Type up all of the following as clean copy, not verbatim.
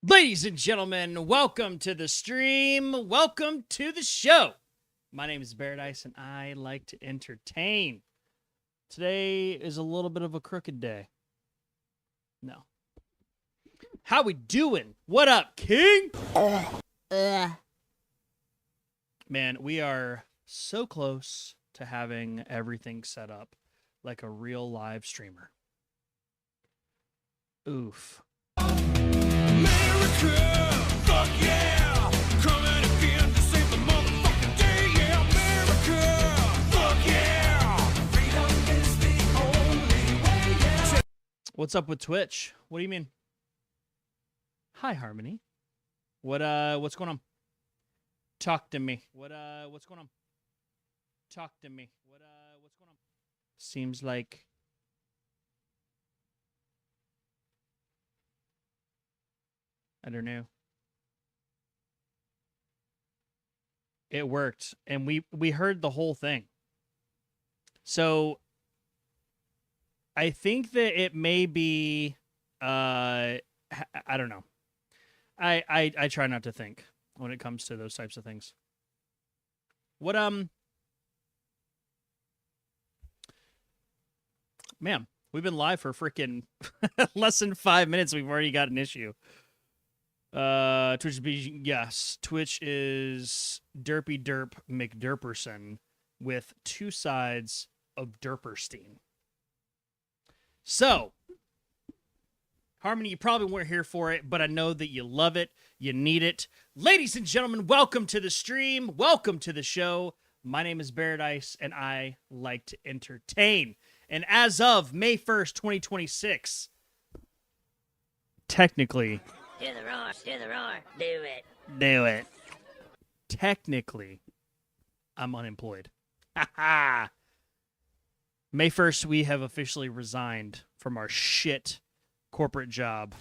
Ladies and gentlemen, welcome to the stream. Welcome to the show. My name is Paradise, and I like to entertain. Today is a little bit of a crooked day. No. How we doing? What up, King? Man, we are so close to having everything set up like a real live streamer. Oof. America, fuck yeah, coming again to save the motherfucking day, yeah, America, fuck yeah, freedom is the only way, yeah. What's up with Twitch? What do you mean? Hi, Harmony. What's going on? Talk to me. What's going on? Talk to me. What's going on? Seems like I don't know. It worked, and we heard the whole thing. So I think that it may be I don't know. I try not to think when it comes to those types of things. What man, we've been live for freaking less than 5 minutes. We've already got an issue. Twitch yes. Twitch is Derpy Derp McDerperson with two sides of Derperstein. So, Harmony, you probably weren't here for it, but I know that you love it. You need it. Ladies and gentlemen, welcome to the stream. Welcome to the show. My name is Paradise, and I like to entertain. And as of May 1st, 2026, technically... Do the roar, do the roar, do it. Do it. Technically, I'm unemployed. Ha May 1st, we have officially resigned from our shit corporate job.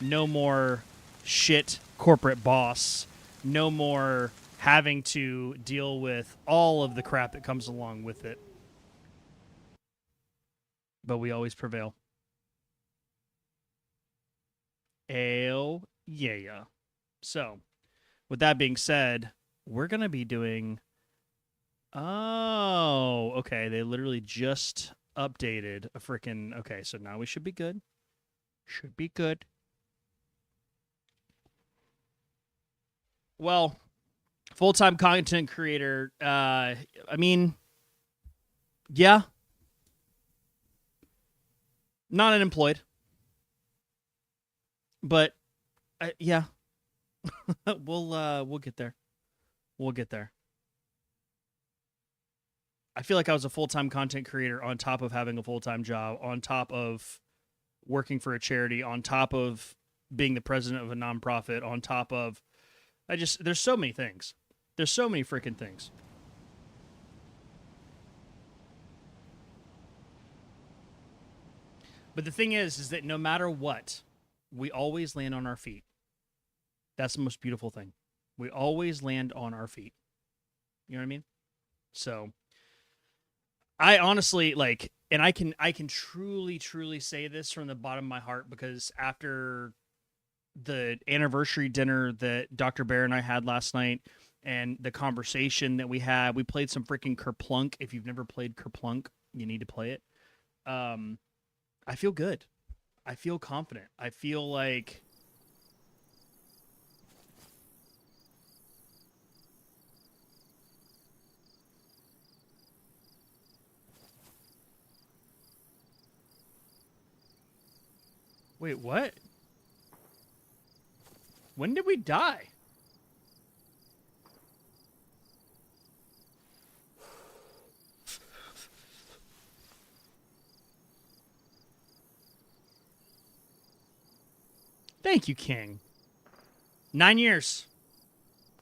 No more shit corporate boss. No more having to deal with all of the crap that comes along with it. But we always prevail. Oh, yeah. So, with that being said, we're going to be doing... Oh, okay. They literally just updated a freaking... Okay, so now we should be good. Should be good. Well, full-time content creator, I mean, yeah. Not unemployed. But, yeah, we'll get there. We'll get there. I feel like I was a full-time content creator on top of having a full-time job, on top of working for a charity, on top of being the president of a nonprofit, on top of, there's so many things. There's so many freaking things. But the thing is that no matter what, we always land on our feet. That's the most beautiful thing. We always land on our feet. You know what I mean? So, I honestly, like, and I can truly, truly say this from the bottom of my heart, because after the anniversary dinner that Dr. Bear and I had last night, and the conversation that we had, we played some freaking Kerplunk. If you've never played Kerplunk, you need to play it. I feel good. I feel confident. I feel like... Wait, what? When did we die? Thank you, King. 9 years.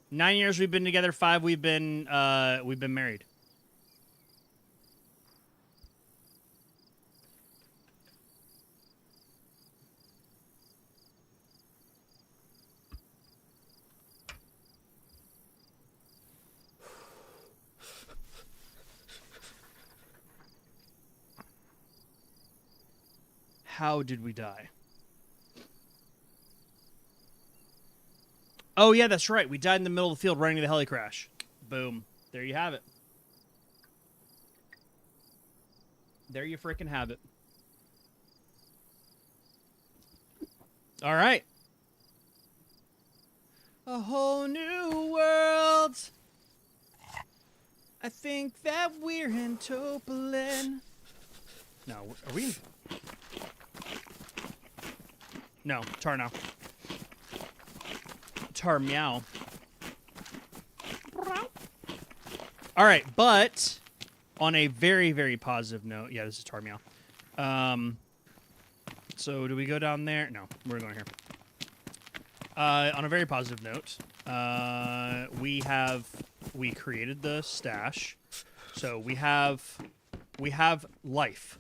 9 years we've been together. 5 we've been married. How did we die? Oh, yeah, that's right. We died in the middle of the field running to the heli crash. Boom. There you have it. There you freaking have it. All right. A whole new world. I think that we're in Topolin. No, are we in... No, tar now. Tar meow. All right, but on a very, very positive note, yeah, this is tar meow. So do we go down there? No, we're going here. On a very positive note, we created the stash, so we have life.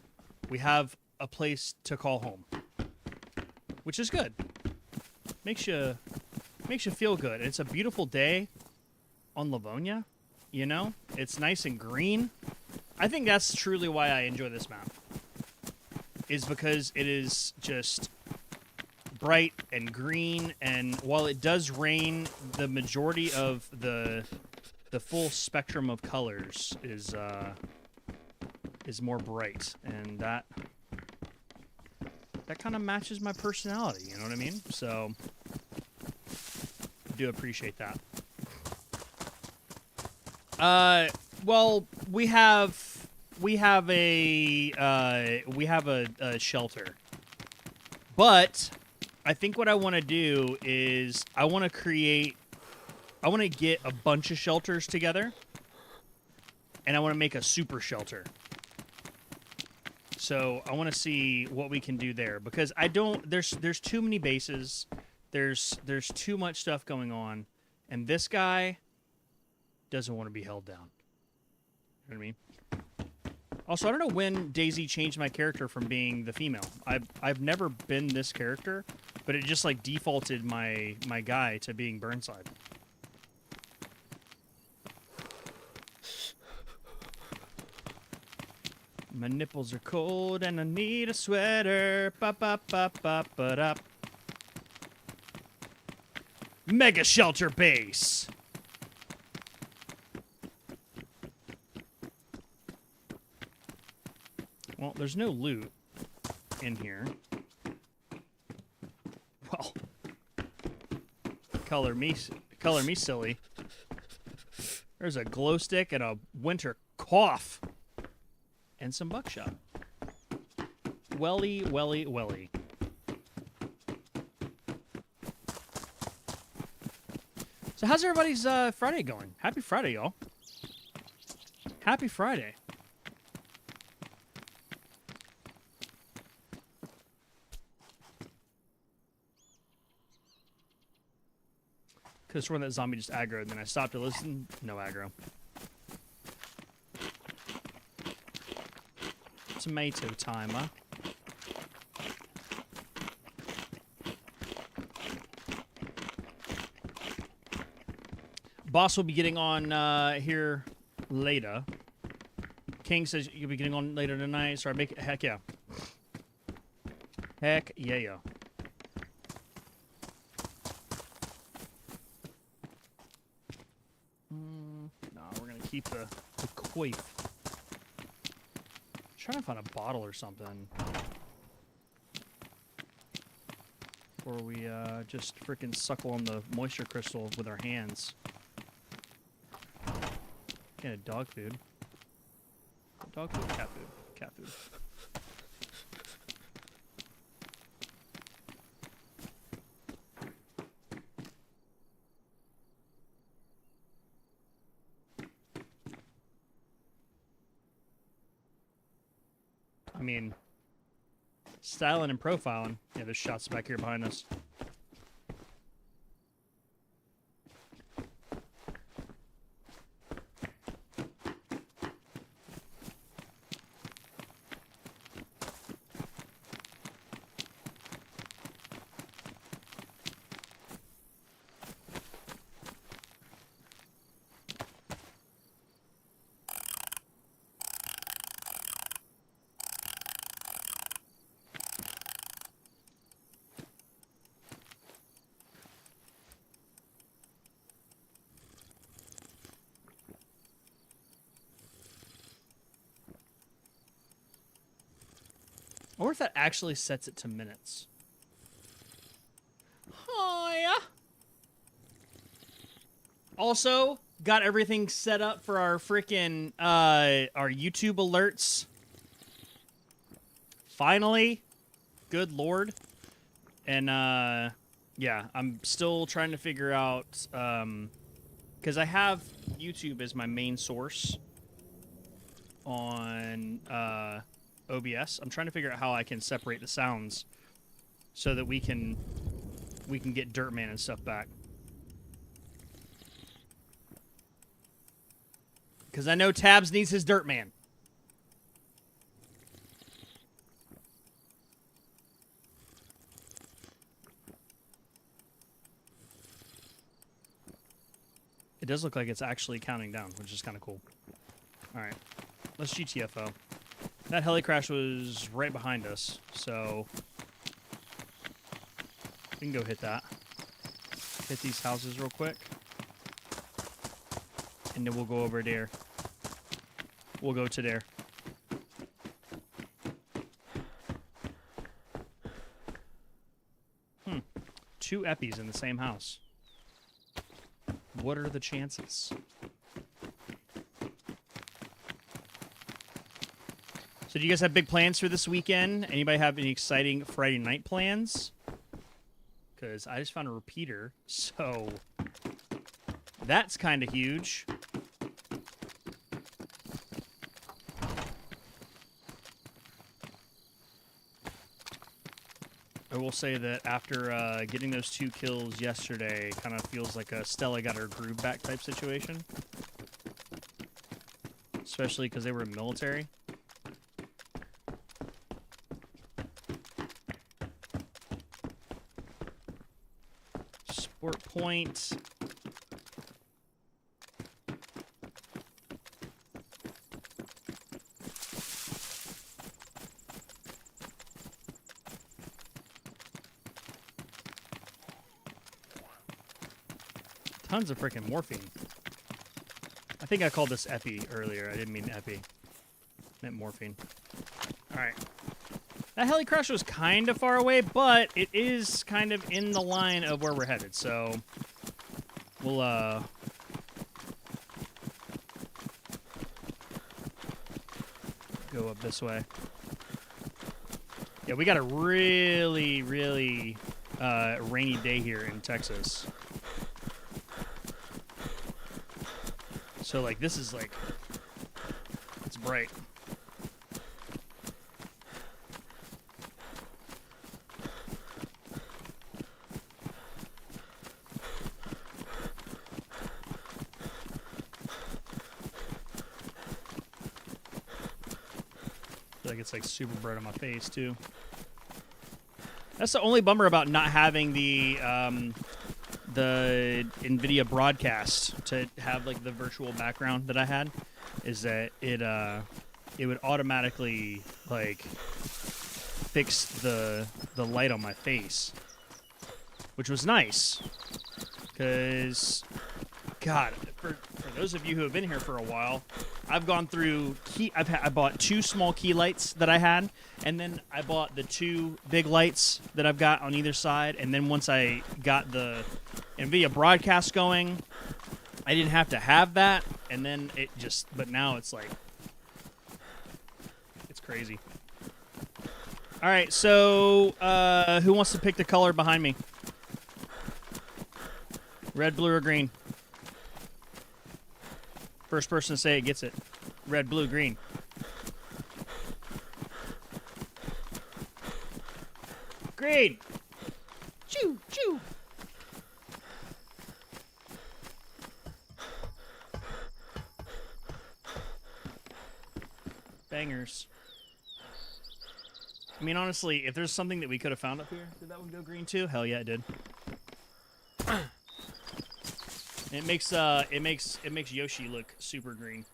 We have a place to call home, which is good. Makes you feel good. It's a beautiful day on Livonia. You know, it's nice and green. I think that's truly why I enjoy this map. Is because it is just bright and green, and while it does rain, the majority of the full spectrum of colors is more bright, and that kind of matches my personality. You know what I mean? So I do appreciate that. Well, we have a shelter, but I think what I want to do is I want to get a bunch of shelters together, and I want to make a super shelter. So I want to see what we can do there, because there's too many bases, there's too much stuff going on, and this guy doesn't want to be held down. You know what I mean? Also, I don't know when DayZ changed my character from being the female. I've never been this character, but it just like defaulted my guy to being Burnside. My nipples are cold and I need a sweater. Ba-ba-ba-ba-ba-da. Mega shelter base. Well, there's no loot in here. Well, color me silly. There's a glow stick and a winter cough. And some buckshot. Welly, welly, welly. So how's everybody's Friday going? Happy Friday, y'all. Happy Friday. Could have sworn that zombie just aggroed, and then I stopped to listen. No aggro. Tomato timer. Boss will be getting on here later. King says you'll be getting on later tonight. So I make it. Heck yeah. Heck yeah. No, we're gonna keep the quaif. Trying to find a bottle or something. Or we just freaking suckle on the moisture crystal with our hands. Kind of dog food. Dog food? Cat food. Cat food. I mean, styling and profiling. Yeah, there's shots back here behind us. I wonder if that actually sets it to minutes. Oh, yeah. Also, got everything set up for our freaking, our YouTube alerts. Finally. Good Lord. And, yeah, I'm still trying to figure out, because I have YouTube as my main source on, OBS. I'm trying to figure out how I can separate the sounds so that we can get Dirtman and stuff back. Because I know Tabs needs his Dirtman. It does look like it's actually counting down, which is kind of cool. All right, let's GTFO. That heli crash was right behind us, so we can go hit that. Hit these houses real quick. And then we'll go over there. We'll go to there. Two Eppies in the same house. What are the chances? So do you guys have big plans for this weekend? Anybody have any exciting Friday night plans? Because I just found a repeater, so that's kind of huge. I will say that after getting those 2 kills yesterday, kind of feels like a Stella got her groove back type situation. Especially because they were military. Sport point. Tons of freaking morphine. I think I called this Epi earlier. I didn't mean Epi. I meant morphine. Alright. That heli crash was kind of far away, but it is kind of in the line of where we're headed, so we'll, go up this way. Yeah, we got a really, really, rainy day here in Texas. So, like, this is, like, it's bright. I feel like it's, like, super bright on my face, too. That's the only bummer about not having the NVIDIA broadcast to have like the virtual background that I had, is that it would automatically like fix the light on my face, which was nice because God, for those of you who have been here for a while, I've gone through I bought 2 small key lights that I had, and then I bought the 2 big lights that I've got on either side, and then once I got the NVIDIA broadcast going, I didn't have to have that, and then it just, but now it's like, it's crazy. All right, so who wants to pick the color behind me? Red, blue, or green? First person to say it gets it. Red, blue, green. Green. Choo, choo. Bangers. I mean, honestly, if there's something that we could have found up here, did that one go green too? Hell yeah, it did. It makes Yoshi look super green.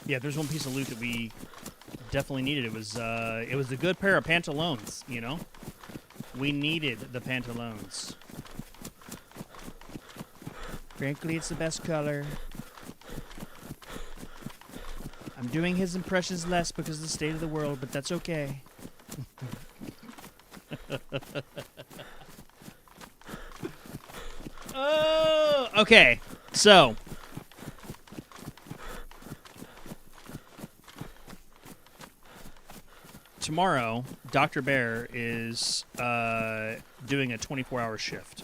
Yeah, there's one piece of loot that we definitely needed. It was a good pair of pantaloons, you know? We needed the pantaloons. Frankly, it's the best color. I'm doing his impressions less because of the state of the world, but that's okay. Oh, okay. So, tomorrow, Dr. Bear is doing a 24-hour shift.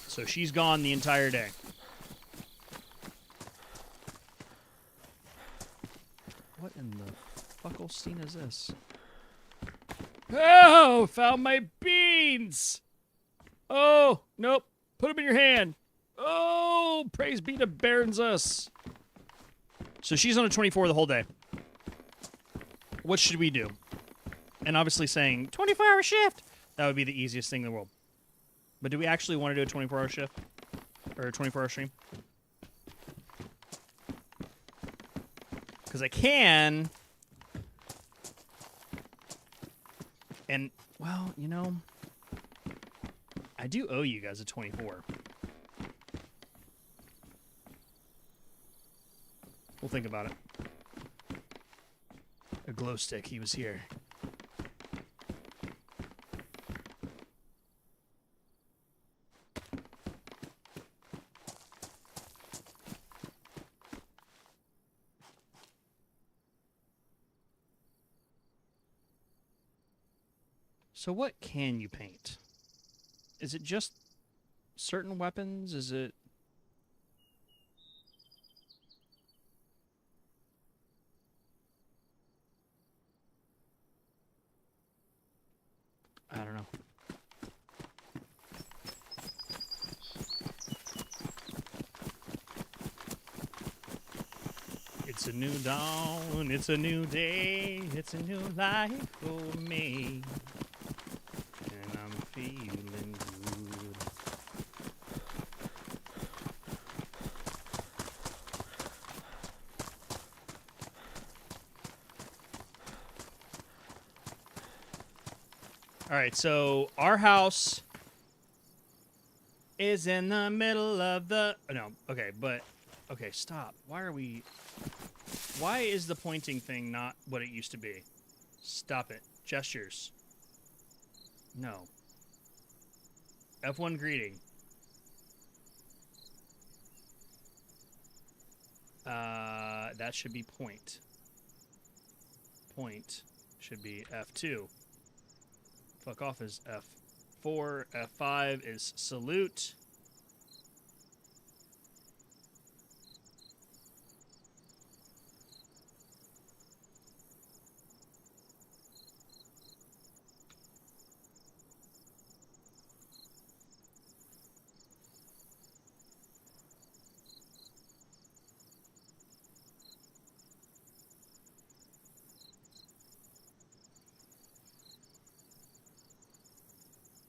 So she's gone the entire day. What in the fuckelstein is this? Oh, found my beans! Oh, nope. Put them in your hand. Oh, praise be to Baronzus. So she's on a 24 the whole day. What should we do? And obviously saying 24-hour shift, that would be the easiest thing in the world. But do we actually want to do a 24-hour shift? Or a 24-hour stream? Because I can. And, well, you know, I do owe you guys a 24. We'll think about it. A glow stick, he was here. So what can you paint? Is it just certain weapons? Is it... I don't know. It's a new dawn, it's a new day, it's a new life for me. And I'm feeling good. All right, so our house is in the middle of the... No, okay, but... Okay, stop. Why is the pointing thing not what it used to be? Stop it. Gestures. No. F1 greeting. That should be point. Point should be F2. Fuck off is F4. F5 is salute.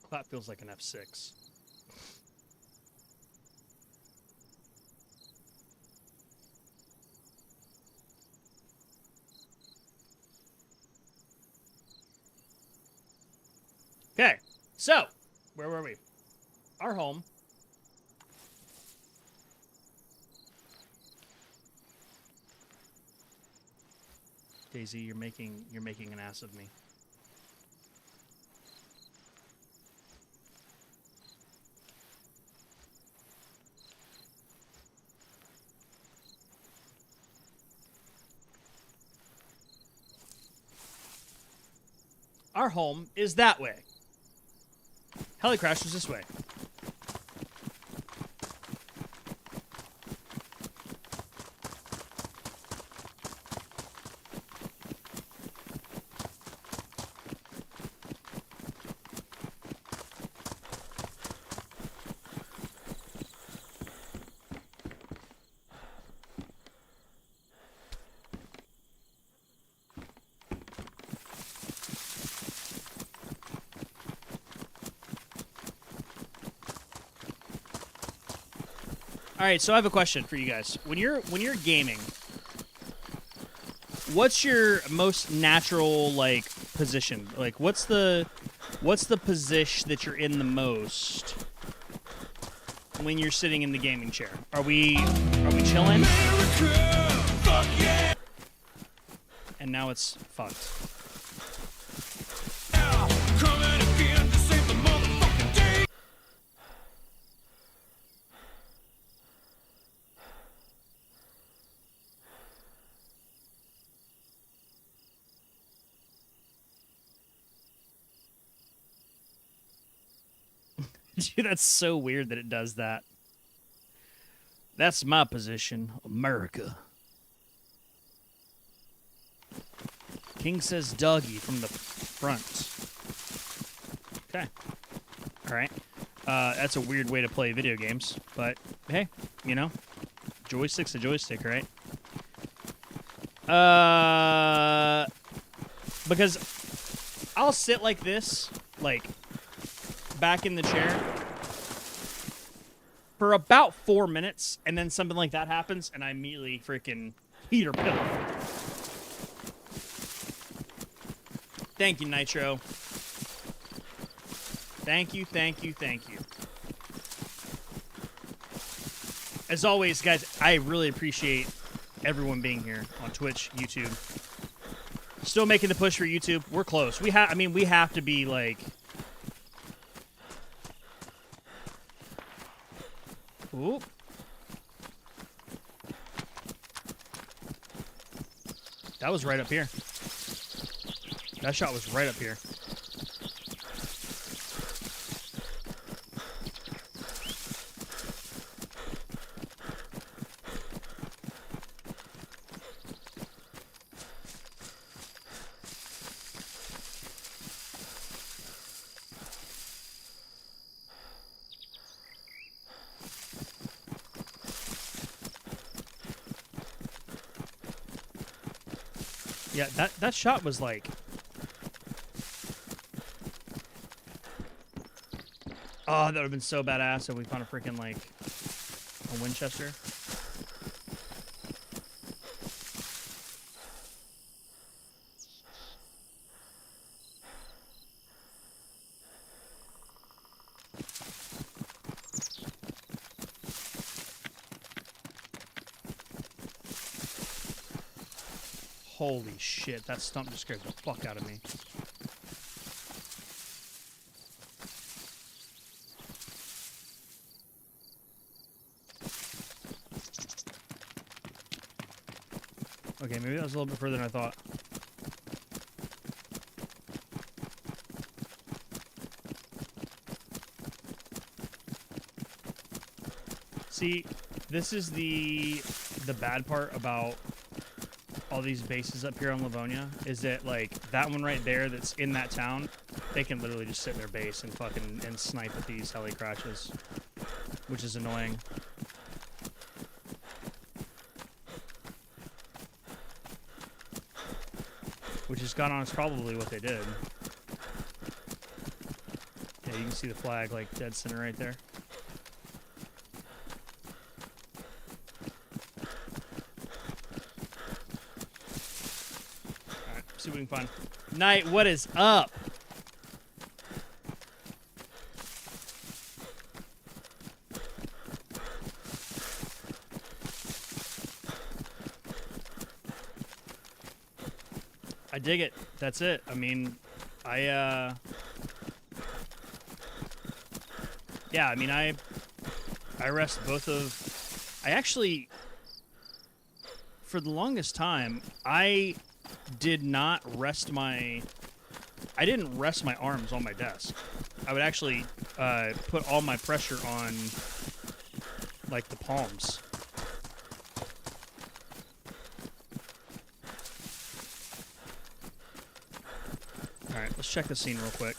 Clap feels like an F6. Okay, so where were we? Our home. Daisy, you're making an ass of me. Our home is that way. Helicrash is this way. All right, so I have a question for you guys. When you're gaming, what's your most natural like position? Like what's the position that you're in the most when you're sitting in the gaming chair? Are we chilling? And now it's fucked. Dude, that's so weird that it does that. That's my position, America. King says Dougie from the front. Okay. All right. That's a weird way to play video games, but hey, you know, joystick's a joystick, right? Because I'll sit like this, like back in the chair for about 4 minutes, and then something like that happens, and I immediately freaking heat or pillow. Thank you, Nitro. Thank you, thank you, thank you. As always, guys, I really appreciate everyone being here on Twitch, YouTube. Still making the push for YouTube. We're close. We have to be like... Ooh. That was right up here. That shot was right up here. Yeah, that shot was like... Oh, that would have been so badass if we found a freaking, like, a Winchester. Holy shit, that stump just scared the fuck out of me. Okay, maybe that was a little bit further than I thought. See, this is the bad part about all these bases up here on Livonia, is that, like, that one right there that's in that town, they can literally just sit in their base and fucking and snipe at these heli crashes, which is annoying. Which is, God honest, probably what they did. Yeah, you can see the flag, like, dead center right there. Alright, see what we can find. Knight, what is up? I dig it. That's it. I mean, yeah, I mean, I rest both of... I actually, for the longest time, I did not rest my... I didn't rest my arms on my desk. I would actually put all my pressure on, like, the palms. Alright, let's check the scene real quick.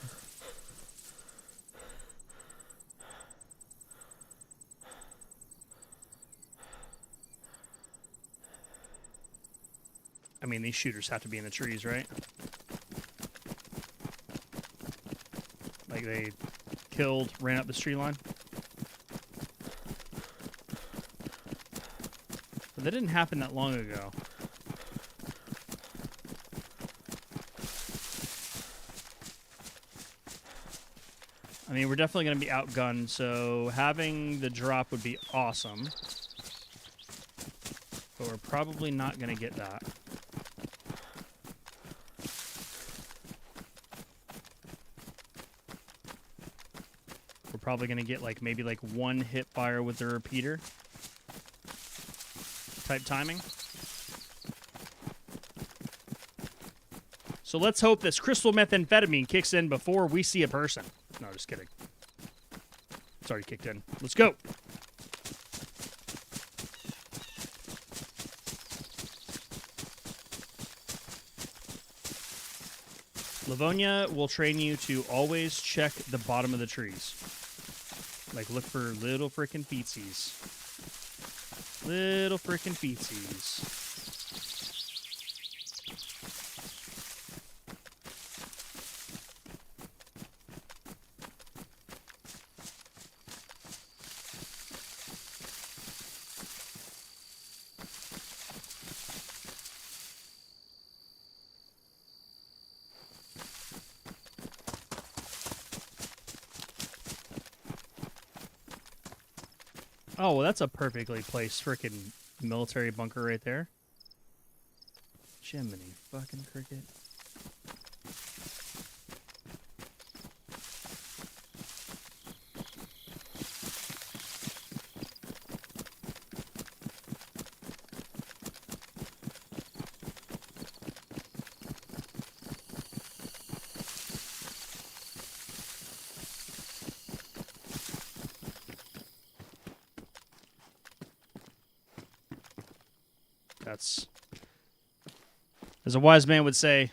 I mean, these shooters have to be in the trees, right? Like, they killed, ran up the tree line. But that didn't happen that long ago. I mean, we're definitely going to be outgunned, so having the drop would be awesome. But we're probably not going to get that. We're probably going to get like maybe like one hip fire with the repeater type timing. So let's hope this crystal methamphetamine kicks in before we see a person. No, just kidding. It's already kicked in. Let's go. Livonia will train you to always check the bottom of the trees. Like, look for little frickin' feetsies. Little frickin' feetsies. Oh, well, that's a perfectly placed frickin' military bunker right there. Jiminy fucking cricket. That's, as a wise man would say,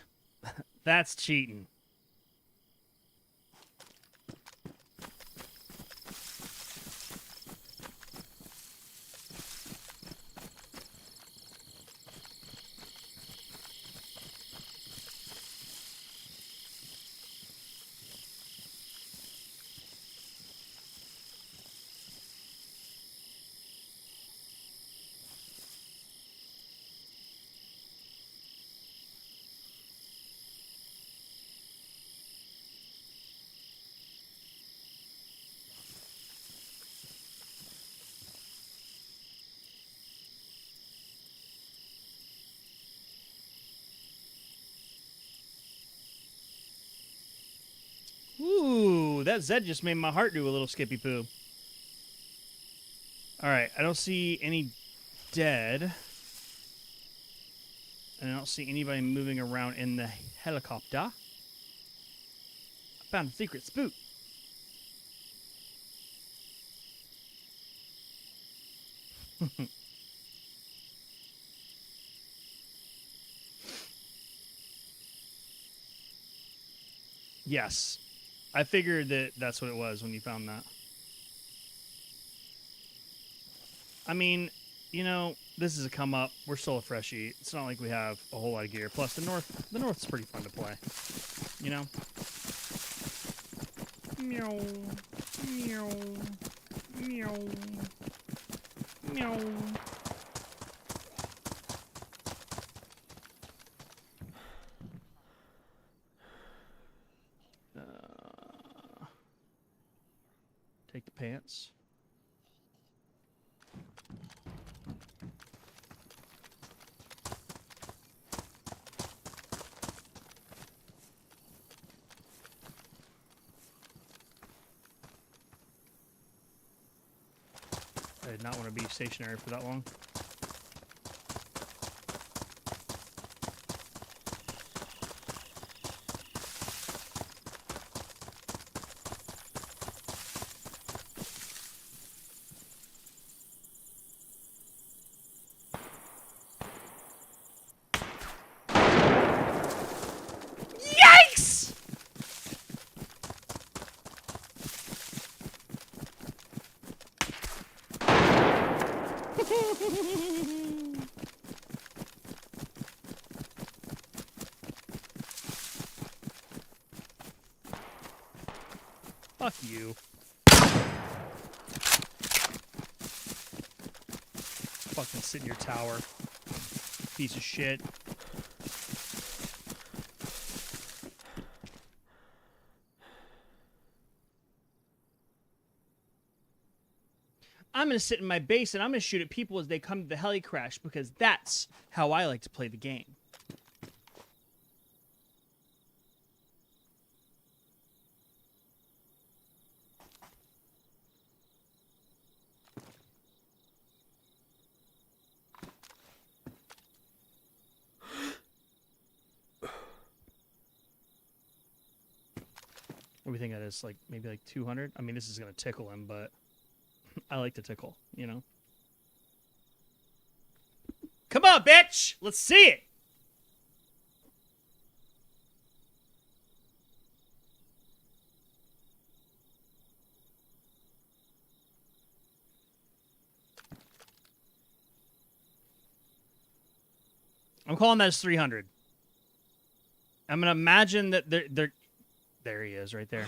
that's cheating. Ooh, that Zed just made my heart do a little skippy poo. Alright, I don't see any dead. And I don't see anybody moving around in the helicopter. I found a secret spook. Yes. I figured that that's what it was when you found that. I mean, you know, this is a come up. We're still a freshie. It's not like we have a whole lot of gear. Plus, the North's pretty fun to play. You know? Meow. Meow. Meow. Meow. Take the pants. I did not want to be stationary for that long. Yikes! Fuck you. Fucking sit in your tower. Piece of shit. I'm going to sit in my base and I'm going to shoot at people as they come to the heli crash because that's how I like to play the game. What do we think that is? Like, maybe like 200? I mean, this is going to tickle him, but I like to tickle, you know? Come on, bitch! Let's see it! I'm calling that as 300. I'm going to imagine that they're... There he is, right there.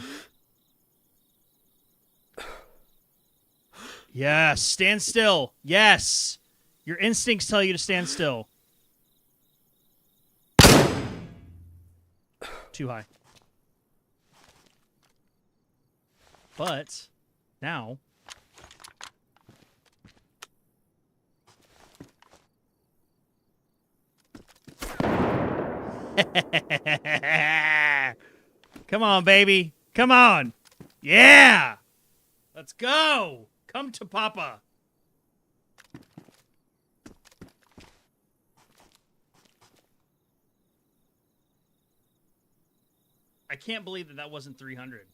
Yes, stand still. Yes. Your instincts tell you to stand still. Too high. But now... Come on, baby. Come on. Yeah. Let's go. Come to Papa. I can't believe that wasn't 300.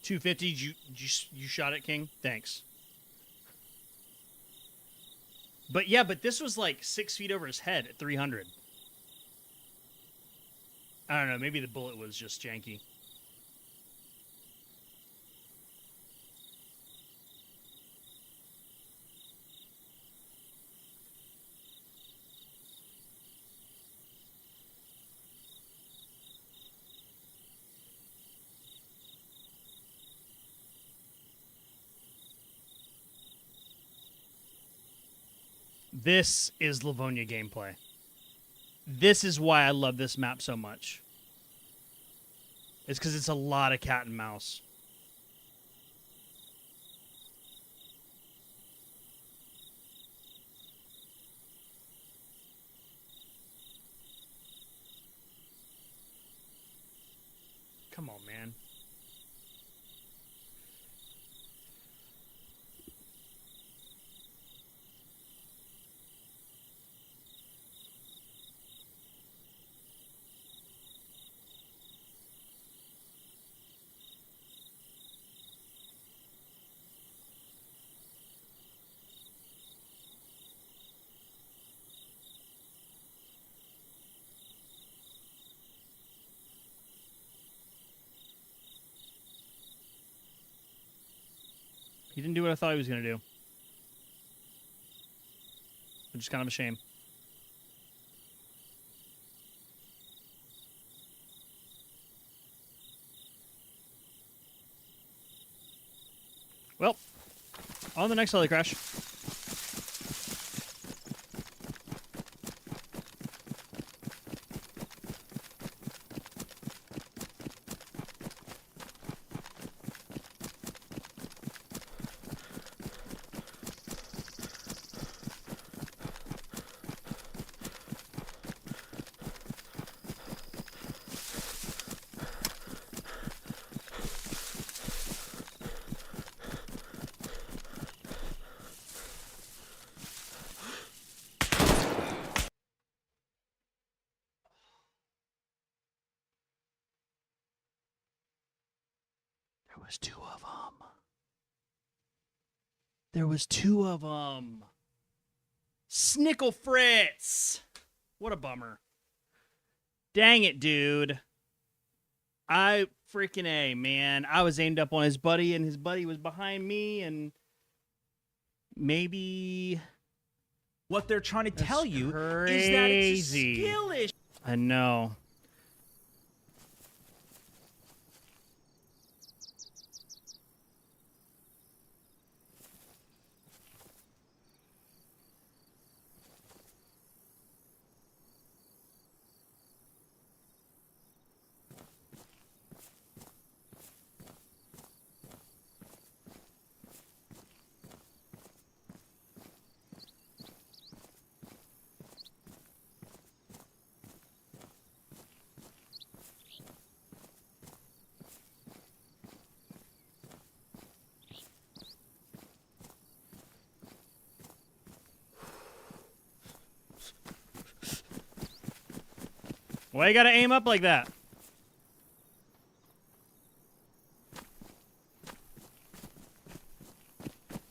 $250. You shot it, King. Thanks. But yeah, but this was like 6 feet over his head at 300. I don't know. Maybe the bullet was just janky. This is Livonia gameplay. This is why I love this map so much. It's because it's a lot of cat and mouse. Come on, man. He didn't do what I thought he was going to do. Which is kind of a shame. Well, on the next heli crash. was two of them. There was two of them. Snickle Fritz. What a bummer. Dang it, dude. I freaking A, man. I was aimed up on his buddy, and his buddy was behind me, and maybe... What they're trying to tell you crazy. is that it's a skill issue. I know. Why you gotta aim up like that?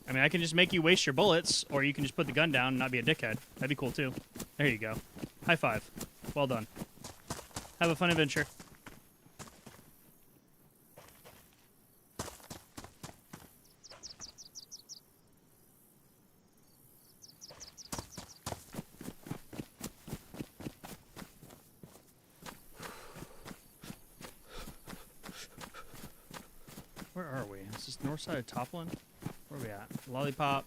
I mean, I can just make you waste your bullets, or you can just put the gun down and not be a dickhead. That'd be cool, too. There you go. High five. Well done. Have a fun adventure. Where are we? Is this north side of Toplin? Where are we at? Lollipop.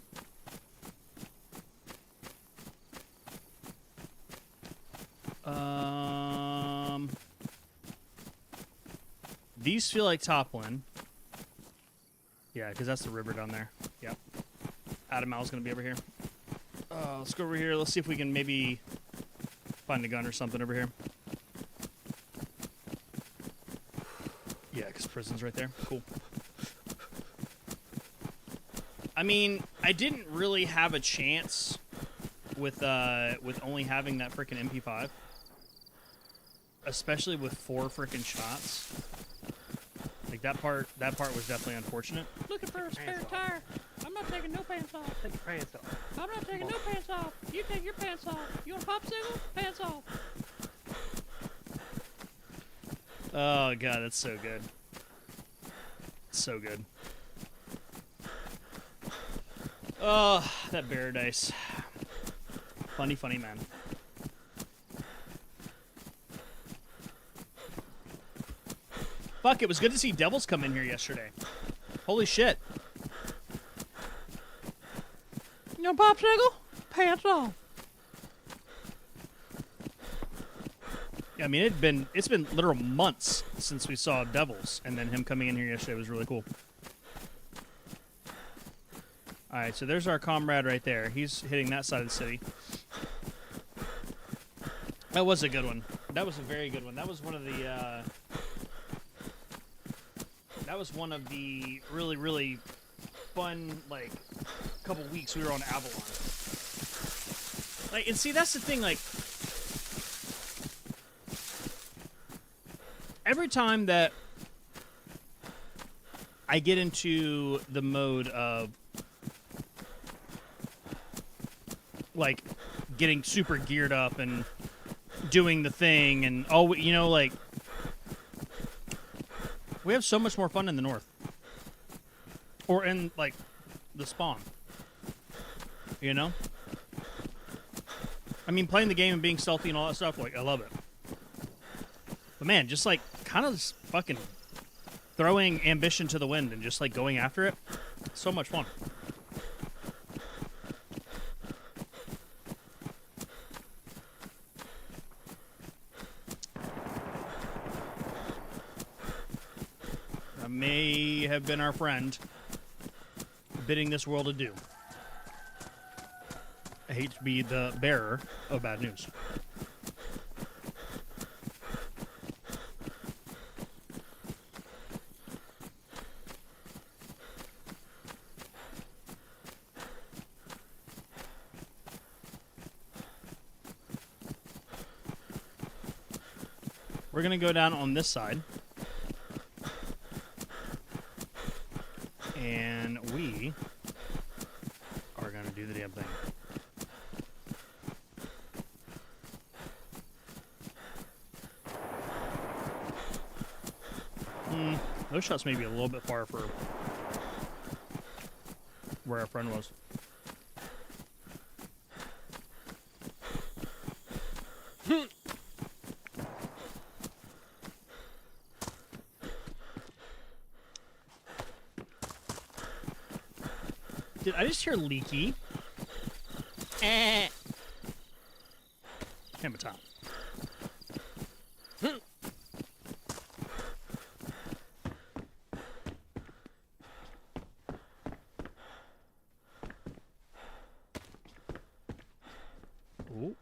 These feel like Toplin. Yeah, because that's the river down there. Yep. Adam Al's going to be over here. Let's go over here. Let's see if we can maybe find a gun or something over here. Yeah, because prison's right there. Cool. I mean, I didn't really have a chance with only having that freaking MP5, especially with 4 freaking shots. Like that part was definitely unfortunate. Looking for a spare tire. I'm not taking no pants off. Take your pants off. I'm not taking no pants off. You take your pants off. You want a popsicle? Pants off. Oh god, that's so good. So good. Oh, that Paradise. Funny, funny man. Fuck, it was good to see Devils come in here yesterday. Holy shit. You know, popsicle? Pants off. Yeah, I mean, it's been literal months since we saw Devils, and then him coming in here yesterday was really cool. Alright, so there's our comrade right there. He's hitting that side of the city. That was a good one. That was a very good one. That was one of the, really, really fun, like, couple weeks we were on Avalon. Like, and see, that's the thing, like, every time that I get into the mode of, like, getting super geared up and doing the thing and all, you know, like, we have so much more fun in the north. Or in, like, the spawn. You know? I mean, playing the game and being stealthy and all that stuff, like, I love it. But man, just, like, kind of just fucking throwing ambition to the wind and just, like, going after it. So much fun. May have been our friend bidding this world adieu. I hate to be the bearer of bad news. We're going to go down on this side. damn thing. Those shots may be a little bit far for where our friend was. Did I just hear leaky? Hammer time. Ooh.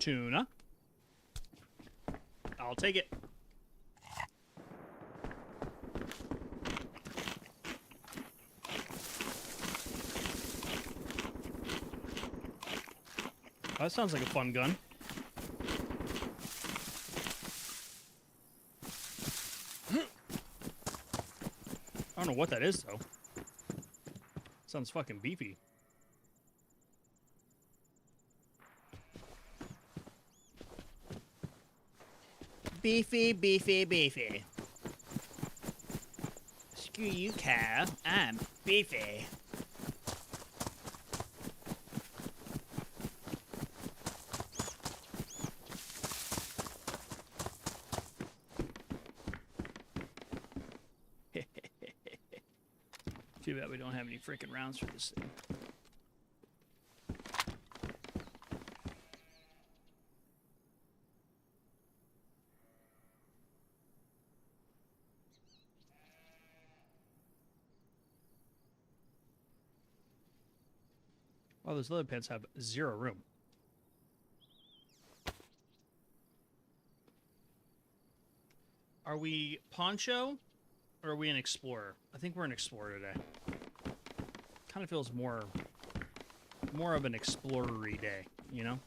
Tuna. I'll take it. That sounds like a fun gun. I don't know what that is, though. Sounds fucking beefy. Beefy, beefy, beefy. Screw you, cow. I'm beefy. Too bad we don't have any freaking rounds for this thing. Well, those leather pants have 0 room. Are we Poncho or are we an Explorer? I think we're an Explorer today. Kind of feels more of an explorer-y day, you know?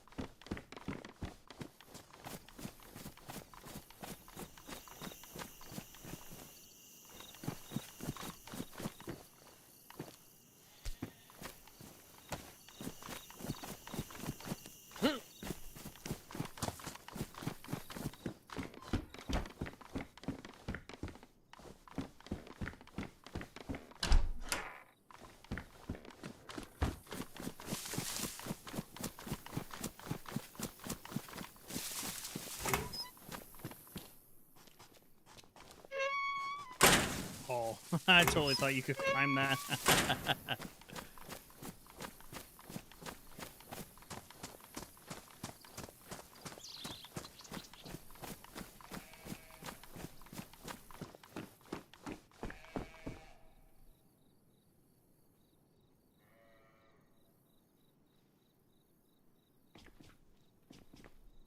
Oh, I totally thought you could climb that.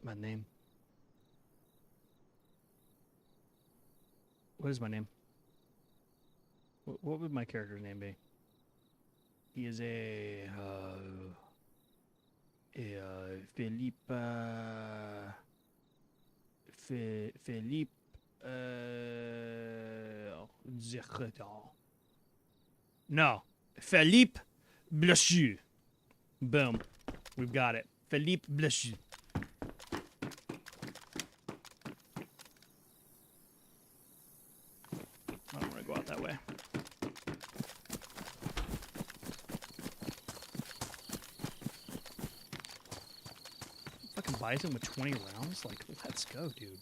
My name. What is my name? What would my character's name be? He is a Philippe. Philippe. No, Philippe Blechu. Boom, we've got it. Philippe Blechu. I don't want to go out that way. Fucking bison with 20 rounds? Like, let's go, dude.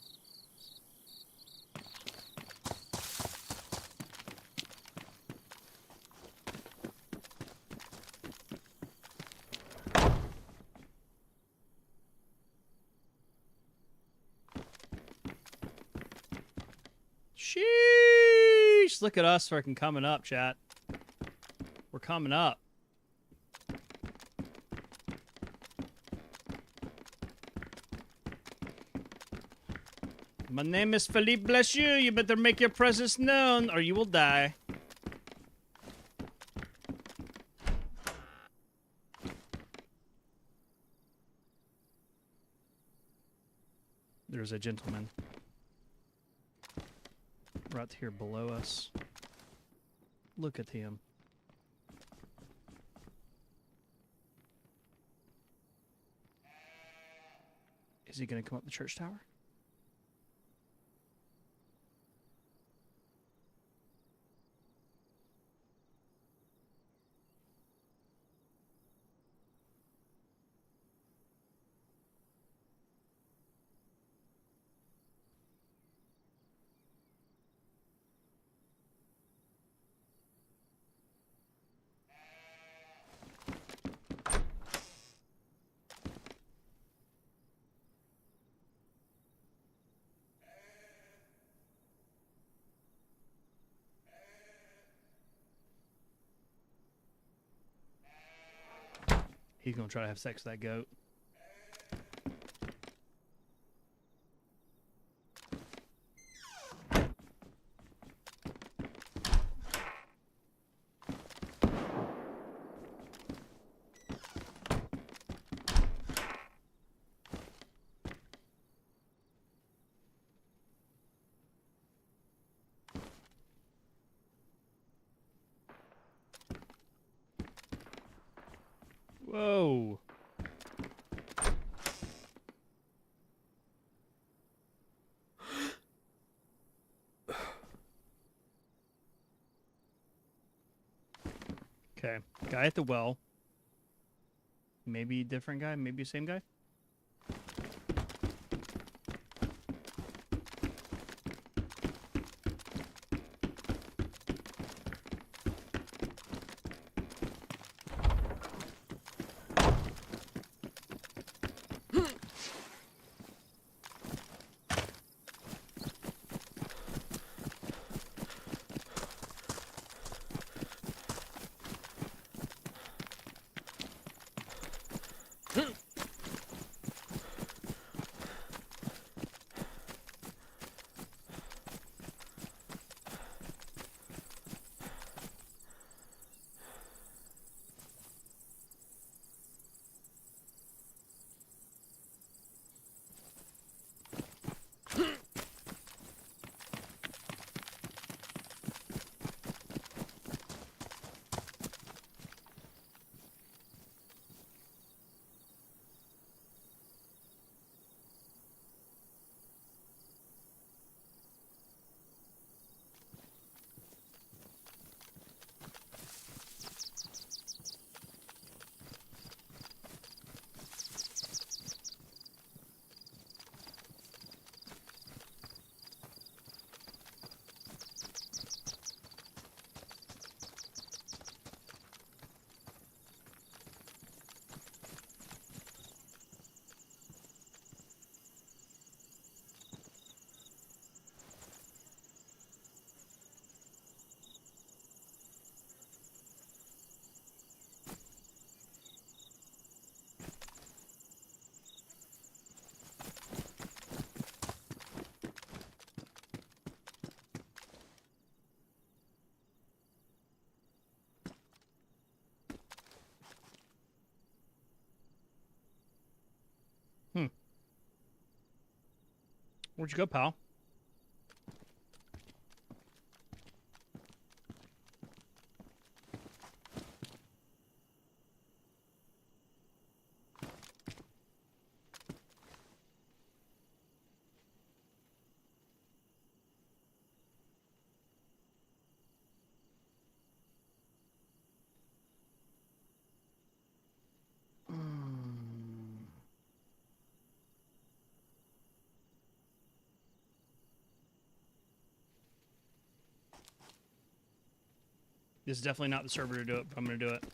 Sheesh! Just look at us fucking coming up, chat. We're coming up. My name is Philippe Bless you. You better make your presence known or you will die. There's a gentleman right here below us. Look at him. Is he going to come up the church tower? He's gonna try to have sex with that goat. Whoa. Okay, guy at the well. Maybe different guy, maybe same guy. Where'd you go, pal? This is definitely not the server to do it, but I'm going to do it.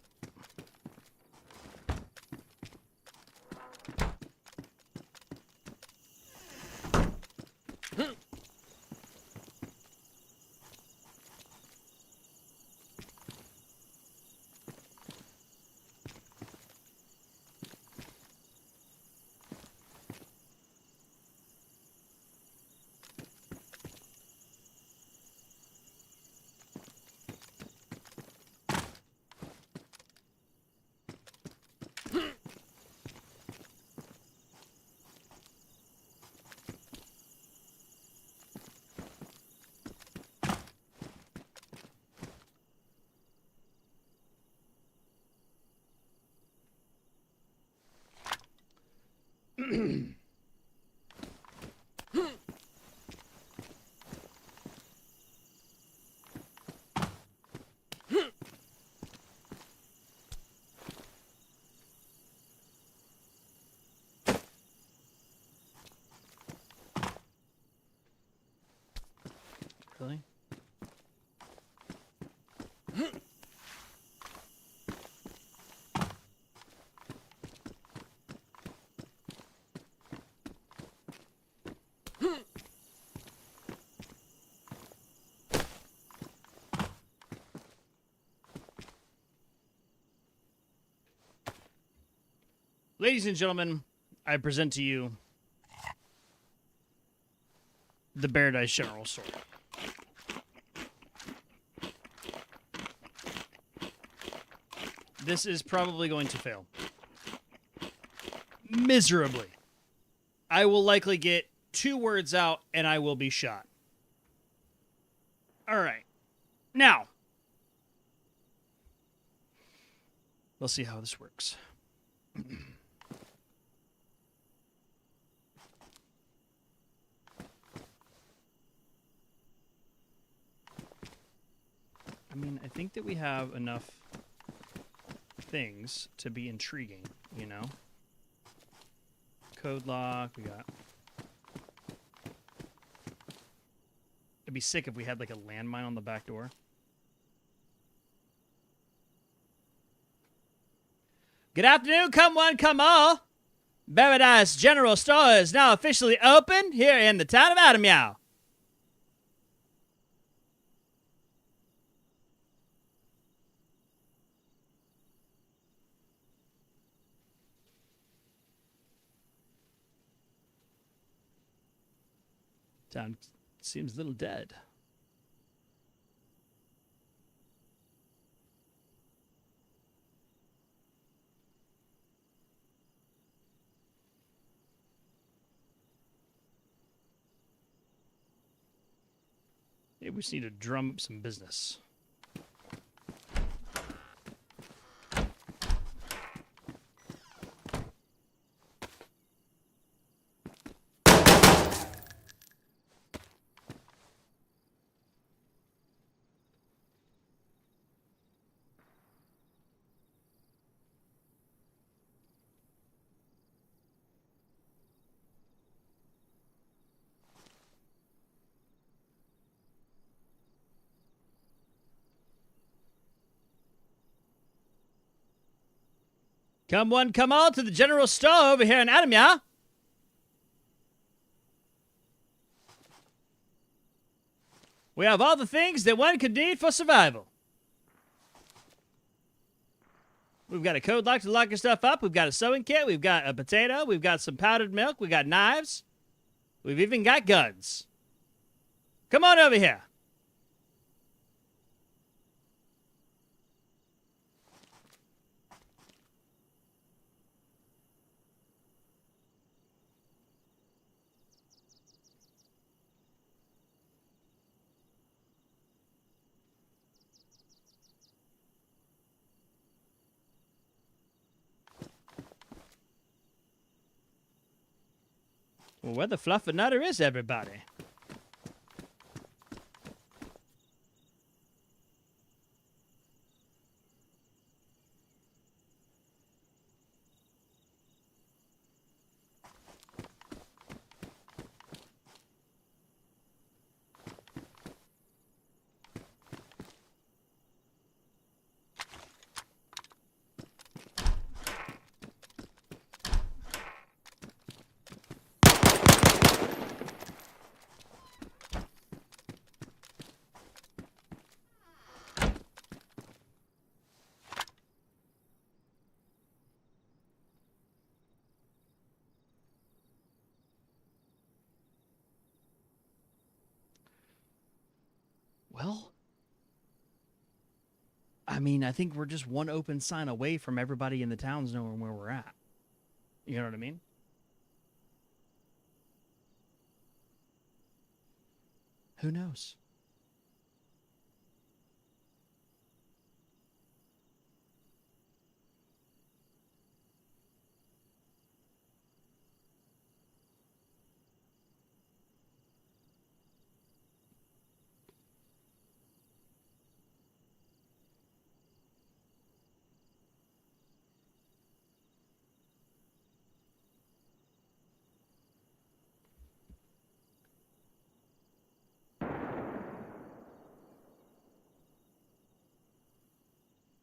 Really? Ladies and gentlemen, I present to you the Paradise General Store. This is probably going to fail. Miserably. I will likely get 2 words out and I will be shot. All right. Now, let's see how this works. I mean, I think that we have enough things to be intriguing, you know? Code lock, we got... It'd be sick if we had like a landmine on the back door. Good afternoon, come one, come all. Paradise General Store is now officially open here in the town of Adamyow. Town seems a little dead. Yeah, we just need to drum up some business. Come one, come all to the general store over here in Adamyow. We have all the things that one could need for survival. We've got a code lock to lock your stuff up. We've got a sewing kit. We've got a potato. We've got some powdered milk. We've got knives. We've even got guns. Come on over here. Well, where the fluffernutter is everybody? Well, I mean, I think we're just one open sign away from everybody in the towns knowing where we're at. You know what I mean? Who knows?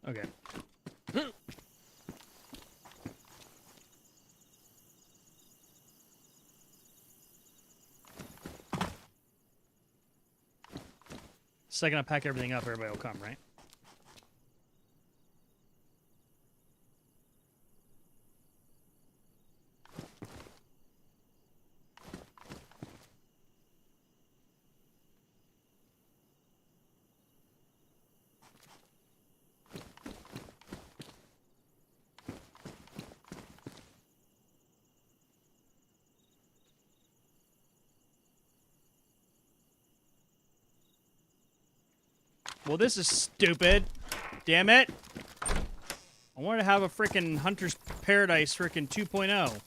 Okay. Second I pack everything up, everybody will come, right? Well, this is stupid. Damn it. I wanted to have a freaking Hunter's Paradise freaking 2.0.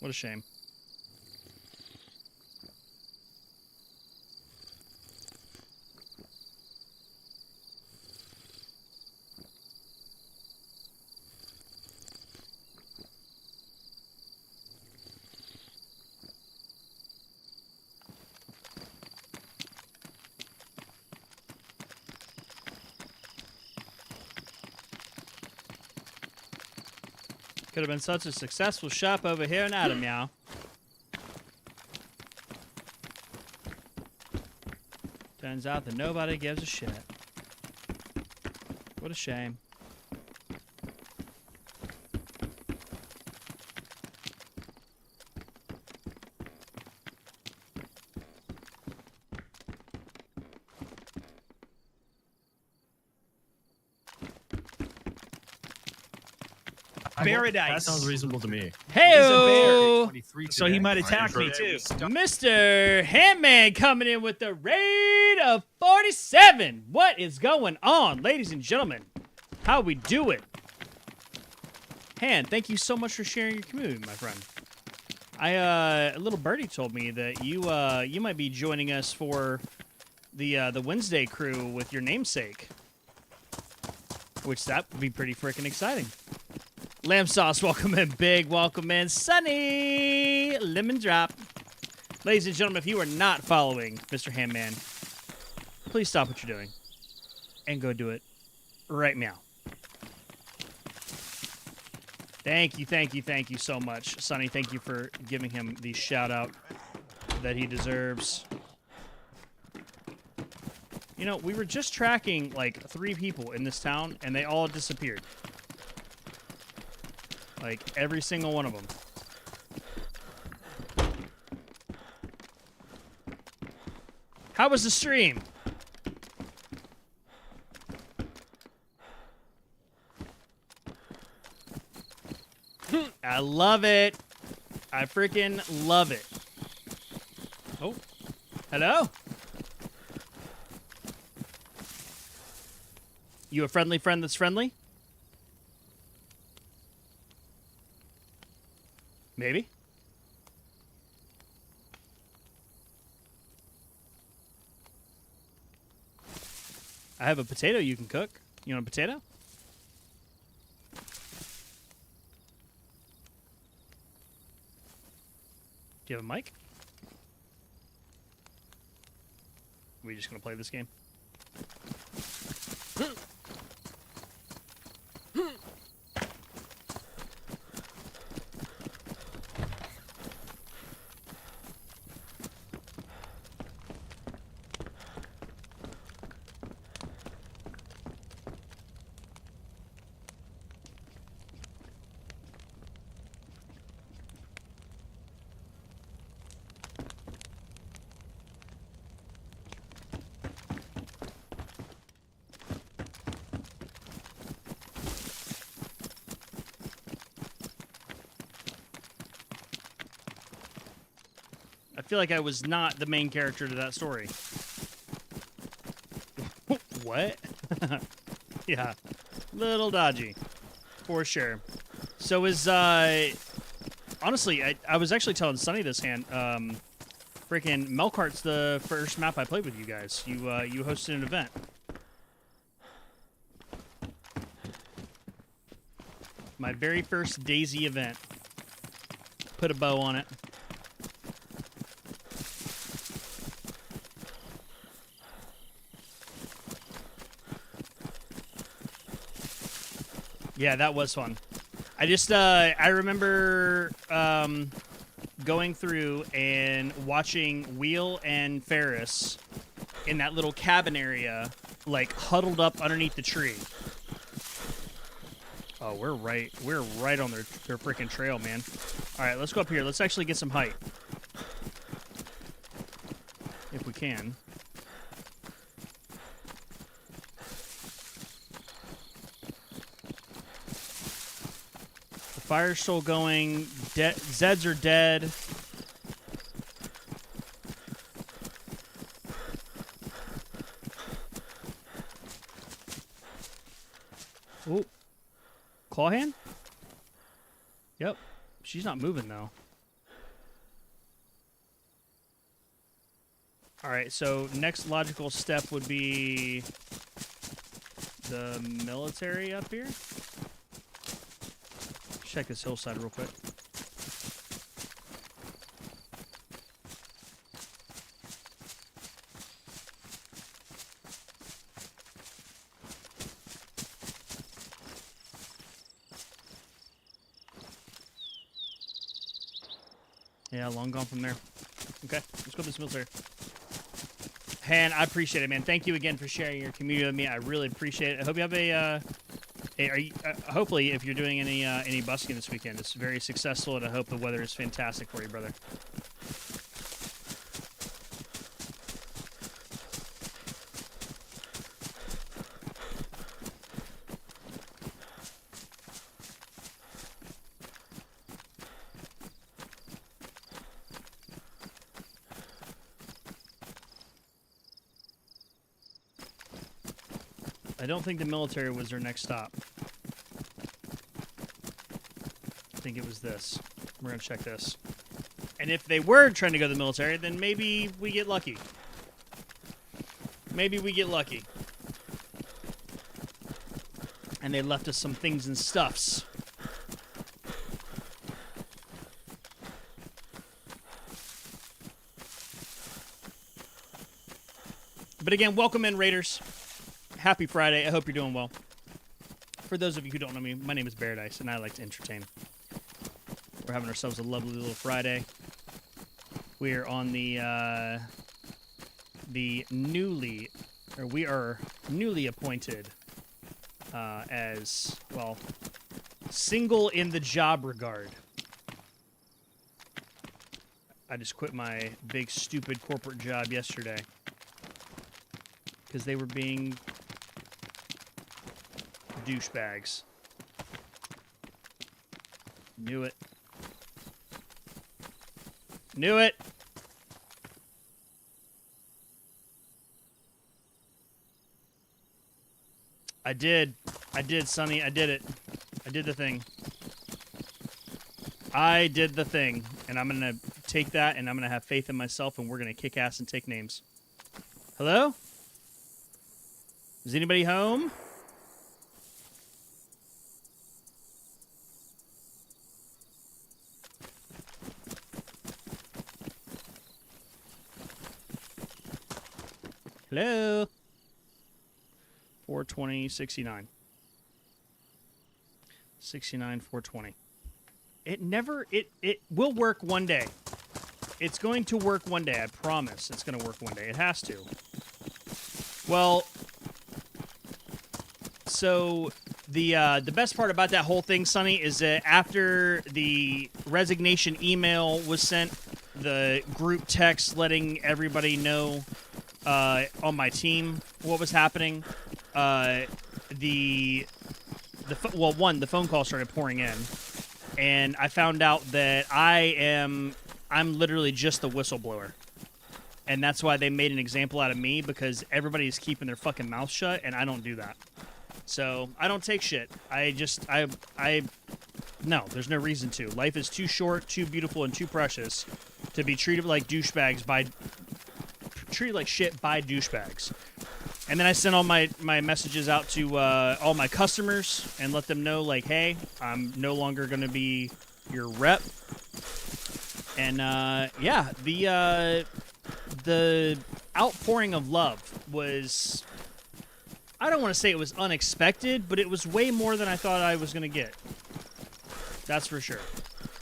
What a shame. Could have been such a successful shop over here in Adam, meow. Turns out that nobody gives a shit. What a shame. Paradise. That sounds reasonable to me. Hey-o! So he might attack me too. Mr. Handman coming in with the raid of 47. What is going on, ladies and gentlemen? How we do it? Han, thank you so much for sharing your community, my friend. A little birdie told me that you might be joining us for the Wednesday crew with your namesake, which that would be pretty freaking exciting. Lamb Sauce, welcome in. Big, welcome in. Sunny, Lemon Drop. Ladies and gentlemen, if you are not following Mr. Handman, please stop what you're doing and go do it right now. Thank you so much. Sunny, thank you for giving him the shout-out that he deserves. You know, we were just tracking, like, 3 people in this town, and they all disappeared. Like, every single one of them. How was the stream? I love it. I freaking love it. Oh. Hello? You a friendly friend that's friendly? Maybe. I have a potato you can cook. You want a potato? Do you have a mic? Are we just going to play this game? feel like I was not the main character to that story. What? Yeah, little dodgy, for sure. So is honestly, I was actually telling Sonny this hand. Freaking Melkart's the first map I played with you guys. You hosted an event. My very first DayZ event. Put a bow on it. Yeah, that was fun. I just, I remember going through and watching Wheel and Ferris in that little cabin area, like, huddled up underneath the tree. Oh, we're right on their freaking trail, man. All right, let's go up here. Let's actually get some height. If we can. The fire's still going. Zeds are dead. Oh. Clawhand? Yep. She's not moving, though. Alright, so next logical step would be the military up here. Check this hillside real quick. Yeah, long gone from there. Okay, let's go to this military. Han, I appreciate it, man. Thank you again for sharing your community with me. I really appreciate it. I hope you have hopefully, if you're doing any busking this weekend, it's very successful, and I hope the weather is fantastic for you, brother. I don't think the military was their next stop. I think it was this. We're going to check this. And if they were trying to go to the military, then maybe we get lucky. Maybe we get lucky. And they left us some things and stuffs. But again, welcome in, Raiders. Happy Friday. I hope you're doing well. For those of you who don't know me, my name is Paradise, and I like to entertain. We're having ourselves a lovely little Friday. We're on we are newly appointed as, well, single in the job regard. I just quit my big, stupid corporate job yesterday because they were being douchebags. Knew it. Knew it. I did, Sonny. I did it. I did the thing. I did the thing. And I'm going to take that, and I'm going to have faith in myself, and we're going to kick ass and take names. Hello? Is anybody home? Hello? 420, 69. 69, 420. It will work one day. It's going to work one day, I promise. It's going to work one day. It has to. Well, so the best part about that whole thing, Sonny, is that after the resignation email was sent, the group text letting everybody know on my team what was happening, the phone call started pouring in, and I found out that I I'm literally just the whistleblower. And that's why they made an example out of me, because everybody's keeping their fucking mouth shut, and I don't do that. So I don't take shit. No, there's no reason to. Life is too short, too beautiful, and too precious to be treated like shit by douchebags. And then I send all my messages out to all my customers and let them know, like, hey, I'm no longer going to be your rep. And yeah, the outpouring of love was, I don't want to say it was unexpected, but it was way more than I thought I was going to get. That's for sure.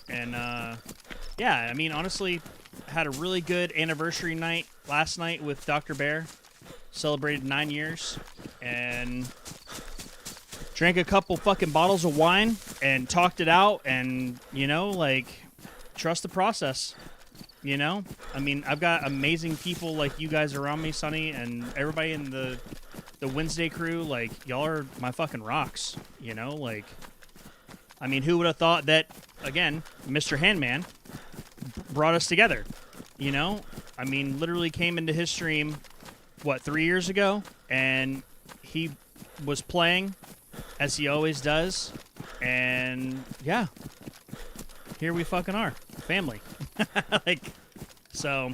And yeah, I mean, honestly, had a really good anniversary night last night with Dr. Bear. Celebrated 9 years and drank a couple fucking bottles of wine and talked it out, and, you know, like, trust the process. You know, I mean, I've got amazing people like you guys around me, Sonny, and everybody in the Wednesday crew. Like, y'all are my fucking rocks. You know, like, I mean, who would have thought that, again, Mr. Handman brought us together? You know, I mean, literally came into his stream, what, 3 years ago, and he was playing as he always does, and yeah, here we fucking are, family. Like, so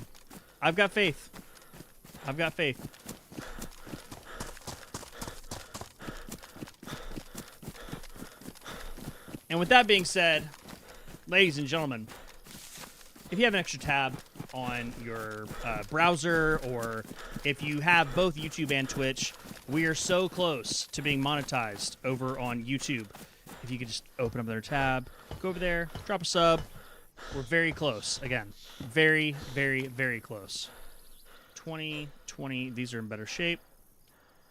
I've got faith. I've got faith. And with that being said, ladies and gentlemen, if you have an extra tab on your browser, or if you have both YouTube and Twitch, we are so close to being monetized over on YouTube. If you could just open up another tab, go over there, drop a sub. We're very close. Again, very, very, very close. 20, these are in better shape.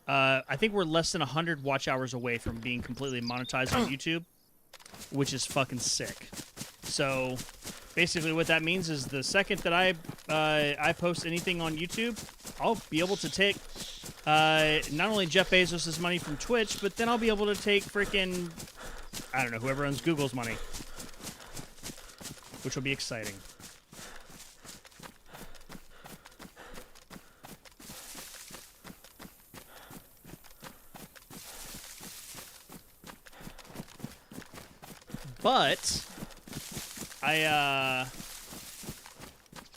I think we're less than 100 watch hours away from being completely monetized on YouTube, which is fucking sick. So basically what that means is the second that I post anything on YouTube, I'll be able to take not only Jeff Bezos' money from Twitch, but then I'll be able to take freaking, I don't know, whoever owns Google's money, which will be exciting. But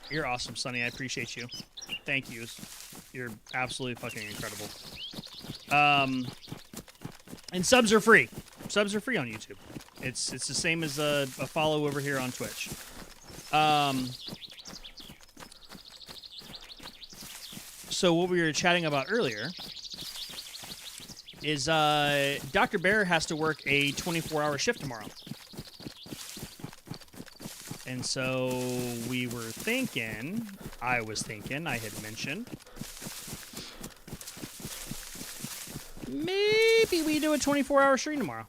you're awesome, Sonny. I appreciate you. Thank you. You're absolutely fucking incredible. And subs are free. Subs are free on YouTube. It's the same as a follow over here on Twitch. So what we were chatting about earlier is Dr. Bear has to work a 24-hour shift tomorrow. And so we were thinking, I had mentioned, maybe we do a 24-hour stream tomorrow.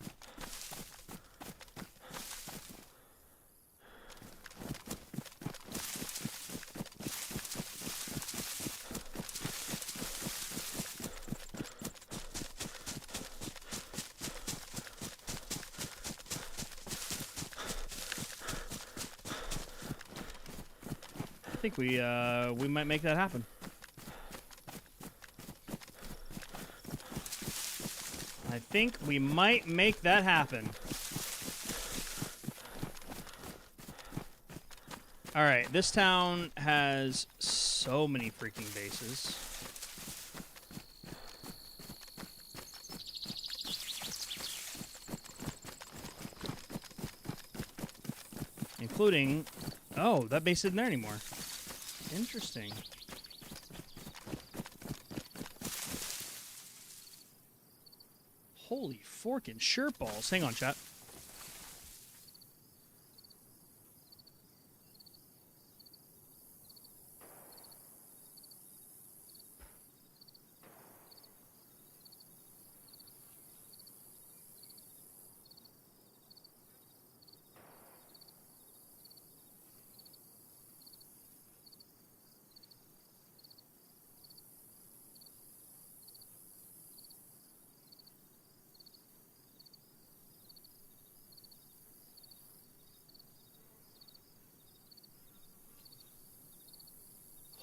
I think we might make that happen. I think we might make that happen. All right, this town has so many freaking bases. Including, oh, that base isn't there anymore. Interesting. Holy forkin' shirt balls. Hang on, chat.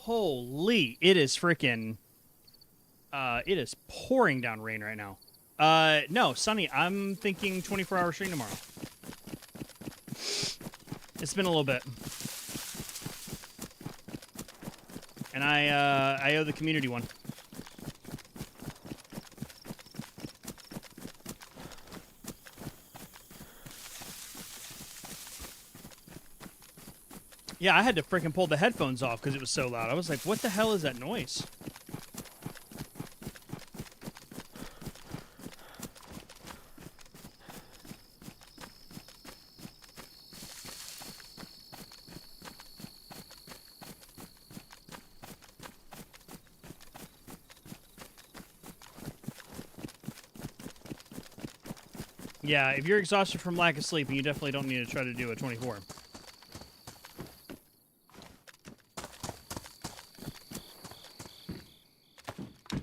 Holy, it is freaking. It is pouring down rain right now. No, Sunny, I'm thinking 24-hour stream tomorrow. It's been a little bit. And I owe the community one. Yeah, I had to freaking pull the headphones off because it was so loud. I was like, what the hell is that noise? Yeah, if you're exhausted from lack of sleep, you definitely don't need to try to do a 24.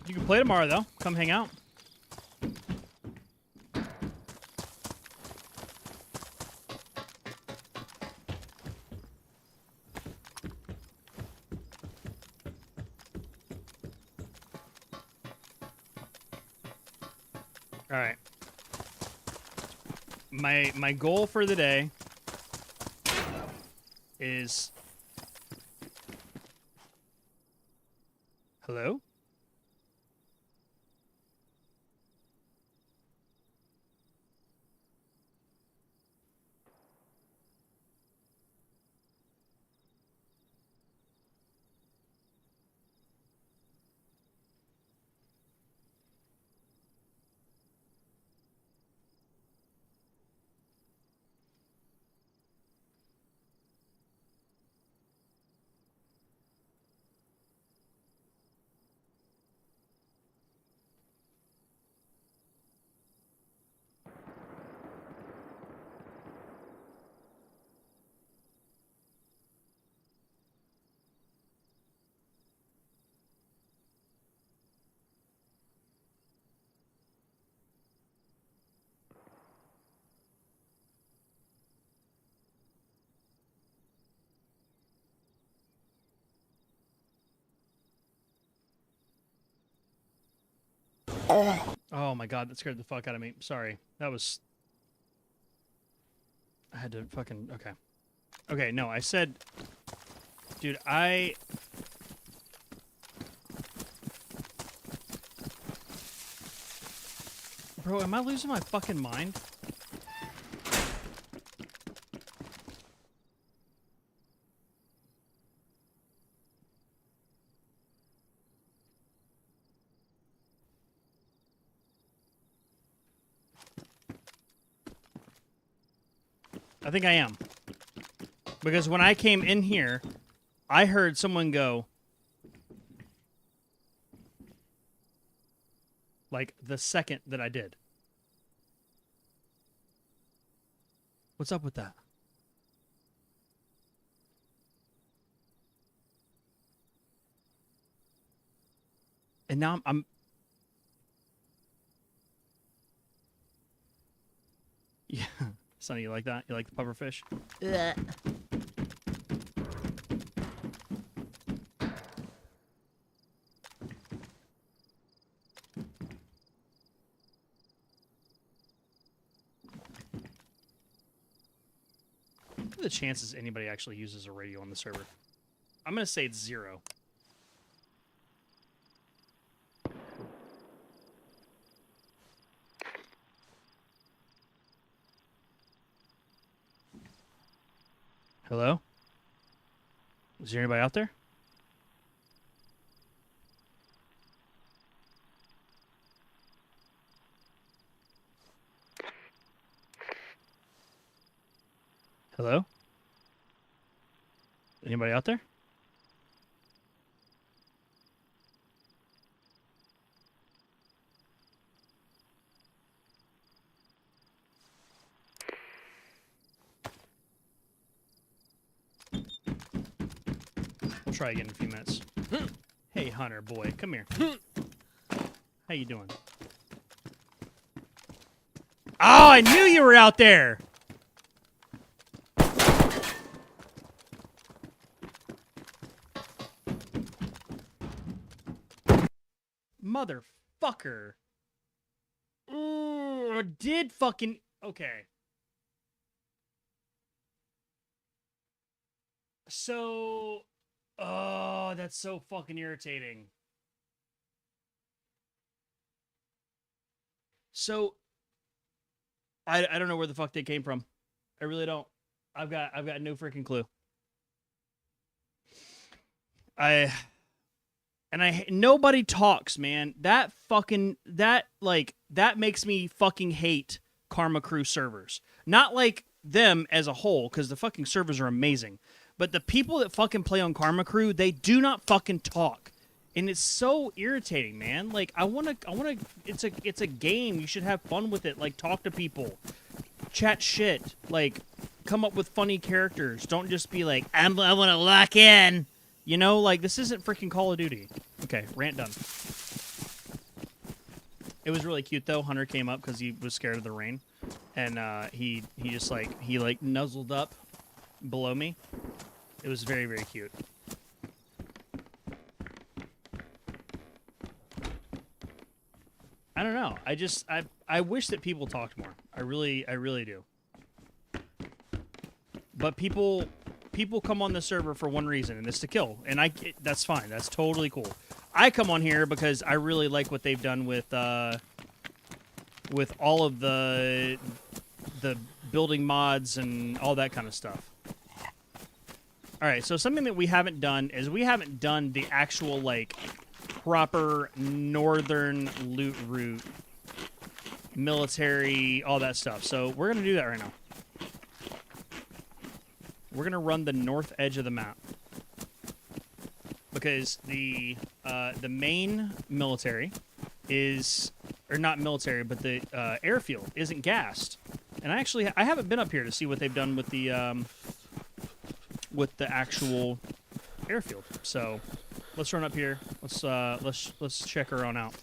You can play tomorrow, though. Come hang out. All right. My goal for the day is... Hello? Oh my god, that scared the fuck out of me. Sorry. That was... I had to fucking... Okay. Okay, no, I said... Dude, Bro, am I losing my fucking mind? I think I am. Because when I came in here, I heard someone go... Like, the second that I did. What's up with that? And now I'm... Yeah. Sonny, you like that? You like the pufferfish? What are the chances anybody actually uses a radio on the server? I'm going to say it's 0. Hello? Is there anybody out there? Hello? Anybody out there? We'll try again in a few minutes. Hey, Hunter, boy, come here. How you doing? Oh, I knew you were out there! motherfucker. Ooh, did fucking... Okay. So... Oh, that's so fucking irritating. So... I don't know where the fuck they came from. I really don't. I've got no freaking clue. Nobody talks, man. That makes me fucking hate Karma Crew servers. Not like them as a whole, because the fucking servers are amazing. But the people that fucking play on Karma Crew, they do not fucking talk. And it's so irritating, man. Like, I wanna it's a game. You should have fun with it. Like, talk to people. Chat shit. Like, come up with funny characters. Don't just be like, I wanna lock in. You know, like, this isn't freaking Call of Duty. Okay, rant done. It was really cute, though. Hunter came up because he was scared of the rain. And he just, like, nuzzled up below me. It was very, very cute. I don't know. I wish that people talked more. I really do. But people come on the server for one reason, and it's to kill. And that's fine. That's totally cool. I come on here because I really like what they've done with all of the building mods and all that kind of stuff. All right, so something that we haven't done is we haven't done the actual, like, proper northern loot route, military, all that stuff. So we're going to do that right now. We're going to run the north edge of the map. Because the main military is, or not military, but the airfield isn't gassed. And I haven't been up here to see what they've done with the actual airfield. So let's run up here. Let's check her on out.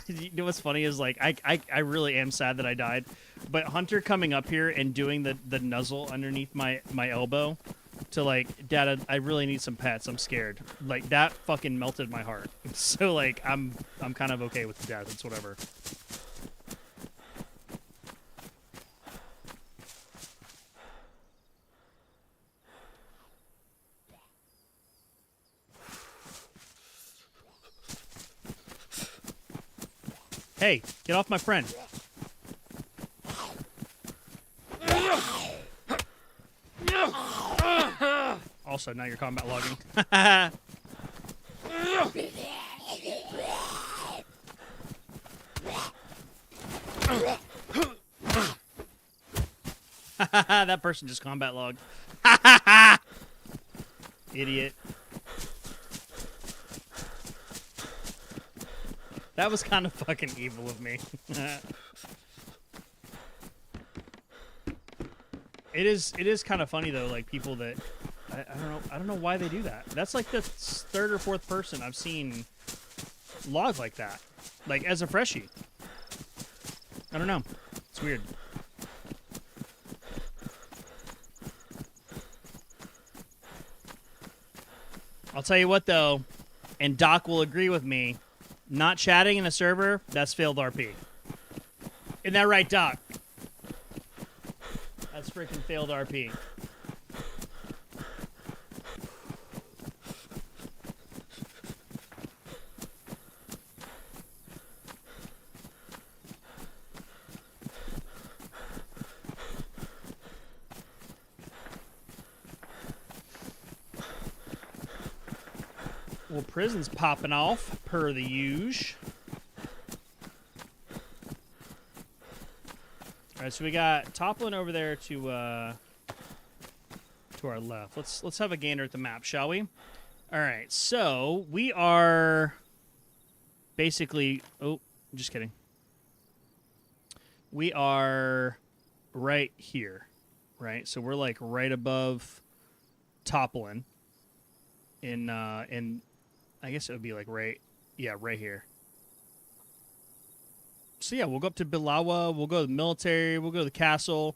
You know what's funny is, like, I really am sad that I died, but Hunter coming up here and doing the nuzzle underneath my elbow to, like, Dad, I really need some pets. I'm scared. Like, that fucking melted my heart. So, like, I'm kind of okay with the death. It's whatever. Hey, get off my friend. Also, now you're combat logging. That person just combat logged. Idiot. That was kind of fucking evil of me. It is kind of funny though, like people that I don't know why they do that. That's like the third or fourth person I've seen log like that, like as a freshie. I don't know. It's weird. I'll tell you what though, and Doc will agree with me. Not chatting in a server, that's failed RP. Isn't that right, Doc? That's freaking failed RP. Well, prison's popping off, per the usual. Alright, so we got Toplin over there to our left. Let's have a gander at the map, shall we? Alright, so we are basically... Oh, just kidding. We are right here, right? So we're like right above Toplin. In I guess it would be like right here. So yeah, we'll go up to Bilawa, we'll go to the military, we'll go to the castle.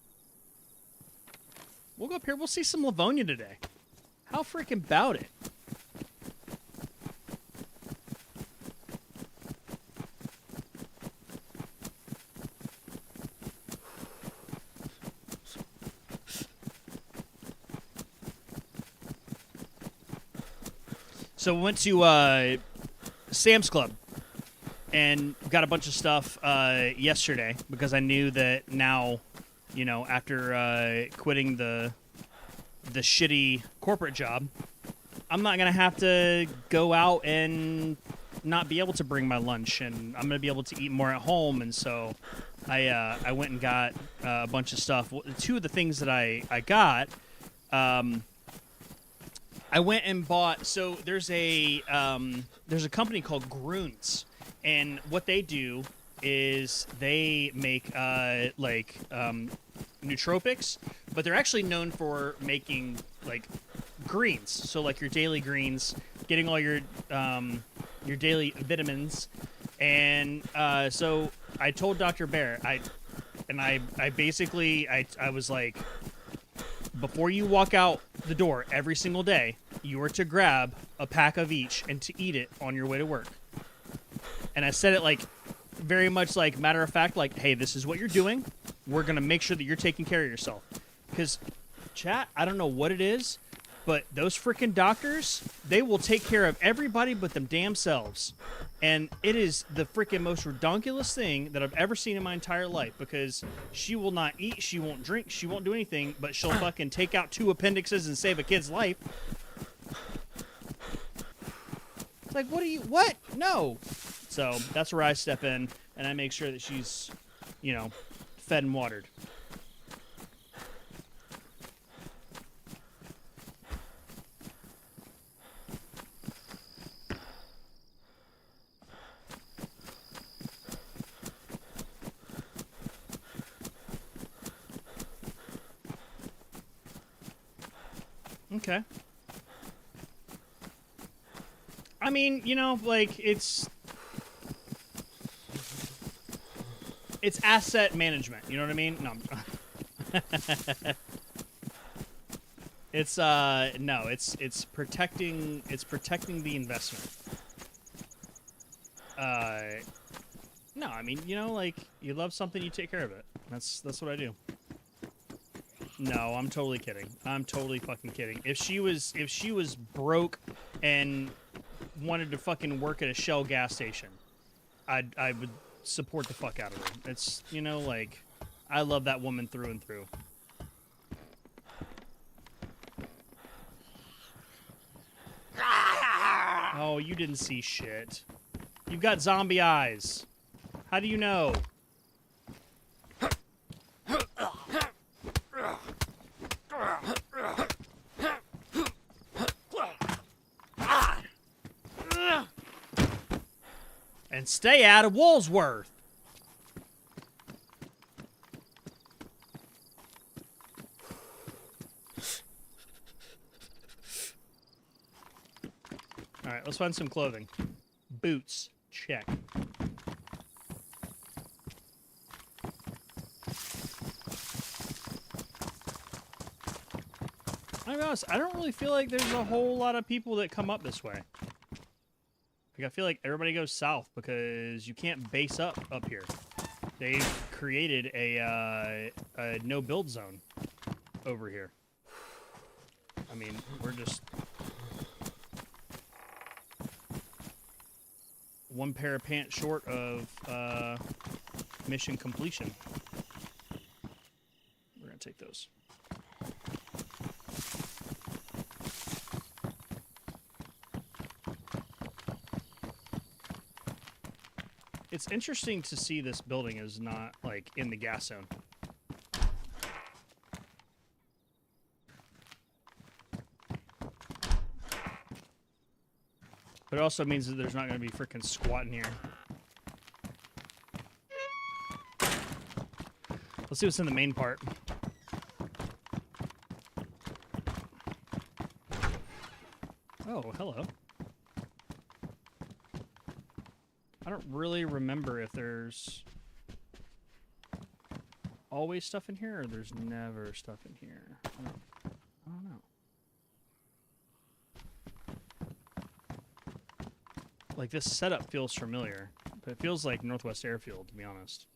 We'll go up here, we'll see some Livonia today. How freaking about it? So we went to Sam's Club and got a bunch of stuff yesterday because I knew that now, you know, after quitting the shitty corporate job, I'm not gonna have to go out and not be able to bring my lunch, and I'm gonna be able to eat more at home. And so I went and got a bunch of stuff. Two of the things that I got. I went and bought. So there's a company called Grunes, and what they do is they make nootropics, but they're actually known for making like greens. So like your daily greens, getting all your daily vitamins, and so I told Dr. Bear, I basically was like, before you walk out the door every single day, you are to grab a pack of each and to eat it on your way to work. And I said it like very much like matter of fact, like, hey, this is what you're doing. We're going to make sure that you're taking care of yourself. Because, chat, I don't know what it is, but those freaking doctors, they will take care of everybody but them damn selves. And it is the freaking most redonkulous thing that I've ever seen in my entire life, because she will not eat, she won't drink, she won't do anything, but she'll fucking take out 2 appendixes and save a kid's life. It's like, what? No. So that's where I step in, and I make sure that she's, you know, fed and watered. Okay. I mean, you know, like, it's asset management, you know what I mean? No. It's protecting the investment. No, I mean, you know, like, you love something, you take care of it. That's what I do. No, I'm totally kidding. I'm totally fucking kidding. If she was broke and wanted to fucking work at a Shell gas station, I would support the fuck out of her. It's, you know, like, I love that woman through and through. Oh, you didn't see shit. You've got zombie eyes. How do you know? And stay out of Woolsworth. All right, let's find some clothing. Boots, check. I'll be honest, I don't really feel like there's a whole lot of people that come up this way. Like, I feel like everybody goes south because you can't base up here. They've created a no-build zone over here. I mean, we're just one pair of pants short of mission completion. We're gonna take those. It's interesting to see this building is not, like, in the gas zone. But it also means that there's not going to be freaking squat in here. Let's see what's in the main part. Oh, hello. I don't really remember if there's always stuff in here or there's never stuff in here. I don't know. Like, this setup feels familiar, but it feels like Northwest Airfield, to be honest.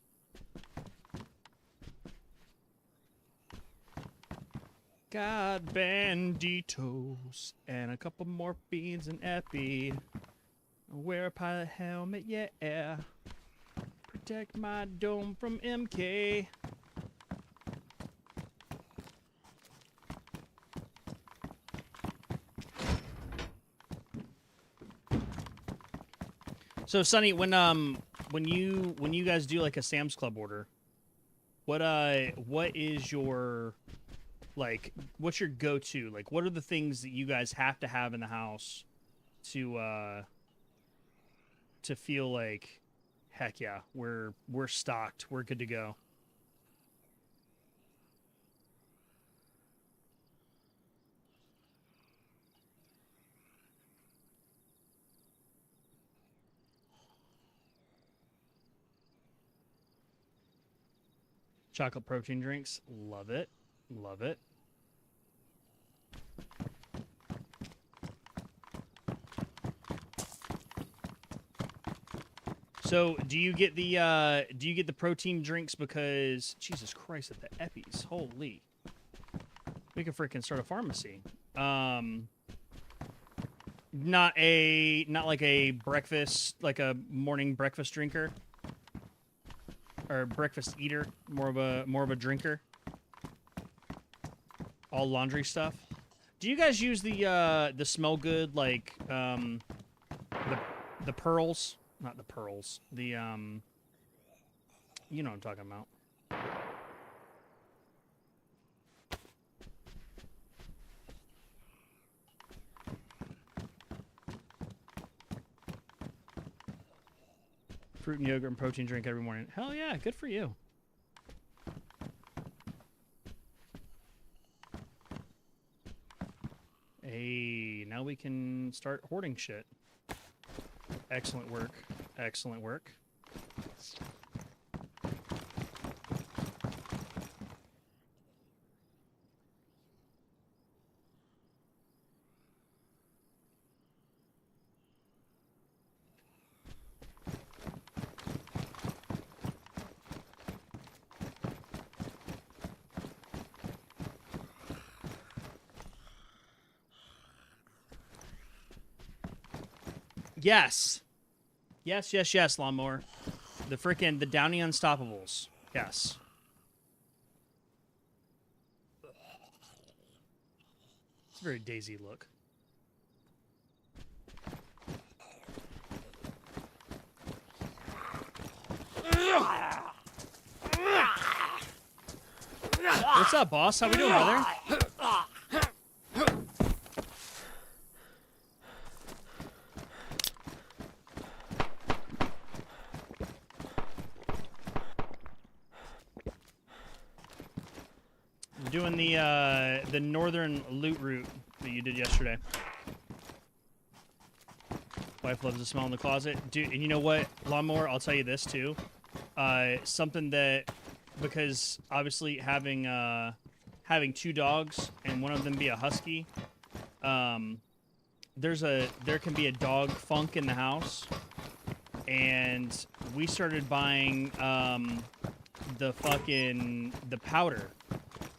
Got banditos and a couple more beans and epi. Wear a pilot helmet, yeah. Protect my dome from MK. So Sonny, when you guys do like a Sam's Club order, what is your what's your go-to? Like, what are the things that you guys have to have in the house to feel like, heck yeah, we're stocked, we're good to go? Chocolate protein drinks, love it, love it. So, do you get the protein drinks because Jesus Christ at the Eppies? Holy, we could freaking start a pharmacy. Not like a breakfast, like a morning breakfast drinker or breakfast eater. More of a drinker. All laundry stuff. Do you guys use the smell good like the pearls? Not the pearls. The you know what I'm talking about. Fruit and yogurt and protein drink every morning. Hell yeah, good for you. Hey, now we can start hoarding shit. Excellent work. Excellent work. Yes. Yes, Lawnmower. The Downy Unstoppables. Yes. It's a very DayZ look. What's up, boss? How we doing, brother? Doing the northern loot route that you did yesterday. Wife loves the smell in the closet, dude. And you know what, Lawnmower? I'll tell you this too. Something that, because obviously having two dogs and one of them be a husky, there can be a dog funk in the house, and we started buying the powder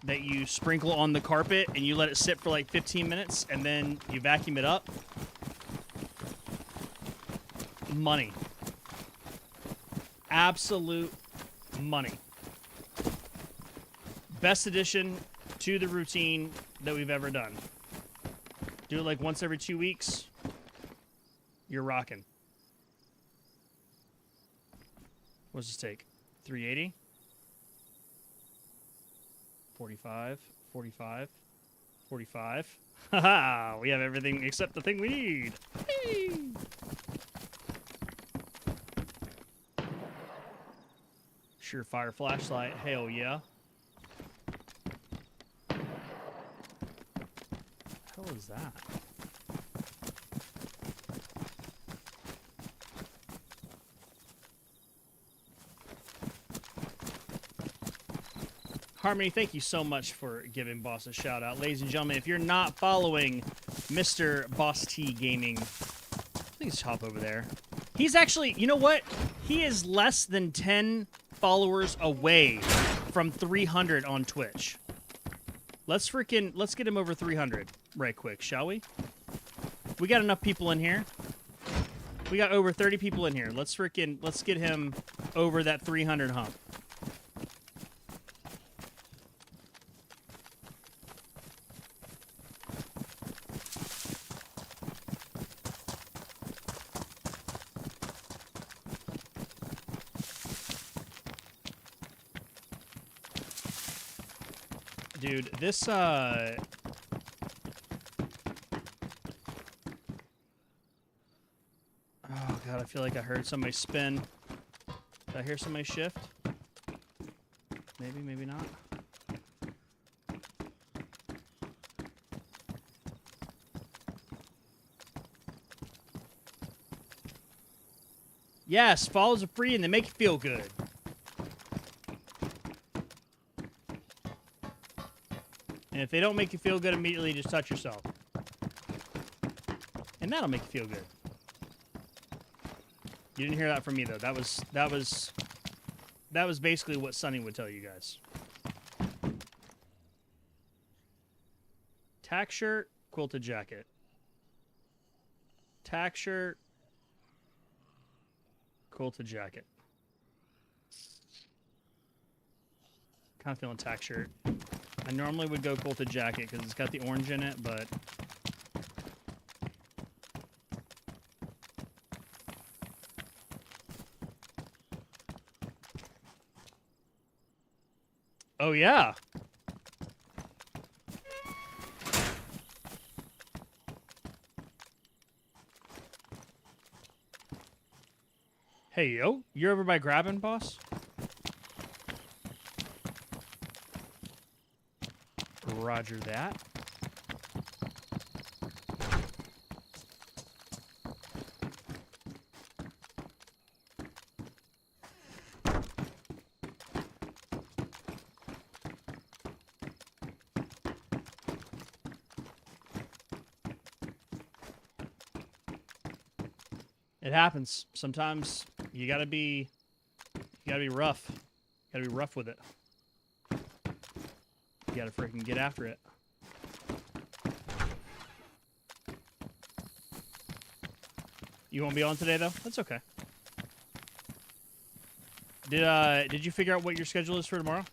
that you sprinkle on the carpet and you let it sit for like 15 minutes and then you vacuum it up. Money. Absolute money. Best addition to the routine that we've ever done. Do it like once every 2 weeks. You're rocking. What does this take? 380? 45, 45, 45. Haha, we have everything except the thing we need. Whee! Surefire flashlight, hell yeah. What the hell is that? Harmony, thank you so much for giving Boss a shout out. Ladies and gentlemen, if you're not following Mr. Boss T Gaming, please hop over there. He's actually, you know what? He is less than 10 followers away from 300 on Twitch. Let's get him over 300 right quick, shall we? We got enough people in here. We got over 30 people in here. Let's get him over that 300 hump. Dude, this oh god, I feel like I heard somebody spin. Did I hear somebody shift? Maybe, maybe not. Yes, follows are free and they make you feel good. And if they don't make you feel good immediately, just touch yourself. And that'll make you feel good. You didn't hear that from me though. That was basically what Sonny would tell you guys. Tack shirt, quilted jacket. Tack shirt, quilted jacket. Kind of feeling tack shirt. I normally would go quilted jacket because it's got the orange in it, but oh yeah. Hey yo, you're over by grabbing, boss? Roger that. It happens. Sometimes you gotta be rough. You gotta be rough with it. You gotta freaking get after it. You won't be on today though? That's okay. Did you figure out what your schedule is for tomorrow?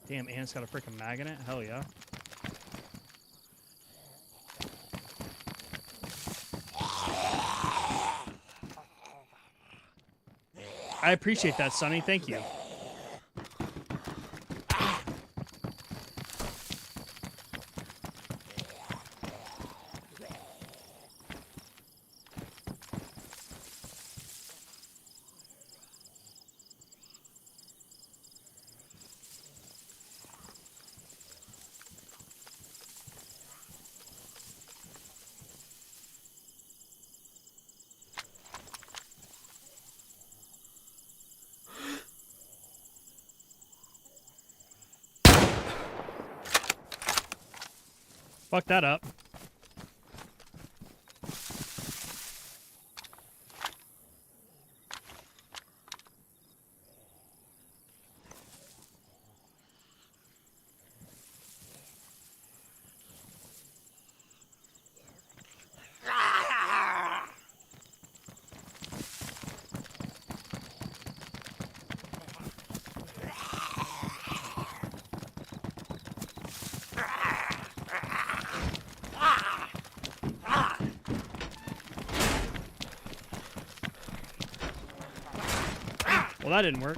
Damn, and it's got a freaking mag in it? Hell yeah. I appreciate that, Sonny. Thank you. Fuck that up. Well, that didn't work.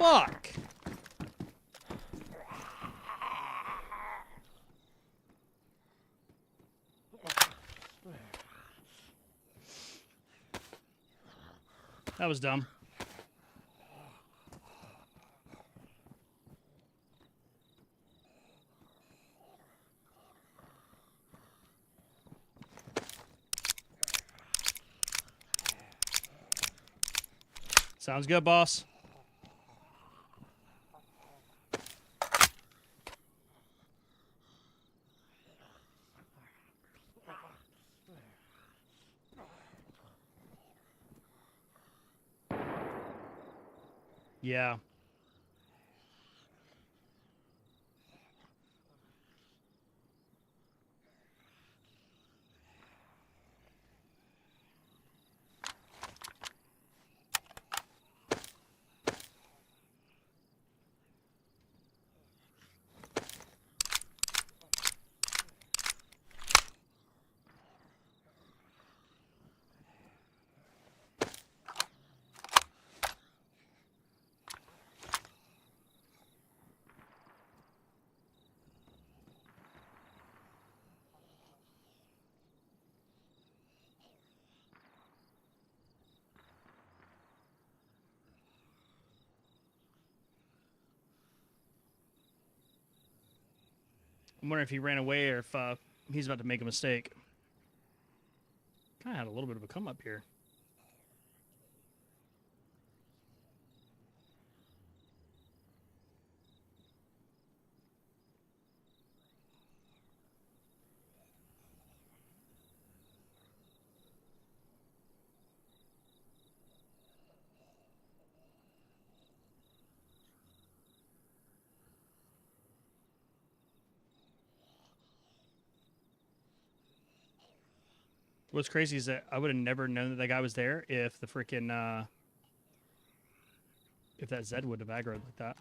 fuck? That was dumb. Sounds good, boss. Yeah. I'm wondering if he ran away or if he's about to make a mistake. Kind of had a little bit of a come up here. What's crazy is that I would have never known that that guy was there if the freaking if that Zed would have aggroed like that.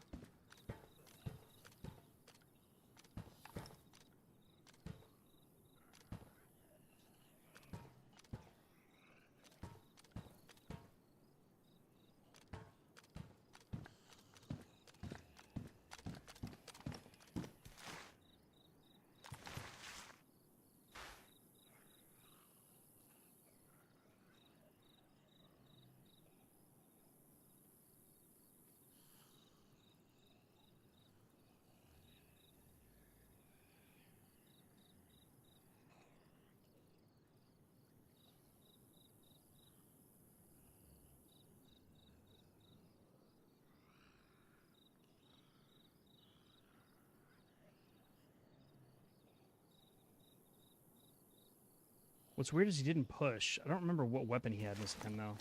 What's weird is he didn't push. I don't remember what weapon he had this time, though.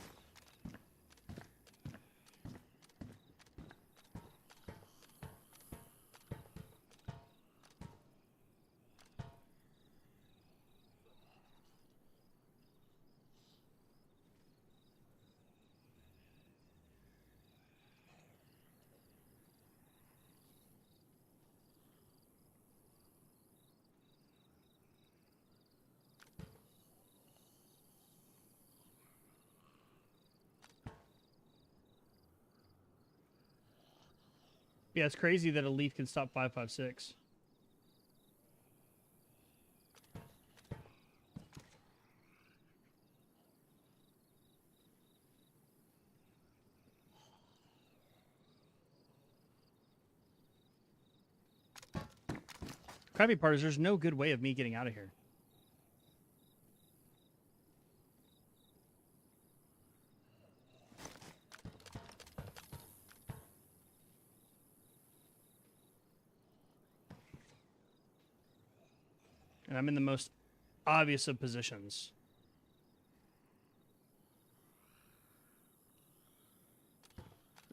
Yeah, it's crazy that a leaf can stop 5.56. Crappy part is there's no good way of me getting out of here. And I'm in the most obvious of positions.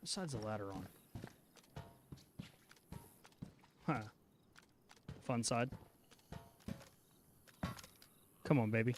What side's the ladder on? Huh. Fun side. Come on, baby.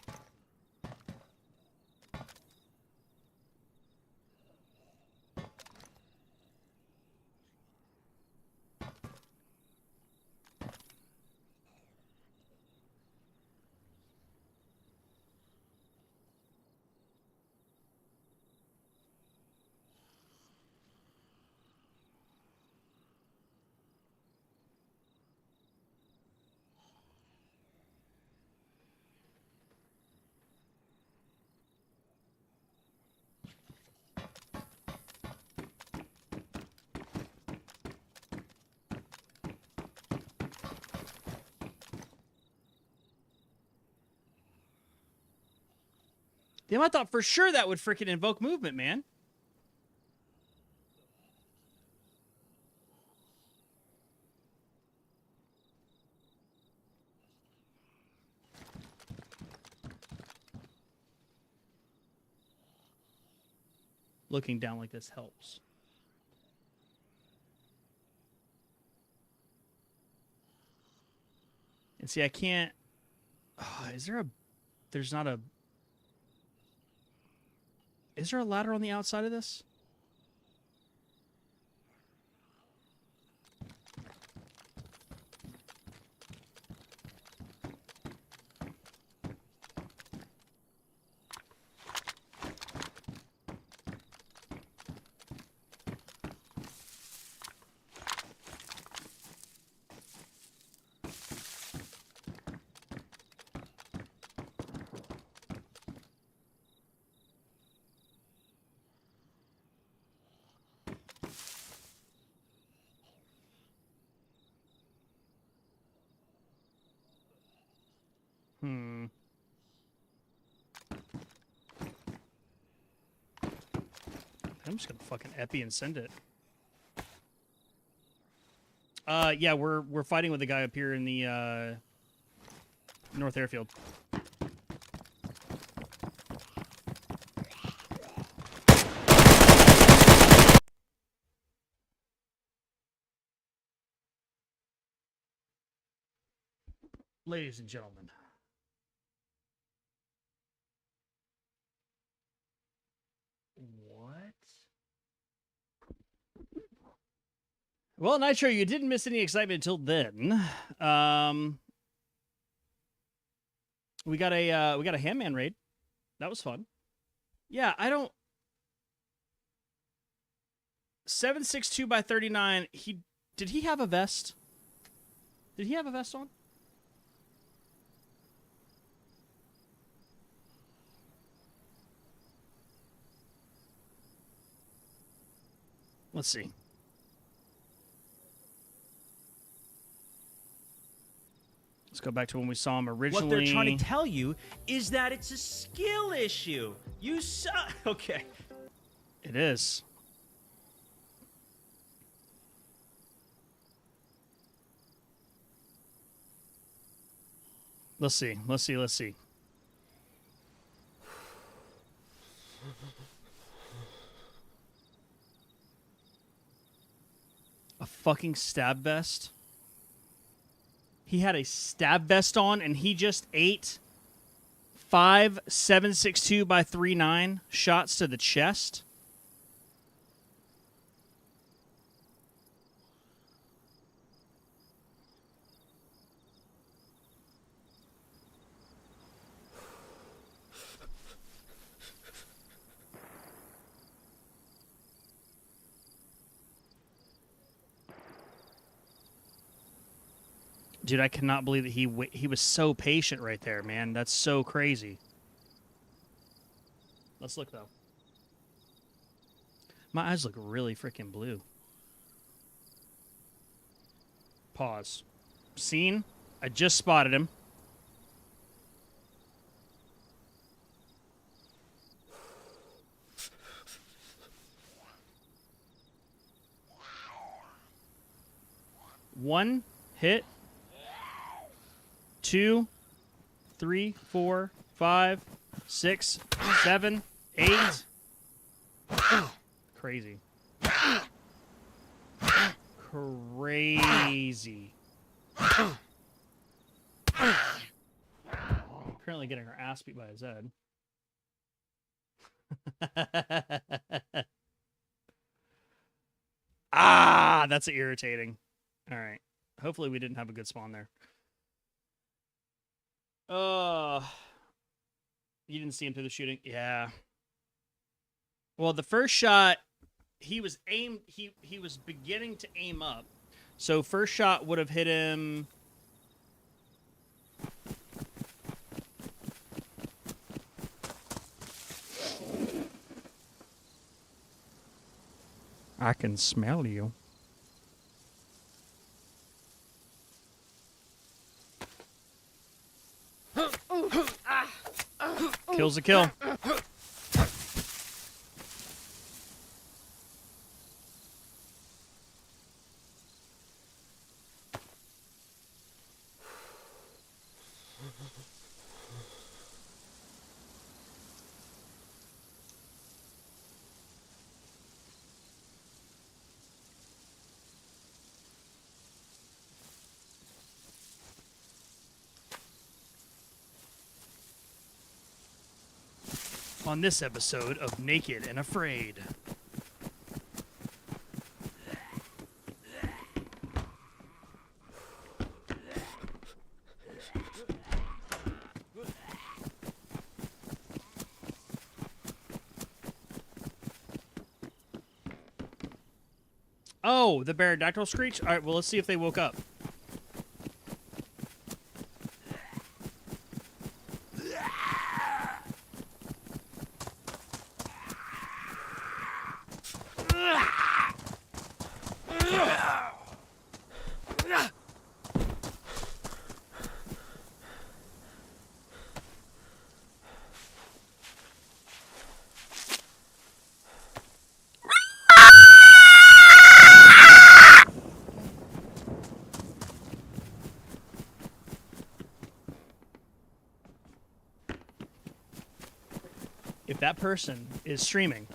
Damn, I thought for sure that would freaking invoke movement, man. Looking down like this helps. And see, I can't... Oh, is there a... There's not a... Is there a ladder on the outside of this? I'm just gonna fucking epi and send it. Yeah, we're fighting with the guy up here in the North Airfield. Ladies and gentlemen. What? Well, Nitro, you didn't miss any excitement until then. We got a Handman raid. That was fun. Yeah, I don't. 762 by 39. Did he have a vest? Did he have a vest on? Let's see. Let's go back to when we saw him originally. What they're trying to tell you is that it's a skill issue. You suck. Okay. It is. Let's see. Let's see. Let's see. A fucking stab vest? He had a stab vest on and he just ate 5 7.62 by 3.9 shots to the chest? Dude, I cannot believe that he was so patient right there, man. That's so crazy. Let's look, though. My eyes look really freaking blue. Pause. Seen? I just spotted him. One hit. 2, 3, 4, 5, 6, 7, 8. Crazy. Crazy. Currently getting her ass beat by Zed. Ah, that's irritating. All right. Hopefully we didn't have a good spawn there. You didn't see him through the shooting? Yeah. Well, the first shot, he was beginning to aim up. So first shot would have hit him. I can smell you. Kill's a kill. on this episode of Naked and Afraid. Oh, the pterodactyl screech? All right, well, let's see if they woke up. If that person is streaming,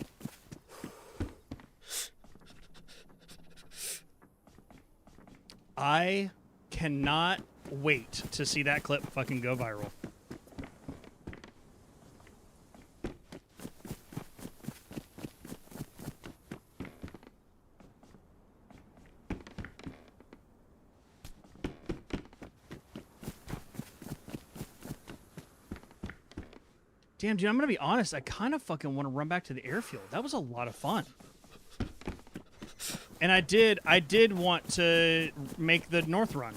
I cannot wait to see that clip fucking go viral. Damn, dude, I'm gonna be honest. I kind of fucking want to run back to the airfield. That was a lot of fun. And I did want to make the north run.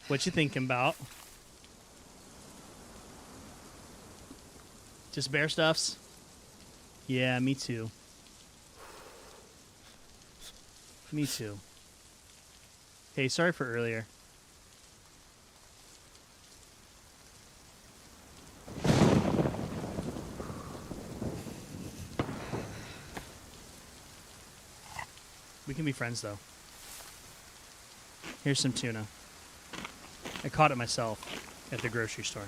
What you thinking about? Just bear stuffs? Yeah, me too. Me too. Hey, sorry for earlier. We can be friends, though. Here's some tuna. I caught it myself at the grocery store.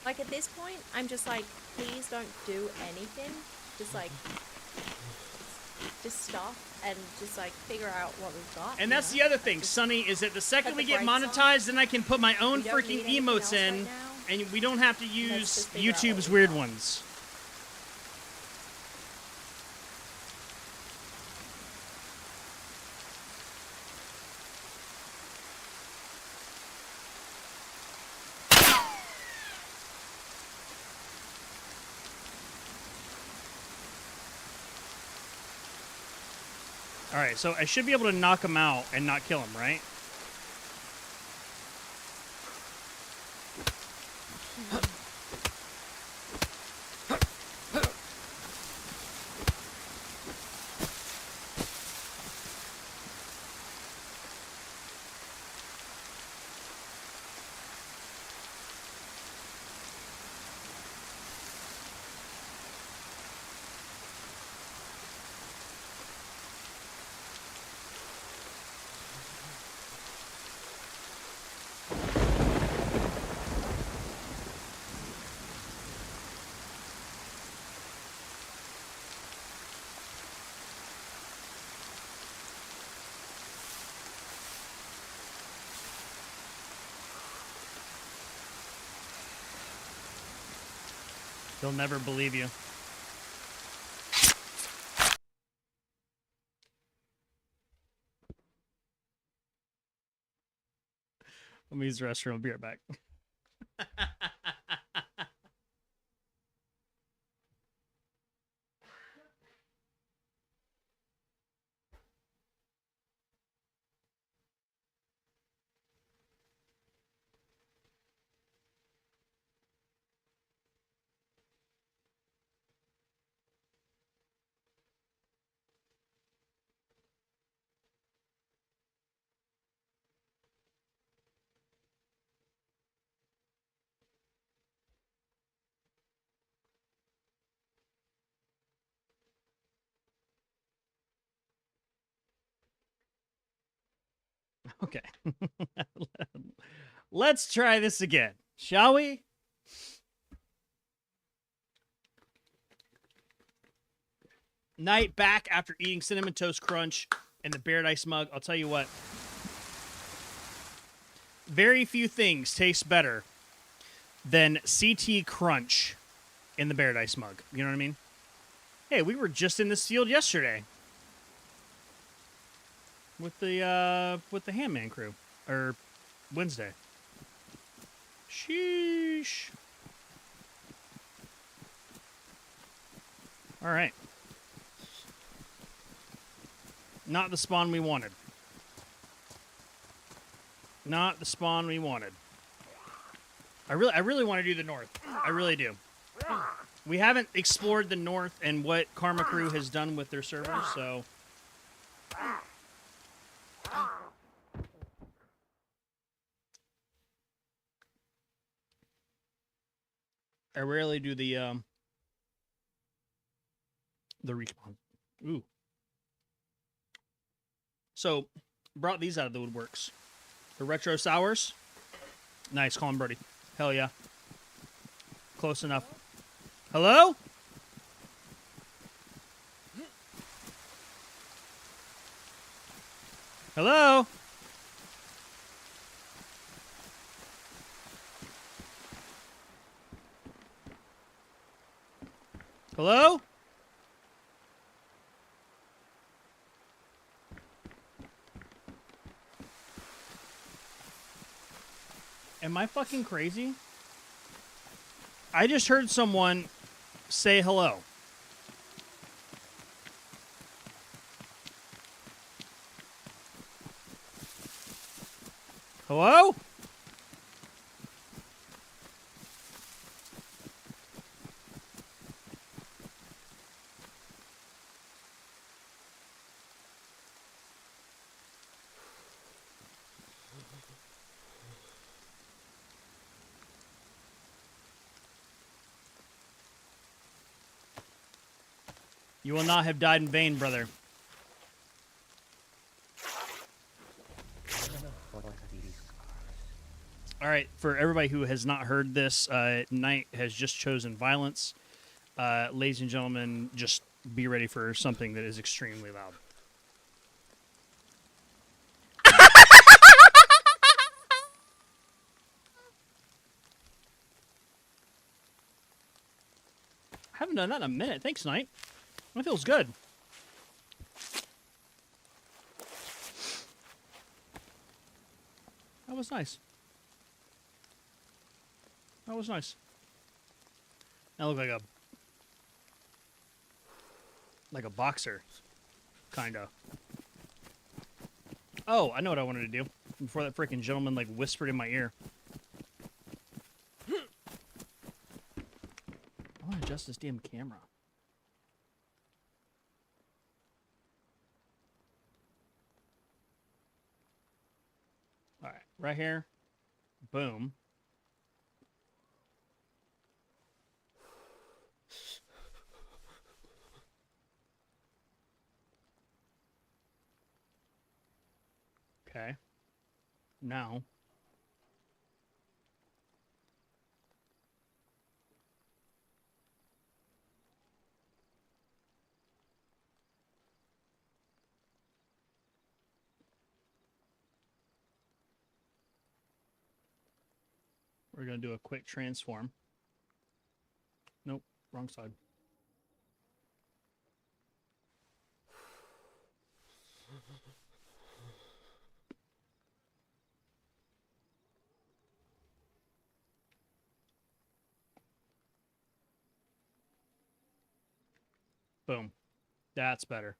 Like, at this point, I'm just like, please don't do anything. Just, like, just stop and just, like, figure out what we've got. And that's the other thing, Sonny, is that the second we get monetized, then I can put my own freaking emotes in, and we don't have to use YouTube's weird ones. Alright, so I should be able to knock him out and not kill him, right? They'll never believe you. Let me use the restroom. I'll be right back. Okay. Let's try this again, shall we? Night back after eating Cinnamon Toast Crunch and the Paradise mug. I'll tell you what. Very few things taste better than CT Crunch in the Paradise mug. You know what I mean? Hey, we were just in this field yesterday with the Handman crew, or Wednesday. Sheesh. All right. Not the spawn we wanted. Not the spawn we wanted. I really want to do the north. I really do. We haven't explored the north and what Karma Crew has done with their servers, so I rarely do the respawn. Ooh. So, brought these out of the woodworks. The retro sours. Nice, call him Birdie. Hell yeah. Close enough. Hello? Hello? Hello? Am I fucking crazy? I just heard someone say hello. Hello? You will not have died in vain, brother. All right, for everybody who has not heard this, Knight has just chosen violence. Ladies and gentlemen, just be ready for something that is extremely loud. I haven't done that in a minute. Thanks, Knight. That feels good. That was nice. That was nice. That looked like a boxer, kinda. Oh, I know what I wanted to do before that freaking gentleman like whispered in my ear. I want to adjust this damn camera. All right, right here. Boom. Okay. Now. We're going to do a quick transform. Nope, wrong side. Boom. That's better.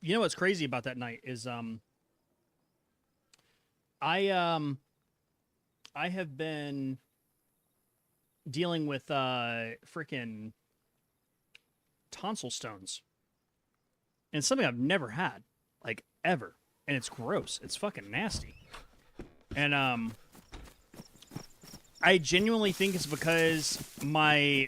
You know what's crazy about that night is I have been dealing with freaking tonsil stones. And it's something I've never had, like ever. And it's gross. It's fucking nasty. And I genuinely think it's because my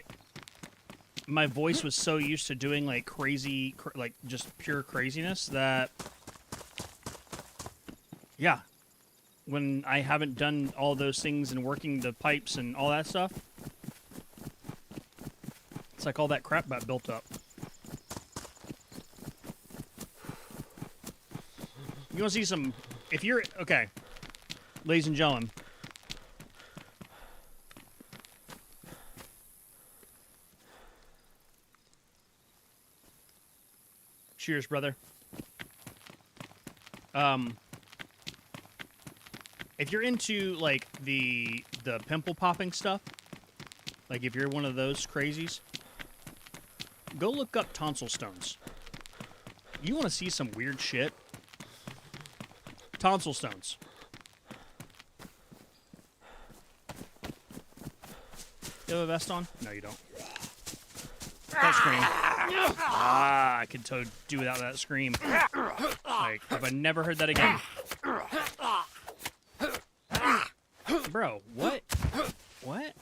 my voice was so used to doing like crazy, like just pure craziness that, yeah, when I haven't done all those things and working the pipes and all that stuff, it's like all that crap got built up. You want to see some, if you're, okay, ladies and gentlemen. Cheers, brother. If you're into like the pimple popping stuff, like if you're one of those crazies, go look up tonsil stones. You want to see some weird shit? Tonsil stones. You have a vest on? No, you don't. That scream. Ah, I could do without that scream. Like, have I never heard that again? Bro, what? What?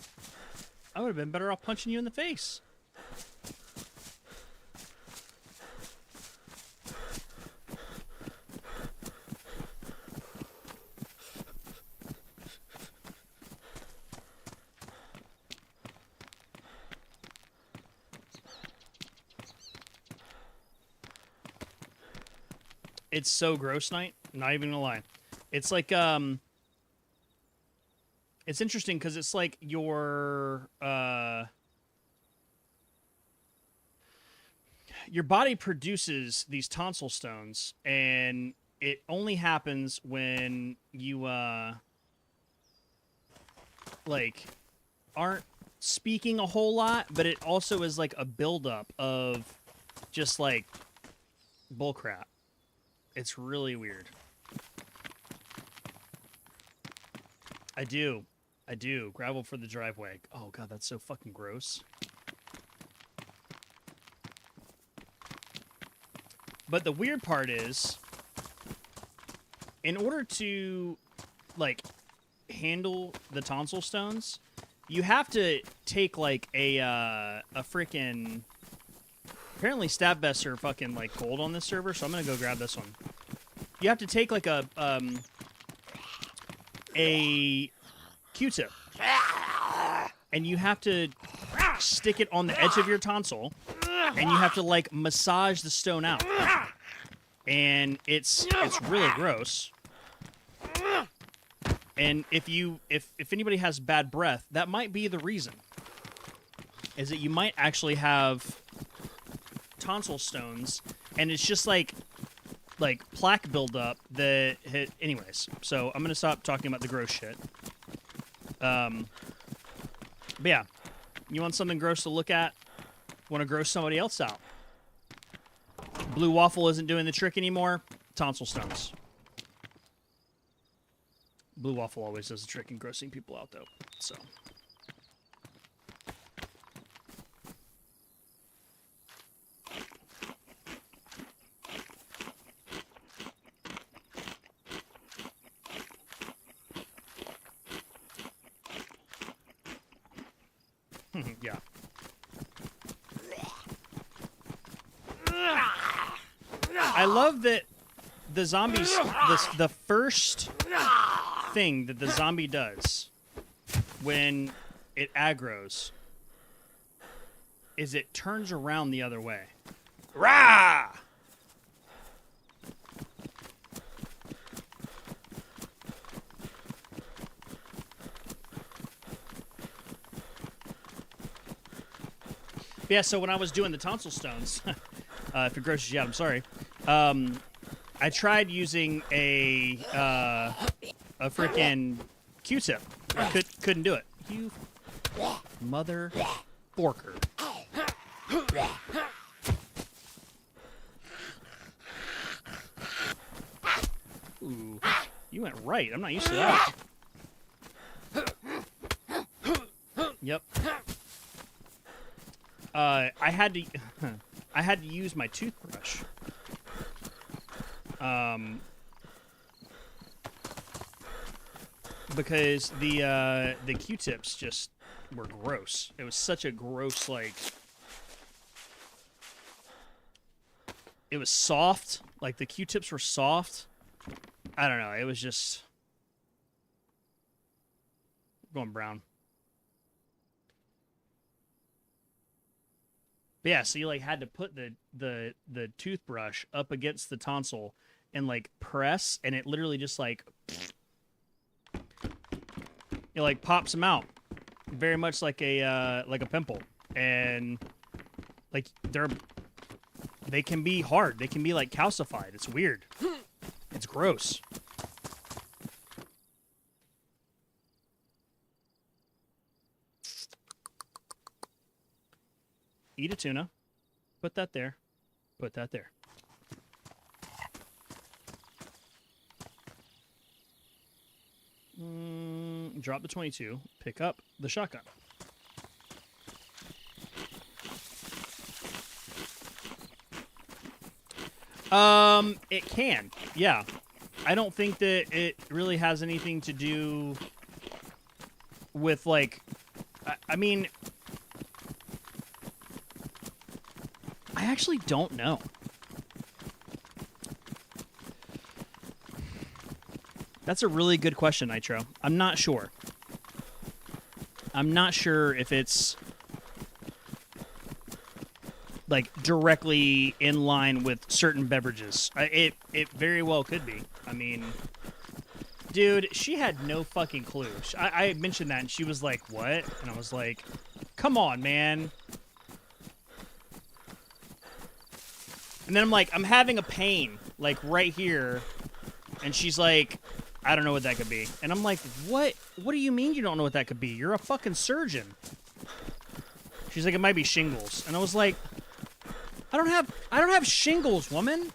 I would have been better off punching you in the face. It's so gross, Night. Not even gonna lie. It's like, it's interesting because it's like your body produces these tonsil stones, and it only happens when you, like, aren't speaking a whole lot, but it also is like a buildup of just like bullcrap. It's really weird. I do. Gravel for the driveway. Oh, God, that's so fucking gross. But the weird part is, in order to, like, handle the tonsil stones, you have to take, like, a freaking... Apparently stab vests are fucking, like, gold on this server, so I'm gonna go grab this one. You have to take, like, a Q-tip. And you have to stick it on the edge of your tonsil, and you have to, like, massage the stone out. And it's really gross. And if anybody has bad breath, that might be the reason. Is that you might actually have tonsil stones, and it's just like plaque buildup that hit. Anyways, so I'm gonna stop talking about the gross shit. But yeah, you want something gross to look at? Want to gross somebody else out? Blue waffle isn't doing the trick anymore. Tonsil stones. Blue waffle always does the trick in grossing people out, though. So. Yeah. I love that the zombies, the first thing that the zombie does when it aggroes is it turns around the other way. Rah! Yeah, so when I was doing the tonsil stones, if it grosses you out, I'm sorry. I tried using a freaking Q-tip. I couldn't do it. You mother forker. Ooh, you went right. I'm not used to that. Yep. I had to use my toothbrush. Because the Q-tips just were gross. It was such a gross, like, It was soft. Like, the Q-tips were soft. I don't know. It was just... going brown. But yeah, so you, like, had to put the toothbrush up against the tonsil and, like, press, and it literally just, like... it, like, pops them out. Very much like a pimple. And, like, they can be hard. They can be, like, calcified. It's weird. It's gross. Eat a tuna. Put that there. Put that there. Drop the 22. Pick up the shotgun. It can. Yeah. I don't think that it really has anything to do with, like... I mean... I actually don't know. That's a really good question, Nitro. I'm not sure. I'm not sure if it's... like, directly in line with certain beverages. It very well could be. I mean, dude, she had no fucking clue. I mentioned that, and she was like, what? And I was like, come on, man. And then I'm like, I'm having a pain, like, right here. And she's like, I don't know what that could be. And I'm like, what? What do you mean you don't know what that could be? You're a fucking surgeon. She's like, it might be shingles. And I was like... I don't have shingles, woman.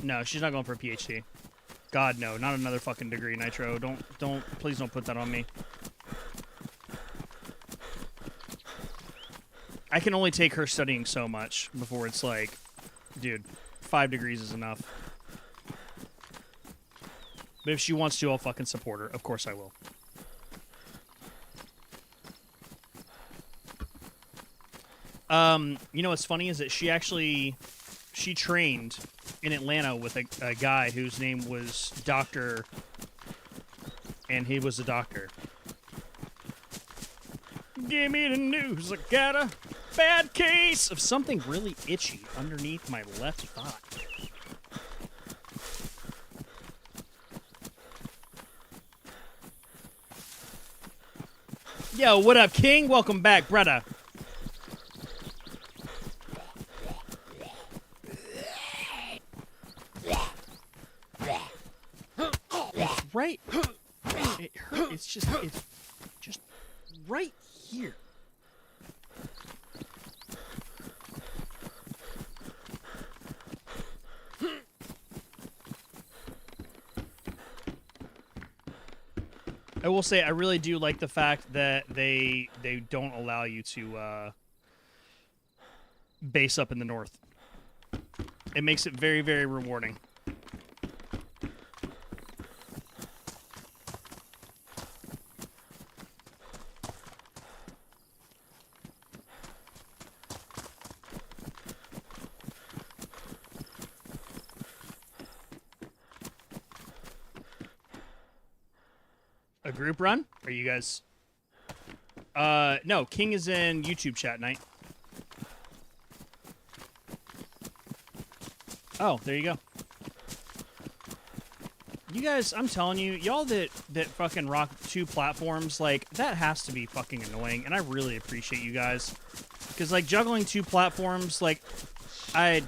No, she's not going for a PhD. God, no, not another fucking degree, Nitro. Please don't put that on me. I can only take her studying so much before it's like, dude, 5 degrees is enough. But if she wants to, I'll fucking support her. Of course I will. You know what's funny is that she trained in Atlanta with a guy whose name was Doctor, and he was a doctor. Give me the news, I got a bad case of something really itchy underneath my left thigh. Yo, what up, King? Welcome back, brother. Right, it hurt. It's just right here. I will say I really do like the fact that they don't allow you to base up in the north. It makes it very, very rewarding. A group run? Are you guys... no, King is in YouTube chat night. Oh, there you go. You guys, I'm telling you, y'all that fucking rock 2 platforms, like, that has to be fucking annoying, and I really appreciate you guys. Because, like, juggling 2 platforms, like, I'm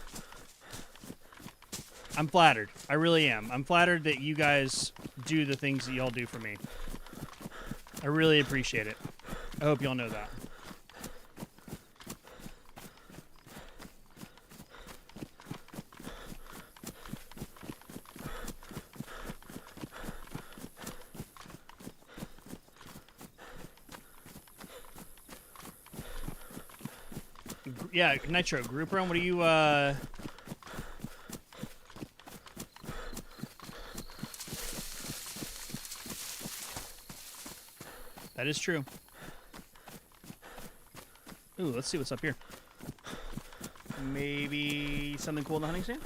flattered. I really am. I'm flattered that you guys do the things that y'all do for me. I really appreciate it. I hope y'all know that. Yeah, Nitro, group run, what are you, That is true. Ooh, let's see what's up here. Maybe something cool in the hunting stand?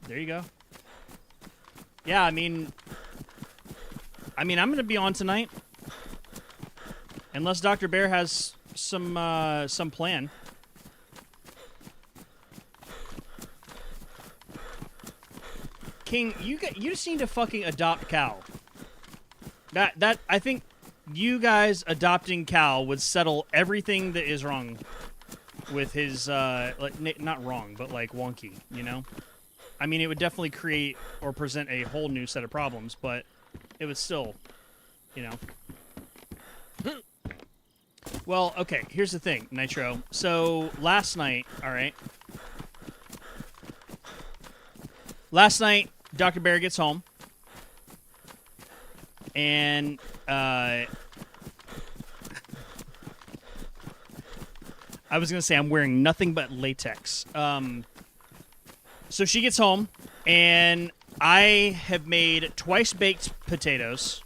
There you go. Yeah, I mean, I'm gonna be on tonight, unless Dr. Bear has some plan. King, you just need to fucking adopt Cal. That I think you guys adopting Cal would settle everything that is wrong with his like not wrong, but like wonky, you know? I mean, it would definitely create or present a whole new set of problems, but it would still, you know. Well, okay, here's the thing, Nitro. So, last night, all right. Last night, Dr. Bear gets home. And, I was going to say I'm wearing nothing but latex. So she gets home, and I have made twice-baked potatoes.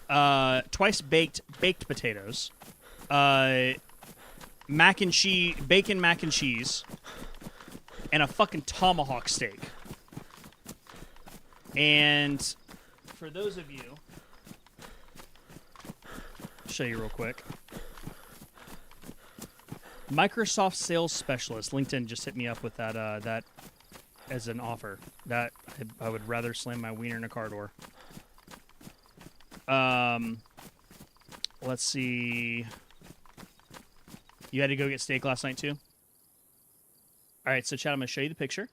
Twice-baked potatoes. Mac and cheese, bacon mac and cheese, and a fucking tomahawk steak. And for those of you, I'll show you real quick. Microsoft Sales Specialist. LinkedIn just hit me up with that that as an offer. That I would rather slam my wiener in a car door. Let's see. You had to go get steak last night too? All right, so Chad, I'm going to show you the picture.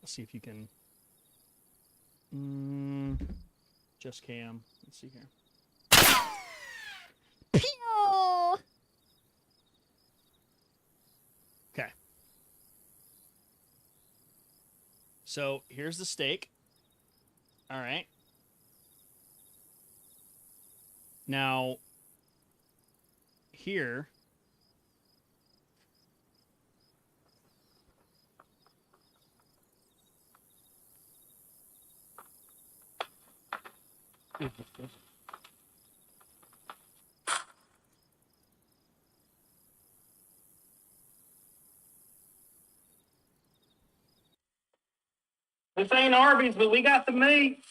Let's see if you can... just cam. Let's see here. Pew! Okay. So, here's the steak. All right. Now, here... This ain't Arby's, but we got the meat.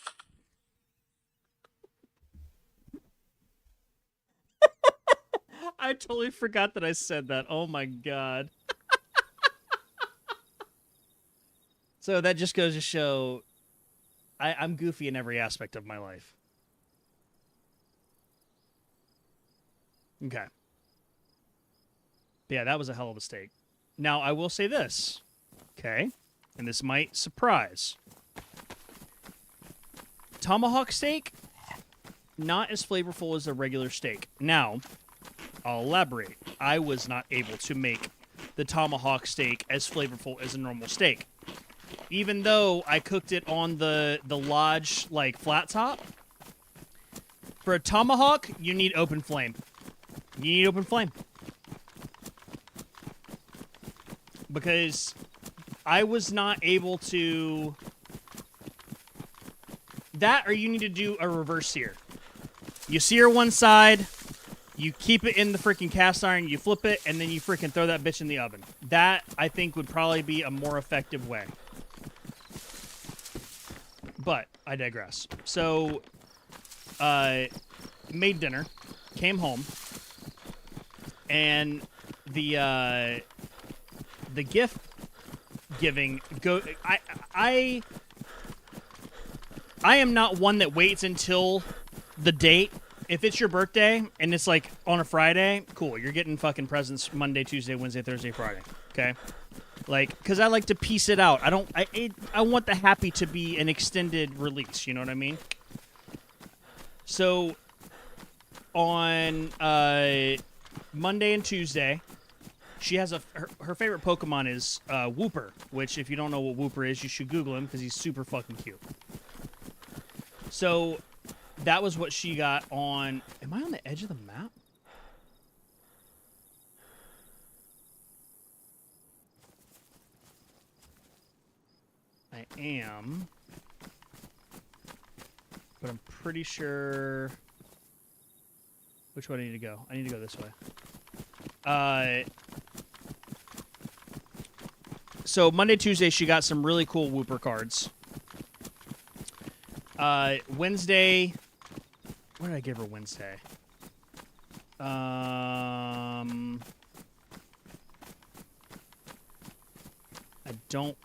I totally forgot that I said that. Oh my god. So that just goes to show I'm goofy in every aspect of my life. Okay. Yeah, that was a hell of a steak. Now, I will say this. Okay. And this might surprise. Tomahawk steak, not as flavorful as a regular steak. Now, I'll elaborate. I was not able to make the tomahawk steak as flavorful as a normal steak. Even though I cooked it on the Lodge, like, flat top. For a tomahawk, you need open flame. You need open flame. Because I was not able to... That, or you need to do a reverse sear. You sear one side, you keep it in the freaking cast iron, you flip it, and then you freaking throw that bitch in the oven. That, I think, would probably be a more effective way. But, I digress. So, made dinner, came home, and the gift giving I am not one that waits until the date. If it's your birthday and it's like on a Friday, cool, you're getting fucking presents Monday, Tuesday, Wednesday, Thursday, Friday. Okay? Like, because I like to piece it out. I want the happy to be an extended release, you know what I mean? So on Monday and Tuesday, she has her favorite Pokemon is Wooper, which if you don't know what Wooper is, you should Google him because he's super fucking cute. So that was what she got on... Am I on the edge of the map? I am... but I'm pretty sure. Which way do I need to go? I need to go this way. So Monday, Tuesday, she got some really cool Whooper cards. Wednesday, what did I give her Wednesday? I don't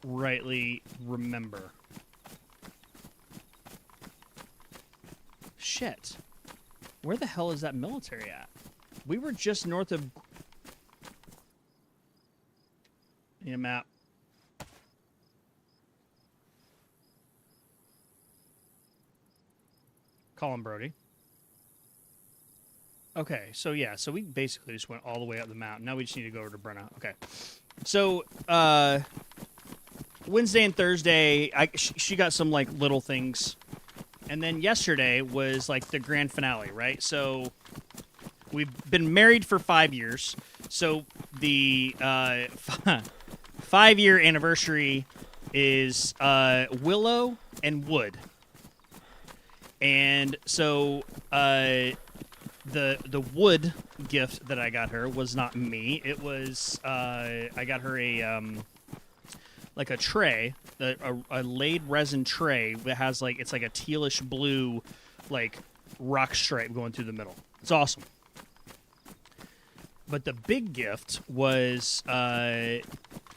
rightly remember. Shit. Where the hell is that military at? We were just north of... Need a map. Colin Brody. Okay, so yeah, so we basically just went all the way up the mountain. Now we just need to go over to Brenna. Okay. So, Wednesday and Thursday, she got some, like, little things. And then yesterday was, like, the grand finale, right? So, we've been married for 5 years. So, the 5-year anniversary is Willow and Wood. And so, the wood gift that I got her was not me. It was I got her a like a tray, a laid resin tray that has like it's like a tealish blue like rock stripe going through the middle. It's awesome. But the big gift was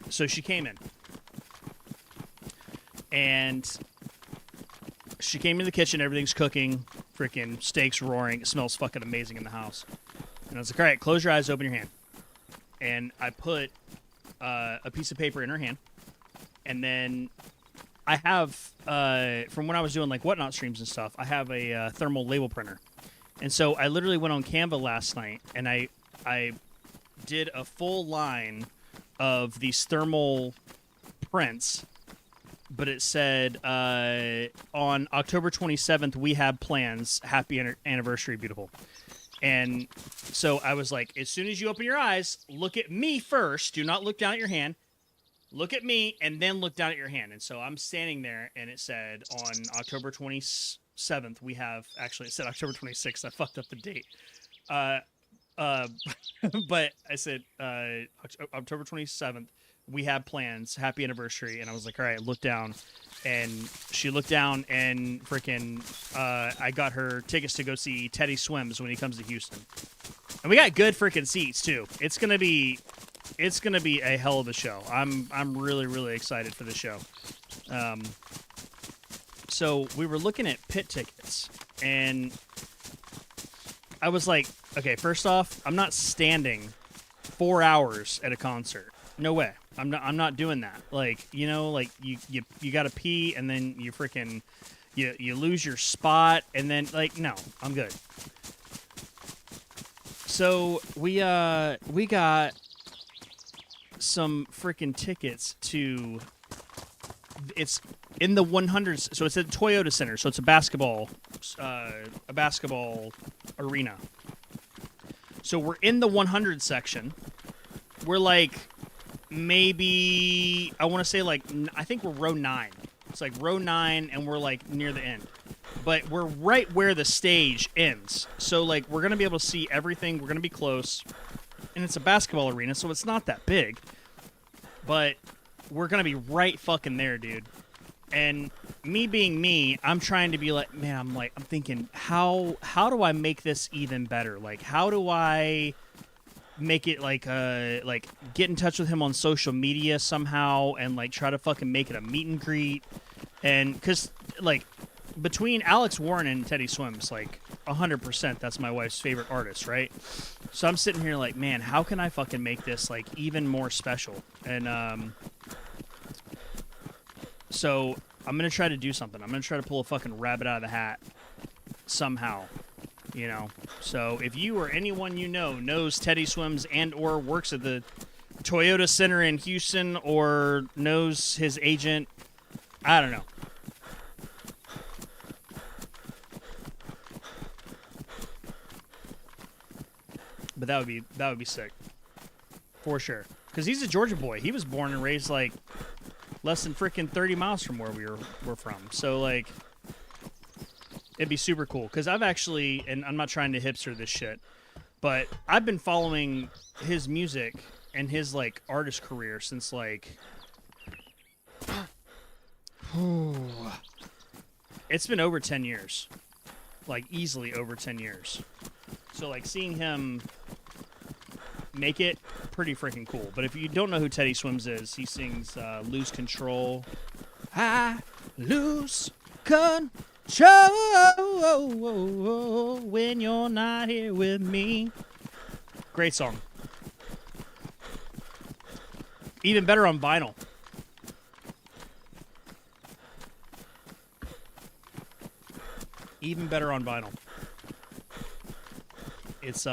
so she came in and she came into the kitchen. Everything's cooking. Freaking steaks roaring. It smells fucking amazing in the house. And I was like, all right, close your eyes, open your hand. And I put a piece of paper in her hand. And then I have, from when I was doing like Whatnot streams and stuff, I have a thermal label printer. And so I literally went on Canva last night and I did a full line of these thermal prints. But it said, on October 27th, we have plans. Happy anniversary, beautiful. And so I was like, as soon as you open your eyes, look at me first. Do not look down at your hand. Look at me, and then look down at your hand. And so I'm standing there, and it said, on October 27th, we have... Actually, it said October 26th. I fucked up the date. But I said, October 27th. We have plans. Happy anniversary. And I was like, all right, look down. And she looked down and freaking, I got her tickets to go see Teddy Swims when he comes to Houston. And we got good freaking seats too. It's gonna be a hell of a show. I'm really, really excited for the show. So we were looking at pit tickets and I was like, okay, first off, I'm not standing 4 hours at a concert. No way. I'm not doing that. Like, you know, like you gotta pee and then you freaking you lose your spot and then like no, I'm good. So we got some freaking tickets to it's in the 100s, so it's at Toyota Center, so it's a basketball arena. So we're in the 100 section. We're like maybe I want to say like I think we're row 9. It's like row 9 and we're like near the end. But we're right where the stage ends. So like we're going to be able to see everything. We're going to be close. And it's a basketball arena, so it's not that big. But we're going to be right fucking there, dude. And me being me, I'm trying to be like, man, I'm thinking how do I make this even better? Like how do I make it like get in touch with him on social media somehow and like try to fucking make it a meet and greet. And because like between Alex Warren and Teddy Swims, like 100% that's my wife's favorite artist, right? So I'm sitting here like, man, how can I fucking make this like even more special? And so I'm gonna try to do something. I'm gonna try to pull a fucking rabbit out of the hat somehow. You know, so if you or anyone you know knows Teddy Swims and or works at the Toyota Center in Houston or knows his agent, I don't know. But that would be sick. For sure. Because he's a Georgia boy. He was born and raised like less than freaking 30 miles from where we're from. So like It'd be super cool because I've actually, and I'm not trying to hipster this shit, but I've been following his music and his like artist career since like it's been over 10 years, like easily over 10 years. So like seeing him make it, pretty freaking cool. But if you don't know who Teddy Swims is, he sings Lose Control. I lose control when you're not here with me. Great song. Even better on vinyl. Even better on vinyl. It's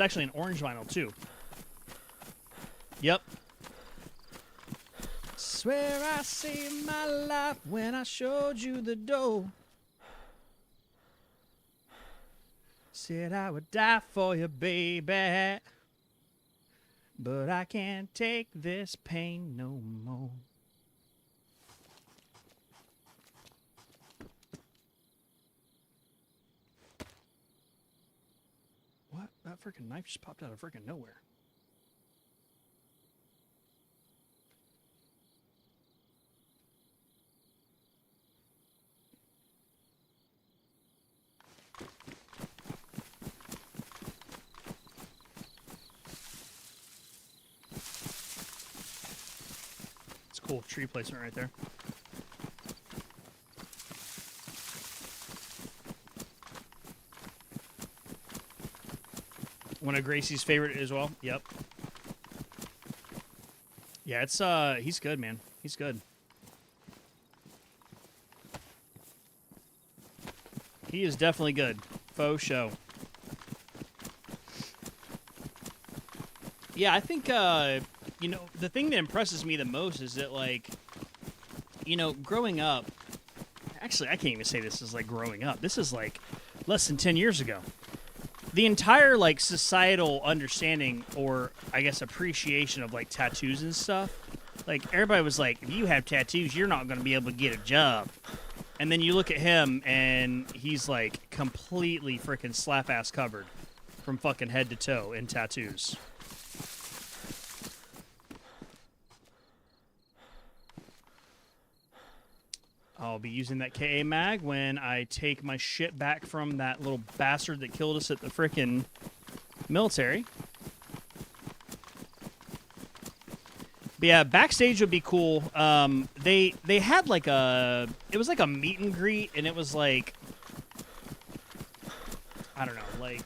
actually an orange vinyl too. Yep. Swear I saved my life when I showed you the door. Said I would die for you, baby. But I can't take this pain no more. What? That freaking knife just popped out of freaking nowhere. It's cool tree placement right there. One of Gracie's favorite as well. Yep. Yeah, it's he's good, man. He's good. He is definitely good. Faux show. Yeah, I think you know, the thing that impresses me the most is that, like, you know, growing up, actually I can't even say this is like growing up. This is like less than 10 years ago. The entire, like, societal understanding, or, I guess, appreciation of, like, tattoos and stuff, like, everybody was like, if you have tattoos, you're not going to be able to get a job. And then you look at him, and he's, like, completely freaking slap-ass covered from fucking head to toe in tattoos. I'll be using that KA mag when I take my shit back from that little bastard that killed us at the frickin' military. But yeah, backstage would be cool. They had like it was like a meet and greet, and it was like, I don't know, like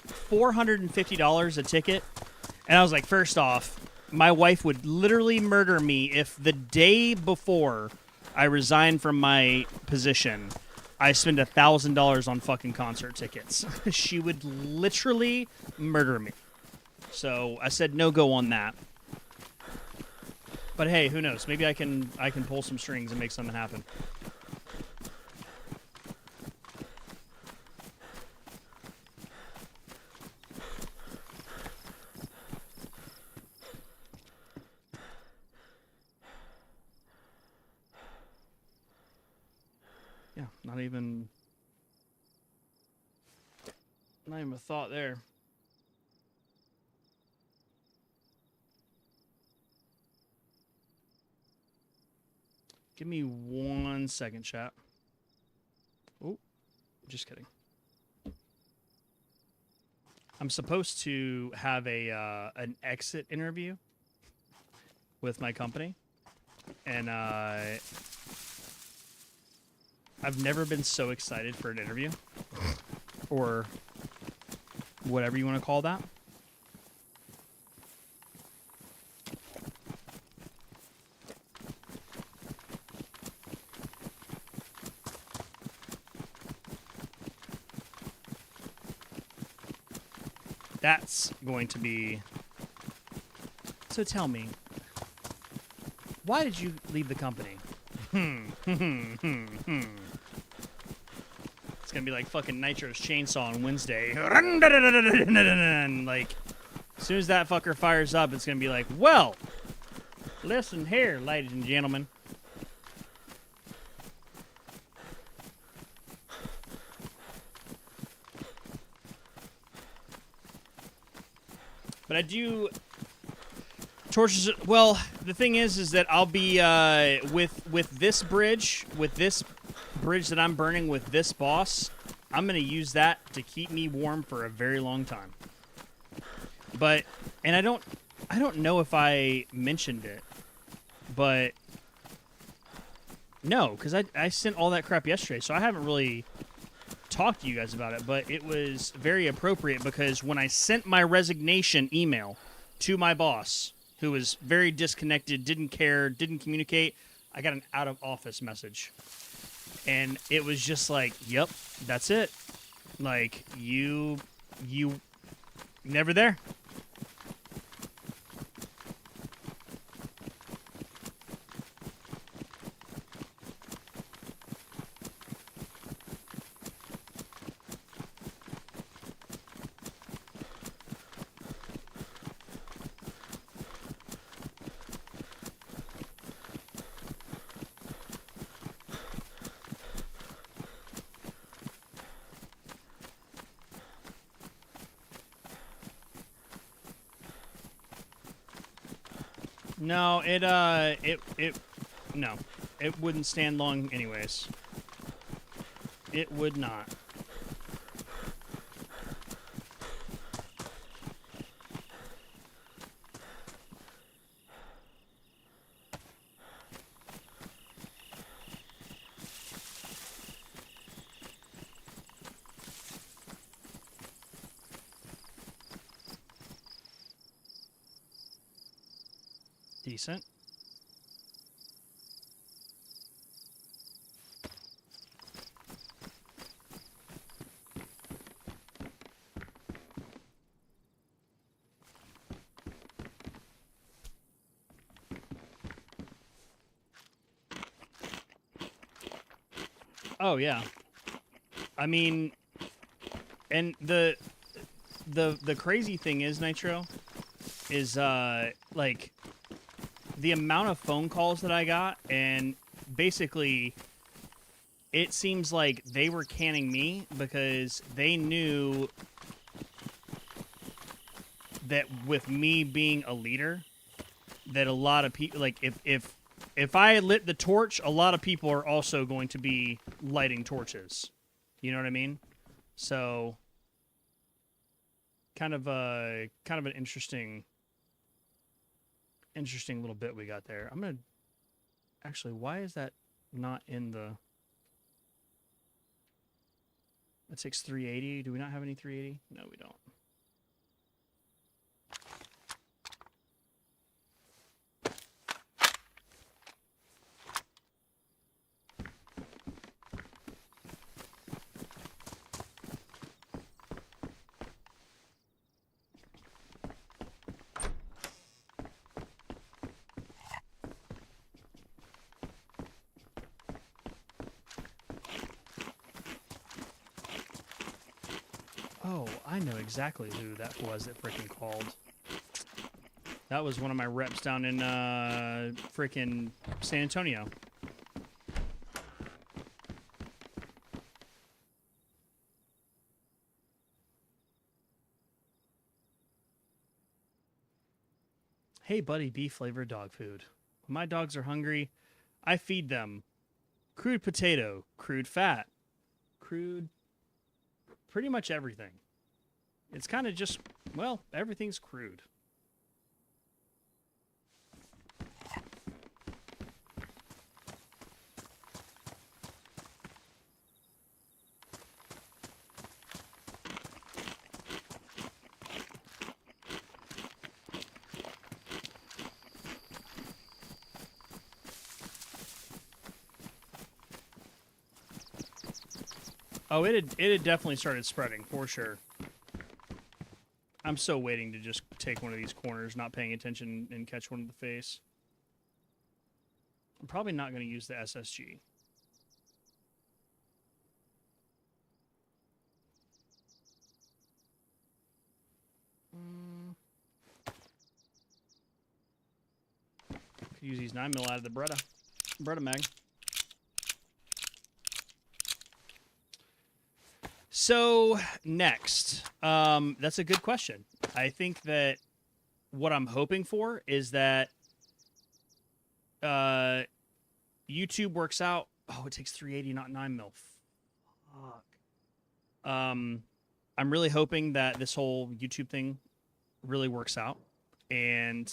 $450 a ticket. And I was like, first off, my wife would literally murder me if the day before I resigned from my position, I spend $1,000 on fucking concert tickets. She would literally murder me. So I said no go on that. But hey, who knows? Maybe I can pull some strings and make something happen. Yeah, not even a thought there. Give me 1 second, chat. Oh, just kidding. I'm supposed to have an exit interview with my company, and I've never been so excited for an interview, or whatever you want to call that. That's going to be... So tell me, why did you leave the company? It's gonna be like fucking Nitro's Chainsaw on Wednesday. Like, as soon as that fucker fires up, it's gonna be like, well, listen here, ladies and gentlemen. But I do torches. Well, the thing is that I'll be with this bridge that I'm burning with this boss. I'm gonna use that to keep me warm for a very long time. And I don't know if I mentioned it, but no, because I sent all that crap yesterday, so I haven't really talked to you guys about it, but it was very appropriate because when I sent my resignation email to my boss, who was very disconnected, didn't care, didn't communicate, I got an out of office message. And it was just like, yep, that's it. Like, you never there. No, no, it wouldn't stand long anyways. It would not. Decent. Oh yeah. I mean, and the crazy thing is, Nitro, is like the amount of phone calls that I got, and basically it seems like they were canning me because they knew that with me being a leader, that a lot of people, like, if I lit the torch, a lot of people are also going to be lighting torches. You know what I mean? So kind of an interesting little bit we got there. I'm gonna actually, why is that not in the? That takes 380. Do we not have any 380? No, we don't. Oh, I know exactly who that was that freaking called. That was one of my reps down in freaking San Antonio. Hey, buddy, beef-flavored dog food. When my dogs are hungry, I feed them crude potato, crude fat, crude, pretty much everything. It's kind of just, well, everything's crude. Oh, it had definitely started spreading, for sure. I'm so waiting to just take one of these corners, not paying attention, and catch one in the face. I'm probably not going to use the SSG. Could use these 9mm out of the Bretta mag. So next, that's a good question. I think that what I'm hoping for is that YouTube works out. Oh, it takes 380, not 9 mil. Fuck. I'm really hoping that this whole YouTube thing really works out, and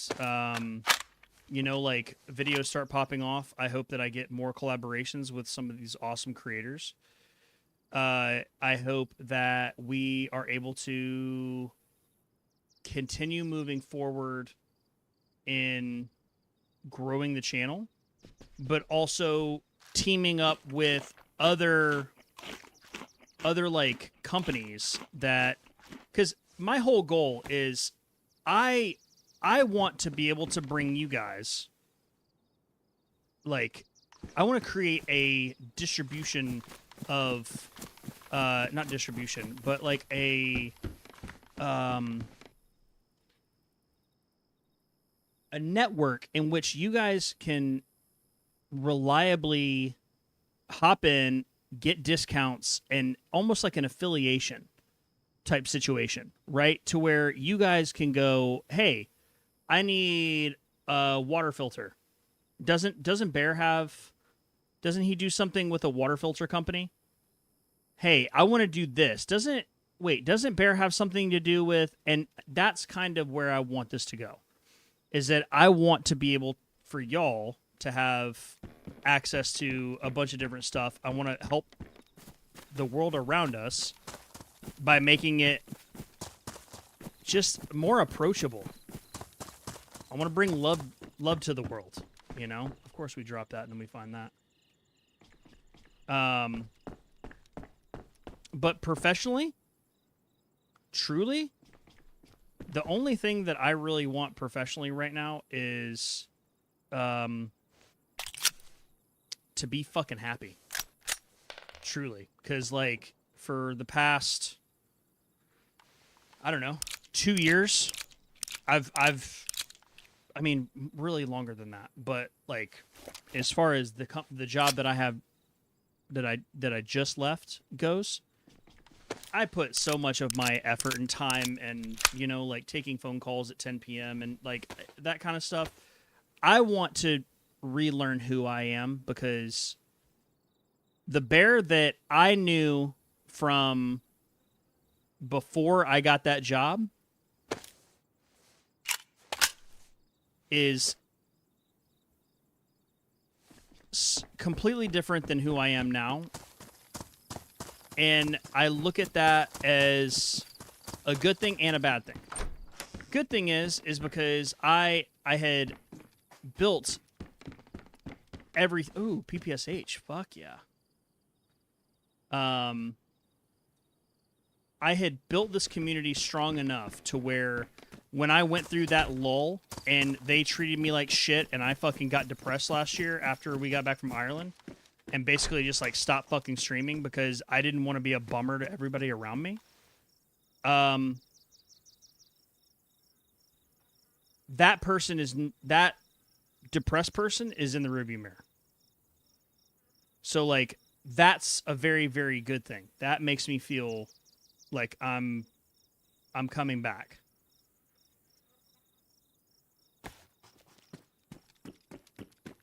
like videos start popping off. I hope that I get more collaborations with some of these awesome creators. I hope that we are able to continue moving forward in growing the channel, but also teaming up with other like companies that, because my whole goal is I want to be able to bring you guys, like, I want to create a distribution of not distribution, but like a network in which you guys can reliably hop in, get discounts, and almost like an affiliation type situation, right? To where you guys can go, hey, I need a water filter. Doesn't he do something with a water filter company? Hey, I want to do this. Doesn't Bear have something to do with, and that's kind of where I want this to go, is that I want to be able for y'all to have access to a bunch of different stuff. I want to help the world around us by making it just more approachable. I want to bring love to the world, you know? Of course we drop that and then we find that. But professionally, truly, the only thing that I really want professionally right now is to be fucking happy. Truly. Because, like, for the past, I don't know, 2 years, I mean, really longer than that. But, like, as far as the job that I have, that I just left goes, I put so much of my effort and time and, like, taking phone calls at 10 p.m. and, like, that kind of stuff. I want to relearn who I am, because the Bear that I knew from before I got that job is completely different than who I am now. And I look at that as a good thing and a bad thing. Good thing is because I had built ooh, PPSH, fuck yeah. I had built this community strong enough to where when I went through that lull and they treated me like shit and I fucking got depressed last year after we got back from Ireland and basically just like stopped fucking streaming because I didn't want to be a bummer to everybody around me. That depressed person is in the rearview mirror. So, like, that's a very, very good thing. That makes me feel like I'm coming back.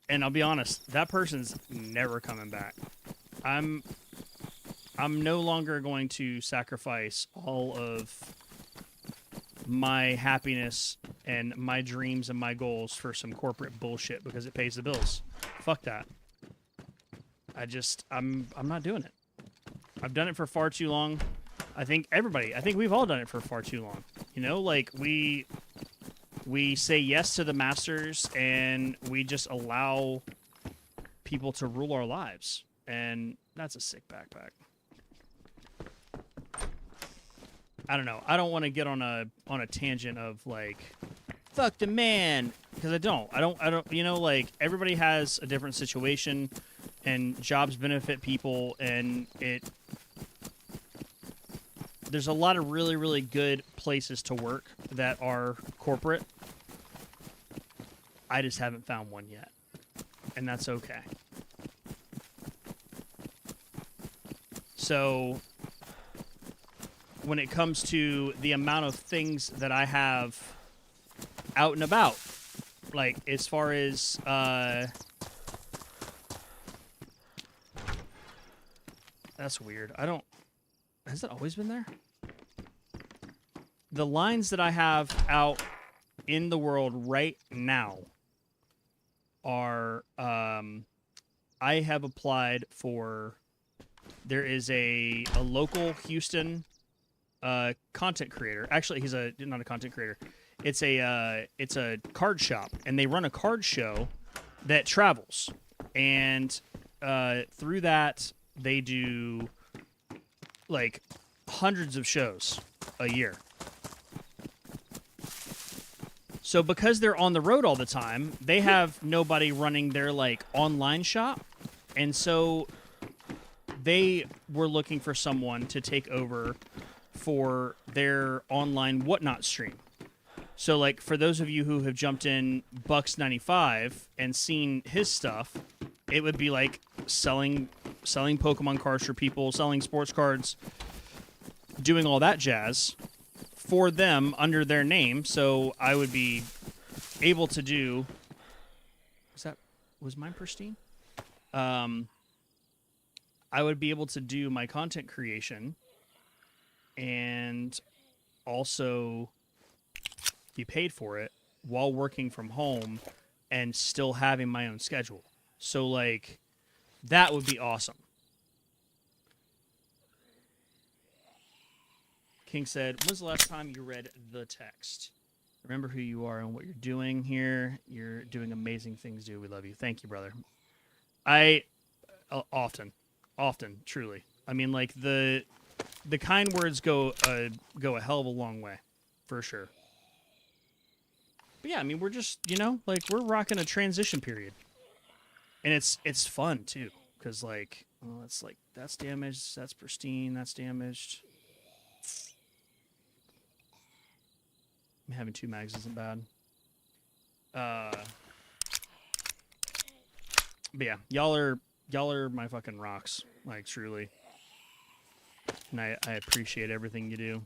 And I'll be honest, that person's never coming back. I'm no longer going to sacrifice all of my happiness and my dreams and my goals for some corporate bullshit because it pays the bills. Fuck that. I'm not doing it. I've done it for far too long. I think we've all done it for far too long. Like we say yes to the masters and we just allow people to rule our lives. And that's a sick backpack. I don't know. I don't want to get on a tangent of like, fuck the man, because I don't. Like, everybody has a different situation and jobs benefit people, and there's a lot of really, really good places to work that are corporate. I just haven't found one yet, and that's okay. So when it comes to the amount of things that I have out and about. Like, as far as, that's weird. Has it always been there? The lines that I have out in the world right now are, I have applied for, there is a local Houston content creator. Actually, he's not a content creator. It's a card shop, and they run a card show that travels. And through that, they do like hundreds of shows a year. So because they're on the road all the time, they have nobody running their like online shop. And so they were looking for someone to take over for their online Whatnot stream. So, like, for those of you who have jumped in Bucks95 and seen his stuff, it would be like selling Pokemon cards for people, selling sports cards, doing all that jazz for them under their name. So I would be able to do. Was mine pristine? I would be able to do my content creation and also be paid for it while working from home and still having my own schedule. So, like, that would be awesome. King said, when's the last time you read the text? Remember who you are and what you're doing here. You're doing amazing things, dude. We love you. Thank you, brother. I often, truly. I mean, like, the kind words go a hell of a long way, for sure. But yeah, I mean, we're just, like, we're rocking a transition period. And it's fun, too. Because, like, well, it's like, that's damaged, that's pristine, that's damaged. Having 2 mags isn't bad. But yeah, y'all are my fucking rocks. Like, truly. And I appreciate everything you do.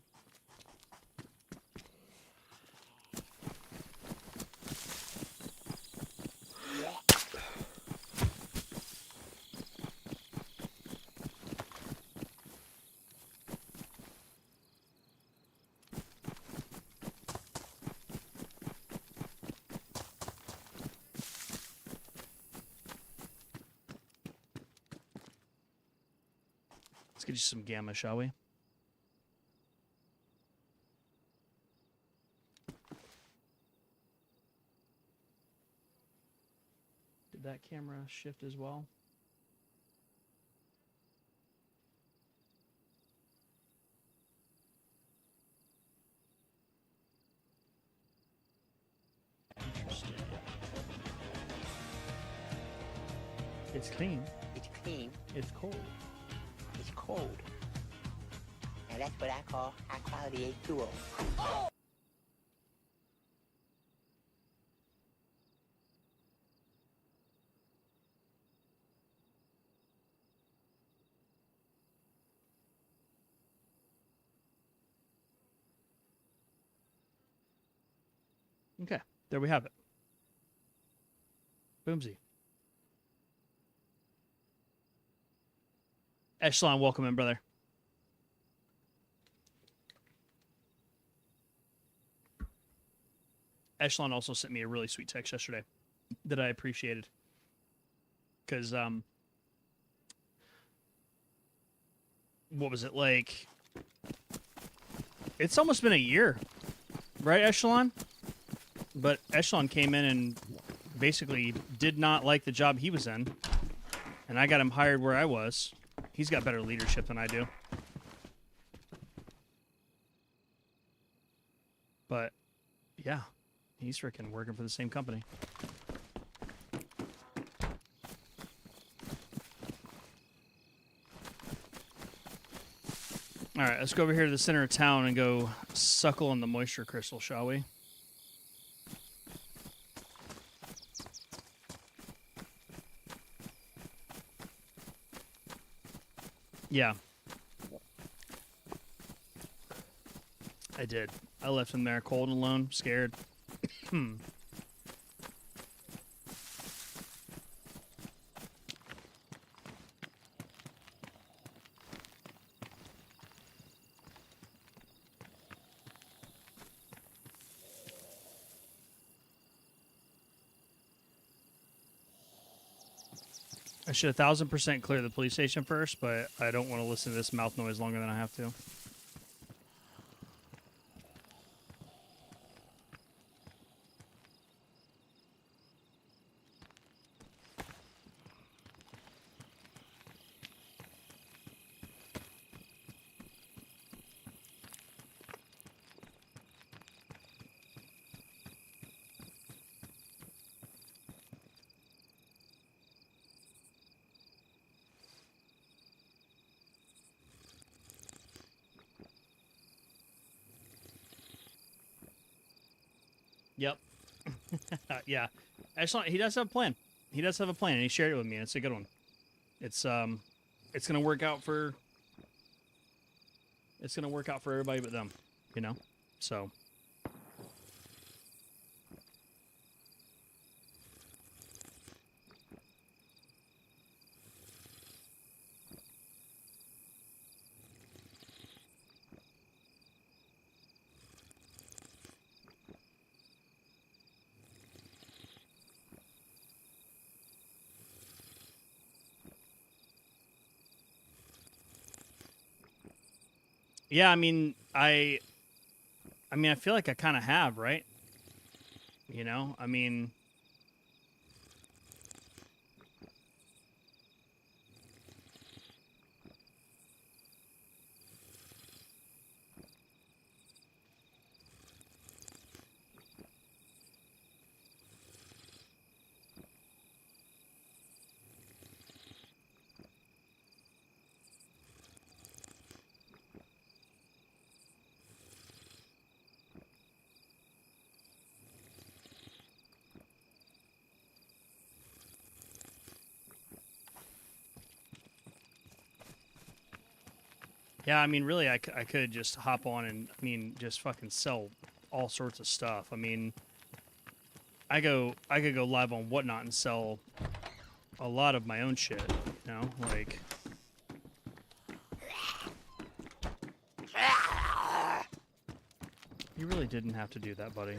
Let's get you some gamma, shall we? Did that camera shift as well? Interesting. It's clean. It's clean. It's cold. It's cold. Now that's what I call high quality H2O. Okay, there we have it. Boomsy. Echelon, welcome in, brother. Echelon also sent me a really sweet text yesterday that I appreciated. Because, what was it, like? It's almost been a year, right, Echelon? But Echelon came in and basically did not like the job he was in. And I got him hired where I was. He's got better leadership than I do. But, yeah. He's freaking working for the same company. Alright, let's go over here to the center of town and go suckle on the moisture crystal, shall we? Yeah. I did. I left him there cold and alone, scared. I should 1000% clear the police station first, but I don't want to listen to this mouth noise longer than I have to. Yep. Yeah. Actually, he does have a plan. He does have a plan, and he shared it with me, and it's a good one. It's gonna work out for. It's gonna work out for everybody but them, you know. So. Yeah, I mean, I feel like I kind of have, right? You know, I mean, yeah, I mean, really, I could just hop on and, I mean, just fucking sell all sorts of stuff. I mean, I could go live on Whatnot and sell a lot of my own shit, you know, like. You really didn't have to do that, buddy.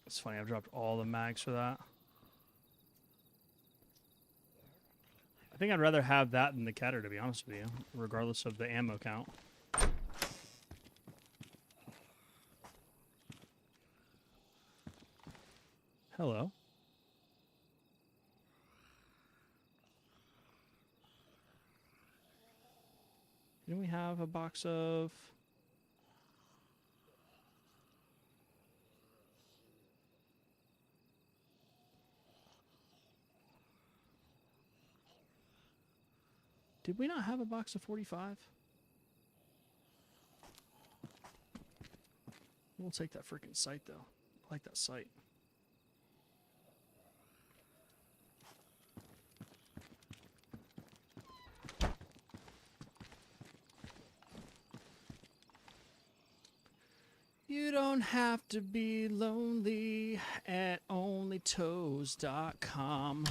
It's funny, I've dropped all the mags for that. I think I'd rather have that than the Catter, to be honest with you, regardless of the ammo count. Hello. Didn't we have a box of... Did we not have a box of 45? We'll take that freaking sight, though. I like that sight. You don't have to be lonely at onlytoes.com.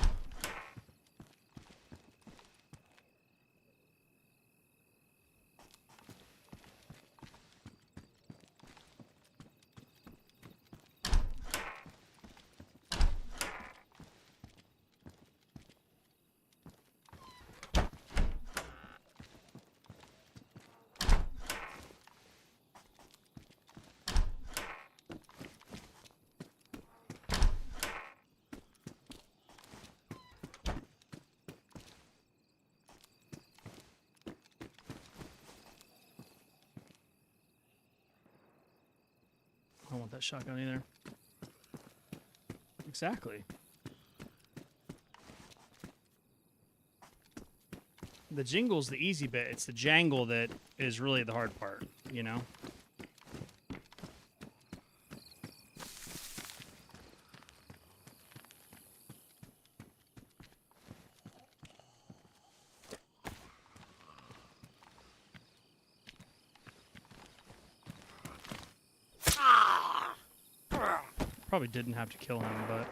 I don't want that shotgun either. Exactly. The jingle's the easy bit. It's the jangle that is really the hard part, you know? Probably didn't have to kill him, but...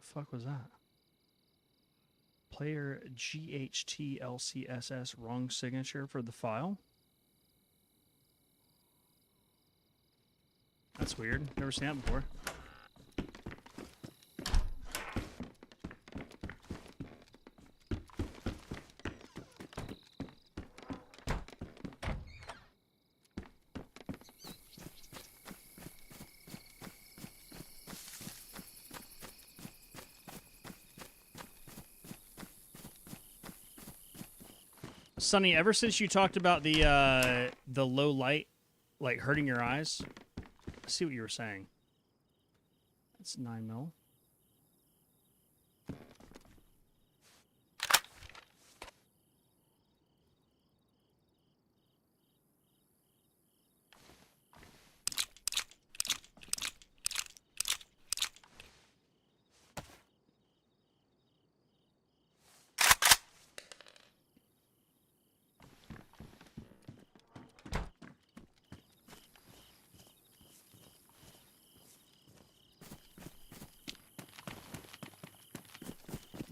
fuck was that? Player GHTLCSS, wrong signature for the file? That's weird. Never seen that before. Sonny, ever since you talked about the low light, like hurting your eyes, I see what you were saying. That's 9 mil.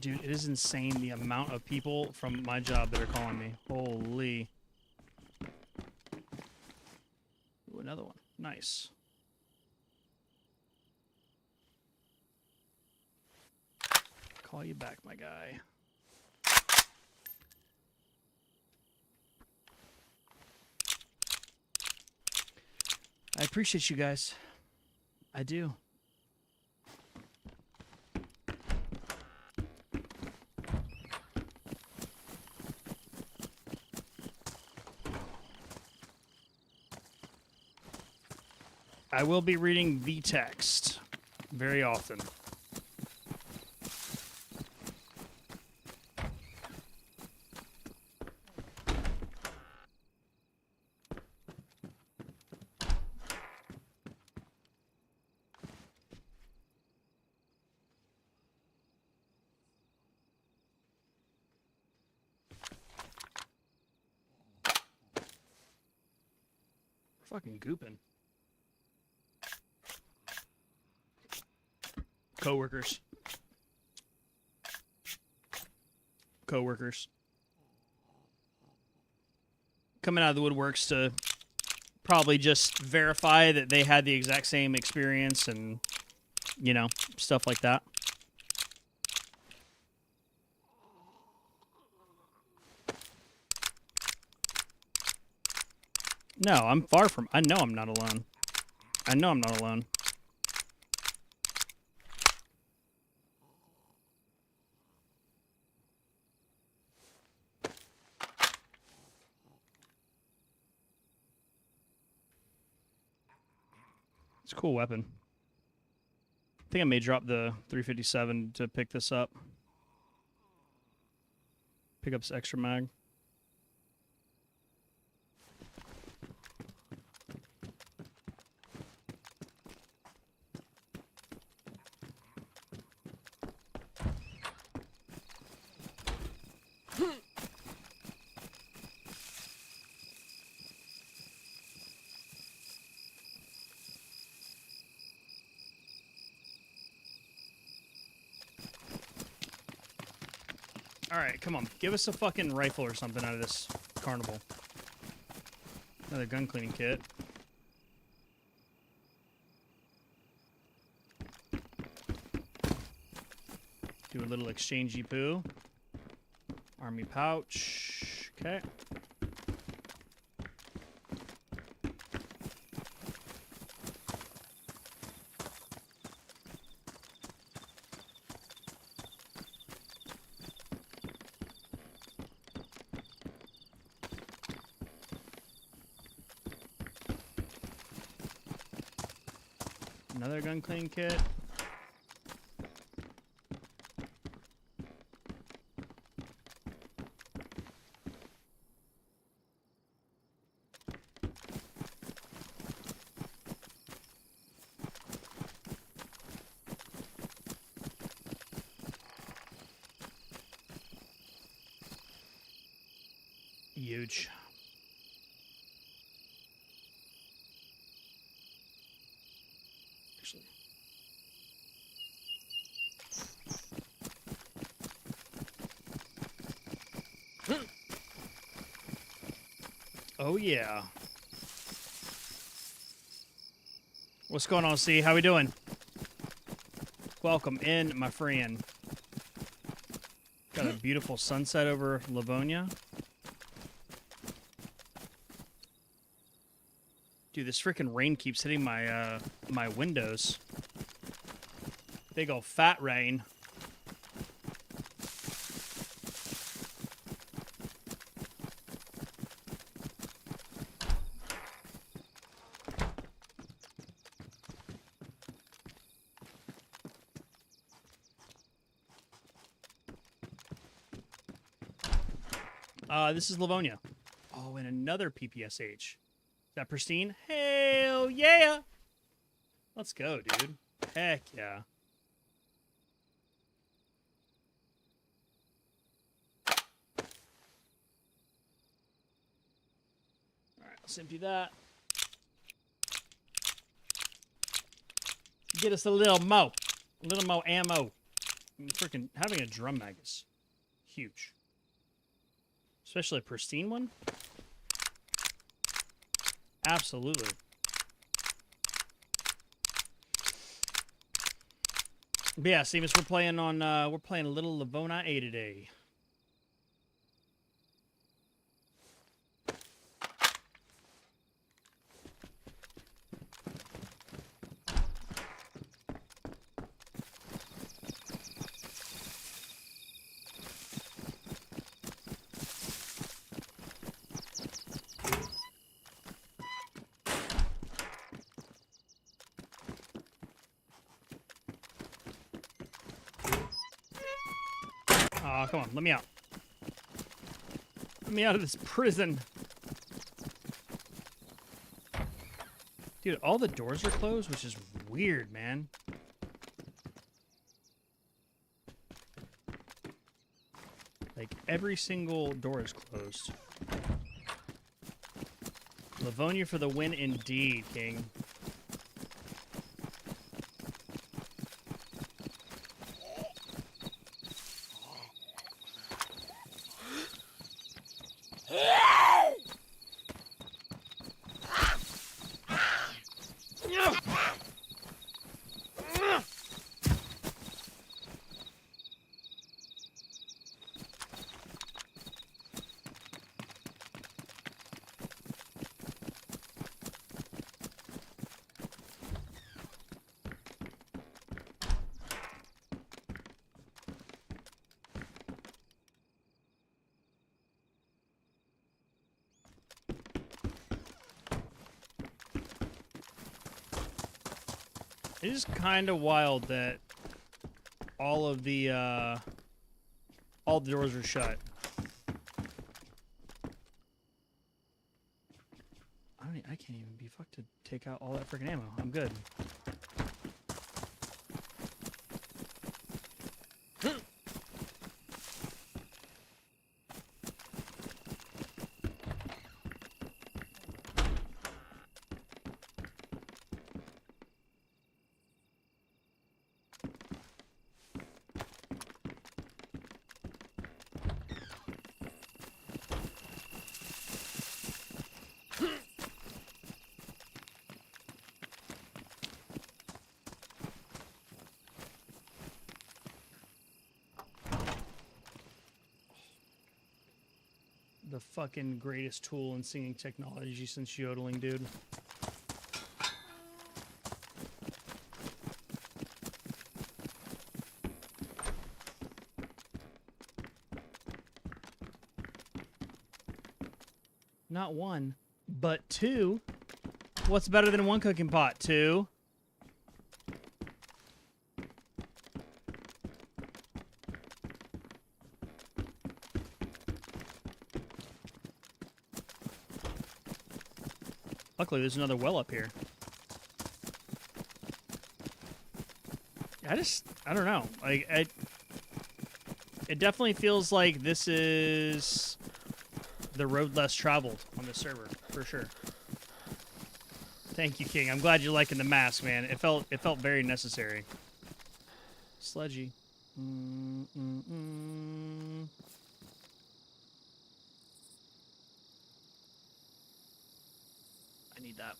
Dude, it is insane the amount of people from my job that are calling me. Holy. Ooh, another one. Nice. Call you back, my guy. I appreciate you guys. I do. I will be reading the text very often. Fucking gooping. Coworkers. Coming out of the woodworks to probably just verify that they had the exact same experience and, you know, stuff like that. No, I'm far from... I know I'm not alone. I know I'm not alone. It's a cool weapon. I think I may drop the 357 to pick this up. Pick up this extra mag. Alright, come on. Give us a fucking rifle or something out of this carnival. Another gun cleaning kit. Do a little exchangey poo. Army pouch. Okay. Another gun clean kit. Huge. Actually. Oh yeah. What's going on, C? How we doing? Welcome in, my friend. Got a beautiful sunset over Livonia. Dude, this freaking rain keeps hitting my my windows. Big ol' fat rain. This is Livonia. Oh, and another PPSH. Is that pristine? Hell yeah! Let's go, dude. Heck yeah. Alright, let's empty that. Get us a little more ammo. Freaking having a drum mag is huge. Especially a pristine one. Absolutely. But yeah, Seamus, we're playing a little Livonia A today. Oh, come on, let me out. Let me out of this prison. Dude, all the doors are closed, which is weird, man. Like, every single door is closed. Livonia for the win indeed, King. It is kind of wild that all the doors are shut. I can't even be fucked to take out all that freaking ammo. I'm good. the fucking greatest tool in singing technology since yodeling, dude. Not one, but two. What's better than one cooking pot? Two. Luckily, there's another well up here. I don't know. Like, it definitely feels like this is the road less traveled on this server, for sure. Thank you, King. I'm glad you're liking the mask, man. It felt very necessary. Sledgy. I need that.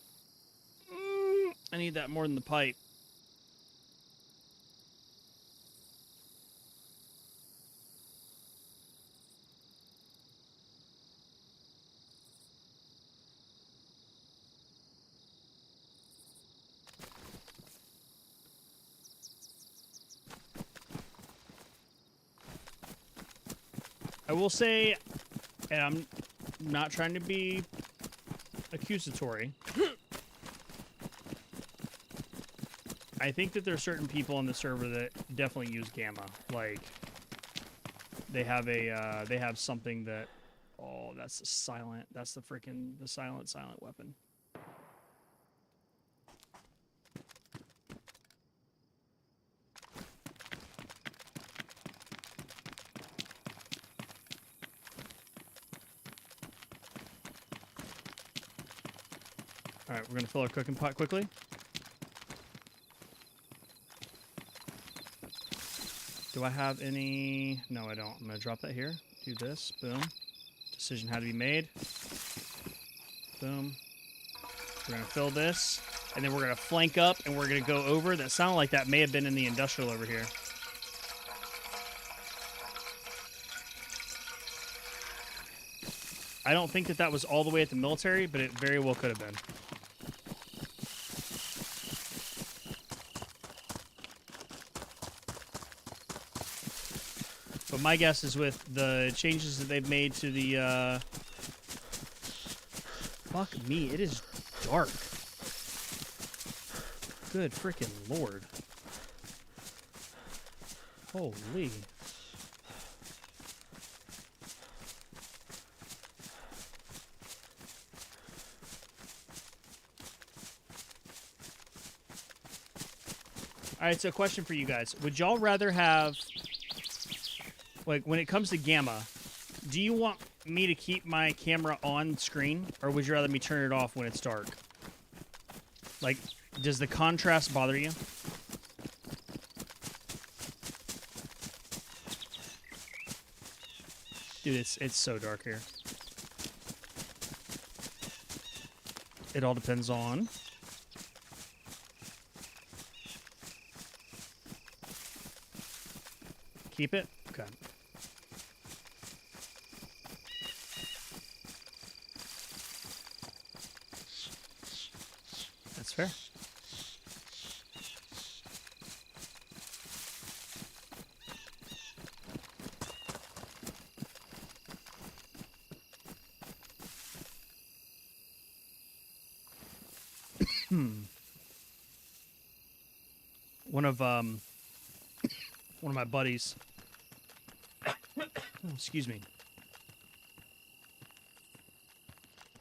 I need that more than the pipe. I will say, and I'm not trying to be accusatory, I think that there are certain people on the server that definitely use gamma. Like, they have something that, oh, that's the silent silent weapon. All right, we're gonna fill our cooking pot quickly. Do I have any? No, I don't. I'm gonna drop that here. Do this. Boom. Decision had to be made. Boom. We're gonna fill this, and then we're gonna flank up, and we're gonna go over. That sounded like that may have been in the industrial over here. I don't think that that was all the way at the military, but it very well could have been. But my guess is with the changes that they've made to the, fuck me, it is dark. Good freaking lord. Holy. Alright, so a question for you guys. Would y'all rather have, like, when it comes to gamma, do you want me to keep my camera on screen, or would you rather me turn it off when it's dark? Like, does the contrast bother you? Dude, it's so dark here. It all depends on... Keep it? Okay. That's fair. One of my buddies. Oh, excuse me.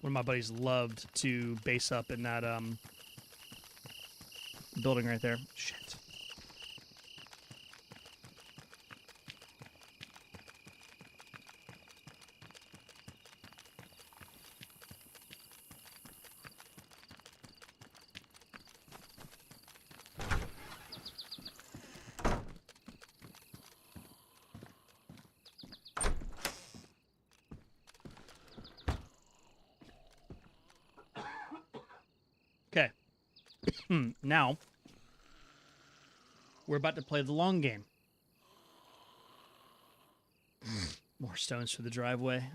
One of my buddies loved to base up in that building right there. Shit. Okay. Now, we're about to play the long game. More stones for the driveway.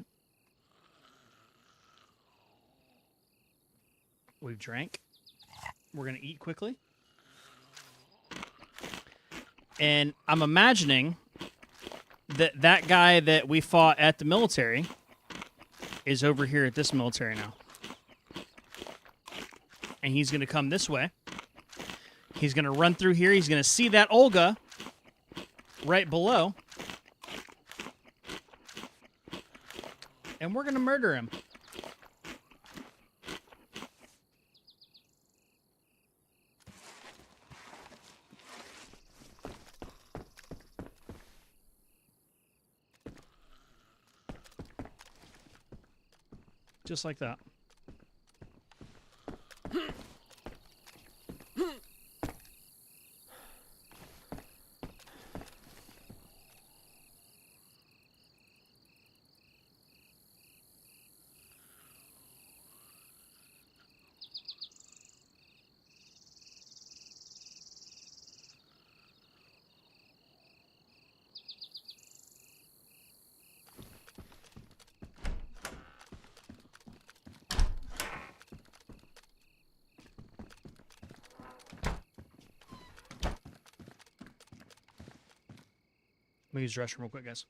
We've drank. We're going to eat quickly. And I'm imagining that that guy that we fought at the military is over here at this military now. And he's going to come this way. He's going to run through here. He's going to see that Olga right below. And we're going to murder him. Just like that. Let me use the restroom real quick, guys.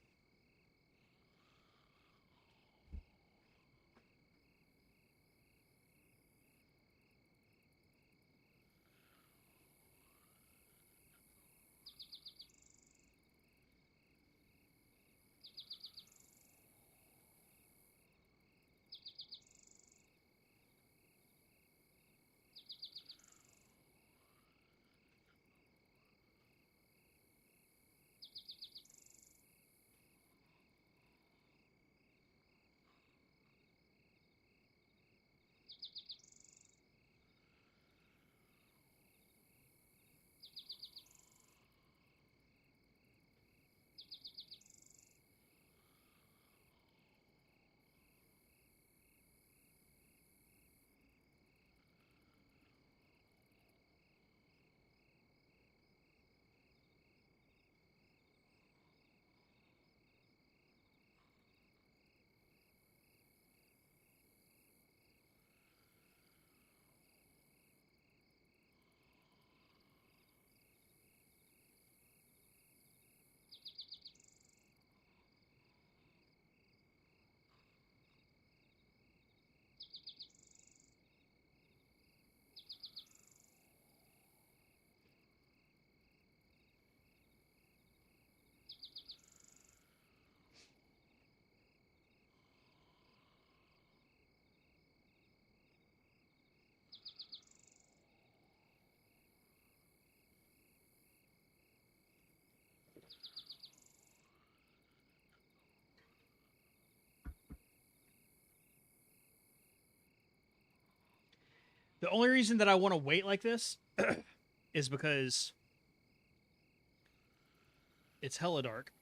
The only reason that I want to wait like this is because it's hella dark.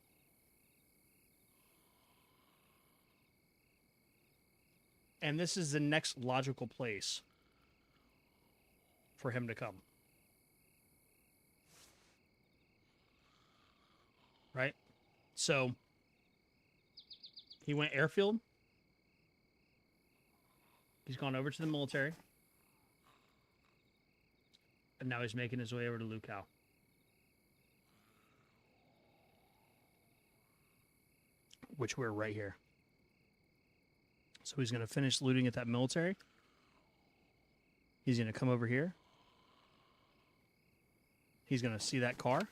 And this is the next logical place for him to come. Right? So, he went airfield. He's gone over to the military. And now he's making his way over to Lukau. Which we're right here. So he's going to finish looting at that military. He's going to come over here. He's going to see that car.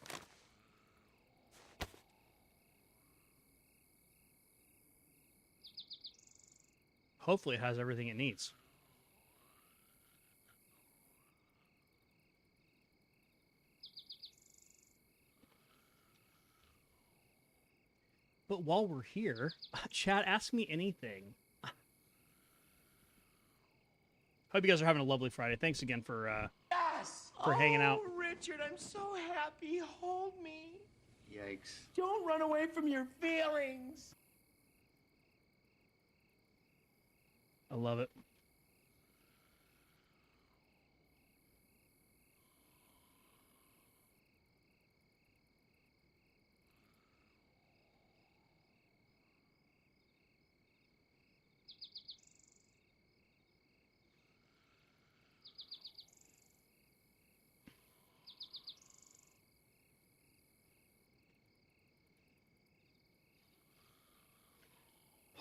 Hopefully it has everything it needs. But while we're here, chat, ask me anything. Hope you guys are having a lovely Friday. Thanks again for hanging out. Oh, Richard, I'm so happy. Hold me. Yikes. Don't run away from your feelings. I love it.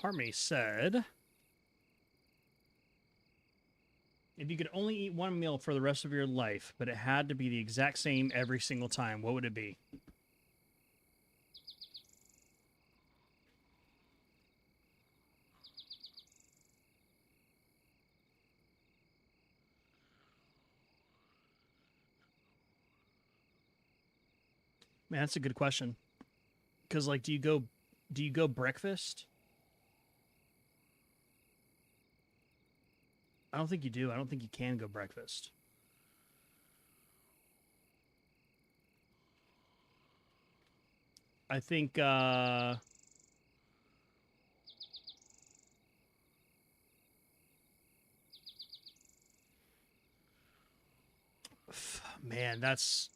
Harmony said, if you could only eat one meal for the rest of your life, but it had to be the exact same every single time, what would it be? Man, that's a good question. Because, like, do you go breakfast? I don't think you do. I don't think you can go breakfast. I think, man, that's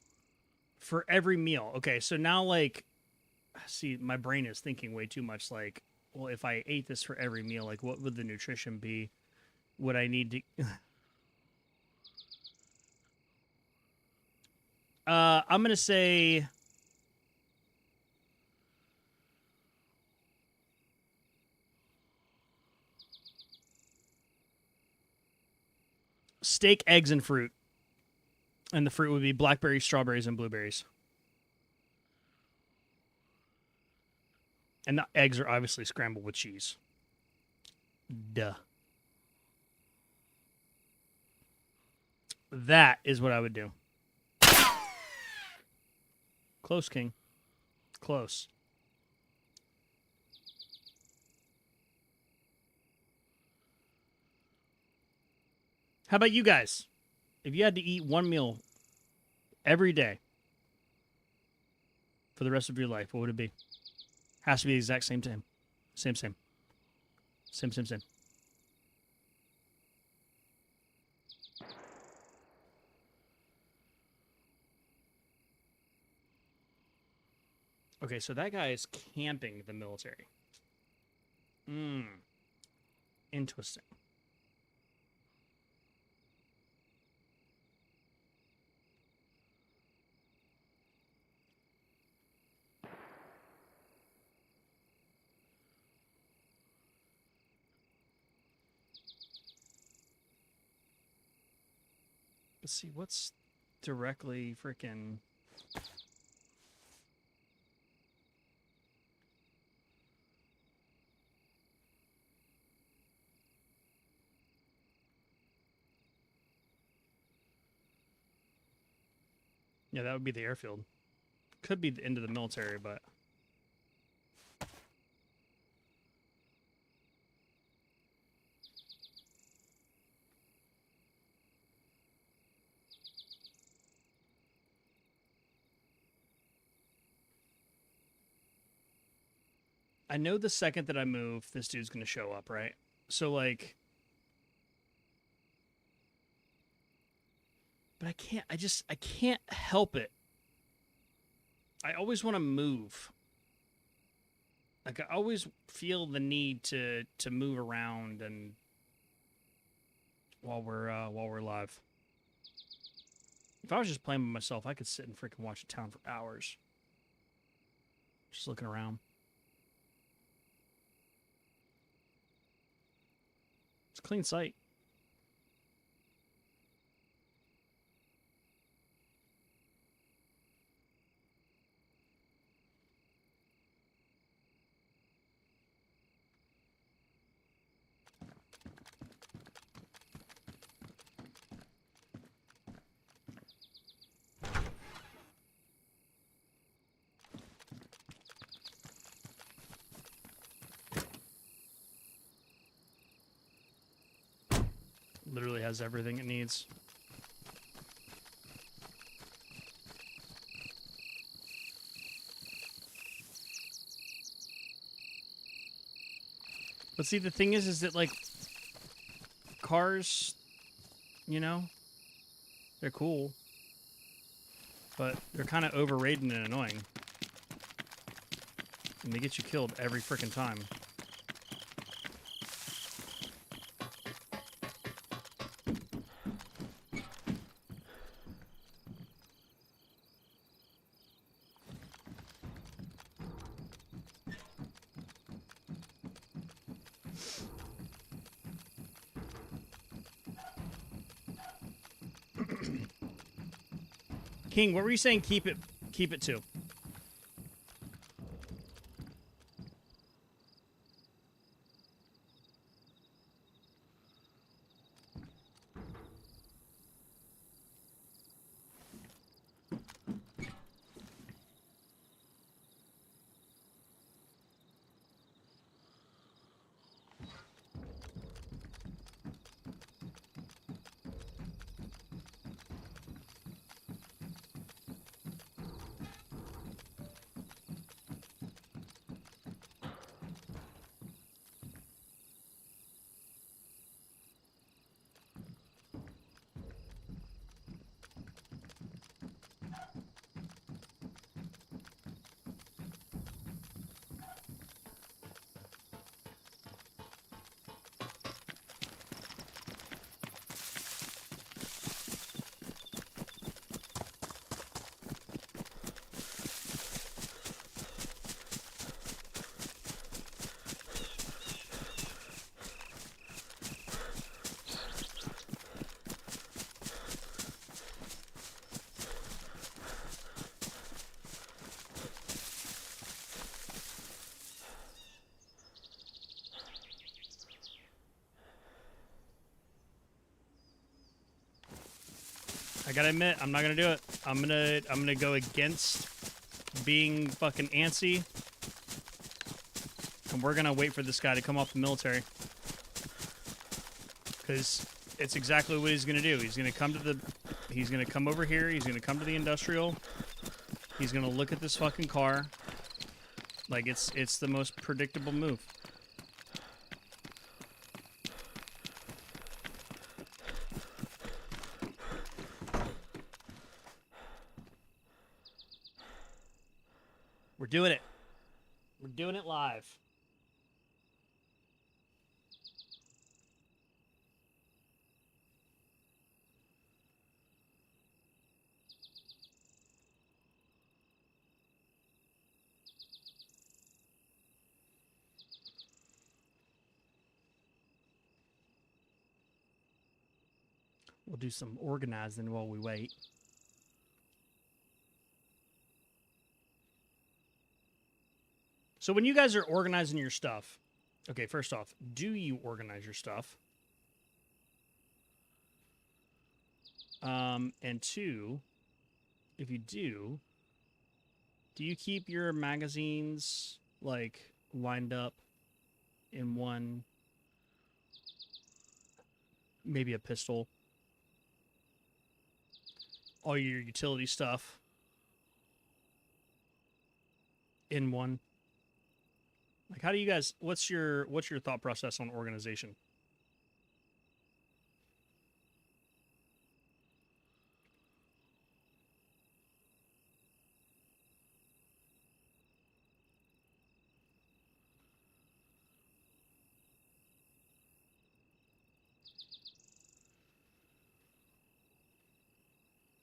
for every meal. Okay, so now, like, see, my brain is thinking way too much. Like, well, if I ate this for every meal, like, what would the nutrition be? Would I need to? I'm gonna say steak, eggs, and fruit. And the fruit would be blackberries, strawberries, and blueberries. And the eggs are obviously scrambled with cheese. Duh. That is what I would do. Close, King. Close. How about you guys? If you had to eat one meal every day for the rest of your life, what would it be? Has to be the exact same time. Same. Same. Okay, so that guy is camping the military. Interesting. Let's see, what's directly freaking... Yeah, that would be the airfield. Could be the end of the military, but... I know the second that I move, this dude's going to show up, right? So, like... But I can't help it. I always want to move. Like, I always feel the need to move around and... while we're live. If I was just playing by myself, I could sit and freaking watch a town for hours. Just looking around. It's a clean site. Literally has everything it needs. But see, the thing is that, like, cars, you know, they're cool, but they're kind of overrated and annoying. And they get you killed every freaking time. King, what were you saying? Keep it to. I gotta admit, I'm not gonna do it. I'm gonna go against being fucking antsy. And we're gonna wait for this guy to come off the military. Because it's exactly what he's gonna do. He's gonna come over here, he's gonna come to the industrial, he's gonna look at this fucking car. Like it's the most predictable move. We're doing it. We're doing it live. We'll do some organizing while we wait. So when you guys are organizing your stuff, okay, first off, do you organize your stuff? And two, if you do you keep your magazines like lined up in one, maybe a pistol, all your utility stuff in one? Like, how do you guys? What's your thought process on organization?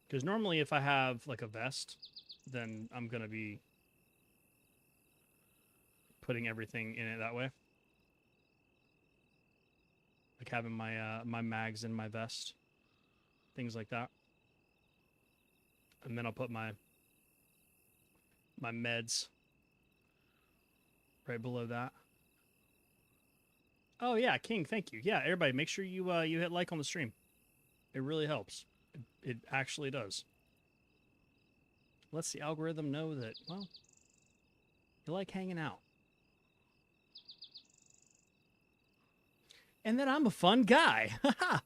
Because normally, if I have like a vest, then I'm gonna be putting everything in it that way. Like having my my mags in my vest, things like that. And then I'll put my meds right below that. Oh yeah, King, thank you. Yeah, everybody, make sure you you hit like on the stream. It really helps. It actually does. Lets the algorithm know that, well, you like hanging out. And that I'm a fun guy. Haha.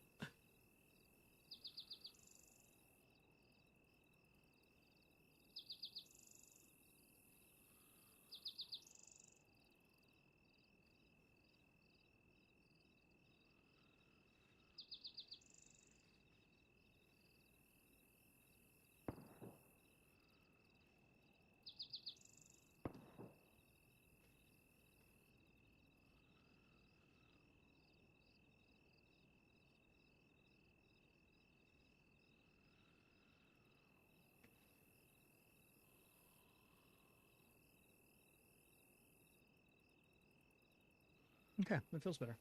Okay, that feels better.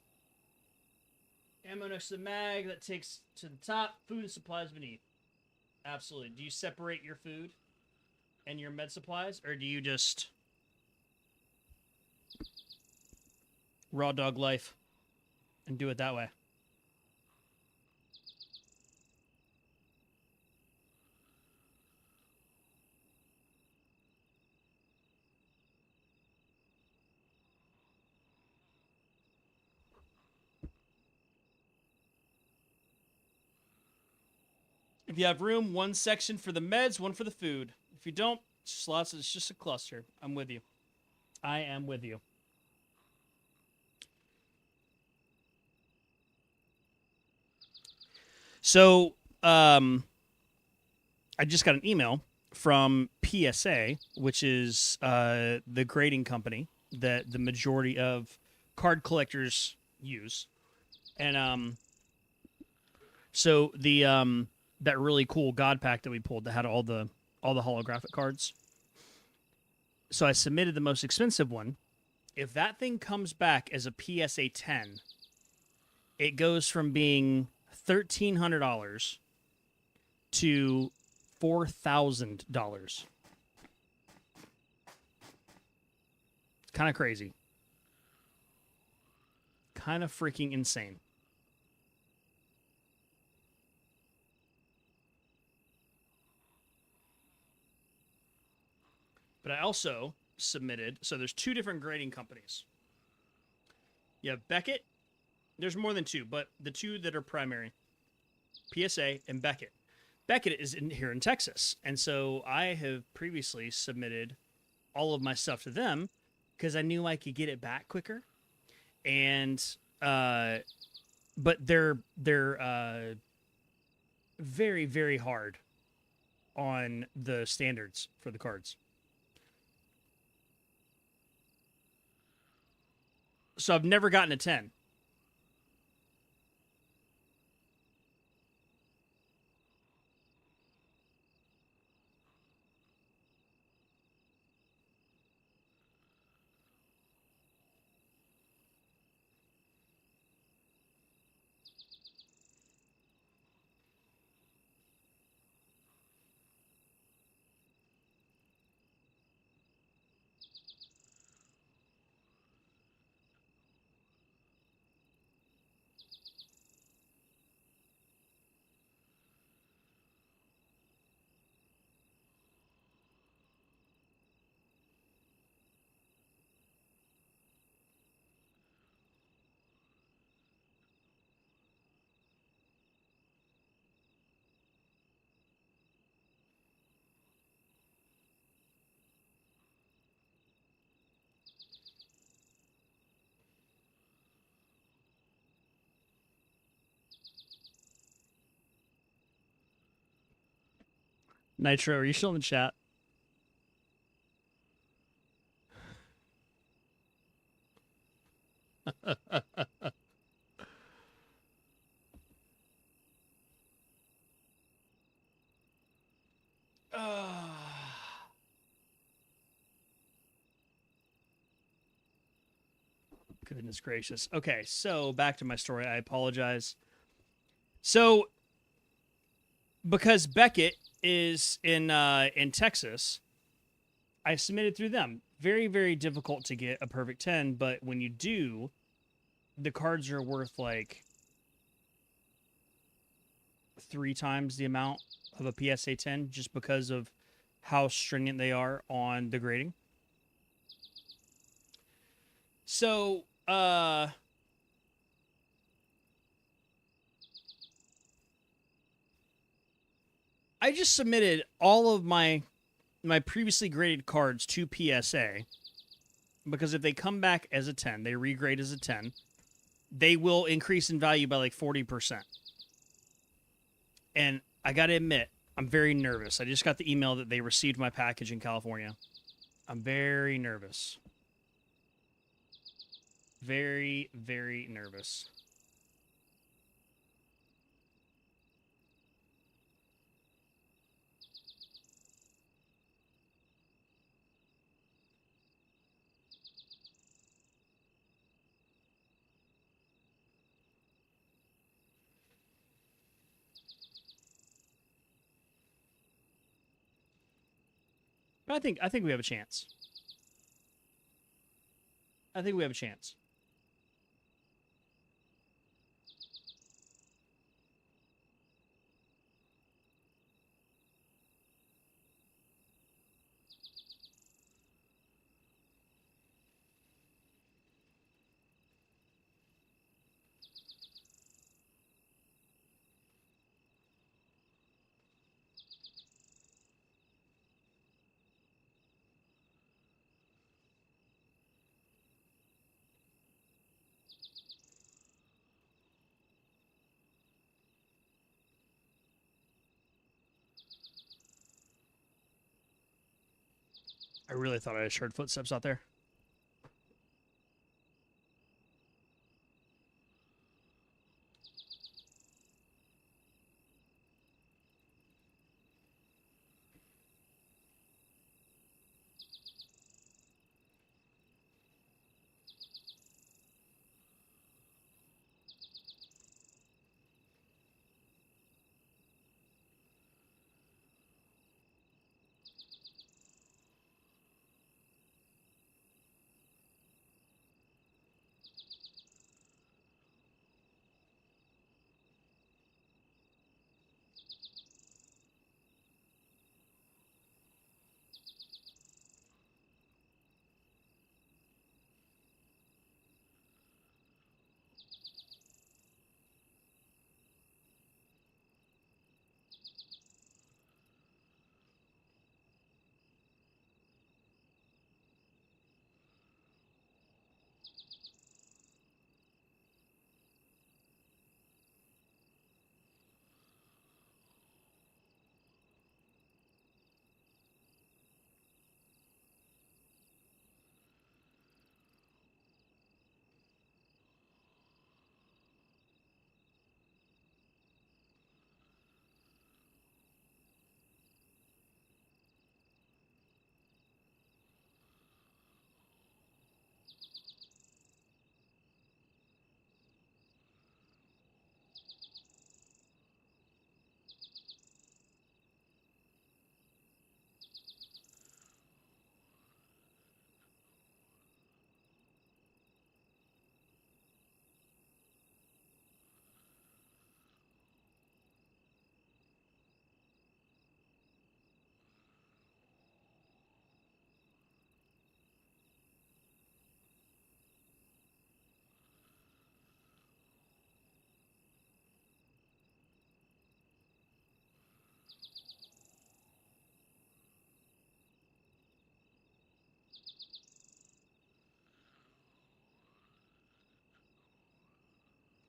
Ammo next to the mag that takes to the top. Food and supplies beneath. Absolutely. Do you separate your food and your med supplies, or do you just raw dog life and do it that way? If you have room, one section for the meds, one for the food. If you don't, slots, it's just a cluster. I'm with you. I am with you. So, I just got an email from PSA, which is the grading company that the majority of card collectors use, and so the that really cool God pack that we pulled that had all the holographic cards. So I submitted the most expensive one. If that thing comes back as a PSA 10, it goes from being $1,300 to $4,000. It's kind of crazy. Kind of freaking insane. But I also submitted, so there's two different grading companies. You have Beckett. There's more than two, but the two that are primary, PSA and Beckett. Beckett is here in Texas, and so I have previously submitted all of my stuff to them because I knew I could get it back quicker. And but they're very, very hard on the standards for the cards. So I've never gotten a 10. Nitro, are you still in the chat? Goodness gracious. Okay, so back to my story. I apologize. So, because Beckett is in Texas, I submitted through them. Very, very difficult to get a perfect 10, but when you do, the cards are worth like 3 times the amount of a PSA 10 just because of how stringent they are on the grading. So, I just submitted all of my previously graded cards to PSA because if they come back as a 10, they regrade as a 10, they will increase in value by like 40%. And I got to admit, I'm very nervous. I just got the email that they received my package in California. I'm very nervous. Very, very nervous. But I think we have a chance. I think we have a chance. I really thought I just heard footsteps out there.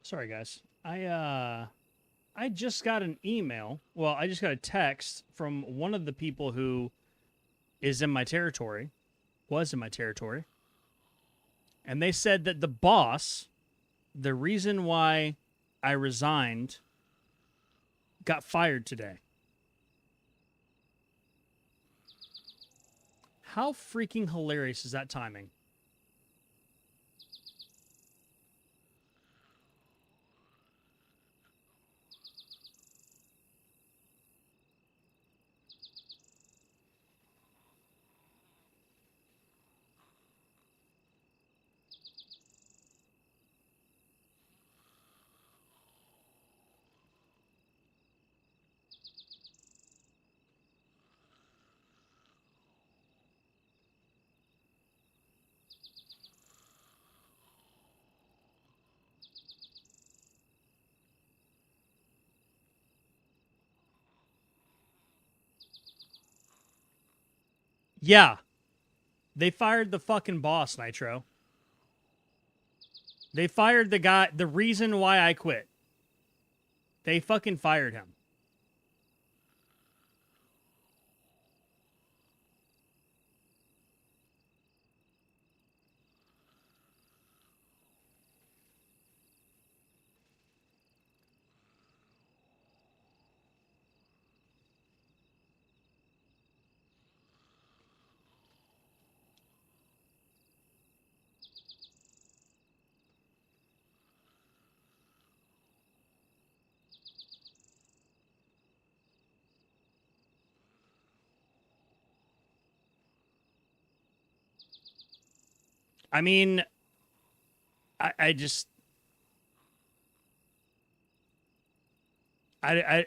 Sorry, guys. I just got an email. Well, I just got a text from one of the people who is in my territory, was in my territory. And they said that the boss, the reason why I resigned, got fired today. How freaking hilarious is that timing? Yeah. They fired the fucking boss, Nitro. They fired the guy, the reason why I quit. They fucking fired him. I mean, I just I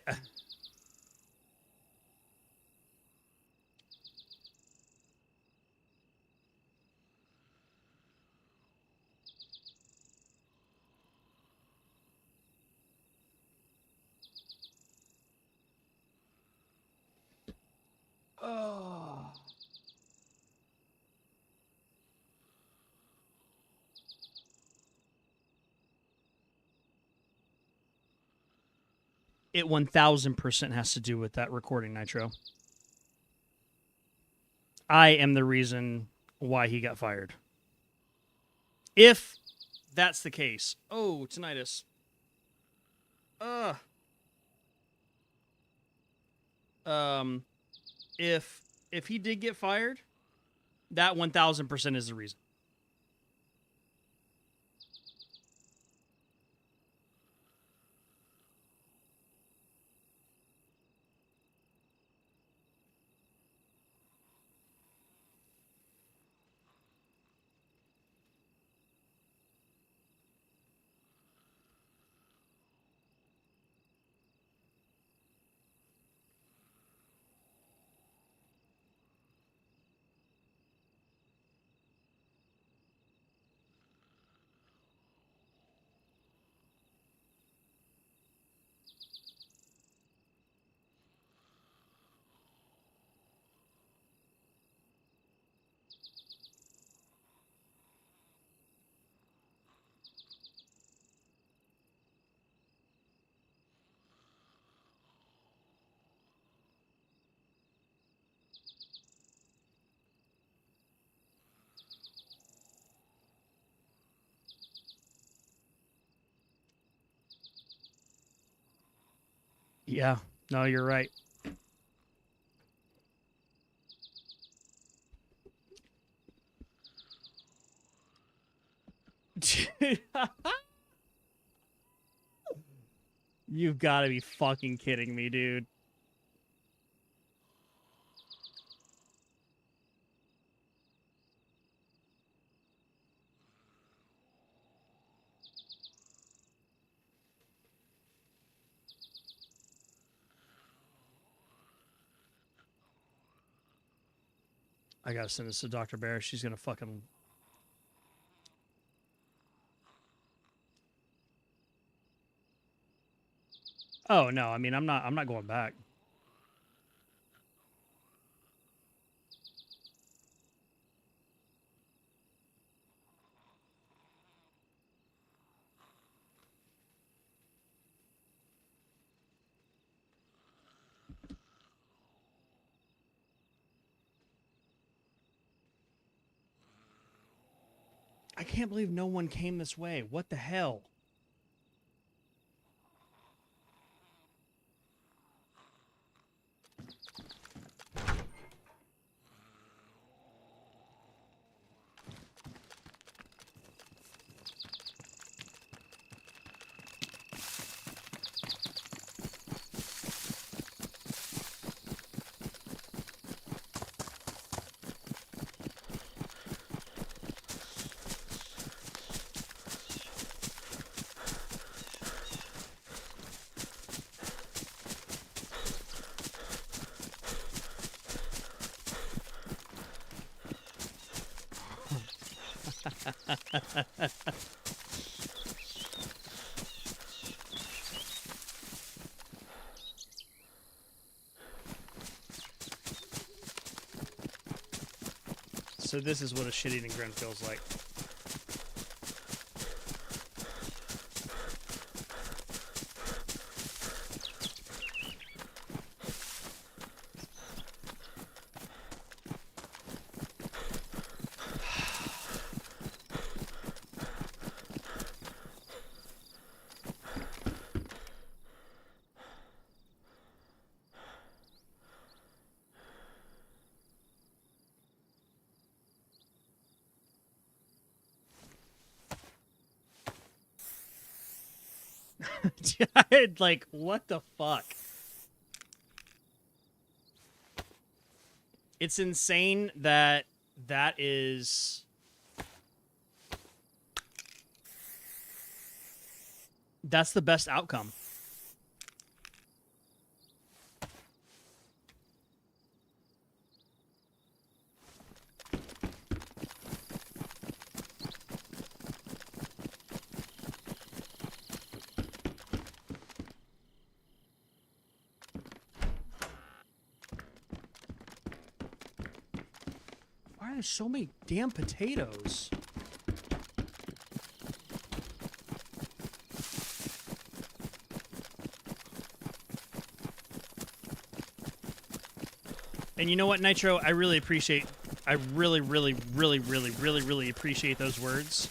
Oh. it 1000% has to do with that recording, Nitro. I am the reason why he got fired. If that's the case. Oh, tinnitus. If he did get fired, that 1000% is the reason. Yeah. No, you're right. You've got to be fucking kidding me, dude. I gotta send this to Dr. Bear. She's gonna fucking. Oh no! I mean, I'm not. I'm not going back. I can't believe no one came this way. What the hell? So this is what a shit-eating grin feels like. Like, what the fuck? It's insane that that is That's the best outcome. Why are there so many damn potatoes? And you know what, Nitro? I really appreciate... I really appreciate those words.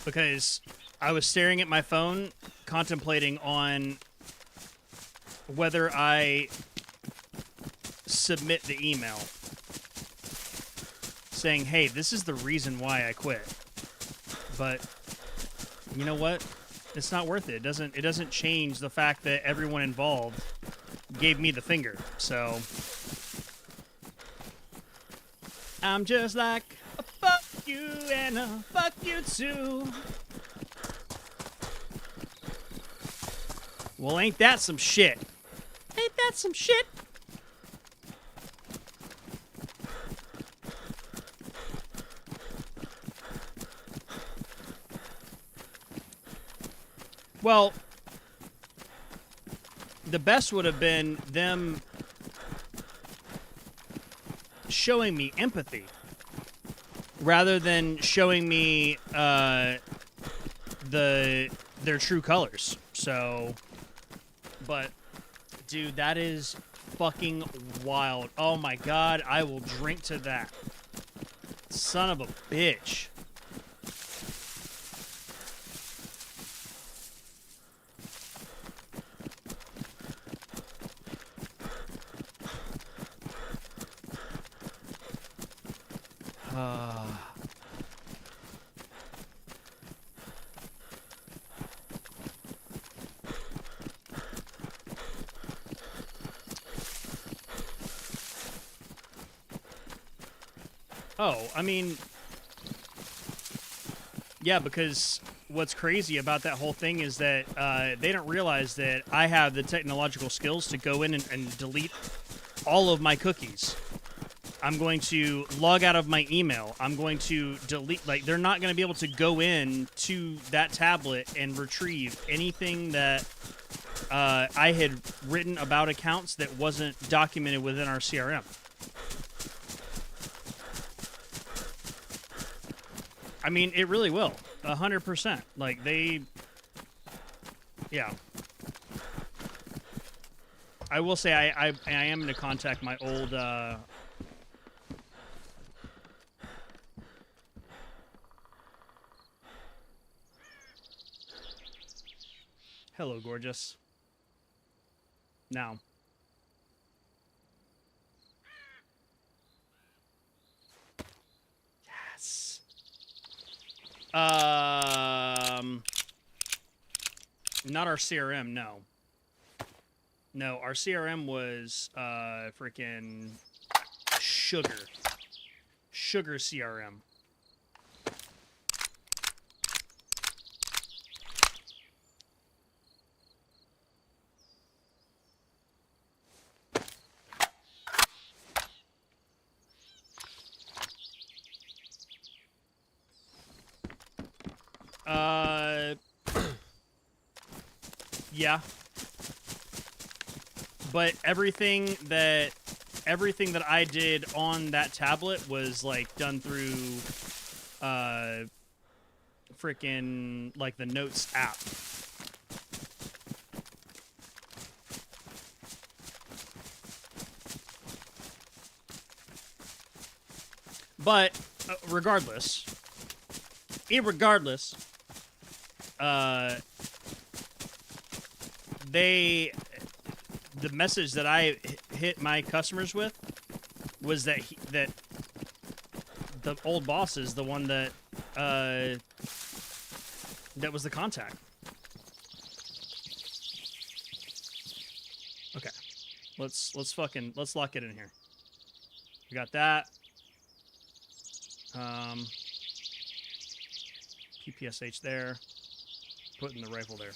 Because I was staring at my phone, contemplating on whether I submit the email saying, hey, this is the reason why I quit. But you know what? It's not worth it. It doesn't change the fact that everyone involved gave me the finger. So I'm just like a fuck you and a fuck you too. Well, ain't that some shit? Ain't that some shit? Well, the best would have been them showing me empathy rather than showing me their true colors. So, but dude, that is fucking wild. Oh my god, I will drink to that. Son of a bitch. Oh, I mean, yeah, because what's crazy about that whole thing is that they don't realize that I have the technological skills to go in and delete all of my cookies. I'm going to log out of my email. I'm going to delete, like, they're not going to be able to go in to that tablet and retrieve anything that I had written about accounts that wasn't documented within our CRM. I mean, it really will. 100%. Like, they... Yeah. I will say I am going to contact my old... Hello, gorgeous. Now. Yes. Not our CRM, no. No, our CRM was freaking Sugar. Sugar CRM. Yeah. But everything that I did on that tablet was like done through freaking like the Notes app. But regardless, irregardless, the message that I hit my customers with was that that the old boss is the one that that was the contact. Okay, let's lock it in here. We got that. PPSH there. putting the rifle there.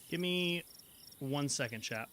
Give me 1 second, chat.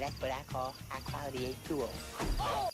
Now that's what I call high quality H2O.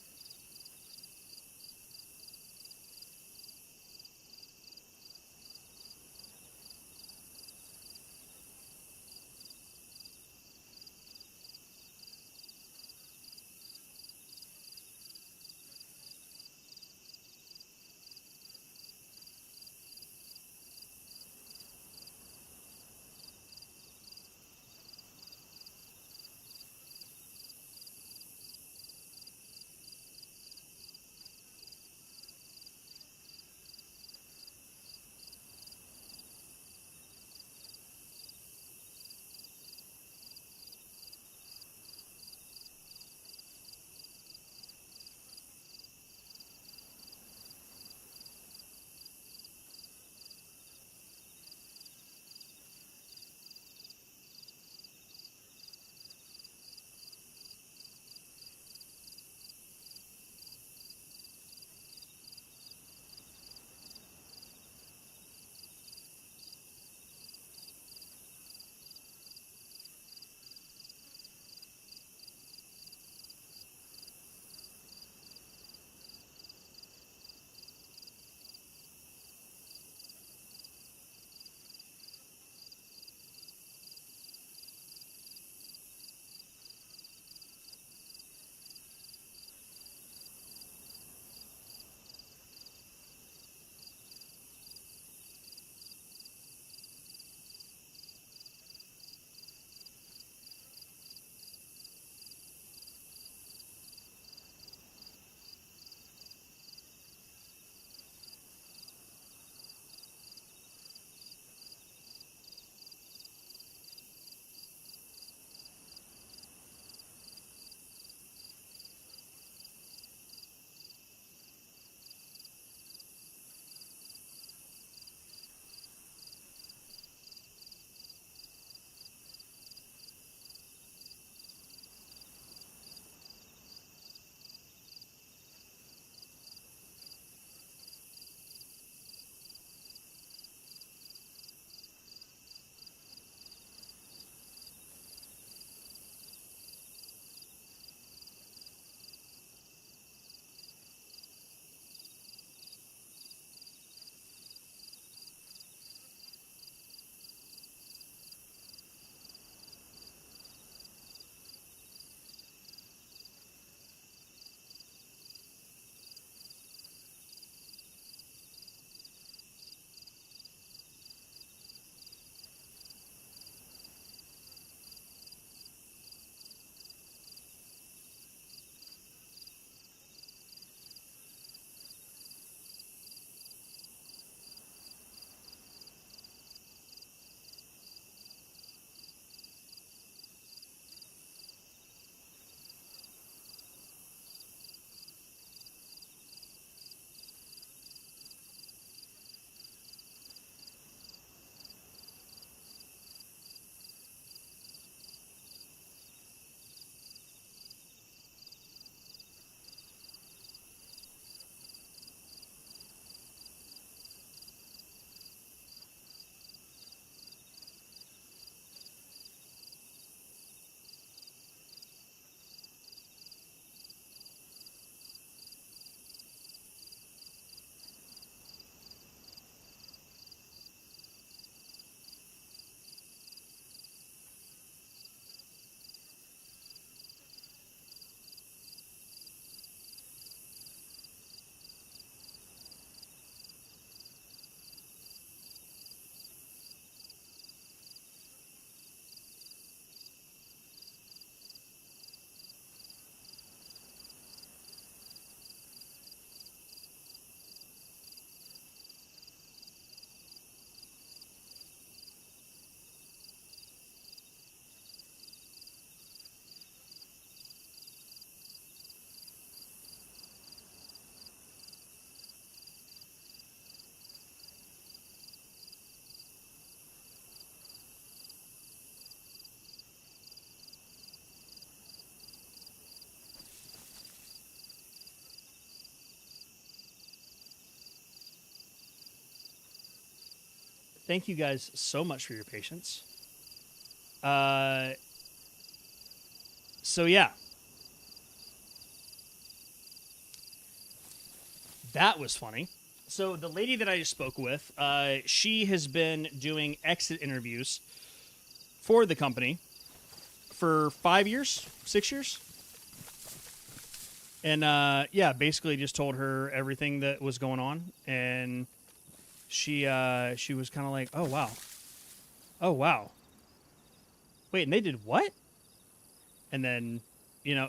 Thank you guys so much for your patience. So So yeah. That was funny. So the lady that I just spoke with, she has been doing exit interviews for the company for 5 years, 6 years. And yeah, basically just told her everything that was going on, and she was kind of like, "Oh wow, oh wow, wait, and they did what?" And then,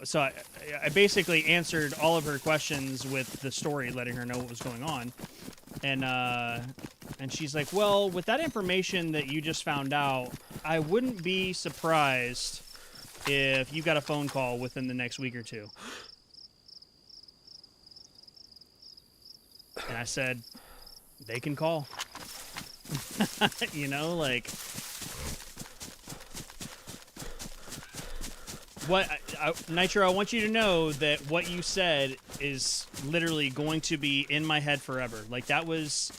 so I basically answered all of her questions with the story, letting her know what was going on, and she's like, "Well, with that information that you just found out, I wouldn't be surprised if you got a phone call within the next week or two." And I said, they can call. Like, what Nitro, I want you to know that what you said is literally going to be in my head forever. Like, that was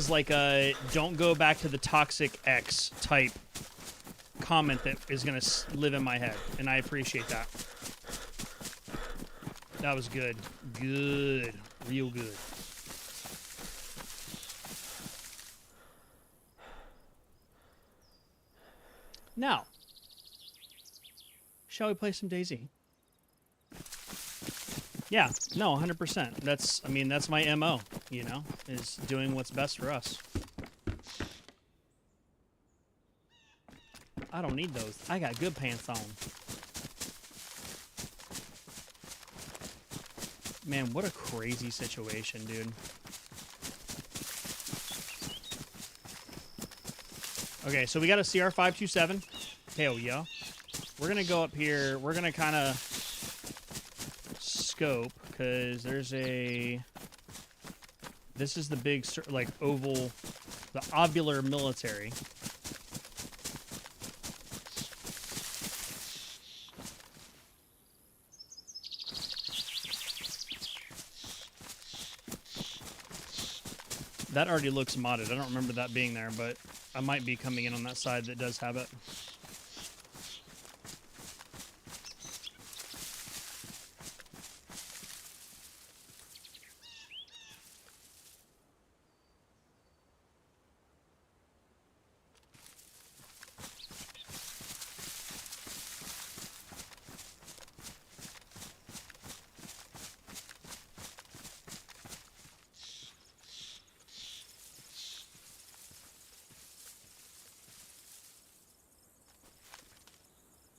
like a don't go back to the toxic ex type comment that is going to live in my head, and I appreciate that. That was good. Good. Real good. Now, shall we play some DayZ? Yeah, no, 100%. That's my MO, is doing what's best for us. I don't need those. I got good pants on. Man, what a crazy situation, dude. Okay, so we got a CR527. Hell yeah. We're going to go up here. We're going to kind of scope, because there's a... This is the big, like, oval, the ovular military. That already looks modded. I don't remember that being there, but I might be coming in on that side that does have it.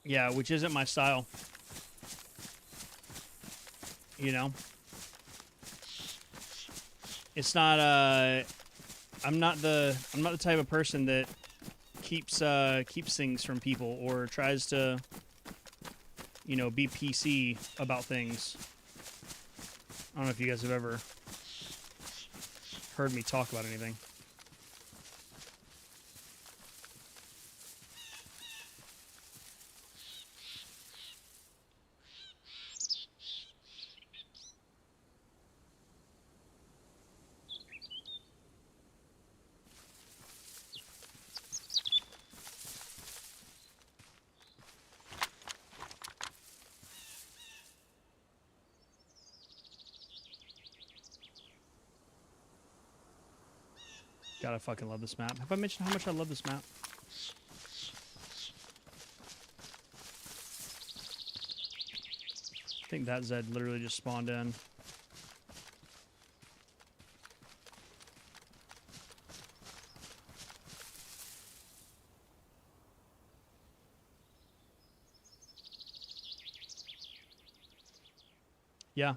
Yeah, which isn't my style. It's not I'm not the type of person that keeps things from people or tries to be PC about things. I don't know if you guys have ever heard me talk about anything. God, I fucking love this map. Have I mentioned how much I love this map? I think that Zed literally just spawned in. Yeah.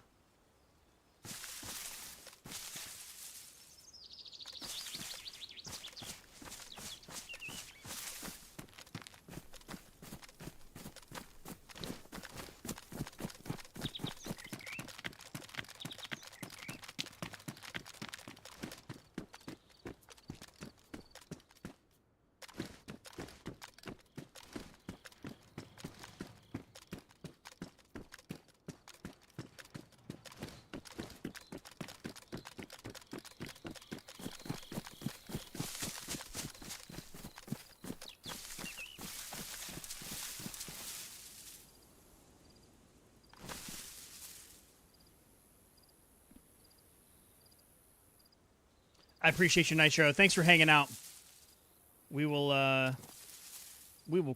I appreciate you, Nitro. Thanks for hanging out. We will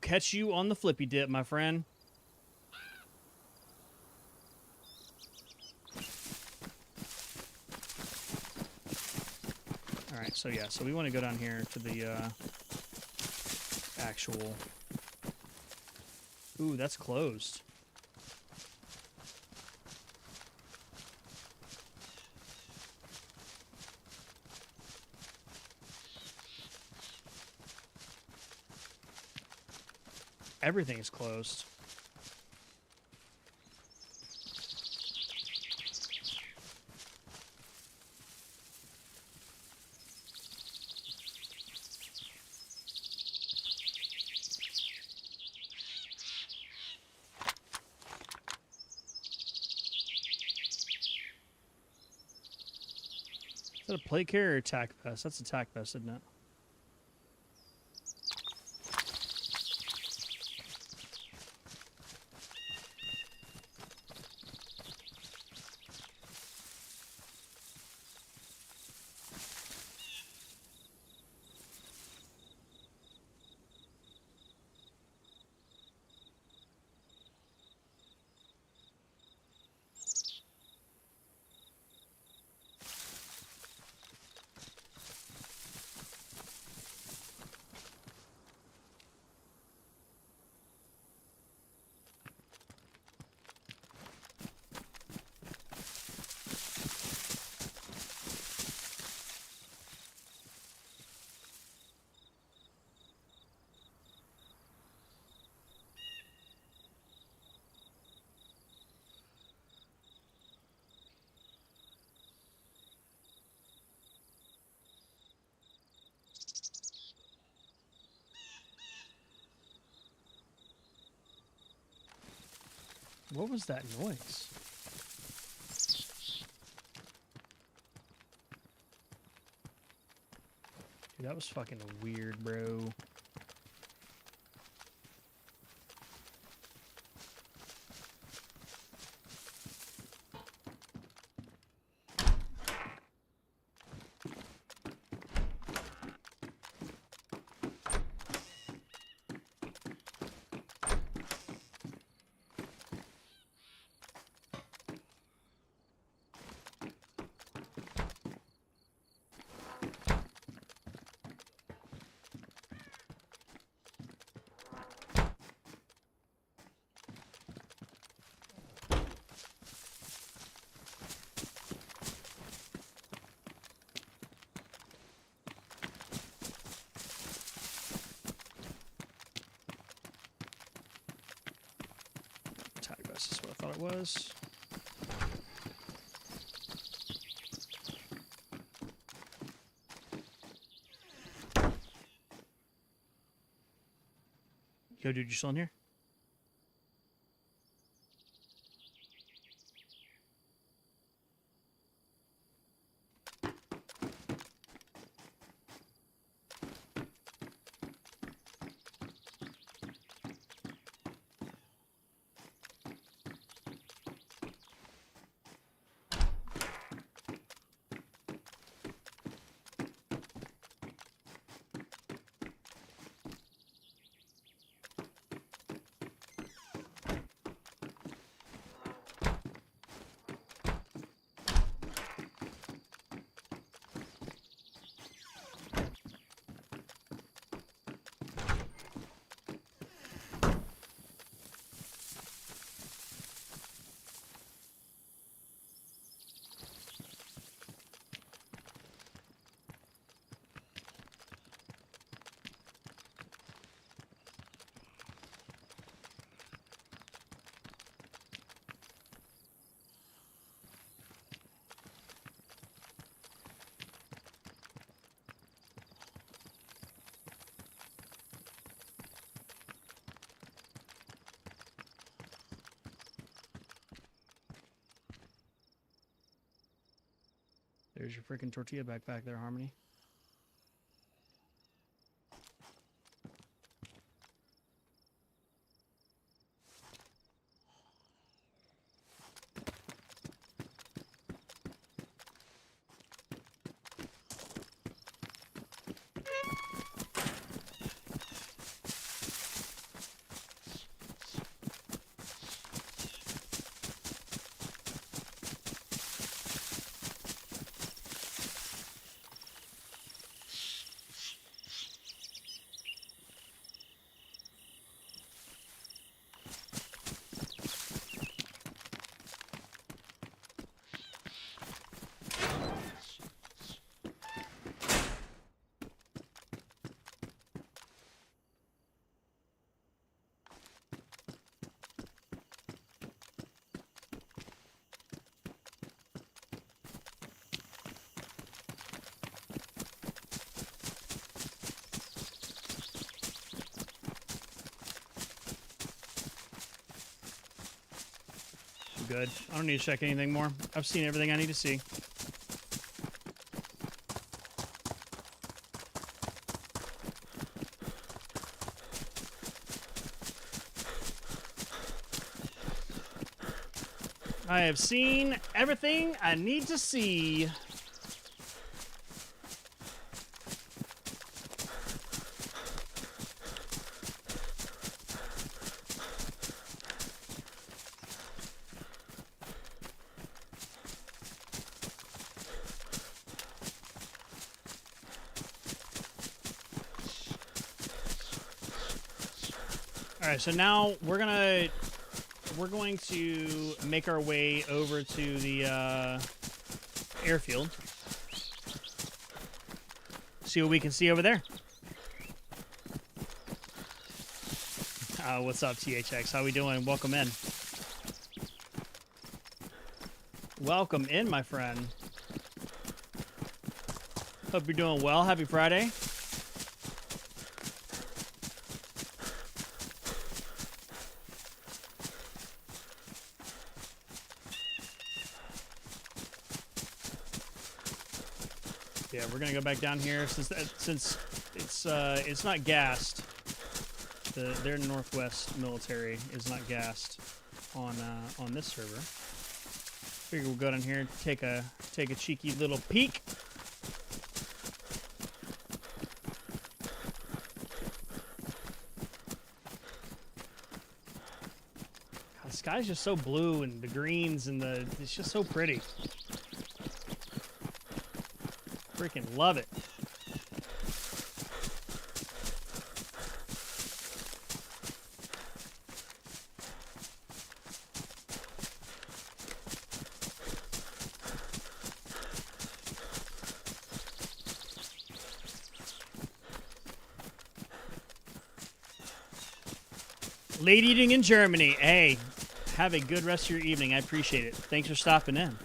catch you on the flippy dip, my friend. All right, so yeah, so we want to go down here to the actual. Ooh, that's closed. Everything is closed. Is that a plate carrier or attack vest? That's attack vest, isn't it? What was that noise? Dude, that was fucking weird, bro. Attack vest is what I thought it was. Yo, dude, you still in here? There's your freaking tortilla back there, Harmony. good. I don't need to check anything more. I've seen everything I need to see. I have seen everything I need to see. All right, so now we're going to make our way over to the airfield. See what we can see over there. What's up, THX? How we doing? Welcome in. Welcome in, my friend. Hope you're doing well. Happy Friday. Yeah, we're gonna go back down here since it's not gassed. Their Northwest military is not gassed on this server. Figure we'll go down here and take a cheeky little peek. God, the sky's just so blue, and the greens and it's just so pretty. Freaking love it. Late eating in Germany. Hey, have a good rest of your evening. I appreciate it. Thanks for stopping in.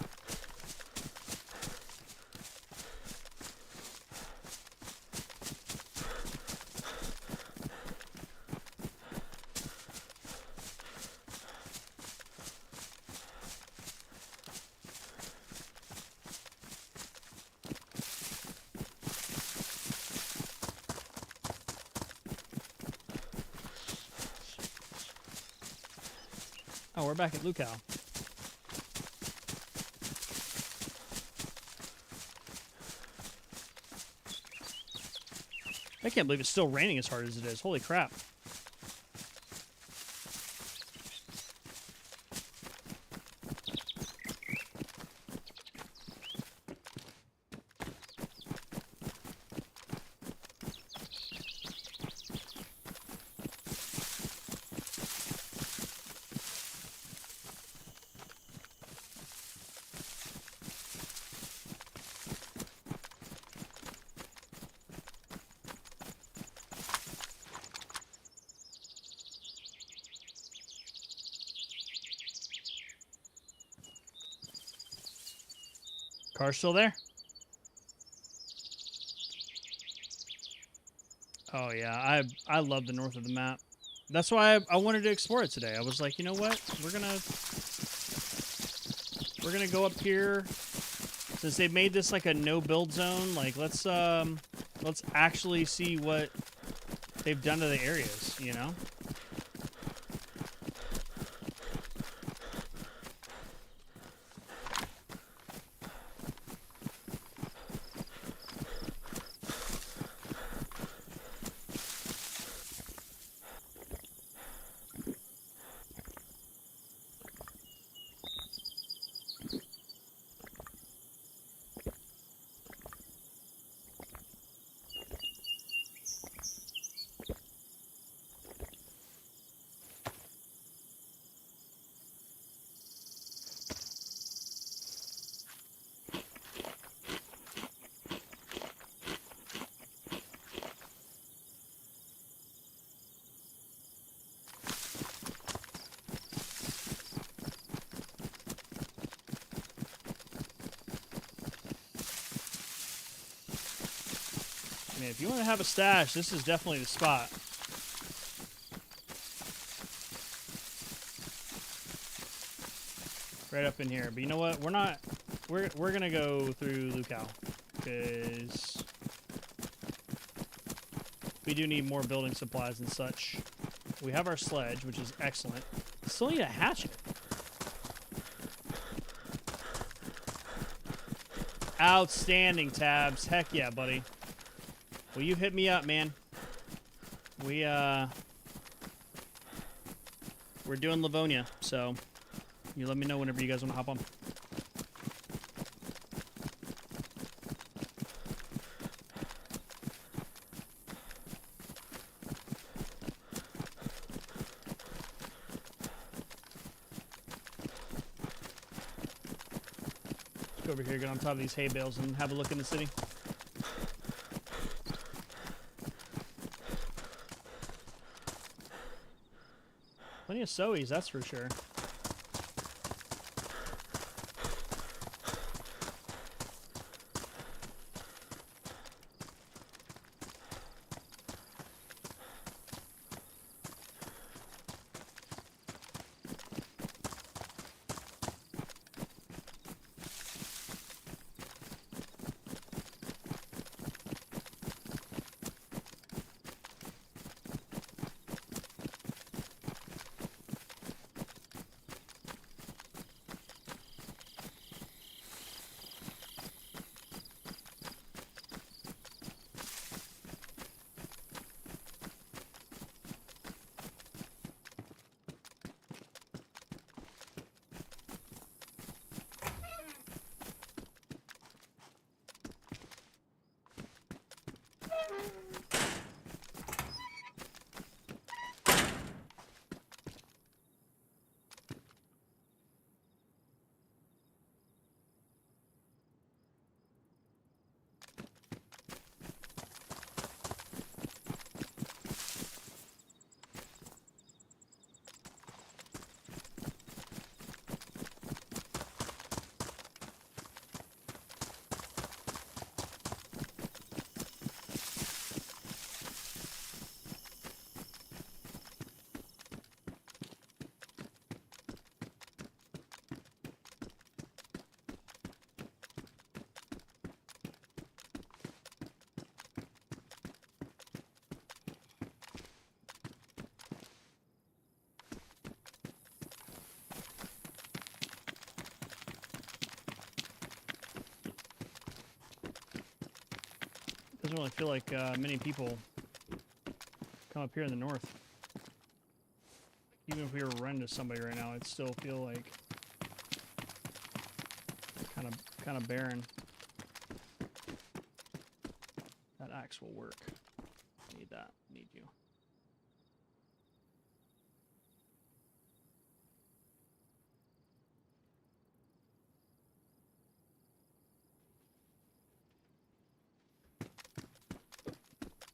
Oh, we're back at Lucal. I can't believe it's still raining as hard as it is. Holy crap. Car's still there? Oh yeah, I love the north of the map. That's why I wanted to explore it today. I was like, you know what? We're gonna go up here. Since they made this like a no build zone, like let's actually see what they've done to the areas, you know? I mean, if you want to have a stash, this is definitely the spot. Right up in here. But you know what? We're not. We're gonna go through Lukau because we do need more building supplies and such. We have our sledge, which is excellent. Still need a hatchet. Outstanding, Tabs. Heck yeah, buddy. Well, you hit me up, man. We're doing Livonia, so you let me know whenever you guys want to hop on. Let's go over here, get on top of these hay bales, and have a look in the city. Plenty of Soes, that's for sure. Doesn't really feel like many people come up here in the north. Even if we were running to somebody right now, I'd still feel like kind of barren. That axe will work. Need that. Need you.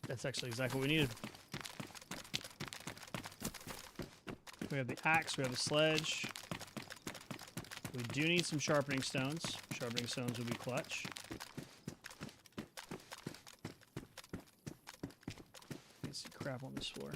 That's actually exactly what we needed. We have the axe, we have the sledge. We do need some sharpening stones. Sharpening stones will be clutch. I see crap on this floor.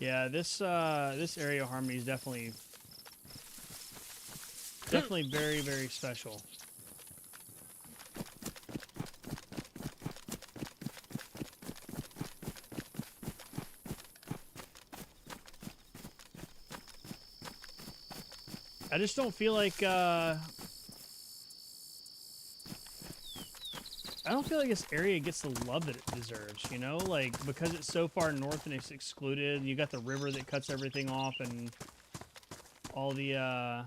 Yeah, this area of Harmony is definitely very, very special. I just don't feel like I I don't feel like this area gets the love that it deserves, you know? Like, because it's so far north and it's excluded, you got the river that cuts everything off and all the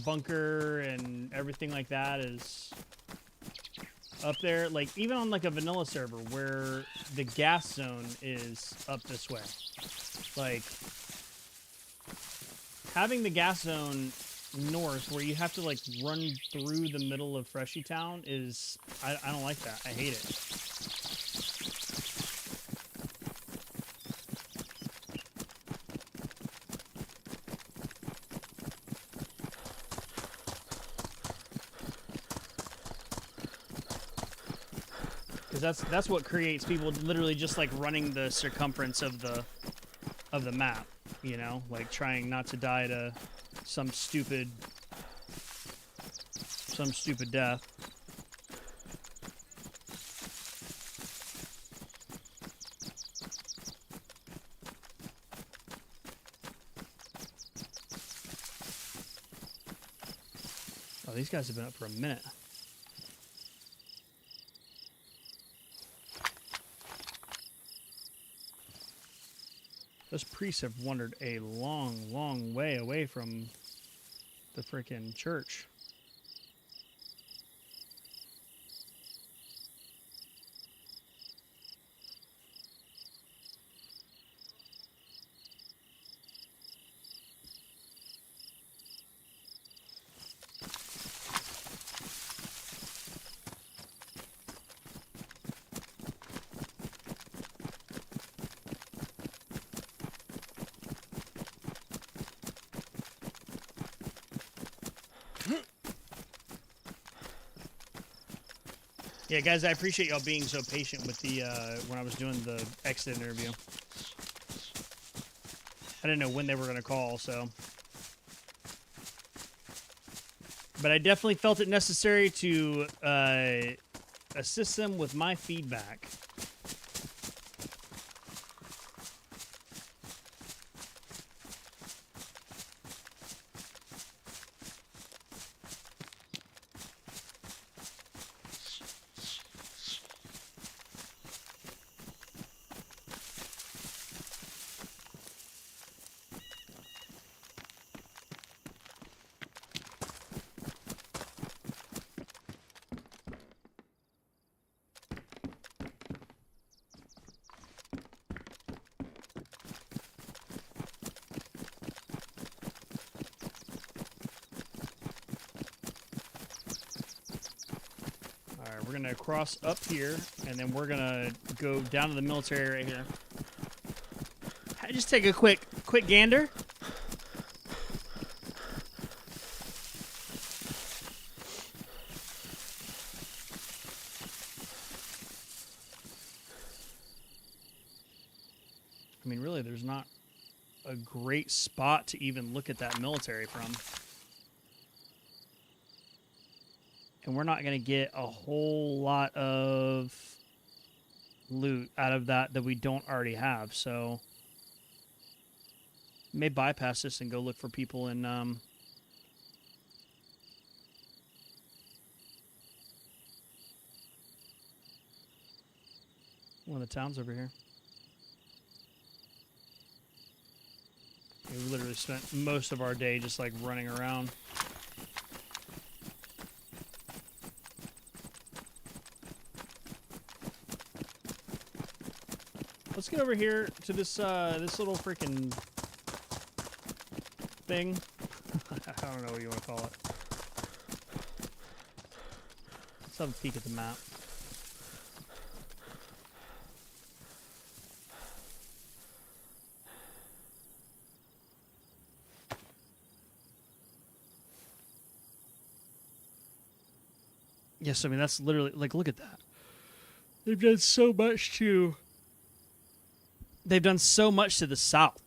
bunker and everything like that is up there. Like, even on, like, a vanilla server where the gas zone is up this way. Like, having the gas zone north where you have to like run through the middle of Freshy Town is I don't like that. I hate it. Because that's what creates people literally just like running the circumference of the map, you know, like trying not to die to some stupid death. Oh, these guys have been up for a minute. Those priests have wandered a long, long way away from the frickin' church. Yeah, guys, I appreciate y'all being so patient with the when I was doing the exit interview. I didn't know when they were going to call, so. But I definitely felt it necessary to assist them with my feedback. We're going to cross up here, and then we're going to go down to the military right here. Just take a quick gander. I mean, really, there's not a great spot to even look at that military from. And we're not going to get a whole lot of loot out of that we don't already have. So may bypass this and go look for people in one of the towns over here. We literally spent most of our day just like running around. Let's get over here to this this little freaking thing. I don't know what you want to call it. Let's have a peek at the map. Yes, I mean that's literally like look at that. They've done so much to They've done so much to the south.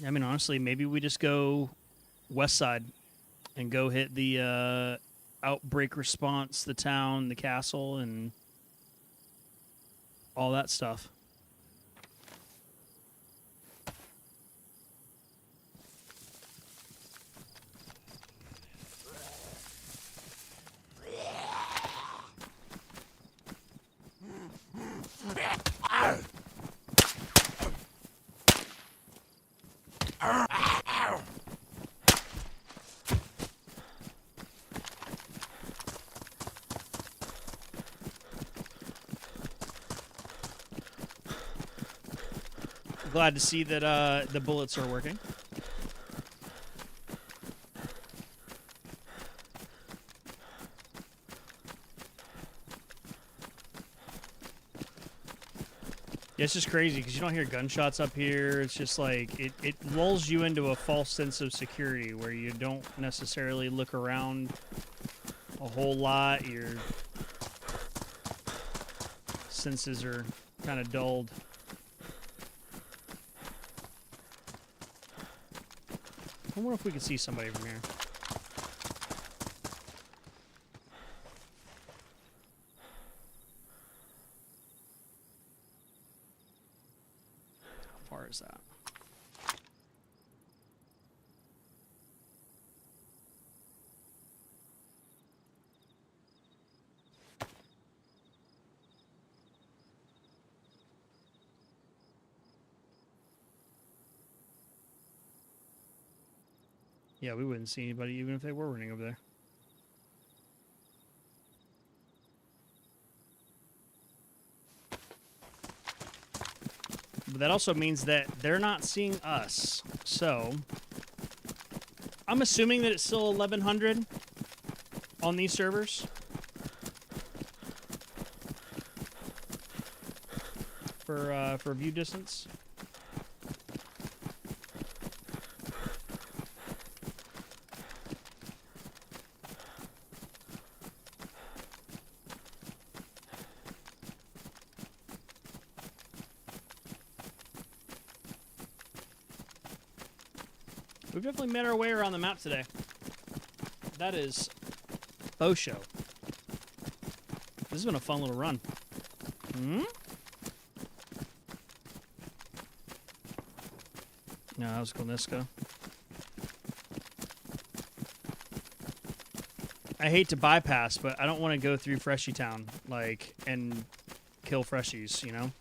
I mean, honestly, maybe we just go west side and go hit the outbreak response, the town, the castle, and all that stuff. Glad to see that the bullets are working. Yeah, it's just crazy because you don't hear gunshots up here. It's just like it lulls you into a false sense of security where you don't necessarily look around a whole lot. Your senses are kind of dulled. I wonder if we can see somebody from here. How far is that? Yeah, we wouldn't see anybody even if they were running over there. But that also means that they're not seeing us. So, I'm assuming that it's still 1100 on these servers. For view distance. We've definitely made our way around the map today. That is faux show. This has been a fun little run. Hmm? No, that was Kolniska. I hate to bypass, but I don't want to go through Freshy Town, like, and kill Freshies, you know?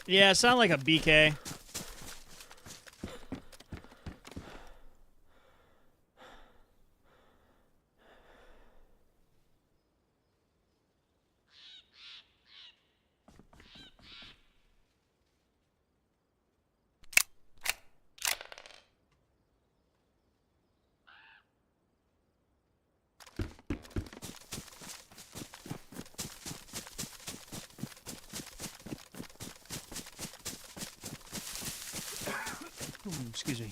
Yeah, it sounded like a BK. Excuse me.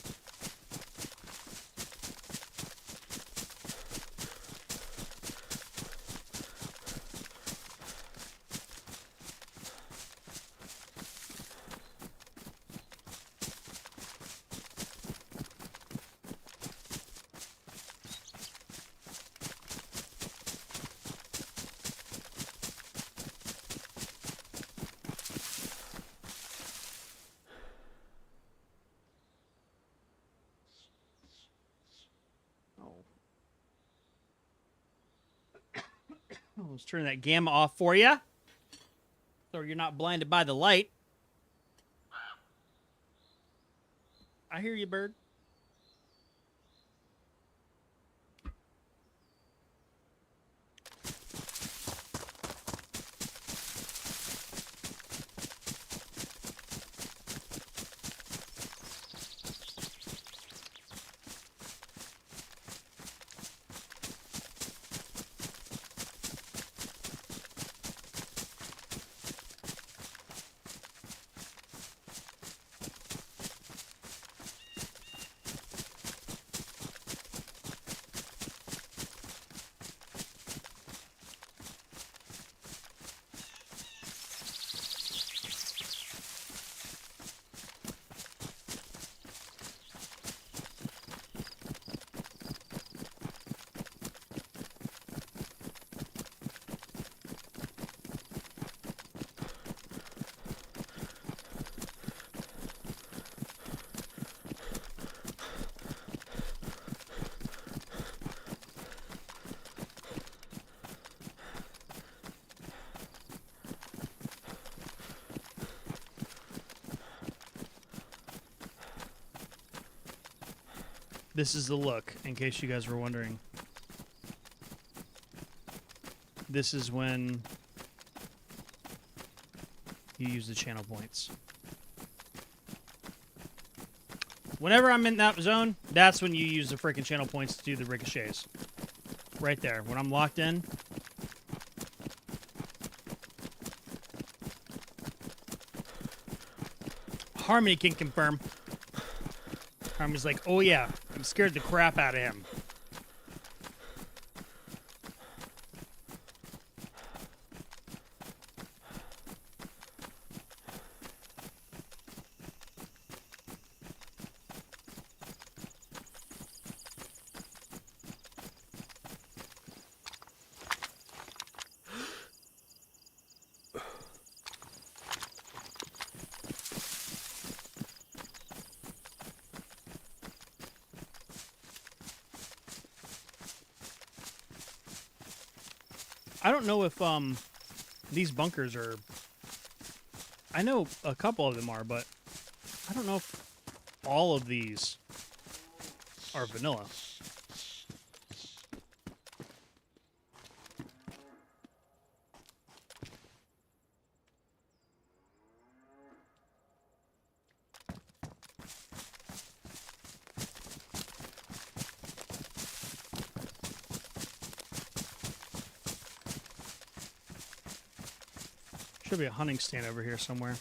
Let's turn that gamma off for you, so you're not blinded by the light. I hear you, bird. This is the look, in case you guys were wondering. This is when you use the channel points. Whenever I'm in that zone, that's when you use the freaking channel points to do the ricochets. Right there. When I'm locked in. Harmony can confirm. Harmony's like, oh yeah, I'm scared the crap out of him. I don't know if these bunkers are. I know a couple of them are, but I don't know if all of these are vanilla. Should be a hunting stand over here somewhere.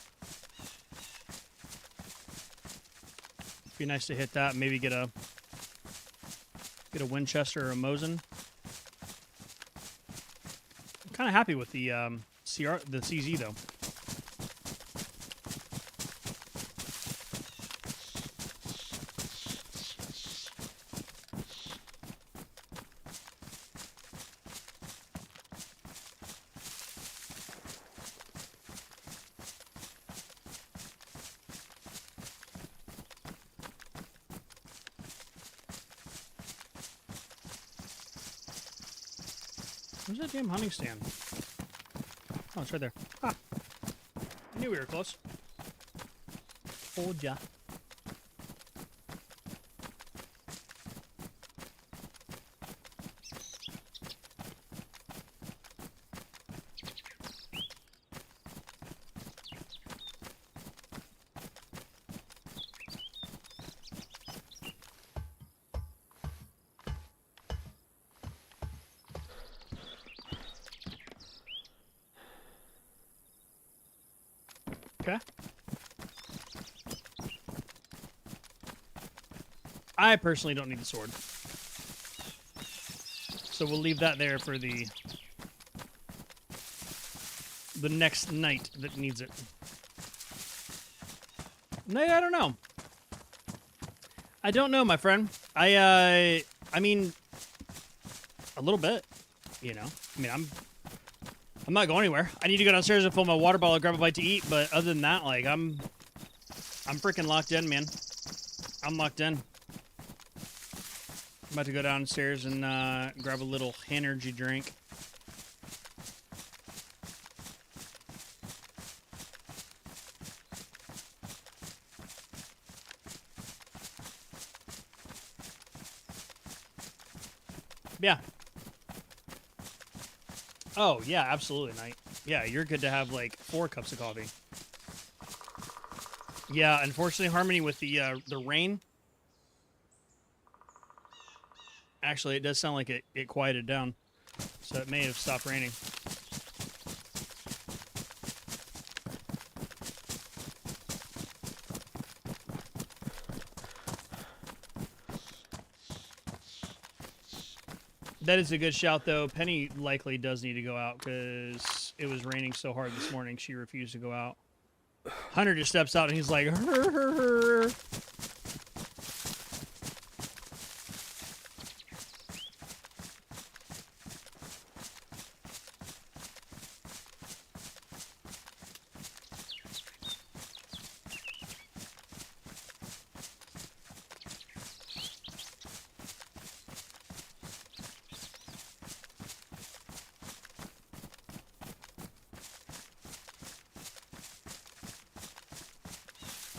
Be nice to hit that. Maybe get a Winchester or a Mosin. I'm kind of happy with the CZ though. Where's that damn hunting stand? Oh, it's right there. Ah. I knew we were close. Told ya. Okay. I personally don't need the sword. So we'll leave that there for the next knight that needs it. Knight, I don't know. I don't know, my friend. I mean, a little bit, you know. I mean, I'm not going anywhere. I need to go downstairs and fill my water bottle and grab a bite to eat, but other than that, like, I'm freaking locked in, man. I'm locked in. I'm about to go downstairs and grab a little energy drink. Yeah. Oh, yeah, absolutely, Knight. Yeah, you're good to have, like, 4 cups of coffee. Yeah, unfortunately, Harmony, with the rain... Actually, it does sound like it quieted down. So it may have stopped raining. That is a good shout, though. Penny likely does need to go out because it was raining so hard this morning she refused to go out. Hunter just steps out and he's like, "Hur."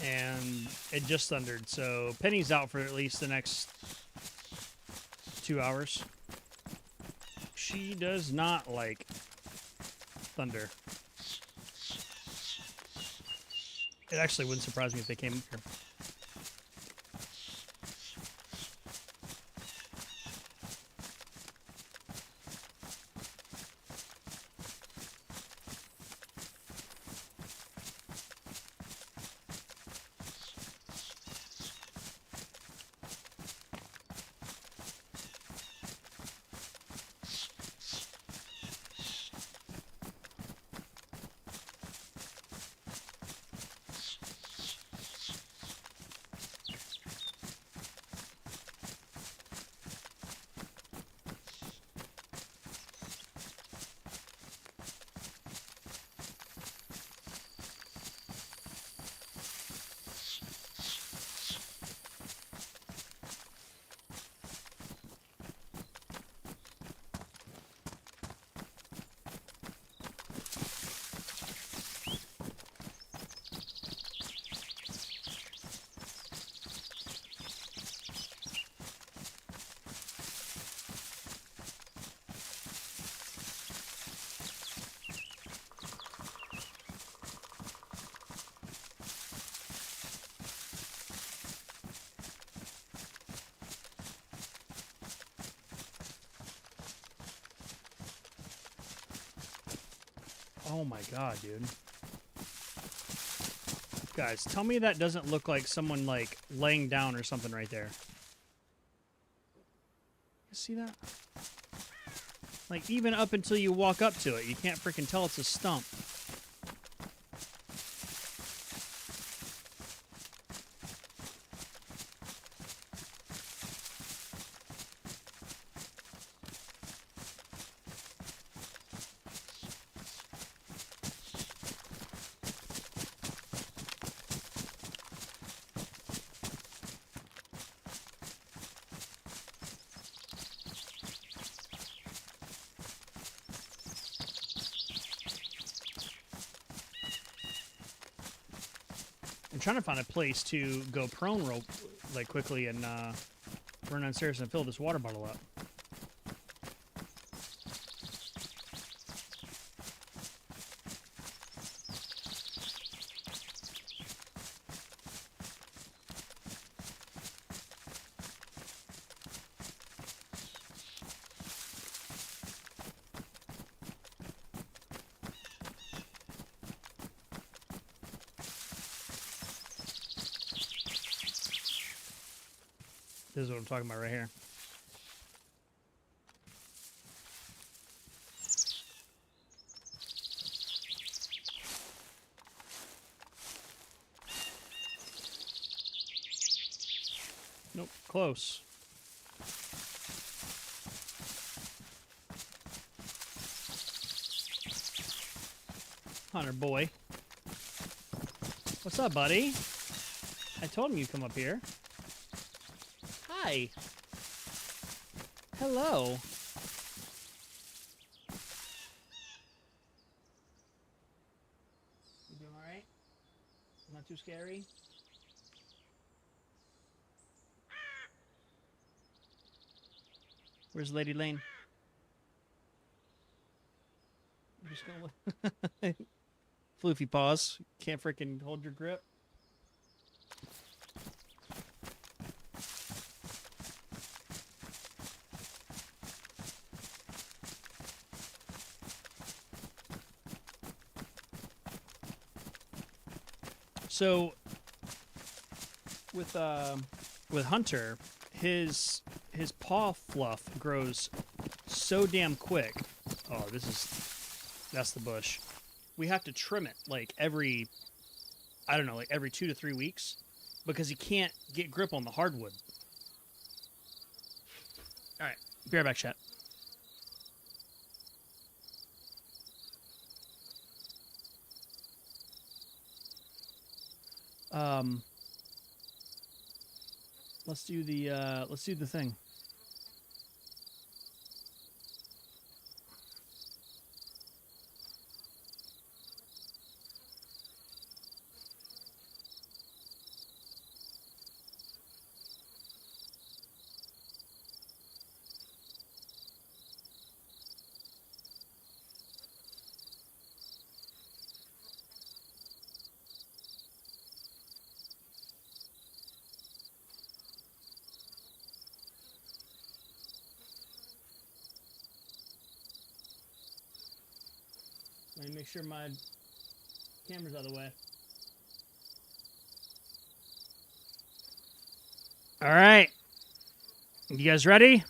And it just thundered, so Penny's out for at least the next 2 hours. She does not like thunder. It actually wouldn't surprise me if they came up here. Oh my god, dude. Guys, tell me that doesn't look like someone, like, laying down or something right there. You see that? Like, even up until you walk up to it, you can't freaking tell it's a stump. I'm trying to find a place to go prone rope, like, quickly and run downstairs and fill this water bottle up. This is what I'm talking about right here. Nope, close. Hunter boy. What's up, buddy? I told him you'd come up here. Hi. Hello. You doing alright? Not too scary? Where's Lady Lane? I'm just gonna look. Floofy paws. Can't freaking hold your grip. So with Hunter, his paw fluff grows so damn quick. Oh, that's the bush. We have to trim it like every, I don't know, like every 2 to 3 weeks because he can't get grip on the hardwood. All right, be right back, chat. Let's do the thing. Let me make sure my camera's out of the way. All right. You guys ready?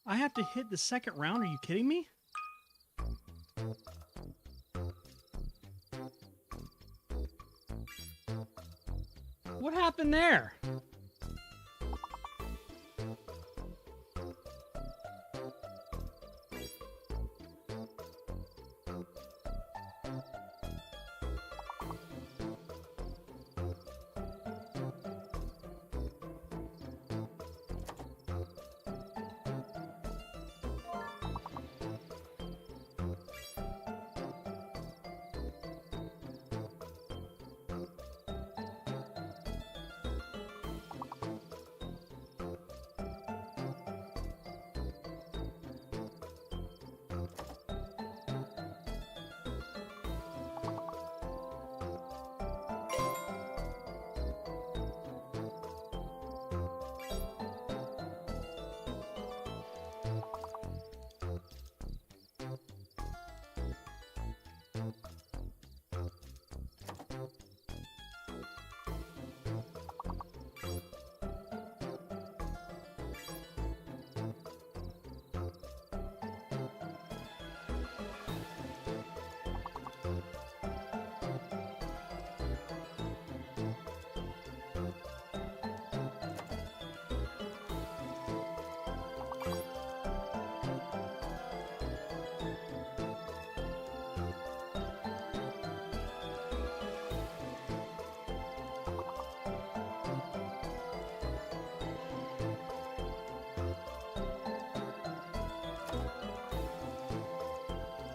I have to hit the second round? Are you kidding me? What happened there?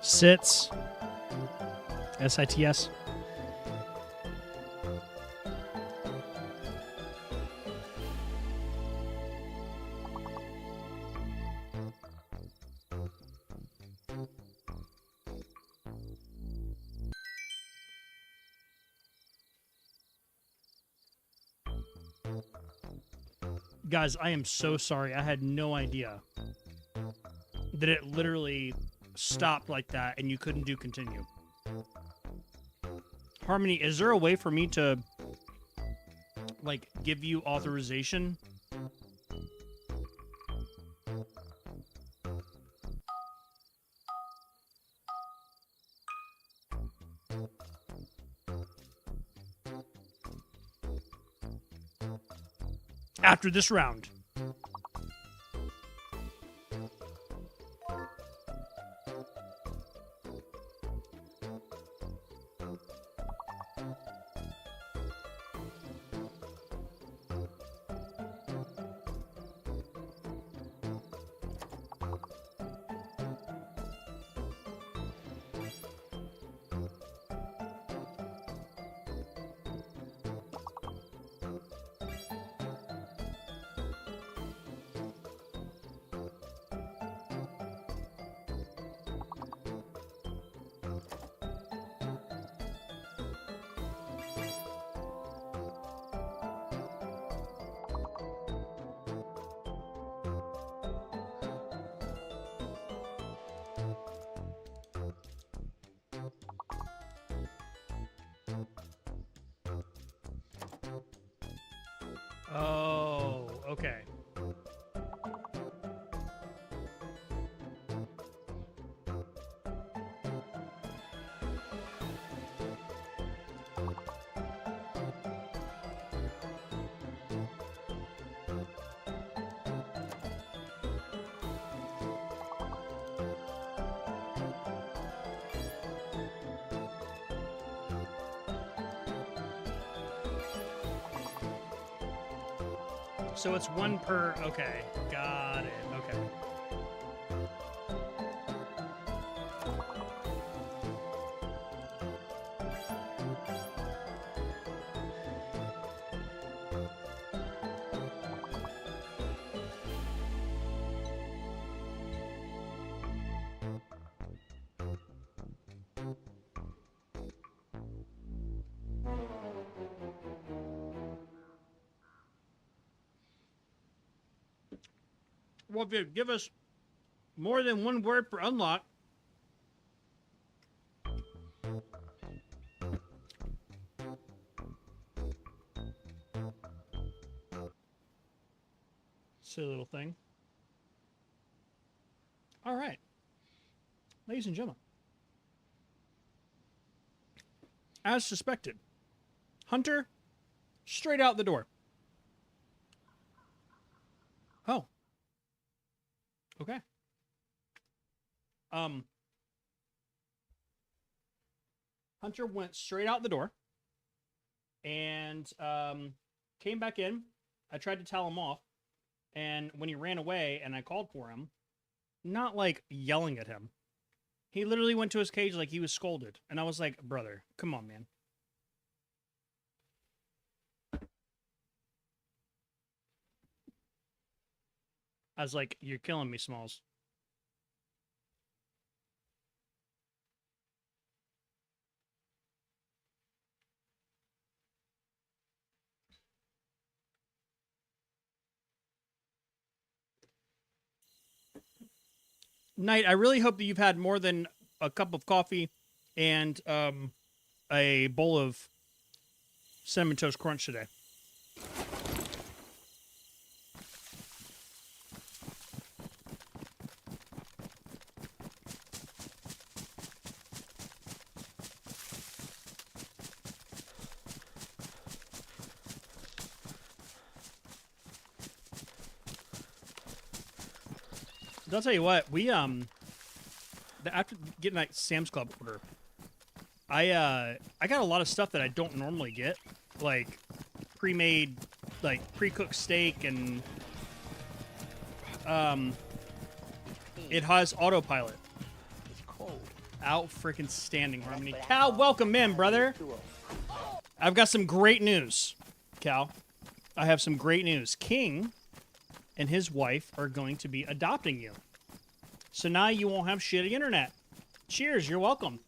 Sits. SITS. Guys, I am so sorry. I had no idea that it literally stopped like that and you couldn't do continue. Harmony, is there a way for me to like give you authorization? After this round. Oh, okay. So it's one per. Okay, got it. Okay. Well, if you give us more than one word per unlock, silly little thing. All right. Ladies and gentlemen. As suspected, Hunter straight out the door. Oh. Okay. Hunter went straight out the door and came back in. I tried to tell him off, and when he ran away and I called for him, not like yelling at him, he literally went to his cage like he was scolded. And I was like, brother, come on, man. I was like, you're killing me, Smalls. Knight, I really hope that you've had more than a cup of coffee and a bowl of Cinnamon Toast Crunch today. I'll tell you what, we after getting that Sam's Club order, I got a lot of stuff that I don't normally get, like pre-made, like pre-cooked steak, and it has autopilot. It's cold. Out freaking standing, Harmony. That's what I Cal, call welcome in, high brother. quality H2O. I've got some great news, Cal. I have some great news. King and his wife are going to be adopting you. So now you won't have shitty internet. Cheers, you're welcome.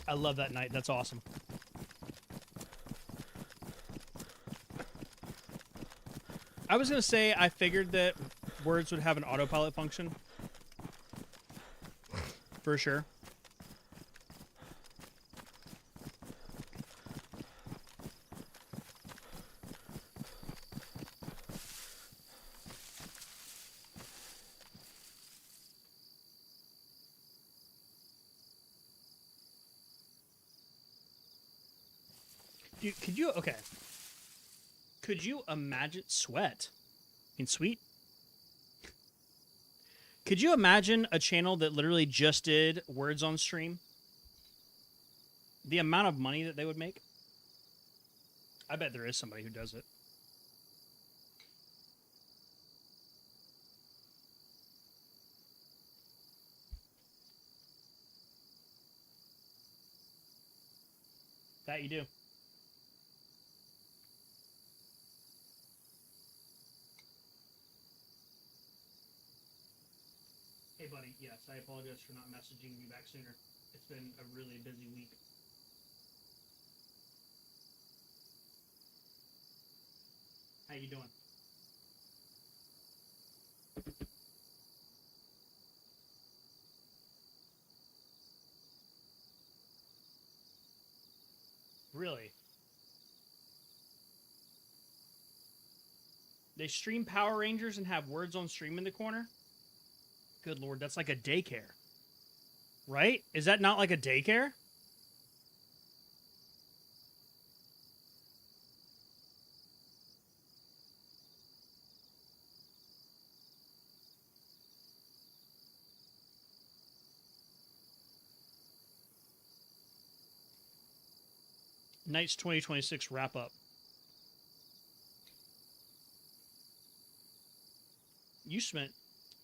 I love that night. That's awesome. I was going to say I figured that words would have an autopilot function. For sure. Dude, could you imagine sweat? I mean, sweet. Could you imagine a channel that literally just did words on stream? The amount of money that they would make? I bet there is somebody who does it. That you do. Hey, buddy. Yes, I apologize for not messaging you back sooner. It's been a really busy week. How you doing? Really? They stream Power Rangers and have words on stream in the corner? Good lord, that's like a daycare. Right? Is that not like a daycare? Knight's 2026 wrap up. You spent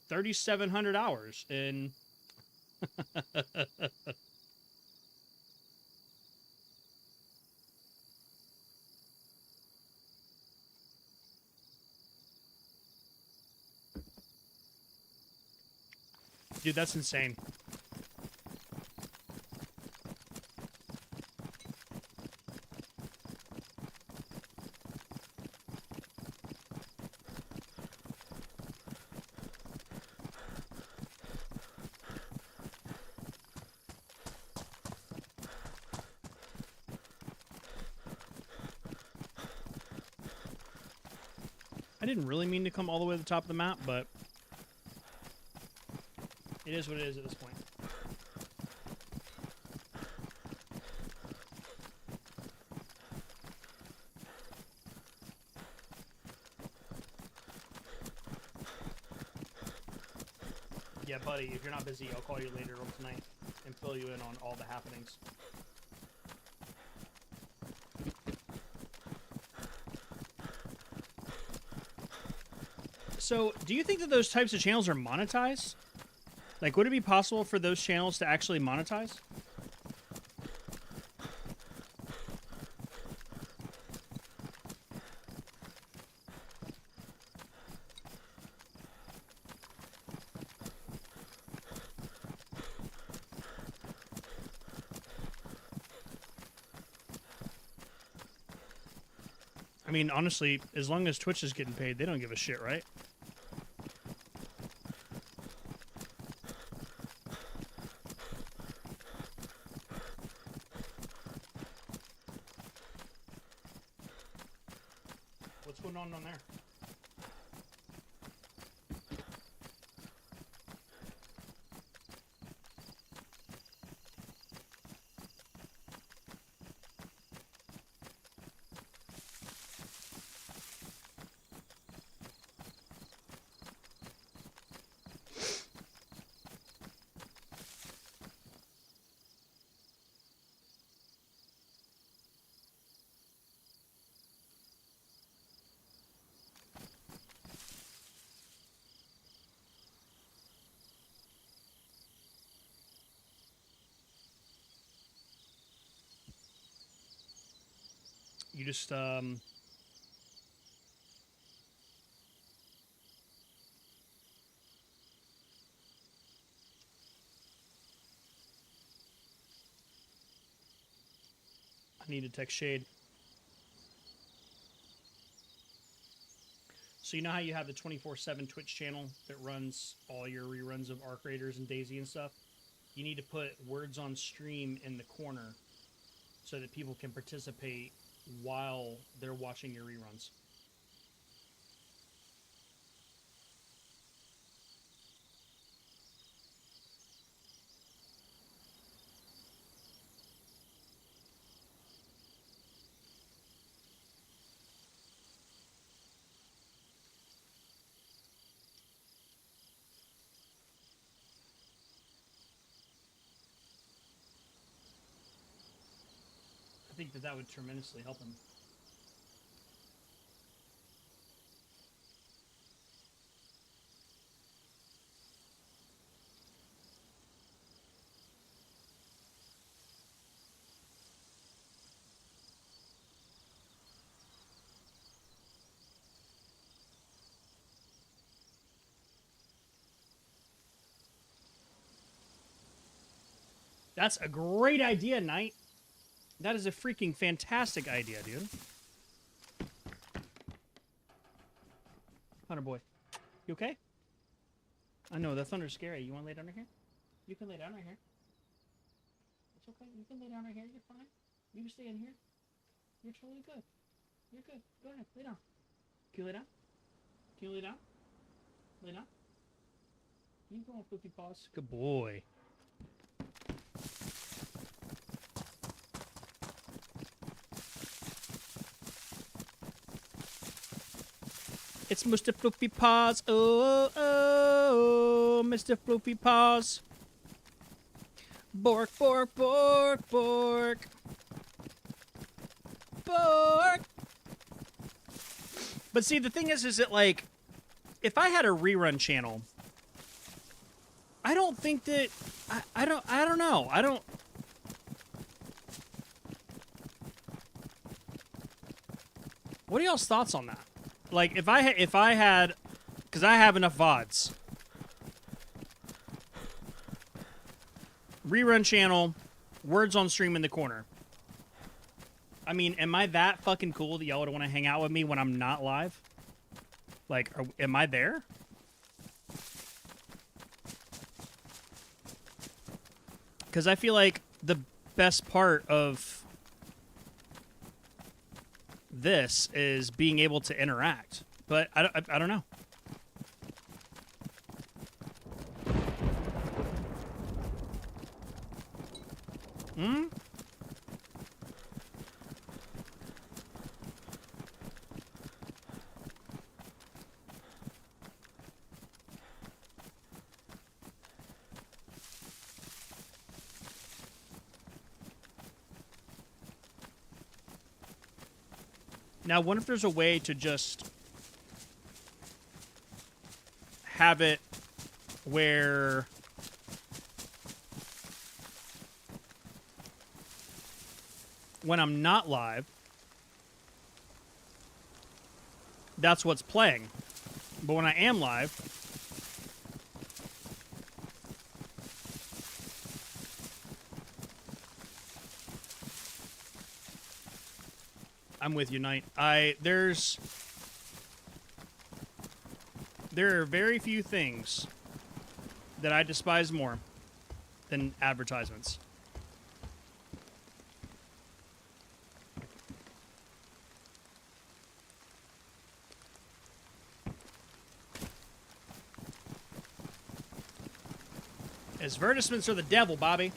3,700 hours in. Dude, that's insane. I didn't really mean to come all the way to the top of the map, but it is what it is at this point. Yeah, buddy, if you're not busy, I'll call you later on tonight and fill you in on all the happenings. So, do you think that those types of channels are monetized? Like, would it be possible for those channels to actually monetize? I mean, honestly, as long as Twitch is getting paid, they don't give a shit, right? What's going on there? You just, I need to text Shade. So you know how you have the 24/7 Twitch channel that runs all your reruns of Arc Raiders and DayZ and stuff? You need to put words on stream in the corner so that people can participate while they're watching your reruns. I think that would tremendously help him. That's a great idea, Knight. That is a freaking fantastic idea, dude. Hunter boy, you okay? I know, the thunder's scary. You want to lay down right here? You can lay down right here. It's okay. You can lay down right here. You're fine. You can stay in here. You're totally good. You're good. Go ahead. Lay down. Can you lay down? Can you lay down? Lay down. You can go on Floofy Paws. Good boy. It's Mr. Floofy Paws. Oh, oh, Mr. Floofy Paws. Bork, bork, bork, bork. Bork. But see, the thing is that, like, if I had a rerun channel, I don't think that, I don't know. What are y'all's thoughts on that? Like, if I had, because I have enough VODs. Rerun channel, words on stream in the corner. I mean, am I that fucking cool that y'all would want to hang out with me when I'm not live? Like, am I there? Because I feel like the best part of this is being able to interact But I don't know. Hmm? Now, what if there's a way to just have it where when I'm not live, that's what's playing. But when I am live, I'm with you, Knight. There are very few things that I despise more than advertisements. Advertisements are the devil, Bobby.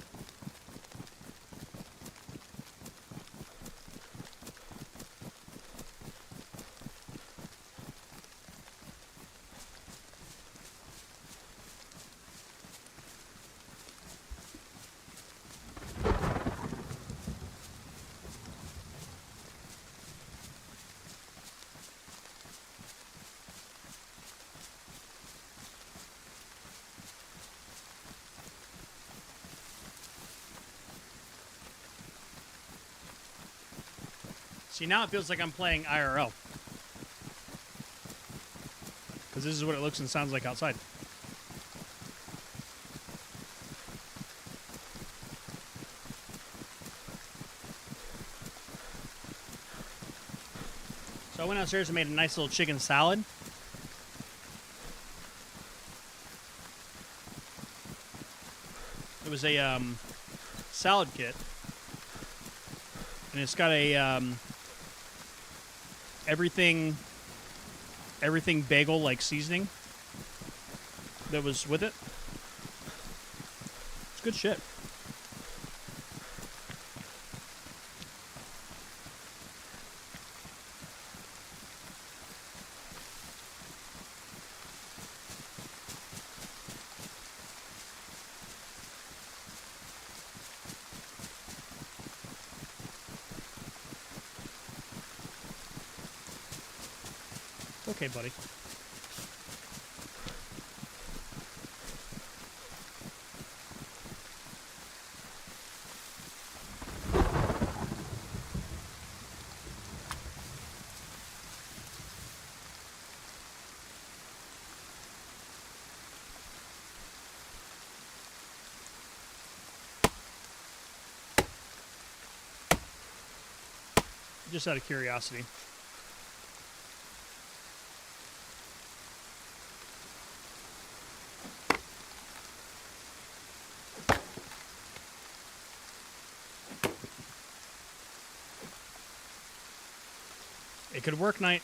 See, now it feels like I'm playing IRL. Because this is what it looks and sounds like outside. So I went downstairs and made a nice little chicken salad. It was a salad kit. And it's got a everything bagel like seasoning that was with it. It's good shit. Okay, buddy. Just out of curiosity. It could work, Knight.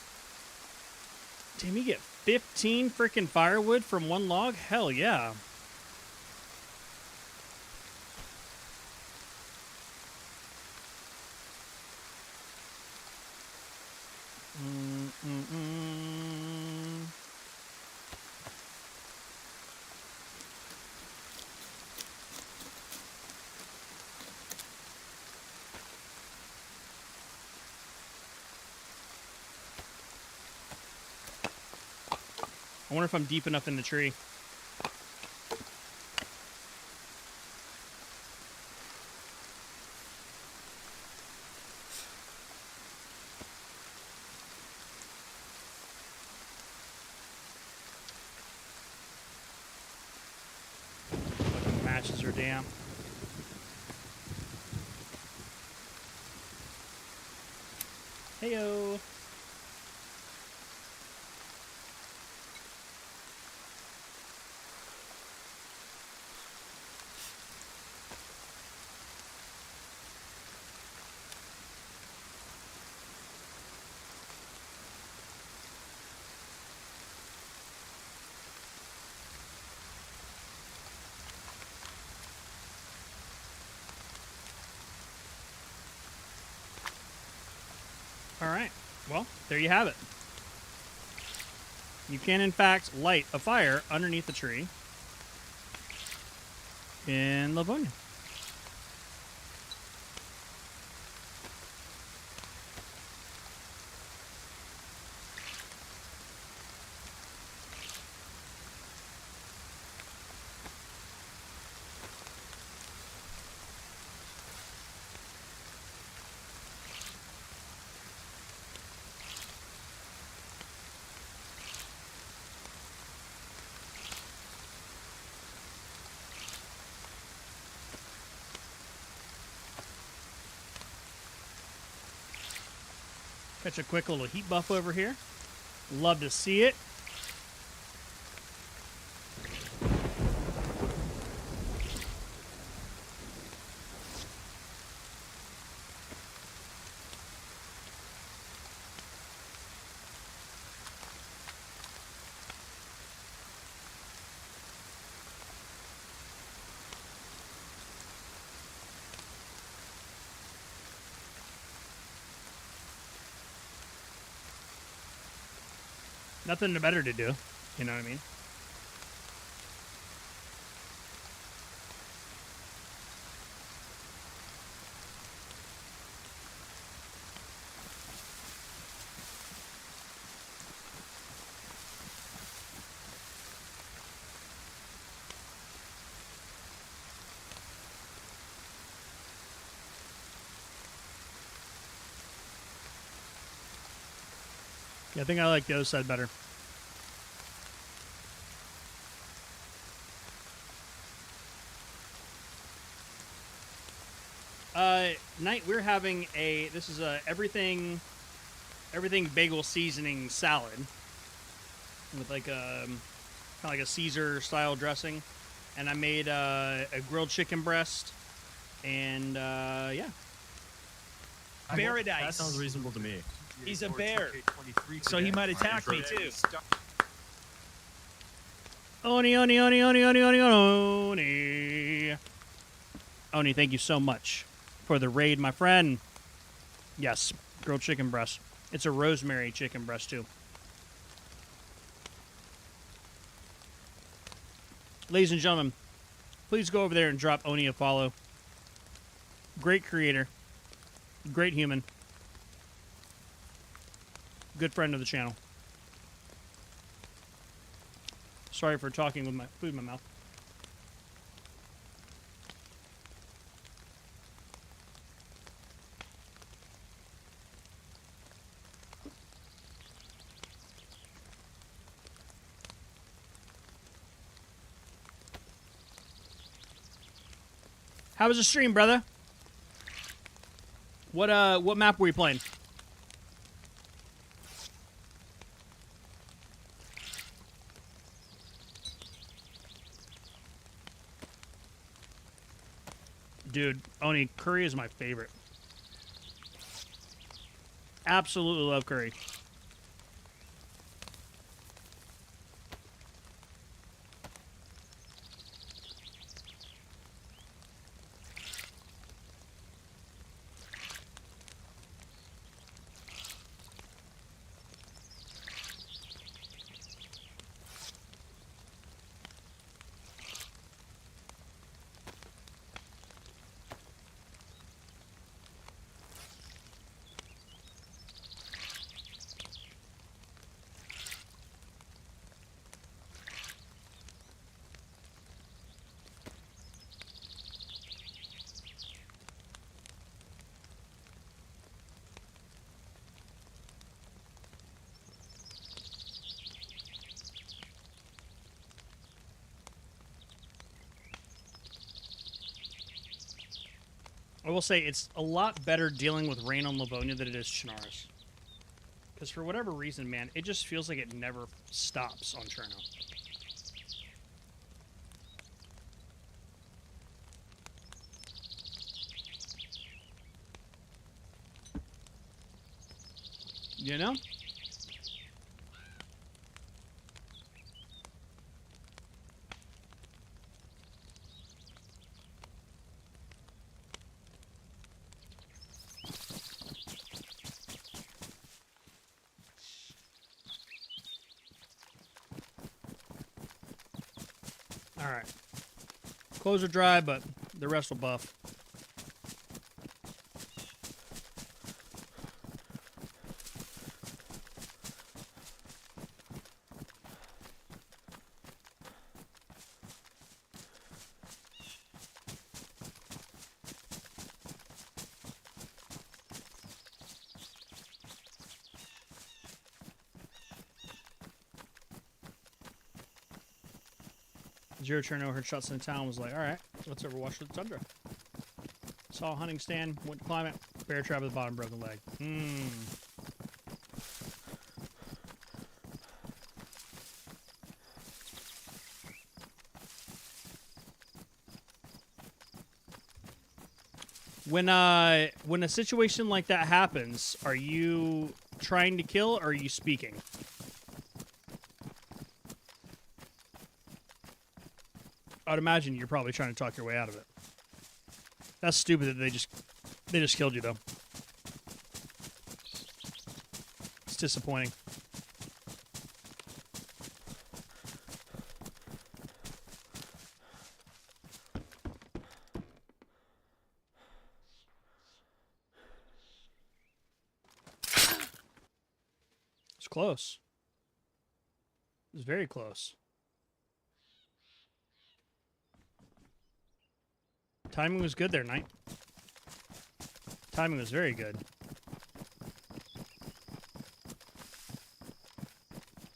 Damn, you get 15 freaking firewood from one log? Hell yeah. I wonder if I'm deep enough in the tree. Fucking matches are damp. Heyo. Well, there you have it. You can, in fact, light a fire underneath the tree in Livonia. Catch a quick little heat buff over here. Love to see it. Nothing better to do. You know what I mean? Yeah, I think I like the other side better. Night we're having this is a everything bagel seasoning salad with like a kind of like a Caesar style dressing, and I made a grilled chicken breast, and yeah. Paradise. That sounds reasonable to me. He's a bear, so he might attack me too. Oni, Oni, Oni, Oni, Oni, Oni, Oni. Oni, thank you so much for the raid, my friend. Yes, grilled chicken breast. It's a rosemary chicken breast, too. Ladies and gentlemen, please go over there and drop Oni a follow. Great creator. Great human. Good friend of the channel. Sorry for talking with my food in my mouth. How was the stream, brother? What map were you playing? Dude, Oni, curry is my favorite. Absolutely love curry. I will say it's a lot better dealing with rain on Livonia than it is Chernarus. Because for whatever reason, man, it just feels like it never stops on Cherno. You know? All right. Clothes are dry, but the rest will buff. Zero turn no headshots in the town was like, all right, let's overwatch the tundra. Saw a hunting stand, went to climb it, bear trap at the bottom, broken leg. When a situation like that happens, are you trying to kill or are you speaking? I'd imagine you're probably trying to talk your way out of it. That's stupid that they just killed you though. It's disappointing. It's close. It was very close. Timing was good there, Knight. Timing was very good.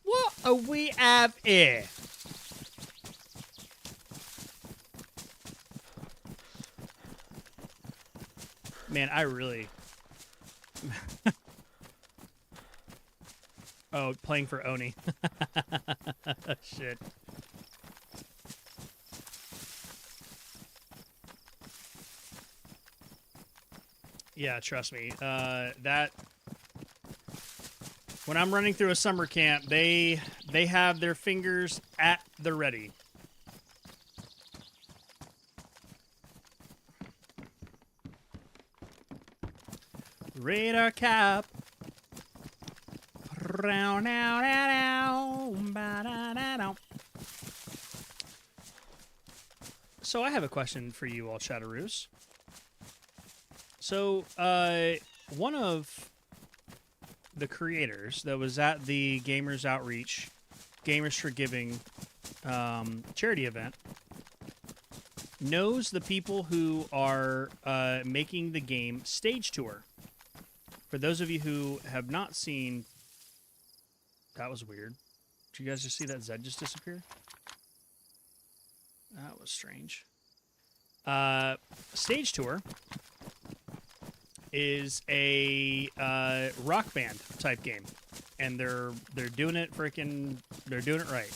What are we have here? Man, I really... Oh, playing for Oni. Shit. Yeah, trust me. That when I'm running through a summer camp, they have their fingers at the ready. Radar cap. So I have a question for you all, Chatteroos. So, one of the creators that was at the Gamers Outreach, Gamers for Giving charity event knows the people who are making the game Stage Tour. For those of you who have not seen... That was weird. Did you guys just see that Zed just disappear? That was strange. Stage Tour is a rock band type game, and they're doing it they're doing it right.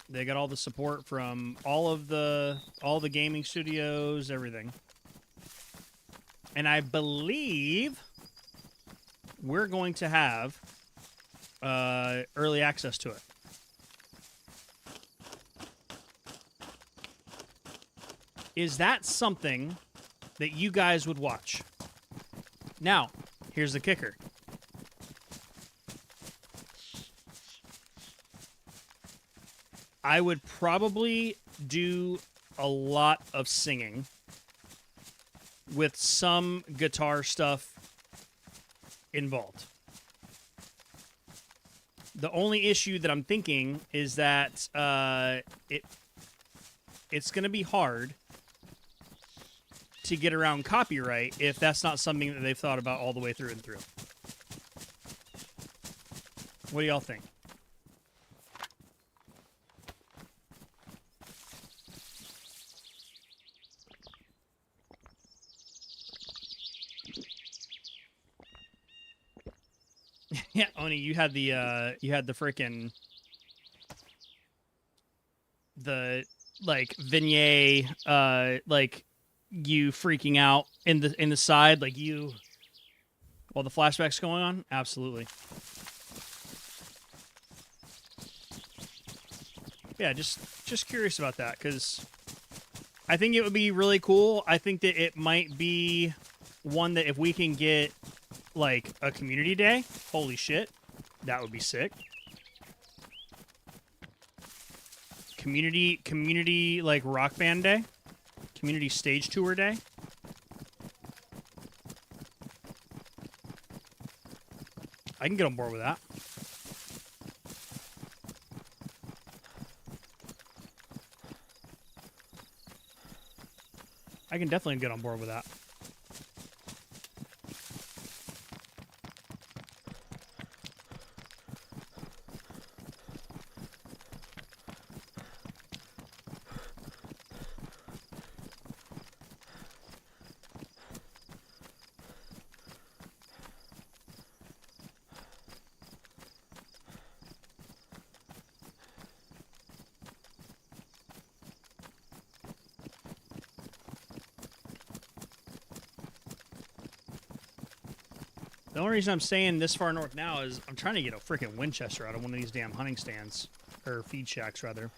They got all the support from all the gaming studios, everything. And I believe we're going to have early access to it. Is that something that you guys would watch? Now, here's the kicker. I would probably do a lot of singing with some guitar stuff involved. The only issue that I'm thinking is that it's going to be hard to get around copyright if that's not something that they've thought about all the way through and through. What do y'all think? Yeah, Oni, you had the frickin' like vignette like you freaking out in the side, like you while the flashback's going on. Absolutely. Yeah, just curious about that, because I think it would be really cool. I think that it might be one that if we can get like a community day, holy shit, that would be sick. community like rock band day, community stage tour day. I can get on board with that. I can definitely get on board with that. The only reason I'm staying this far north now is I'm trying to get a freaking Winchester out of one of these damn hunting stands. Or feed shacks, rather.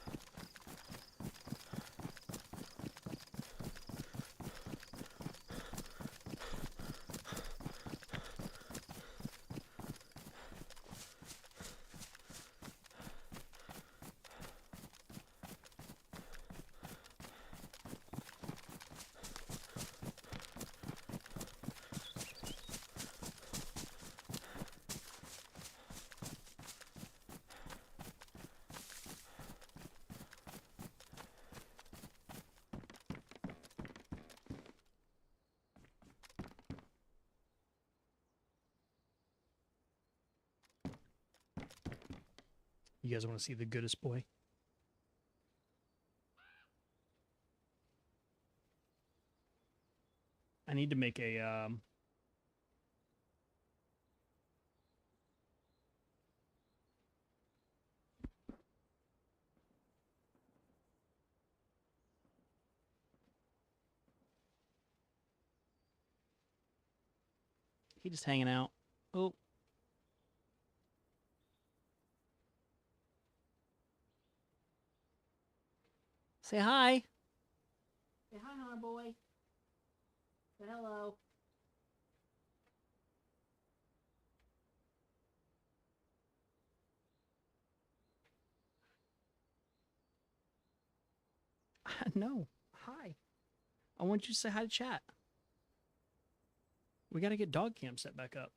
You guys want to see the goodest boy? I need to make a he just hanging out. Oh. Say hi. Say hi, Hunter boy. Say hello. No. Hi. I want you to say hi to chat. We got to get dog cam set back up.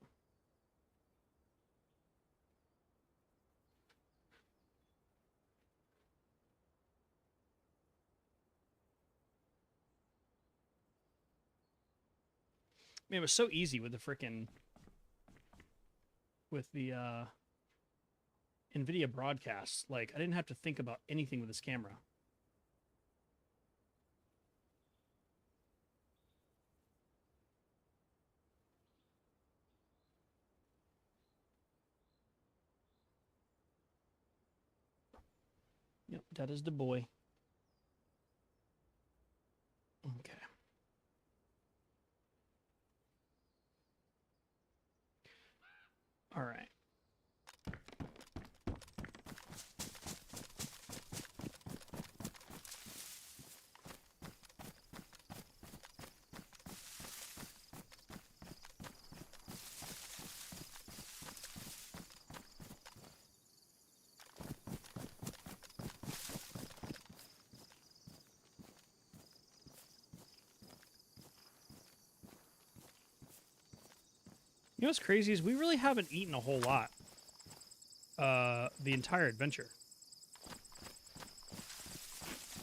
Man, it was so easy with the frickin' with the NVIDIA broadcasts. Like, I didn't have to think about anything with this camera. Yep, that is the boy. Okay. All right. You know what's crazy is we really haven't eaten a whole lot the entire adventure.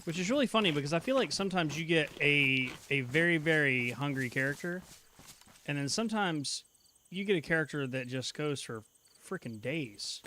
Which is really funny because I feel like sometimes you get a very, very hungry character, and then sometimes you get a character that just goes for freaking days.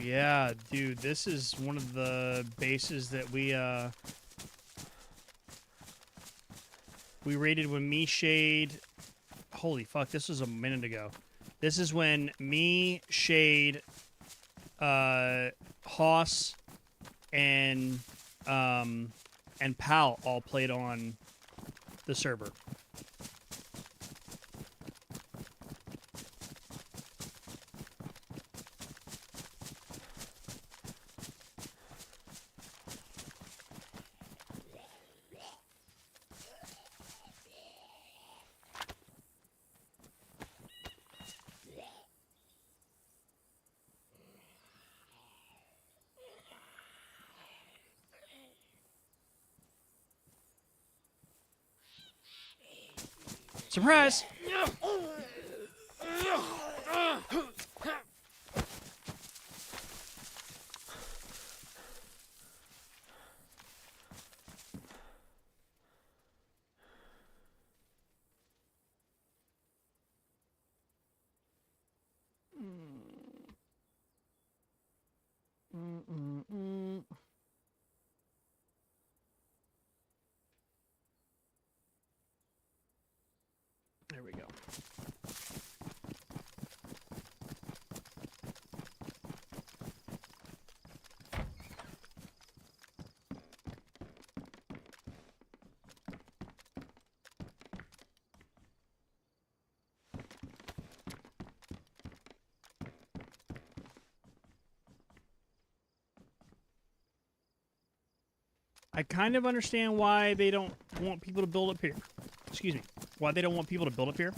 yeah, dude, this is one of the bases that we raided when me, Shade. Holy fuck, this was a minute ago. This is when me, Shade, Hoss, and Pal all played on the server. Surprise! There we go. I kind of understand why they don't want people to build up here. Excuse me. Why they don't want people to build up here.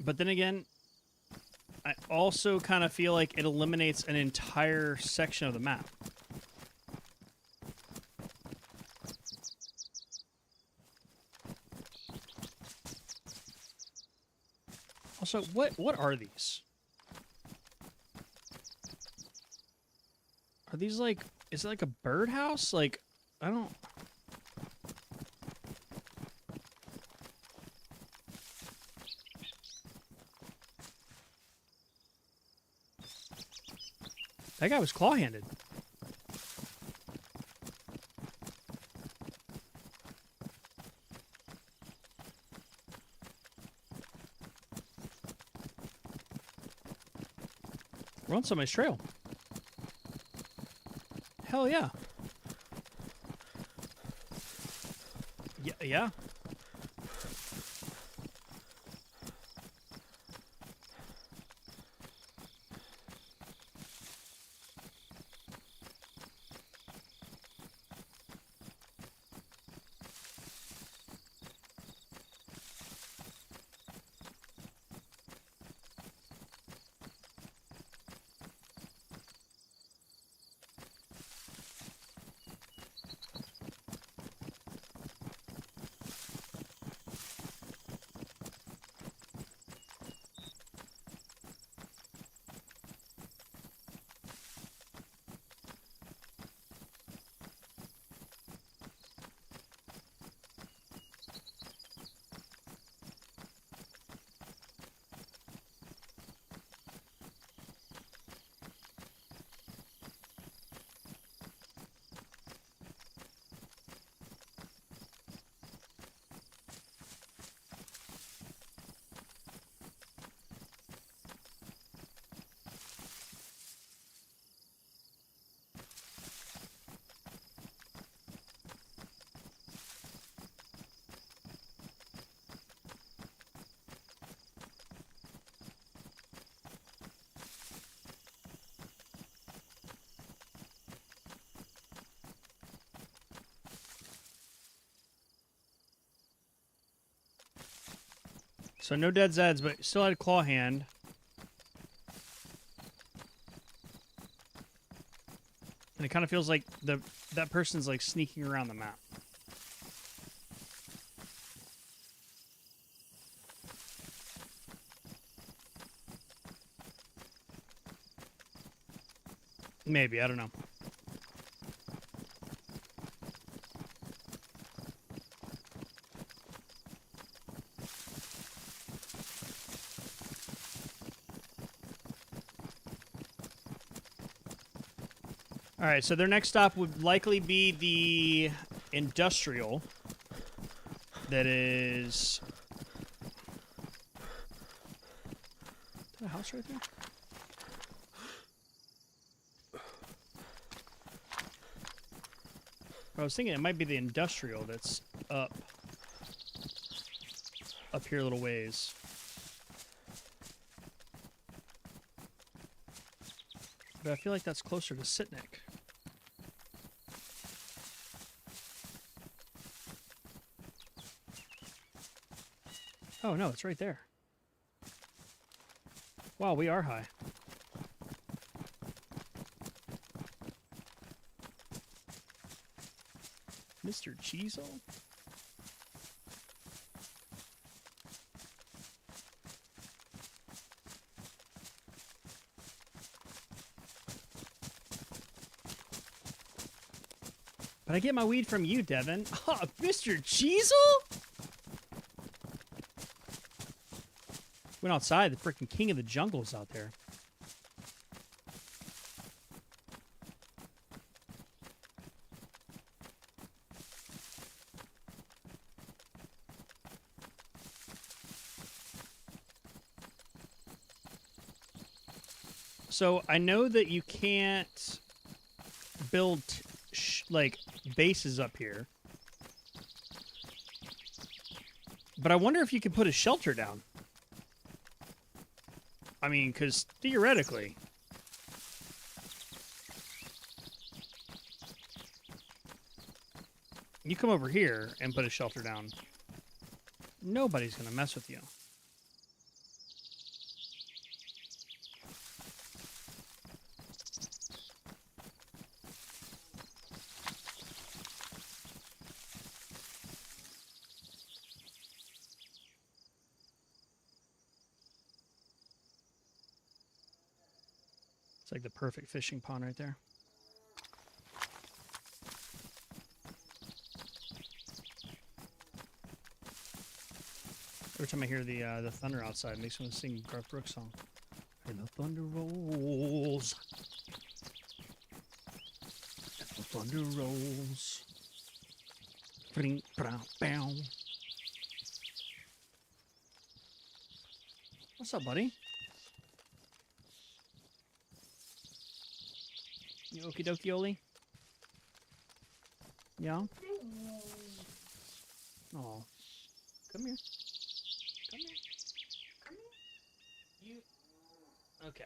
But then again, I also kind of feel like it eliminates an entire section of the map. Also, what are these? Are these like, is it like a birdhouse? Like, I don't... That guy was claw-handed. We're on somebody's trail. Hell yeah. Yeah. So no dead Zeds, but still had a claw hand. And it kind of feels like that person's like sneaking around the map. Maybe, I don't know. All right, so their next stop would likely be the industrial. That is. Is that a house right there? I was thinking it might be the industrial that's up here a little ways. But I feel like that's closer to Sitnik. Oh no, it's right there. Wow, we are high. Mr. Cheezel? But I get my weed from you, Devin. Oh, Mr. Cheezel? Went outside, the freaking king of the jungle is out there. So I know that you can't build like bases up here, but I wonder if you could put a shelter down. I mean, because theoretically, you come over here and put a shelter down, nobody's gonna mess with you. It's like the perfect fishing pond right there. Every time I hear the thunder outside, it makes me want to sing Garth Brooks song. And the thunder rolls. And the thunder rolls. Bring, brow, bow. What's up, buddy? You okie dokie, Oli? Yeah? Oh. Come here. Come here. Come here. You. Okay.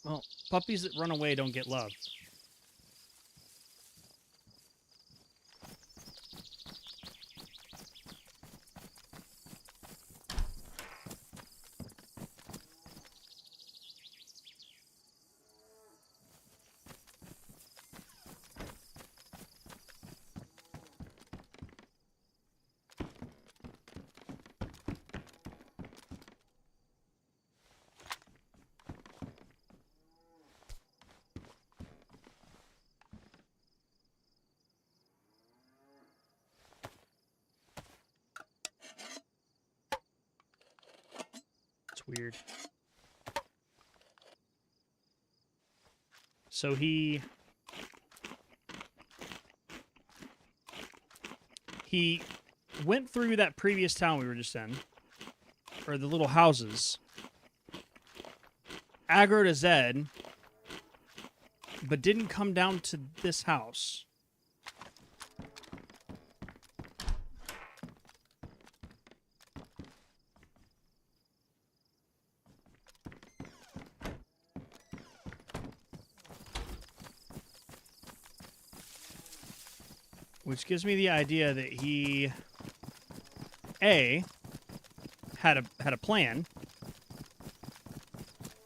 Well, puppies that run away don't get love. Weird. So he went through that previous town we were just in, or the little houses, aggroed a Zed, but didn't come down to this house. Which gives me the idea that he, A, had a plan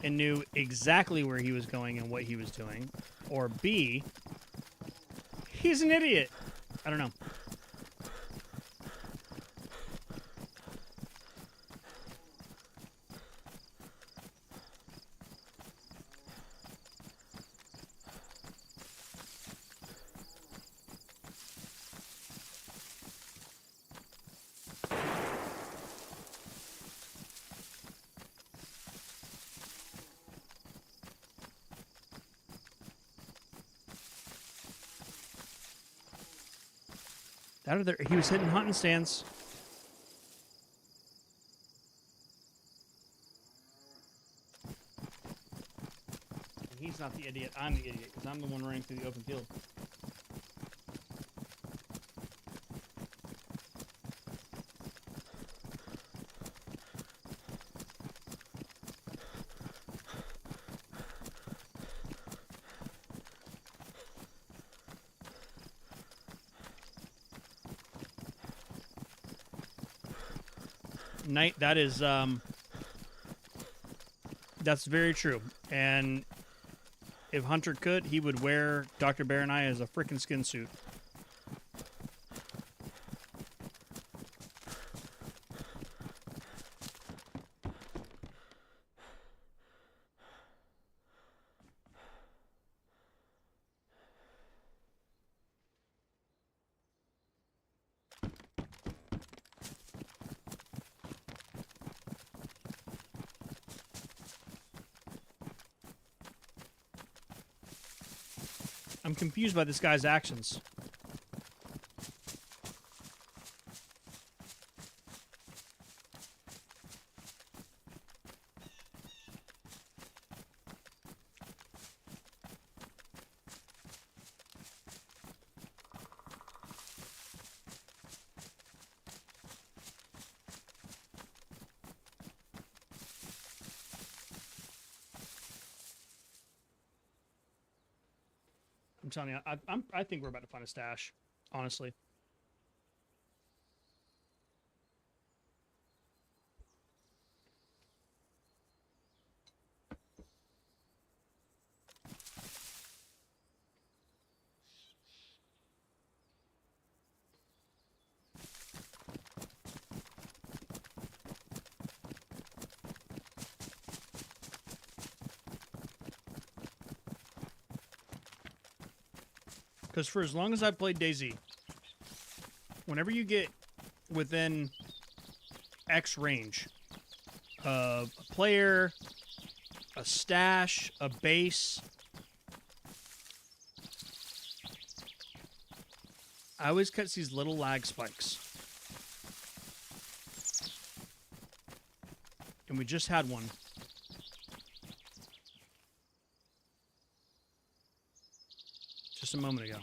and knew exactly where he was going and what he was doing, or B, he's an idiot. I don't know. Out of there, he was hitting hunting stands. And he's not the idiot. I'm the idiot because I'm the one running through the open field. Night, that is that's very true. And if Hunter could, he would wear Dr. Bear and I as a freaking skin suit. I'm confused by this guy's actions. I'm telling you, I think we're about to find a stash, honestly. Because for as long as I've played DayZ, whenever you get within X range of a player, a stash, a base, I always catch these little lag spikes. And we just had one. Just a moment ago.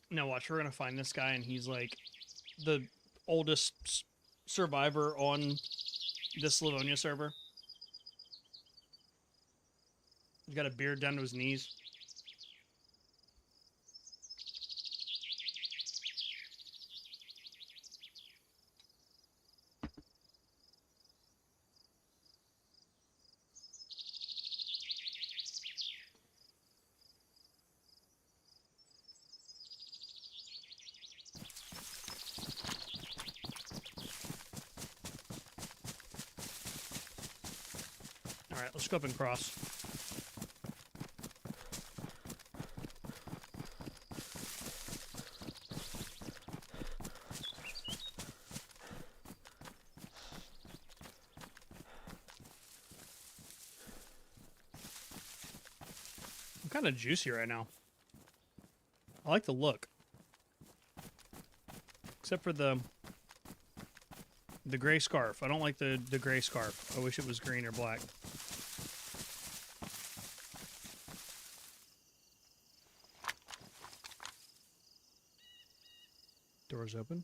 Now watch, we're gonna find this guy, and he's like the oldest survivor on this Livonia server. He's got a beard down to his knees. All right, let's go up and cross. kind of juicy right now. I like the look. Except for the gray scarf. I don't like the gray scarf. I wish it was green or black. Doors open.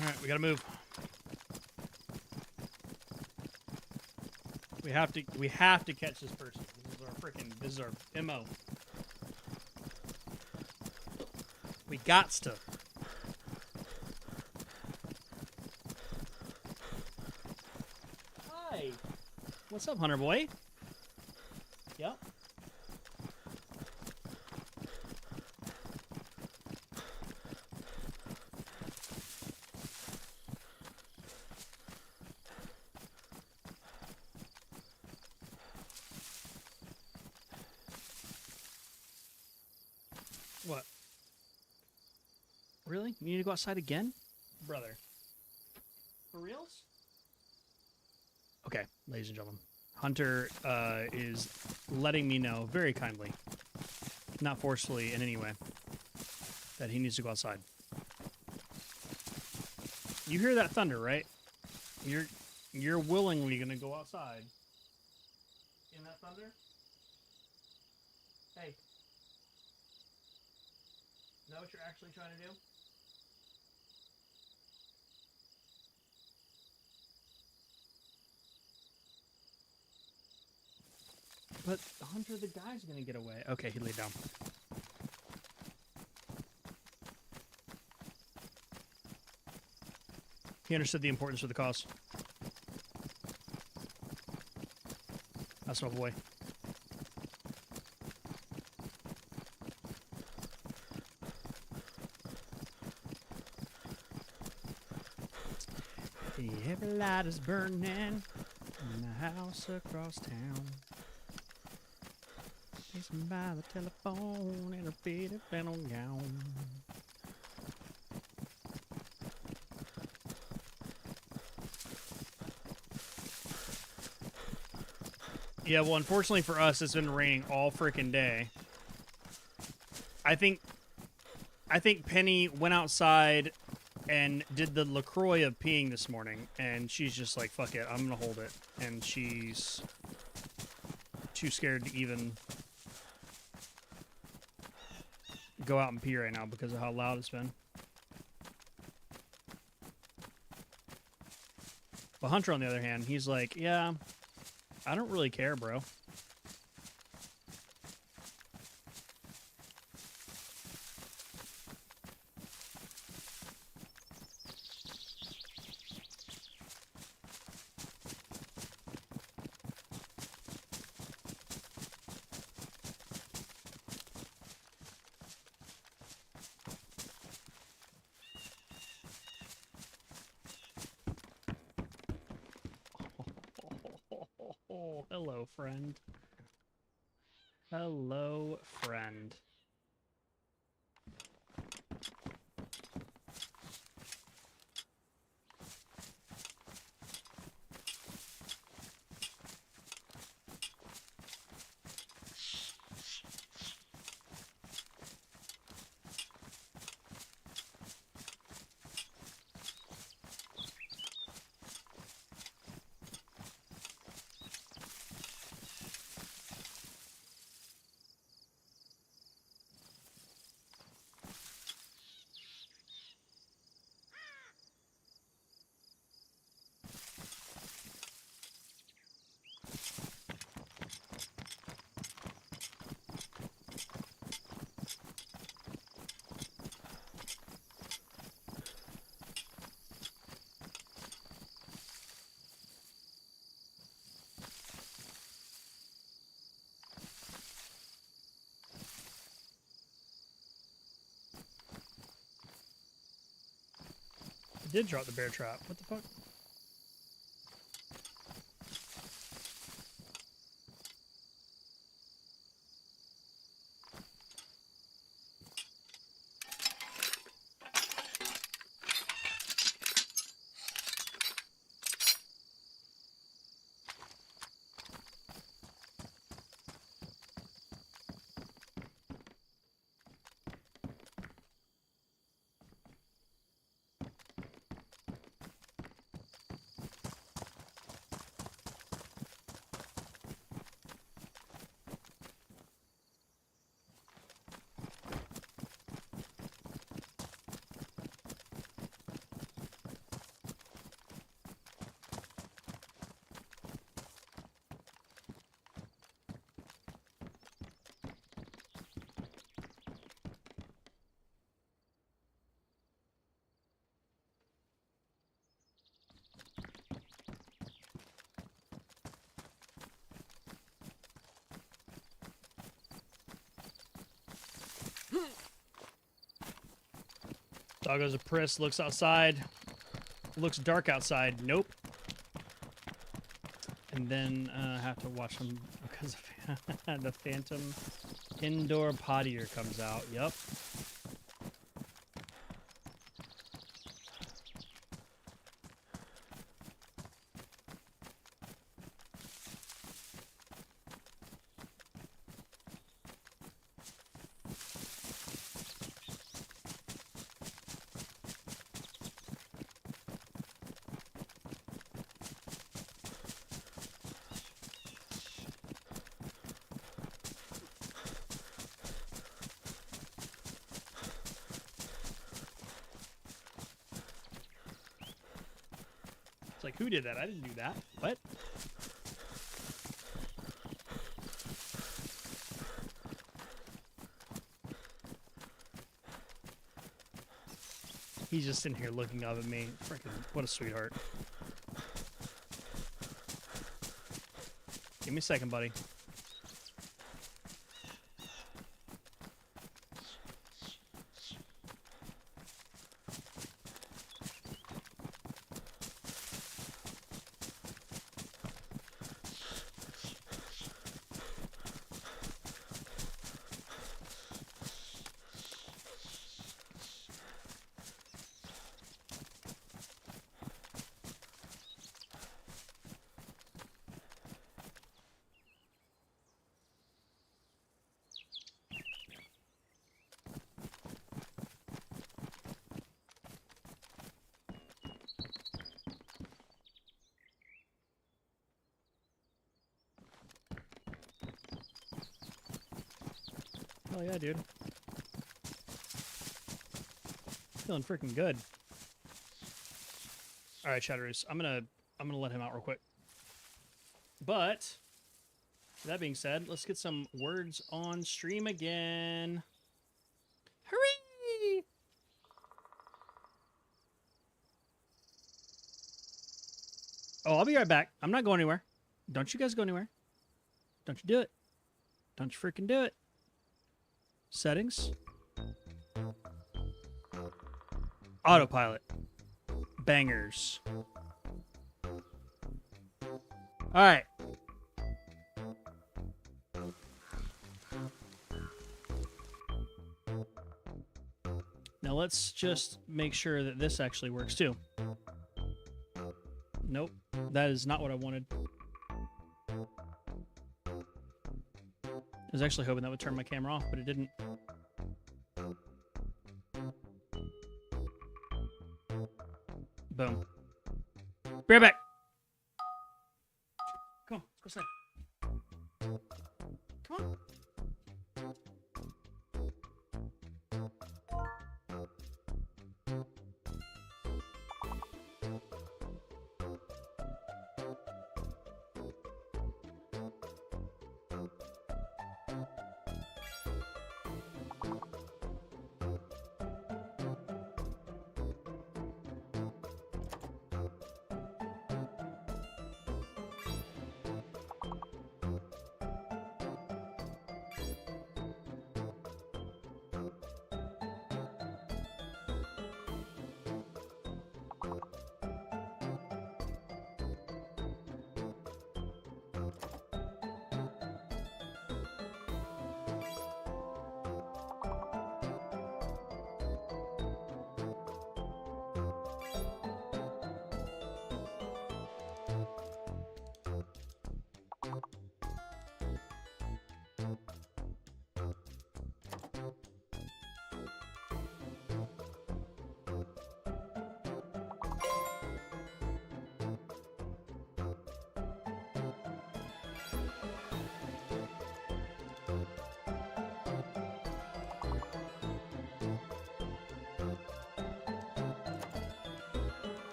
All right, we gotta move. We have to catch this person. This is our MO. We gots to. Hi. What's up, Hunter boy? Yep. What? Really? You need to go outside again? Brother. For reals? Okay, ladies and gentlemen. Hunter is letting me know very kindly, not forcefully in any way, that he needs to go outside. You hear that thunder, right? You're willingly gonna go outside. In that thunder? Hey. Is that what you're actually trying to do? But Hunter, the guy's gonna get away. Okay, he laid down. He understood the importance of the cause. That's my boy. Every light is burning in the house across town. She's by the telephone in her faded flannel gown. Yeah, well, unfortunately for us, it's been raining all freaking day. I think Penny went outside and did the LaCroix of peeing this morning, and she's just like, fuck it, I'm gonna hold it. And she's too scared to even go out and pee right now because of how loud it's been. But Hunter, on the other hand, he's like, yeah, I don't really care, bro. Oh, hello, friend. Hello, friend. I did drop the bear trap. What the fuck? Doggo's a priss. Looks outside. Looks dark outside. Nope. And then have to watch him because of the phantom indoor pottier comes out. Yep. Like, who did that? I didn't do that. What? He's just sitting here looking up at me. Freaking, what a sweetheart. Give me a second, buddy. Oh yeah, dude. Feeling freaking good. All right, Chatteroos. I'm gonna let him out real quick. But that being said, let's get some words on stream again. Hooray! Oh, I'll be right back. I'm not going anywhere. Don't you guys go anywhere. Don't you do it. Don't you freaking do it. Settings. Autopilot. Bangers. All right. Now let's just make sure that this actually works too. Nope. That is not what I wanted. I was actually hoping that would turn my camera off, but it didn't. Boom. Be right back. Come on, let's go slide. Come on.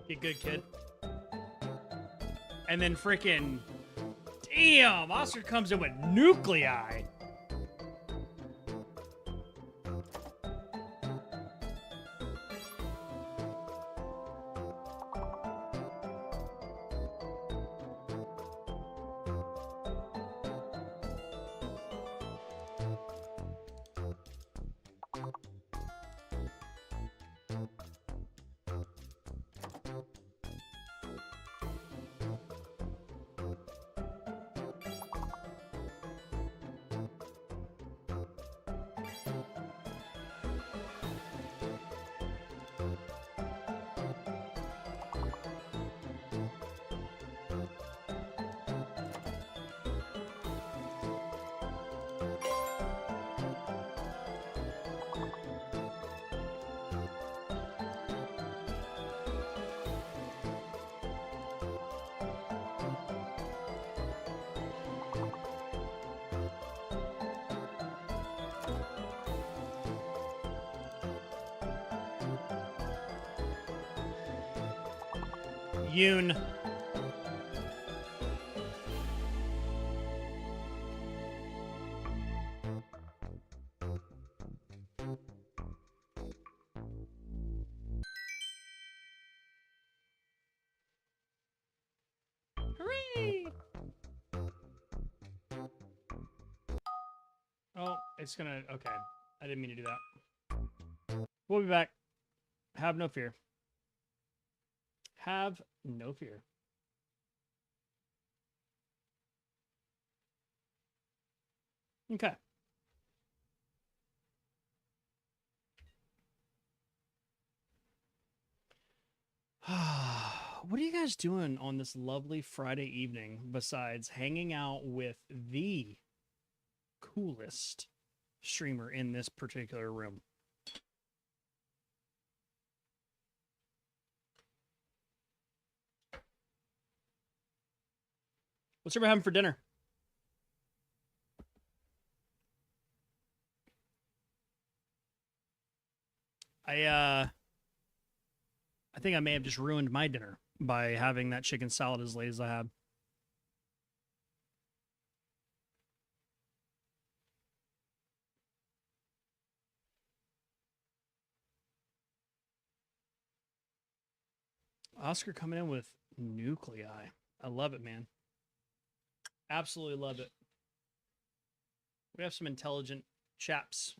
Get good, kid. And then freaking, damn, Oscar comes in with nuclei. Yoon. Hooray! Oh, it's gonna... Okay. I didn't mean to do that. We'll be back. Have no fear. Have no fear. Okay. What are you guys doing on this lovely Friday evening besides hanging out with the coolest streamer in this particular room? What's everybody having for dinner? I think I may have just ruined my dinner by having that chicken salad as late as I had. Oscar coming in with nuclei. I love it, man. Absolutely love it. We have some intelligent chaps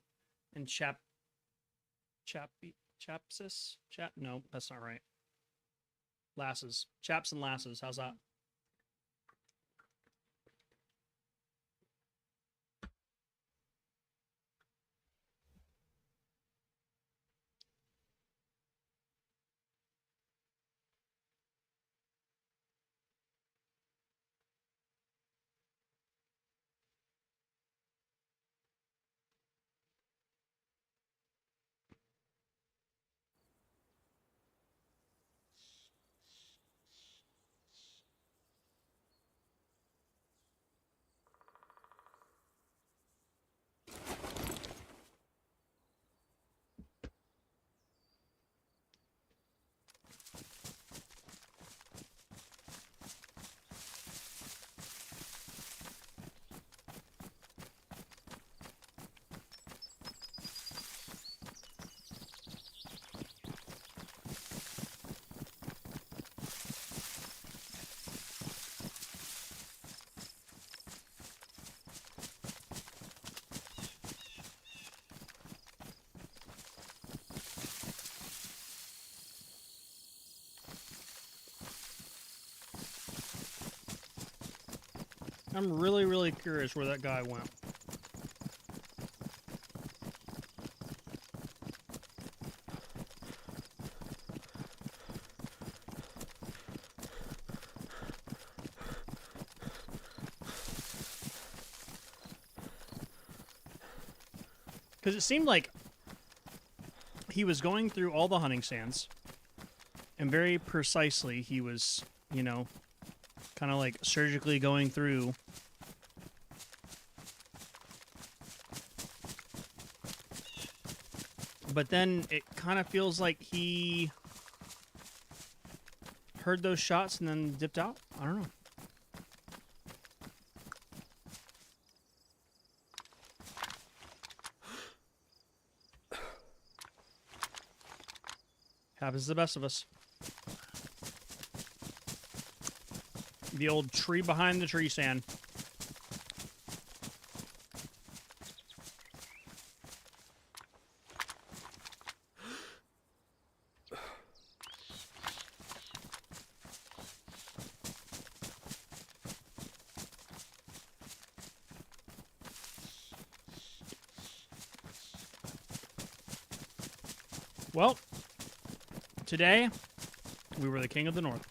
and chapsis. No, that's not right. Lasses. Chaps and lasses. How's that? I'm really, really curious where that guy went. Because it seemed like he was going through all the hunting stands, and very precisely he was, you know, kind of like surgically going through. But then it kind of feels like he heard those shots and then dipped out. I don't know. Happens to the best of us. The old tree behind the tree stand. Well, today we were the king of the north.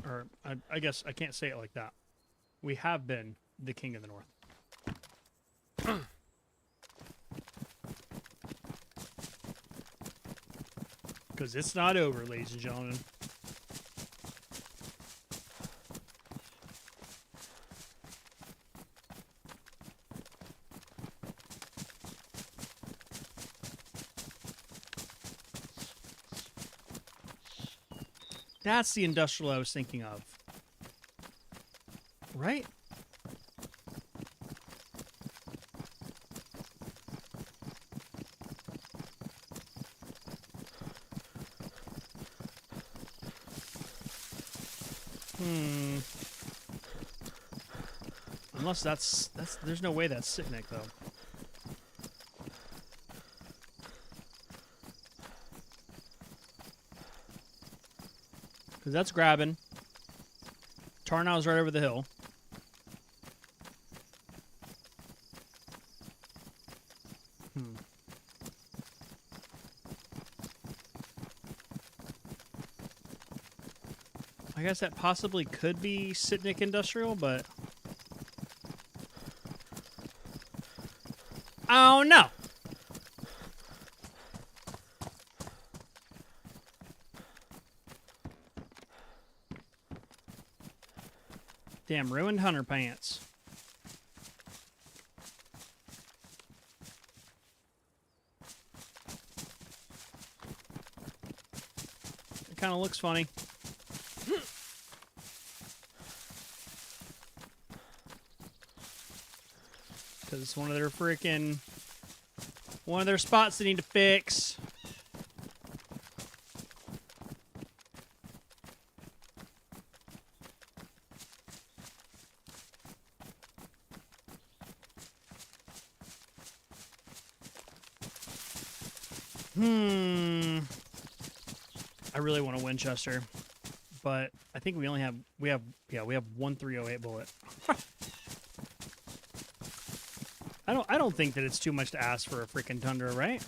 Or I guess I can't say it like that. We have been the king of the north. Because it's not over, ladies and gentlemen. That's the industrial I was thinking of. Right? Unless that's there's no way that's Sitnik though. Because that's grabbing. Tarnow's right over the hill. I guess that possibly could be Sitnik Industrial, but... Oh, no! Damn, ruined hunter pants. It kind of looks funny. Because it's one of their freaking... One of their spots they need to fix. I really want a Winchester, but I think we have one 308 bullet. I don't think that it's too much to ask for a freaking Tundra, right?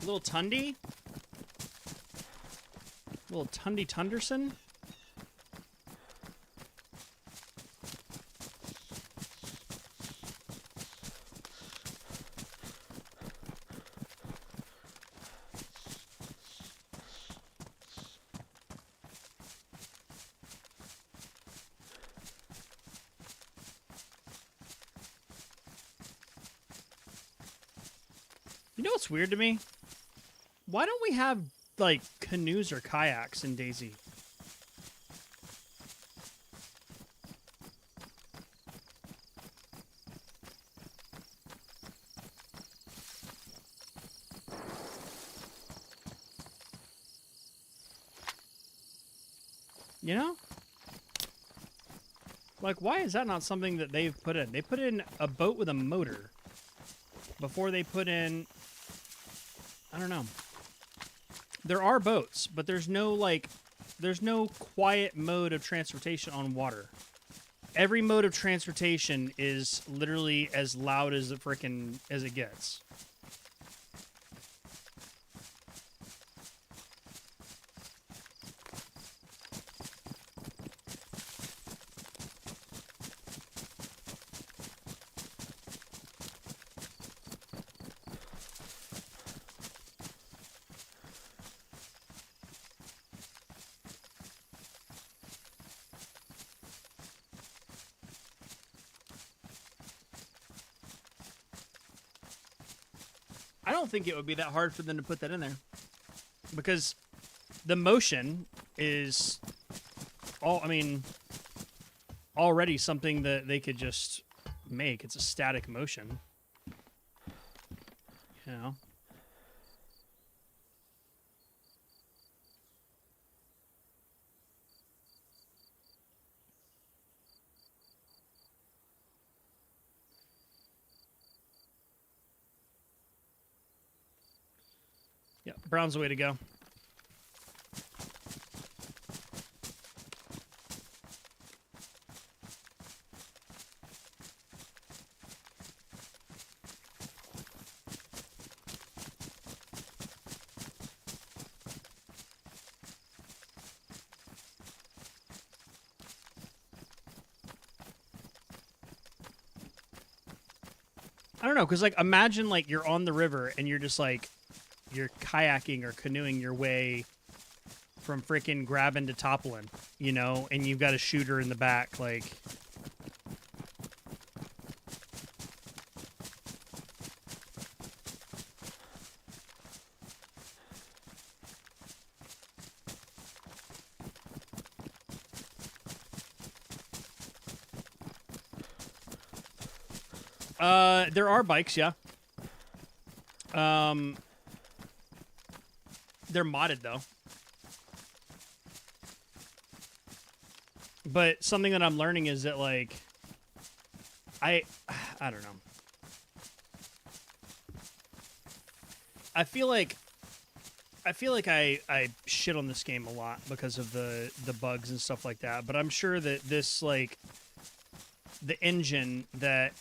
A little Tundy? A little Tundy Tunderson? You know what's weird to me? Why don't we have, like, canoes or kayaks in DayZ? You know? Like, why is that not something that they've put in? They put in a boat with a motor before they put in... I don't know. There are boats, but there's no, like... There's no quiet mode of transportation on water. Every mode of transportation is literally as loud as it frickin' as it gets. don't think it would be that hard for them to put that in there, because the motion is already something that they could just make. It's a static motion, you know. Yeah, brown's the way to go. I don't know, because, like, imagine, like, you're on the river and you're just, like, you're kayaking or canoeing your way from freaking Grabbing to Toppling, you know, and you've got a shooter in the back, like... There are bikes, yeah. They're modded, though. But something that I'm learning is that, like, I don't know. I feel like I shit on this game a lot because of the bugs and stuff like that. But I'm sure that this, like, the engine that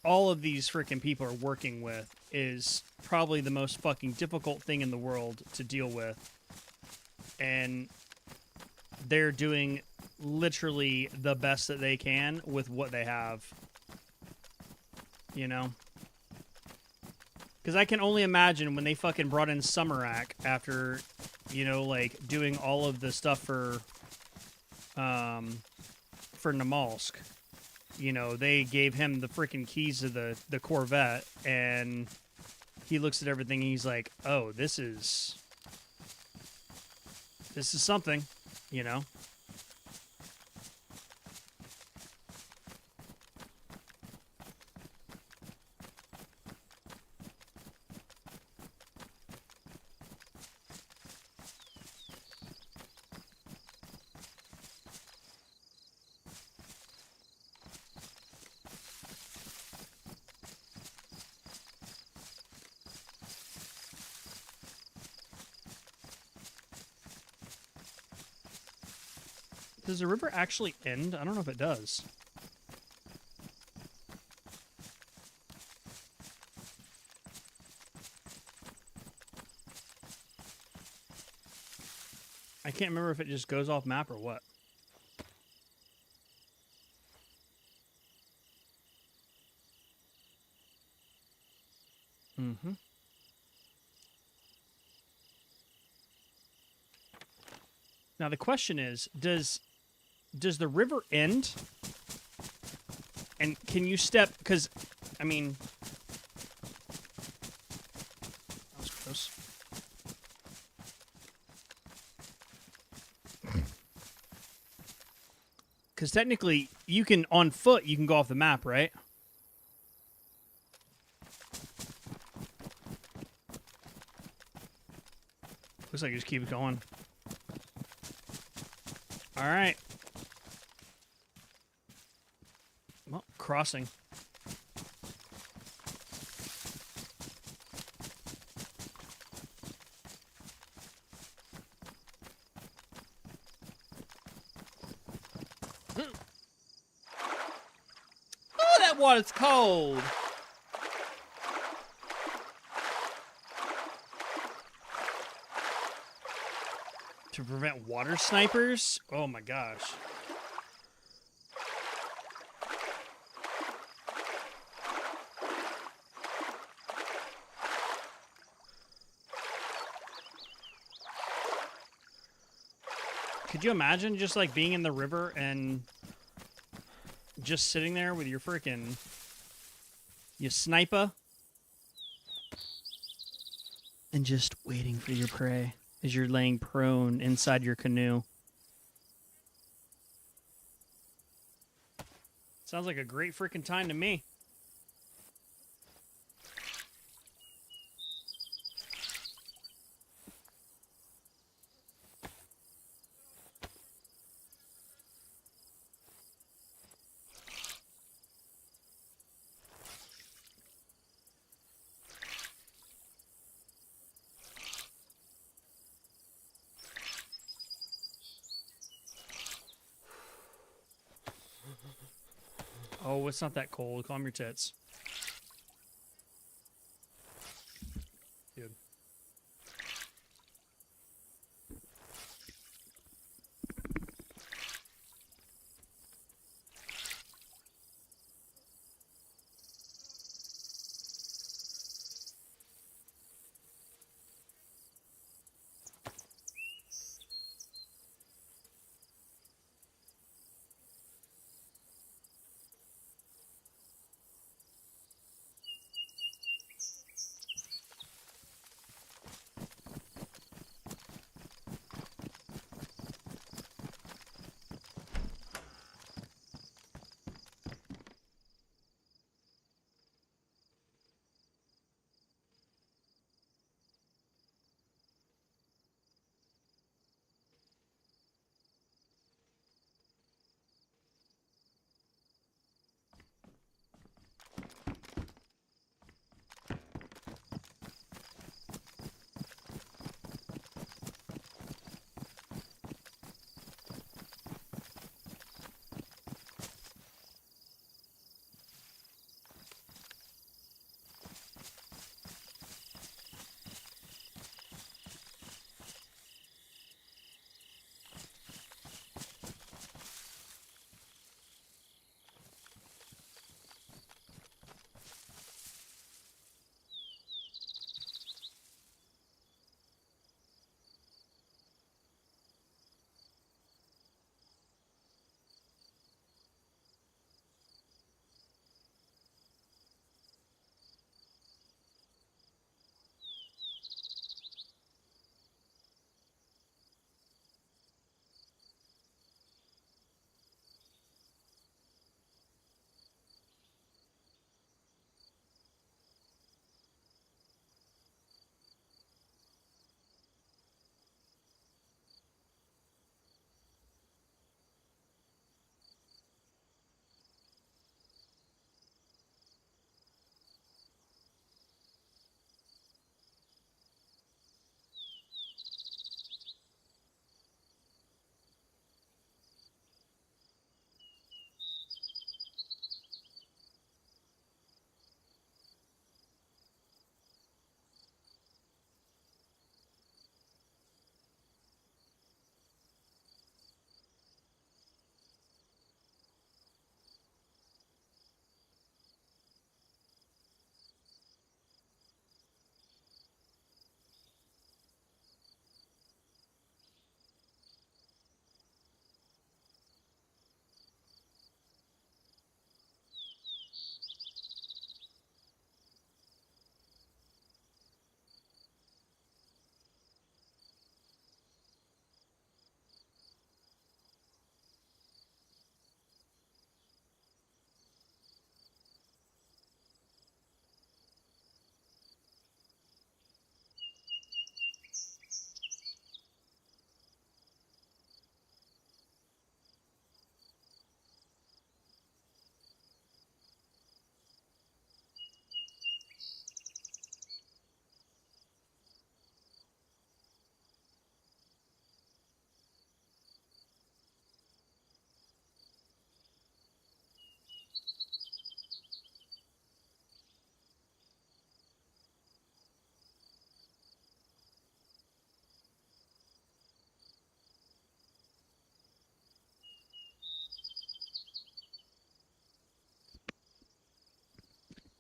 all of these freaking people are working with is probably the most fucking difficult thing in the world to deal with. And they're doing literally the best that they can with what they have. You know? Because I can only imagine when they fucking brought in Summerak after, you know, like, doing all of the stuff for Namalsk. You know, they gave him the freaking keys to the Corvette, and he looks at everything and he's like, oh, this is something, you know? Does the river actually end? I don't know if it does. I can't remember if it just goes off map or what. Mm-hmm. Now the question is, does the river end? And can you step? Because, I mean, that was close. Because technically, you can, on foot, you can go off the map, right? Looks like you just keep it going. All right. Well, crossing. Oh, that water's cold. To prevent water snipers? Oh my gosh. Could you imagine just like being in the river and just sitting there with your freaking sniper and just waiting for your prey as you're laying prone inside your canoe. Sounds like a great freaking time to me. Oh, it's not that cold. Calm your tits. Dude.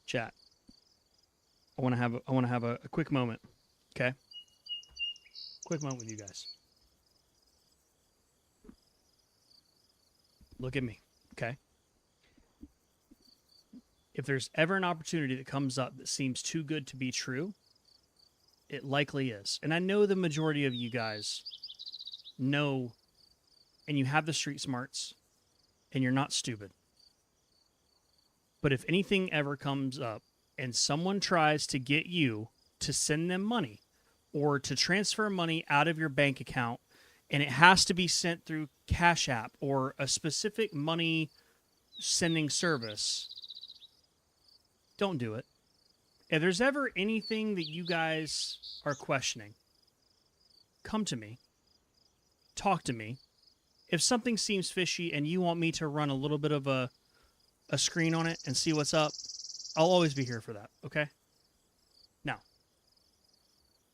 Chat. I want to have a quick moment. Okay? Quick moment with you guys. Look at me. Okay? If there's ever an opportunity that comes up that seems too good to be true, It likely is. And I know the majority of you guys know, and you have the street smarts, and you're not stupid. But if anything ever comes up and someone tries to get you to send them money or to transfer money out of your bank account, and it has to be sent through Cash App or a specific money sending service, don't do it. If there's ever anything that you guys are questioning, come to me. Talk to me. If something seems fishy and you want me to run a little bit of a screen on it and see what's up, I'll always be here for that, okay? Now,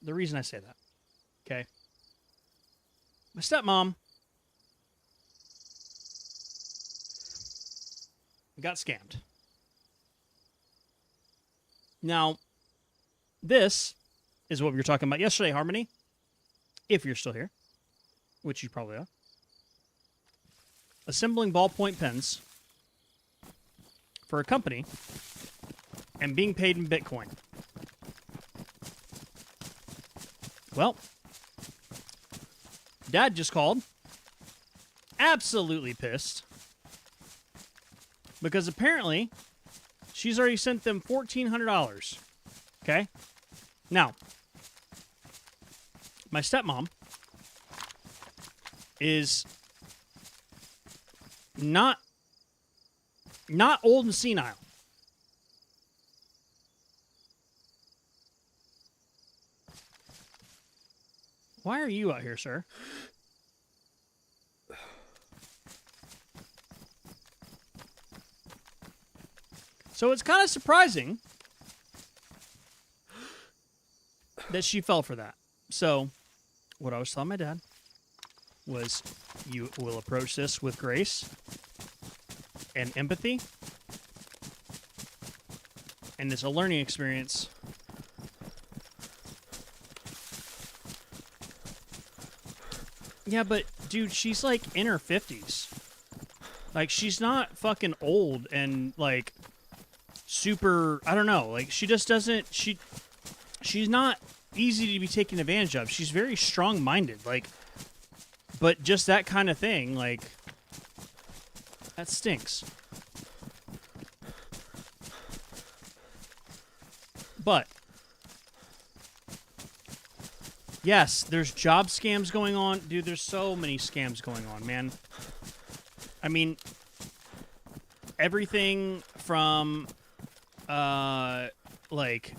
the reason I say that, okay? My stepmom got scammed. Now, this is what we were talking about yesterday, Harmony. If you're still here, which you probably are. Assembling ballpoint pens for a company and being paid in Bitcoin. Well, Dad just called. Absolutely pissed. Because apparently, she's already sent them $1,400. Okay? Now, my stepmom is not old and senile. Why are you out here, sir? So it's kind of surprising that she fell for that. So what I was telling my dad was you will approach this with grace and empathy. And it's a learning experience. Yeah, but dude, she's like in her 50s. Like, she's not fucking old and like super, I don't know, like she just doesn't, she's not easy to be taken advantage of. She's very strong-minded, like, but just that kind of thing, like, that stinks. But yes, there's job scams going on. Dude, there's so many scams going on, man. I mean, everything from, like,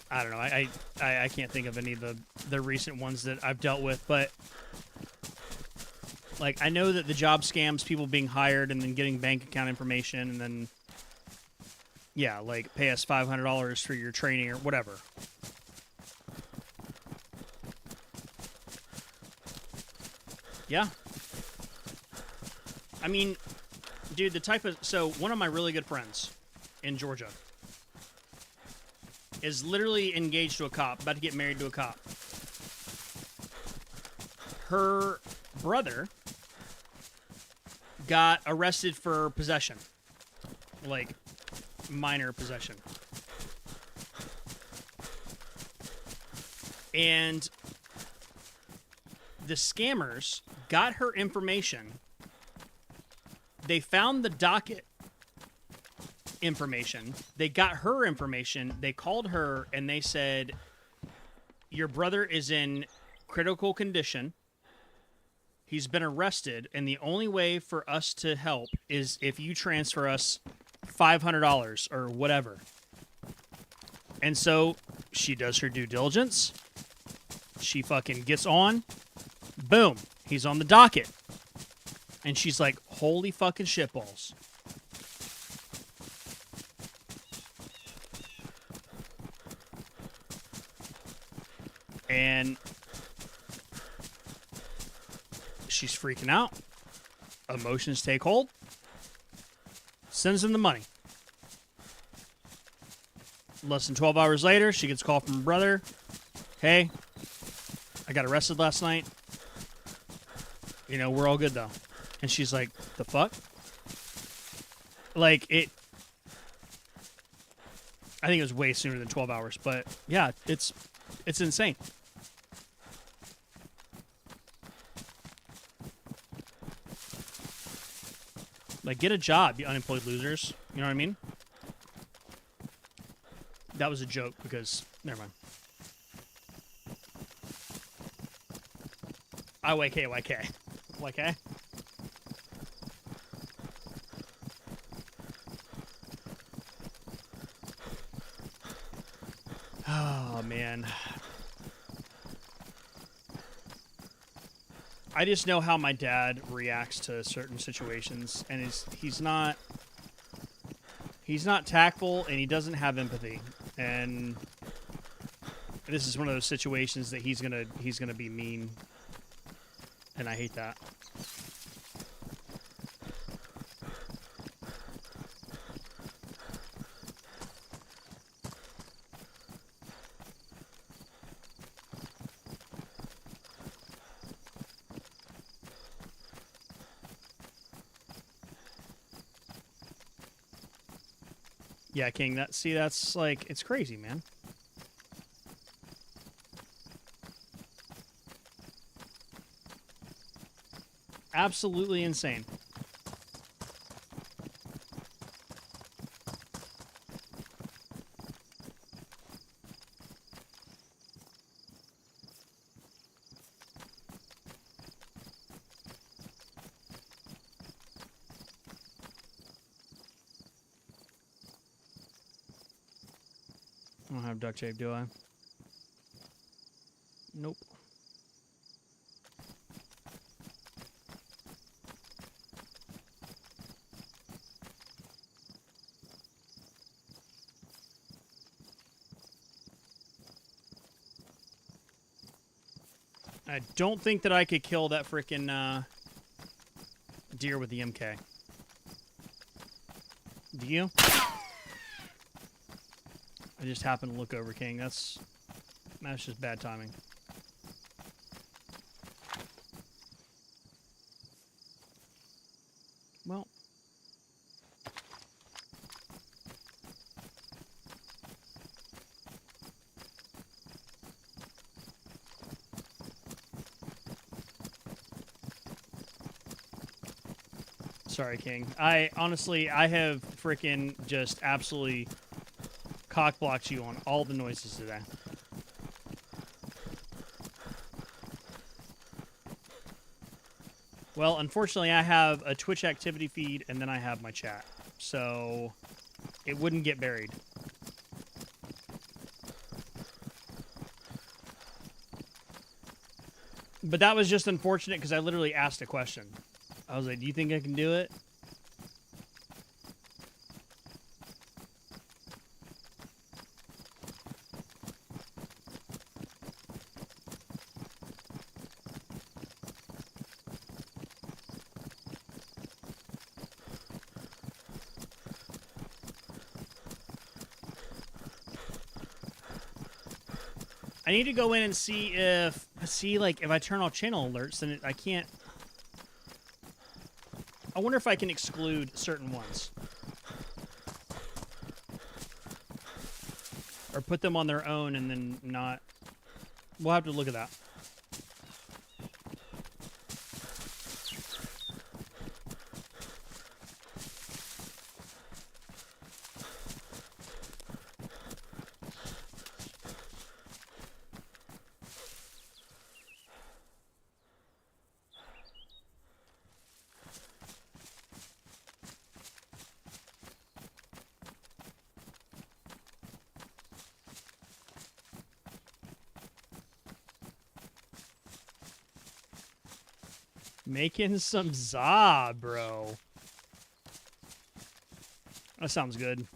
I don't know. I can't think of any of the recent ones that I've dealt with, but, like, I know that the job scams, people being hired and then getting bank account information and then, yeah, like, pay us $500 for your training or whatever. Yeah. I mean, dude, the type of... So, one of my really good friends in Georgia is literally engaged to a cop, about to get married to a cop. Her brother got arrested for possession. Like, minor possession. And the scammers got her information. They found the docket information. They got her information. They called her and they said, your brother is in critical condition. He's been arrested, and the only way for us to help is if you transfer us $500 or whatever. And so she does her due diligence. She fucking gets on. Boom. He's on the docket. And she's like, holy fucking shitballs. And she's freaking out. Emotions take hold. Sends him the money. Less than 12 hours later, she gets a call from her brother. Hey, I got arrested last night. You know, we're all good though. And she's like, the fuck? Like, it... I think it was way sooner than 12 hours, but yeah, it's insane. Like, get a job, you unemployed losers. You know what I mean? That was a joke because, never mind. YK. Oh, man. I just know how my dad reacts to certain situations, and he's not tactful, and he doesn't have empathy. And this is one of those situations that he's gonna be mean, and I hate that. Yeah, King, that's like, it's crazy, man. Absolutely insane. I don't have duct tape, do I? Nope. I don't think that I could kill that frickin' deer with the MK. Do you? I just happened to look over, King. That's just bad timing. Well. Sorry, King. I have frickin' just absolutely cock-blocked you on all the noises today. Well, unfortunately, I have a Twitch activity feed, and then I have my chat. So, it wouldn't get buried. But that was just unfortunate, because I literally asked a question. I was like, do you think I can do it? I need to go in and see if I turn off channel alerts, then I can't. I wonder if I can exclude certain ones. Or put them on their own and then not. We'll have to look at that. Making some za, bro. That sounds good.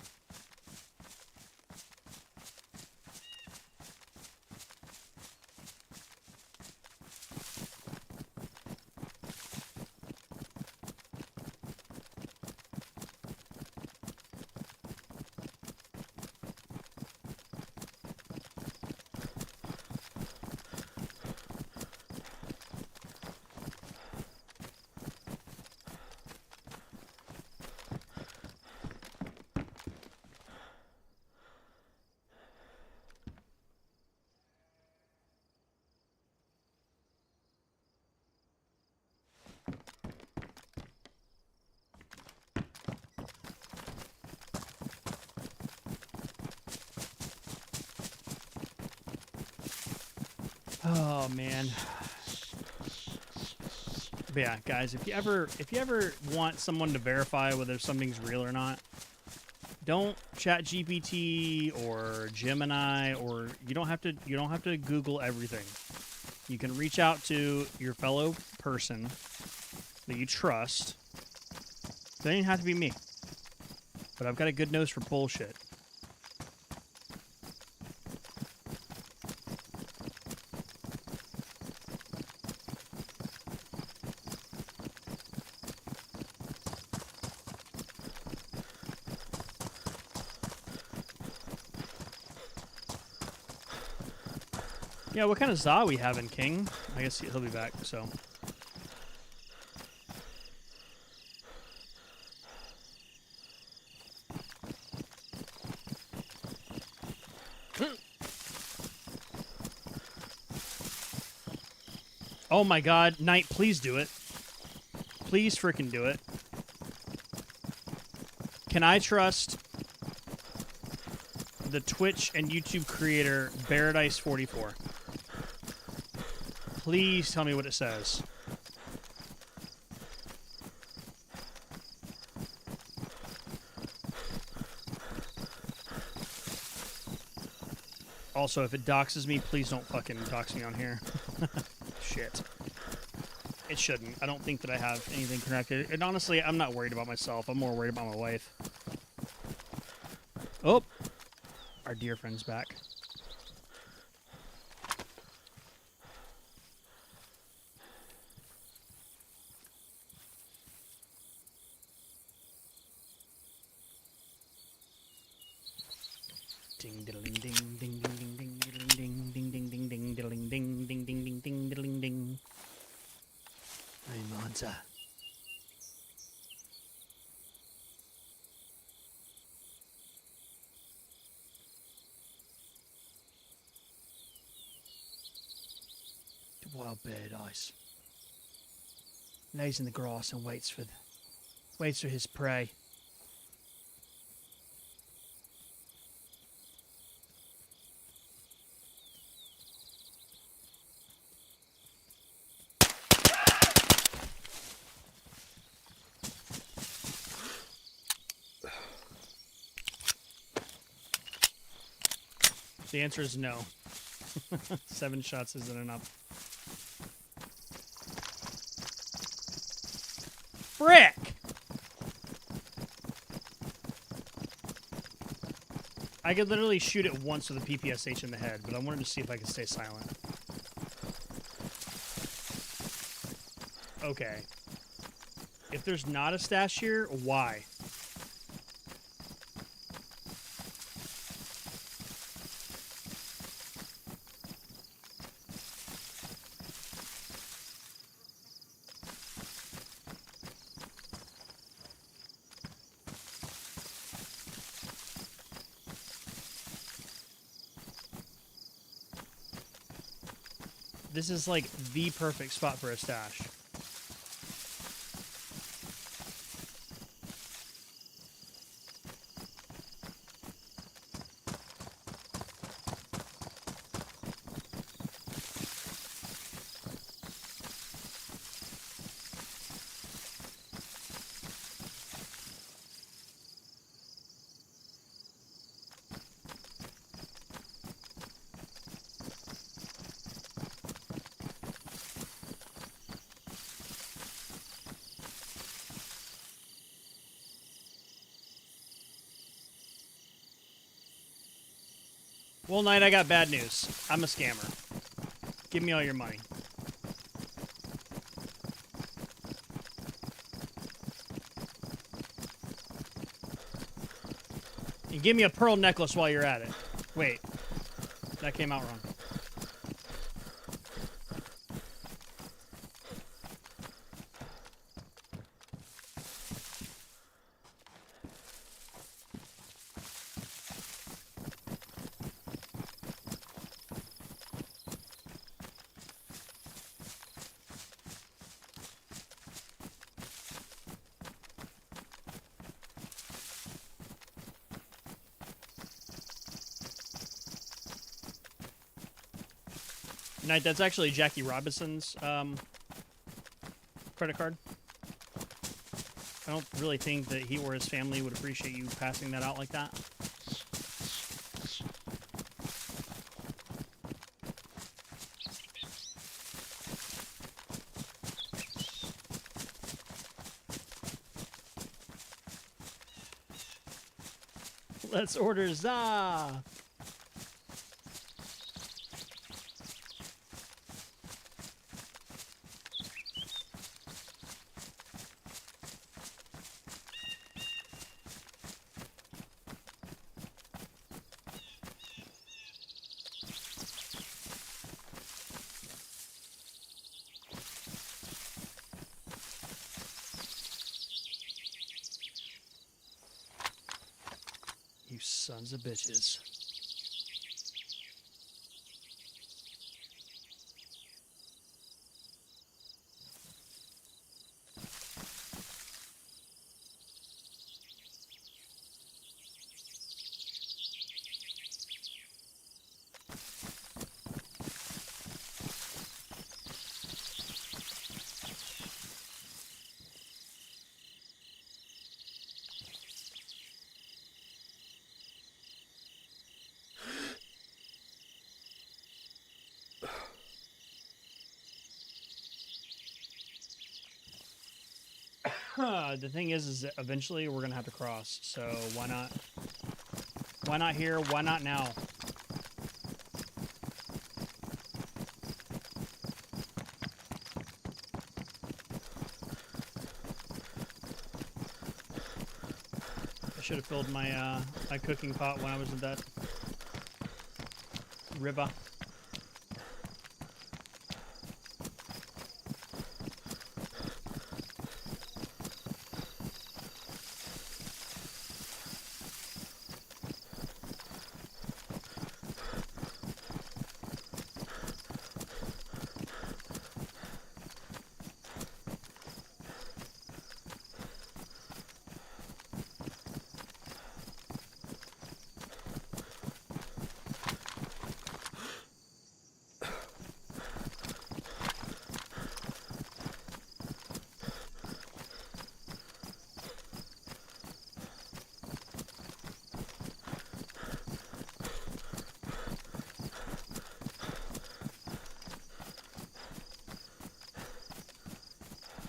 Oh man. But yeah, guys, if you ever want someone to verify whether something's real or not, don't chat GPT or Gemini, or you don't have to Google everything. You can reach out to your fellow person that you trust. It doesn't even have to be me. But I've got a good nose for bullshit. Yeah, what kind of Za we having, King? I guess he'll be back, so. Oh my god, Knight, please do it. Please freaking do it. Can I trust the Twitch and YouTube creator Baradice44? Please tell me what it says. Also, if it doxes me, please don't fucking dox me on here. Shit. It shouldn't. I don't think that I have anything connected. And honestly, I'm not worried about myself. I'm more worried about my wife. Oh! Our dear friend's back. Ding diddling ding ding ding ding ding ding ding ding ding ding diddling ding ding ding ding ding diddling ding. I'm Monza. The wild bird ice lays in the grass and waits for his prey. The answer is no. 7 shots isn't enough. Frick! I could literally shoot it once with a PPSH in the head, but I wanted to see if I could stay silent. Okay. If there's not a stash here, why? This is like the perfect spot for a stash. Well, Knight, I got bad news. I'm a scammer. Give me all your money. And give me a pearl necklace while you're at it. Wait. That came out wrong. Knight, that's actually Jackie Robinson's credit card. I don't really think that he or his family would appreciate you passing that out like that. Let's order za. You sons of bitches. The thing is that eventually we're gonna have to cross. So why not? Why not here? Why not now? I should have filled my my cooking pot when I was in that river.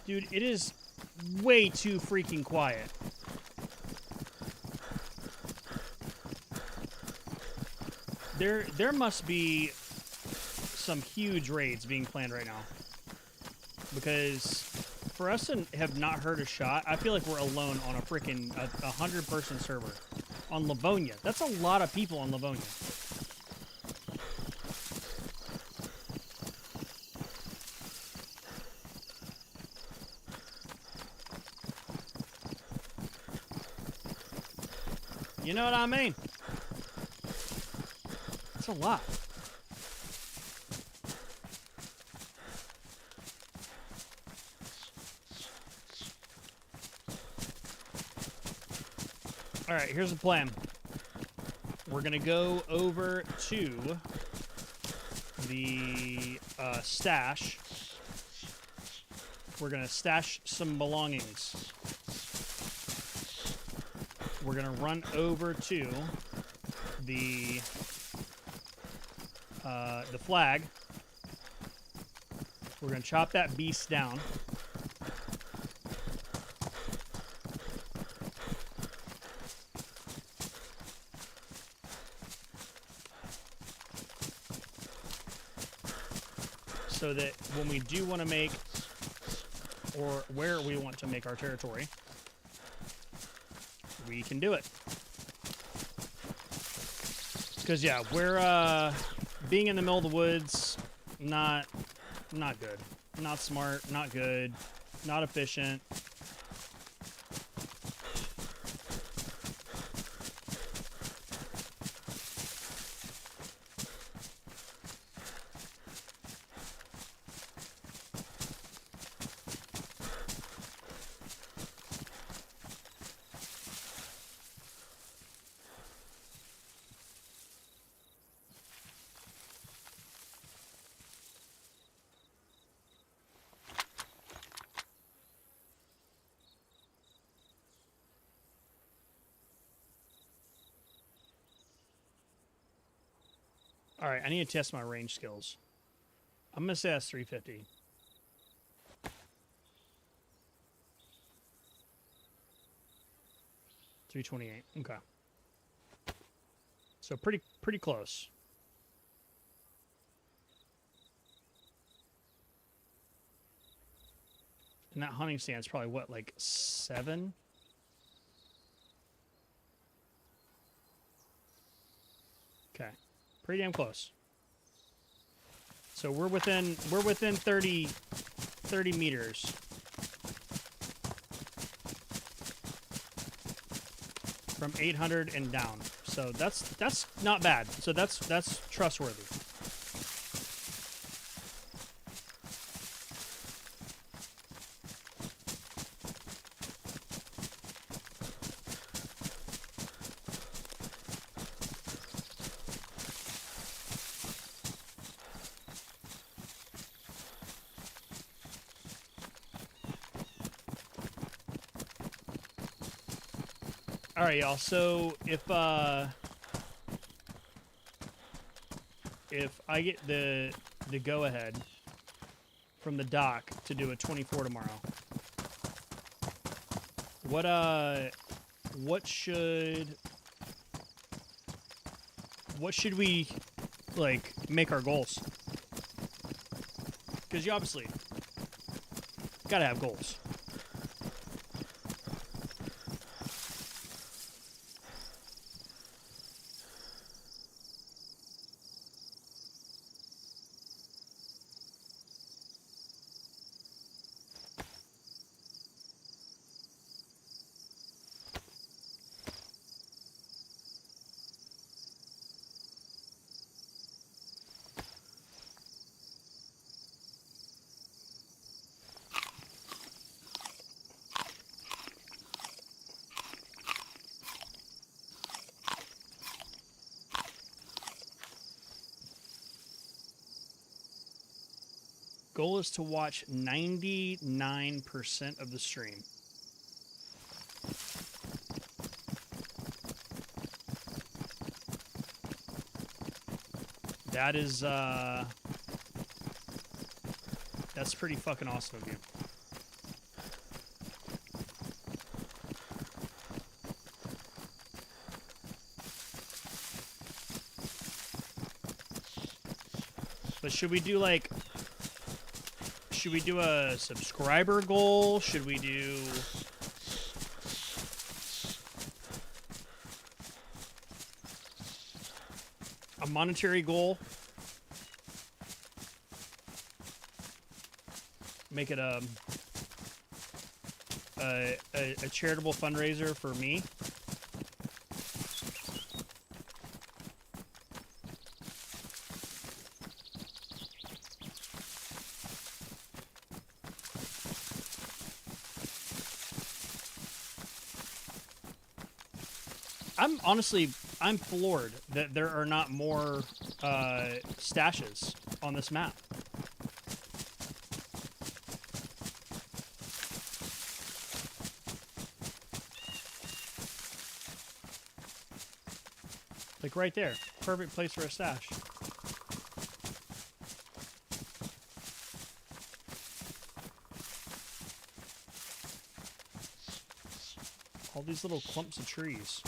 Dude, it is way too freaking quiet. There must be some huge raids being planned right now. Because for us to have not heard a shot, I feel like we're alone on a freaking 100-person server. On Livonia. That's a lot of people on Livonia. You know what I mean? That's a lot. All right, here's the plan. We're gonna go over to the stash. We're gonna stash some belongings. We're gonna run over to the flag. We're gonna chop that beast down. So that when we do want to make, or where we want to make our territory, we can do it. Because yeah, we're being in the middle of the woods, not good, not smart, not good, not efficient. All right, I need to test my range skills. I'm gonna say that's 350. $328. Okay. So pretty close. And that hunting stand's probably what, like 7? Okay. Pretty damn close. So we're within 30 meters. From 800 and down. So that's not bad. So that's trustworthy. All right, y'all. So if I get the go ahead from the doc to do a 24 tomorrow, what should we like make our goals? Because you obviously gotta have goals. Goal is to watch 99% of the stream. That is, that's pretty fucking awesome of you. But should we do like... Should we do a subscriber goal? Should we do... a monetary goal? Make it a charitable fundraiser for me? I'm floored that there are not more stashes on this map. Like right there. Perfect place for a stash. All these little clumps of trees.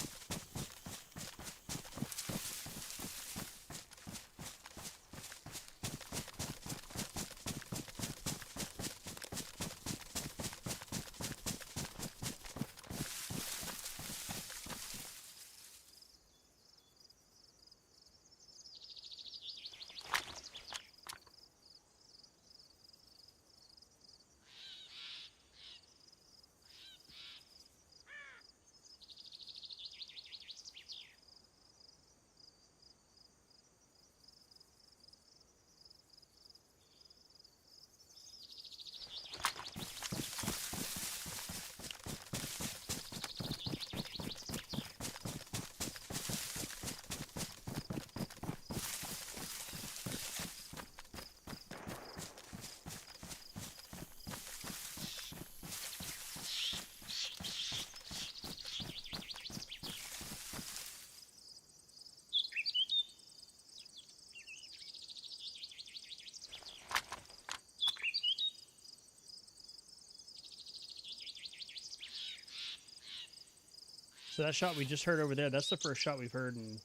So that shot we just heard over there, that's the first shot we've heard in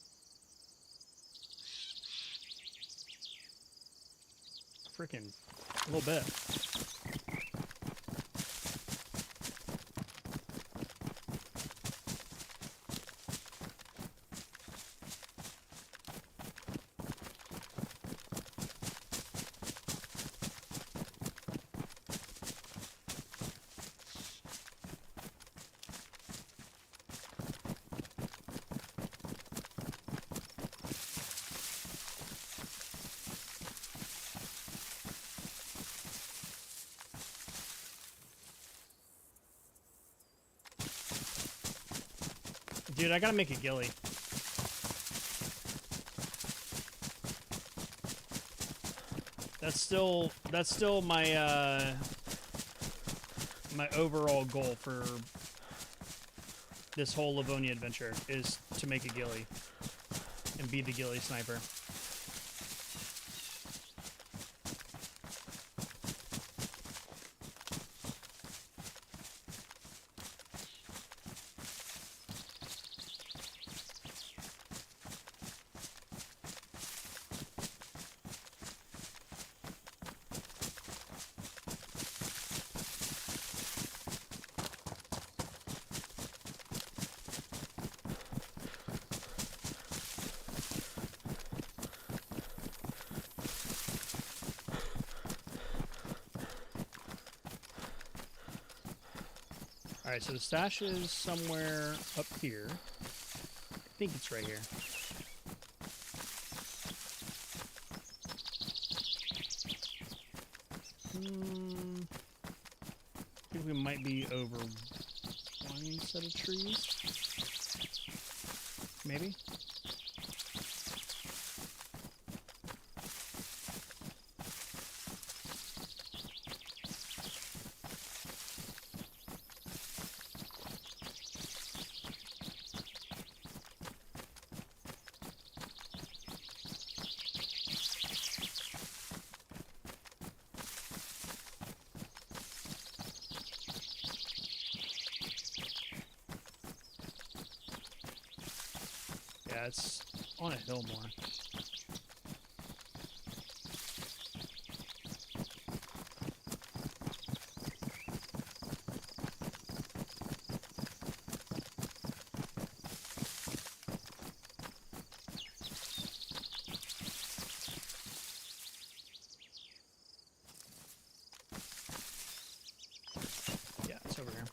freaking a little bit. Dude, I gotta make a ghillie. That's still my my overall goal for this whole Livonia adventure is to make a ghillie and be the ghillie sniper. Alright, so the stash is somewhere up here. I think it's right here. I think we might be over one set of trees. Maybe? Yeah, it's on a hill more. Yeah, it's over here.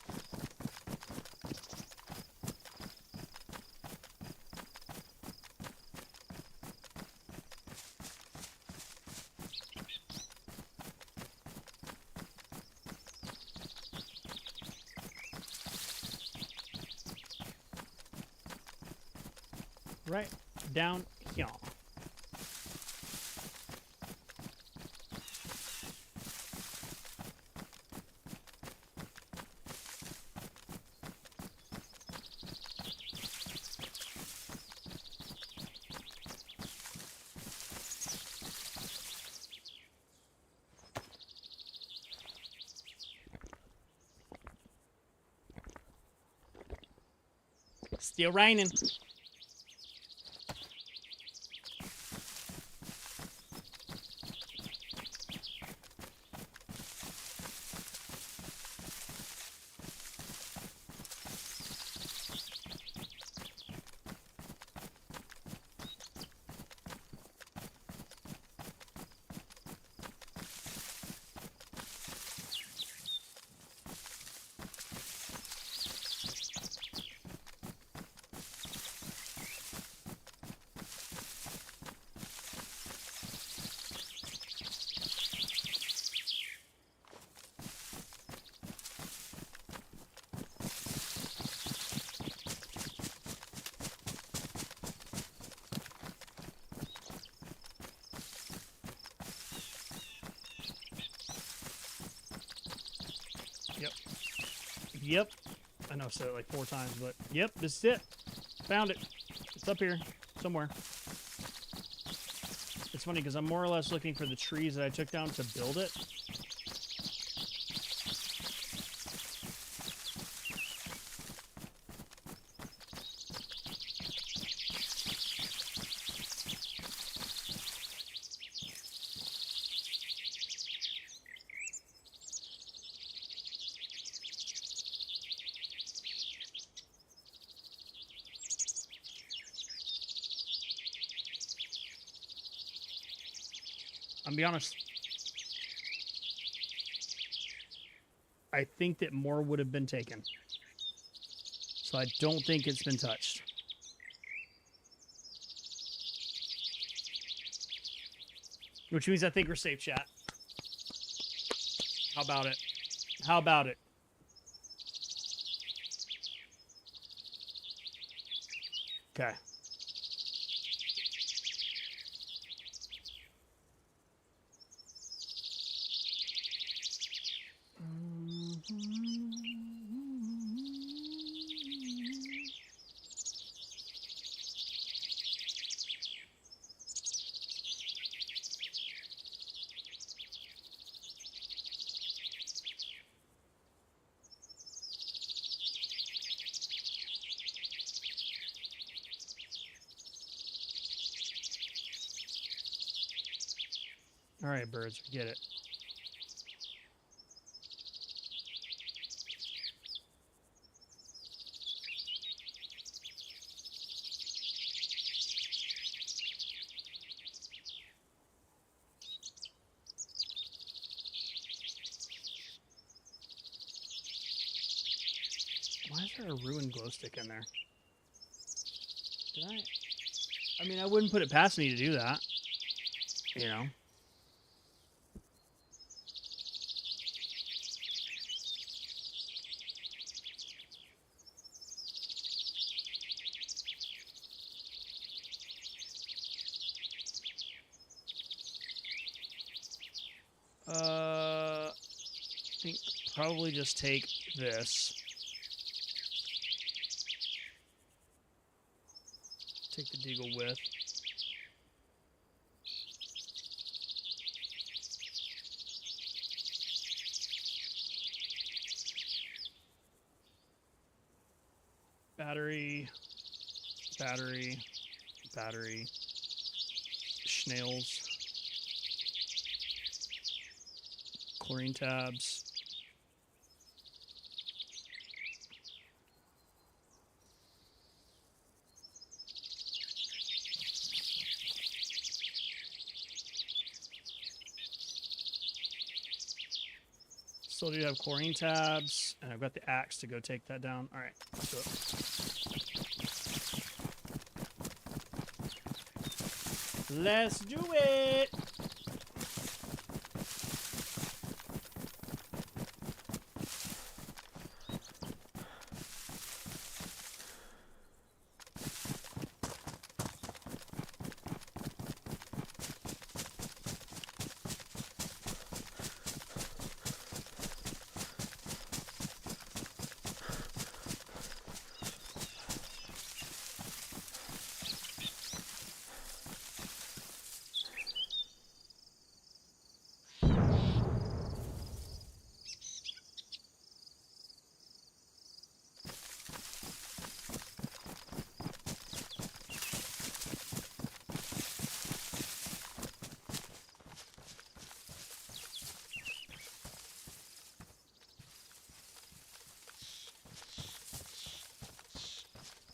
Right down here. Still raining. Yep. I know I said it like 4 times, but yep, this is it. Found it. It's up here somewhere. It's funny because I'm more or less looking for the trees that I took down to build it. I'm gonna be honest. I think that more would have been taken. So I don't think it's been touched. Which means I think we're safe, chat. How about it? How about it? Okay. All right, birds, we get it. Why is there a ruined glow stick in there? Did I mean, I wouldn't put it past me to do that. You know? I think probably just take this. Take the deagle with. Battery, battery, battery, snails, chlorine tabs. Still do have chlorine tabs, and I've got the axe to go take that down. All right, let's do it. Let's do it!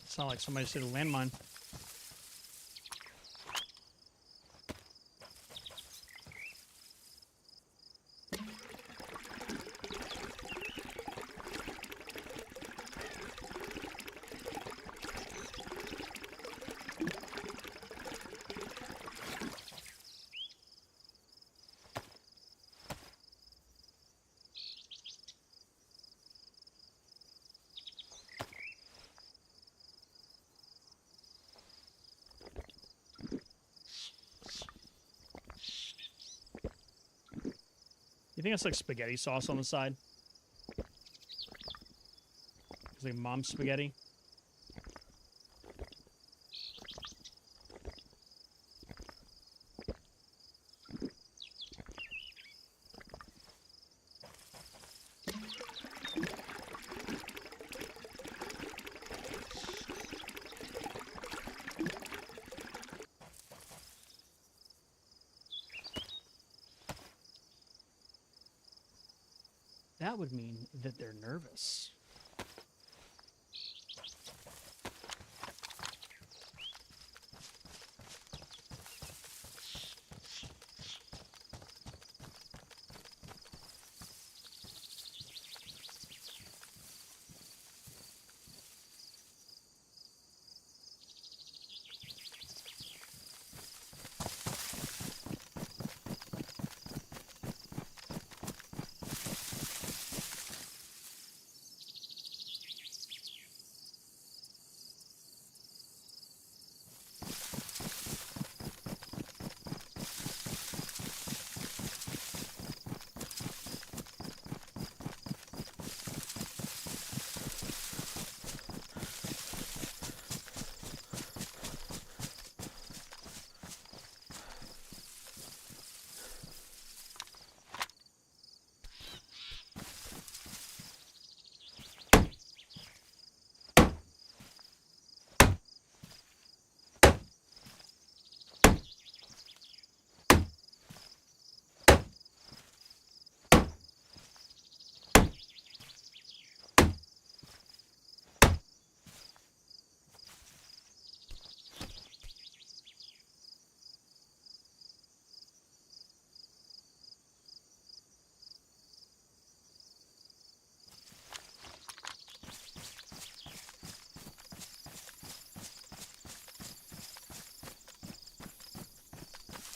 Sound like somebody said a landmine. You think it's like spaghetti sauce on the side? It's like mom's spaghetti. That would mean that they're nervous.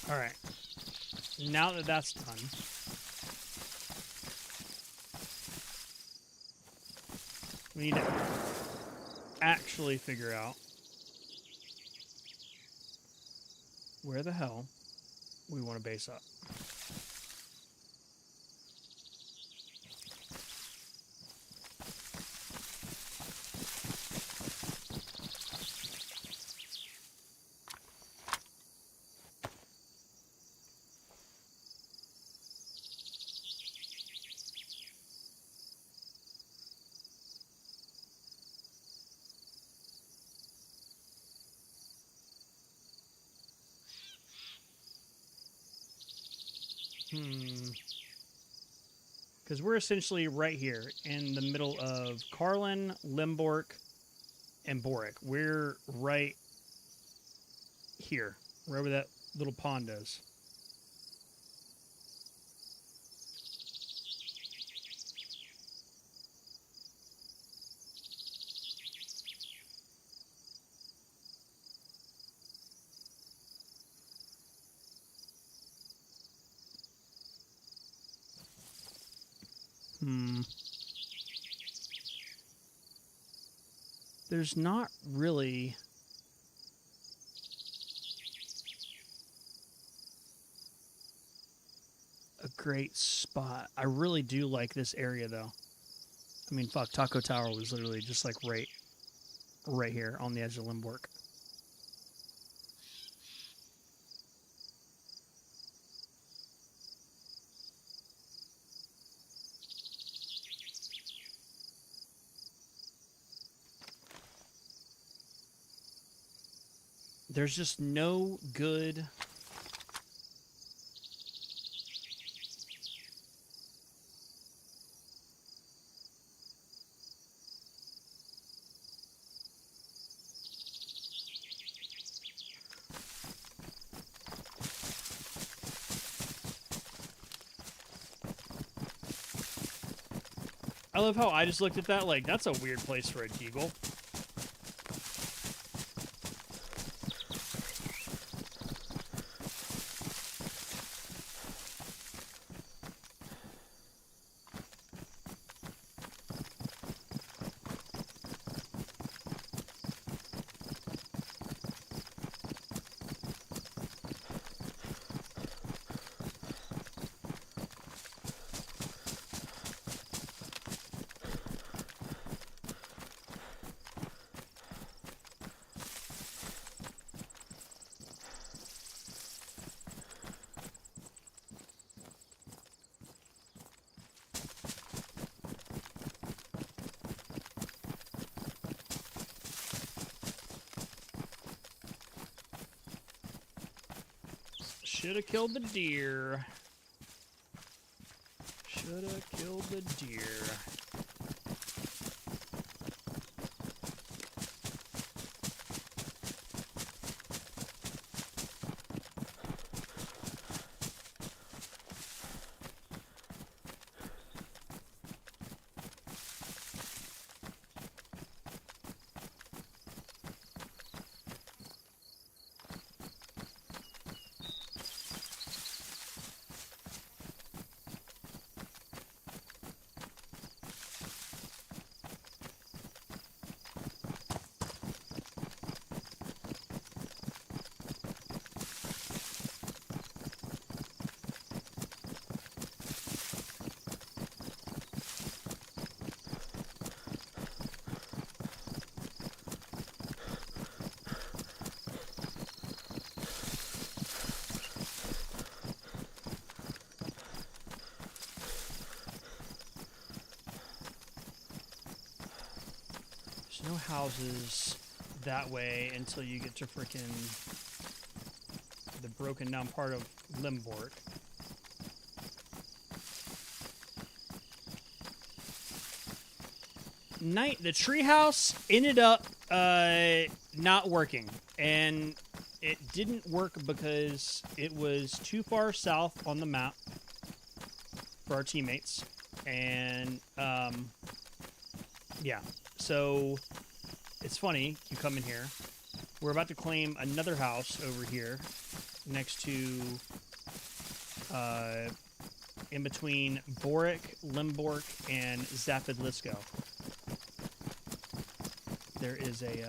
All right. Now that that's done, we need to actually figure out where the hell we want to base up. Because we're essentially right here in the middle of Carlin, Limbork, and Boric. We're right here, wherever that little pond is. There's not really a great spot. I really do like this area, though. I mean, fuck, Taco Tower was literally just like right here on the edge of Limbork. There's just no good... I love how I just looked at that like, that's a weird place for a deagle. Should have killed the deer. Should have killed the deer. There's no houses that way until you get to frickin' the broken down part of Limbork. The treehouse ended up not working, and it didn't work because it was too far south on the map for our teammates, and yeah. So it's funny, you come in here, we're about to claim another house over here next to, in between Boric, Limbork, and Zapidlisko. There is a,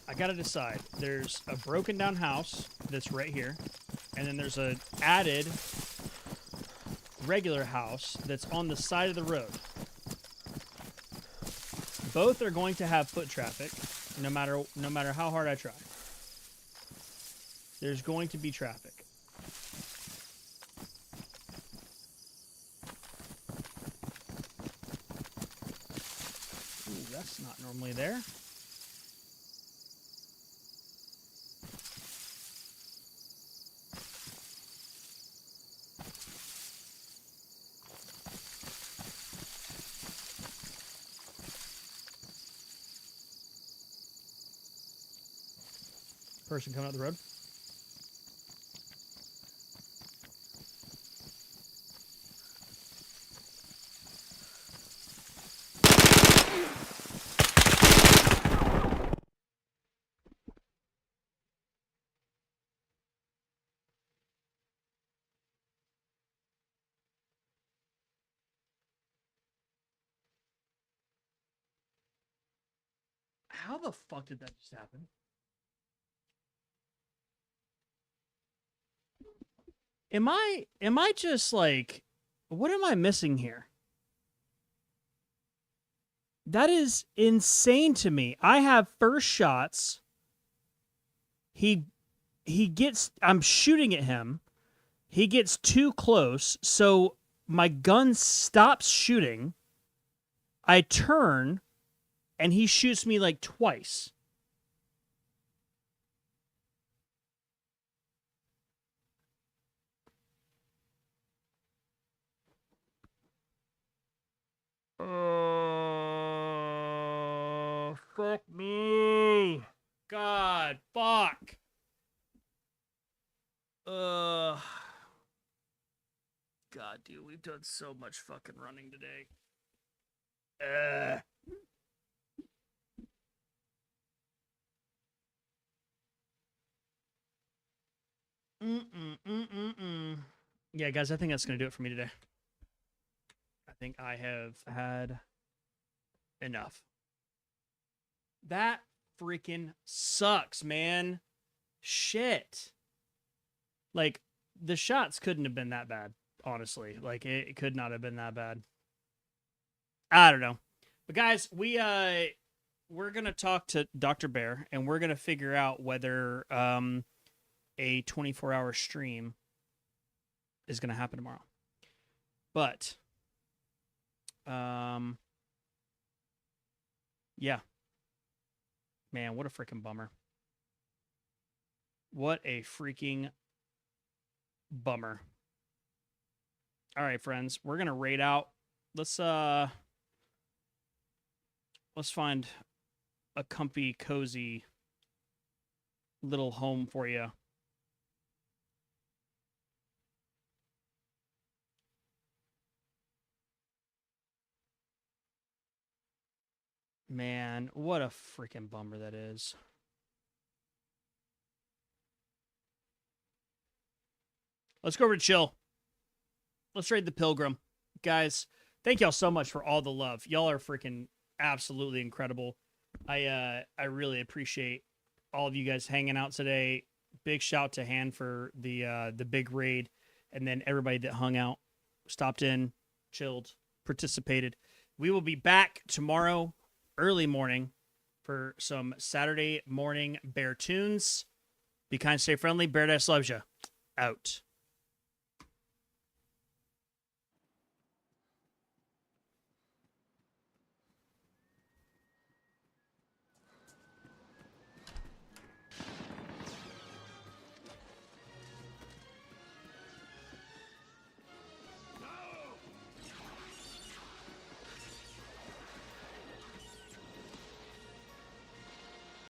I gotta decide. There's a broken down house that's right here, and then there's a added regular house that's on the side of the road. Both are going to have foot traffic, no matter how hard I try. There's going to be traffic. Ooh, that's not normally there. Person coming out the road. How the fuck did that just happen? Am I just like, what am I missing here? That is insane to me. I have first shots. He gets, I'm shooting at him. He gets too close, so my gun stops shooting. I turn, and he shoots me like twice. Oh, fuck me. God, fuck. God, dude, we've done so much fucking running today. Yeah, guys, I think that's going to do it for me today. I think I have had enough. That freaking sucks, man. Shit. Like, the shots couldn't have been that bad, honestly. Like, it could not have been that bad. I don't know. But guys, we're going to talk to Dr. Bear, and we're going to figure out whether a 24-hour stream is going to happen tomorrow. But yeah. Man, what a freaking bummer. What a freaking bummer. All right, friends, we're going to raid out. Let's find a comfy, cozy little home for you. Man, what a freaking bummer that is. Let's go over to chill. Let's raid the Pilgrim. Guys, thank y'all so much for all the love. Y'all are freaking absolutely incredible. I really appreciate all of you guys hanging out today. Big shout to Han for the big raid, and then everybody that hung out, stopped in, chilled, participated. We will be back tomorrow early morning for some Saturday morning Bear tunes. Be kind, stay friendly. Bear Dash loves you. Out.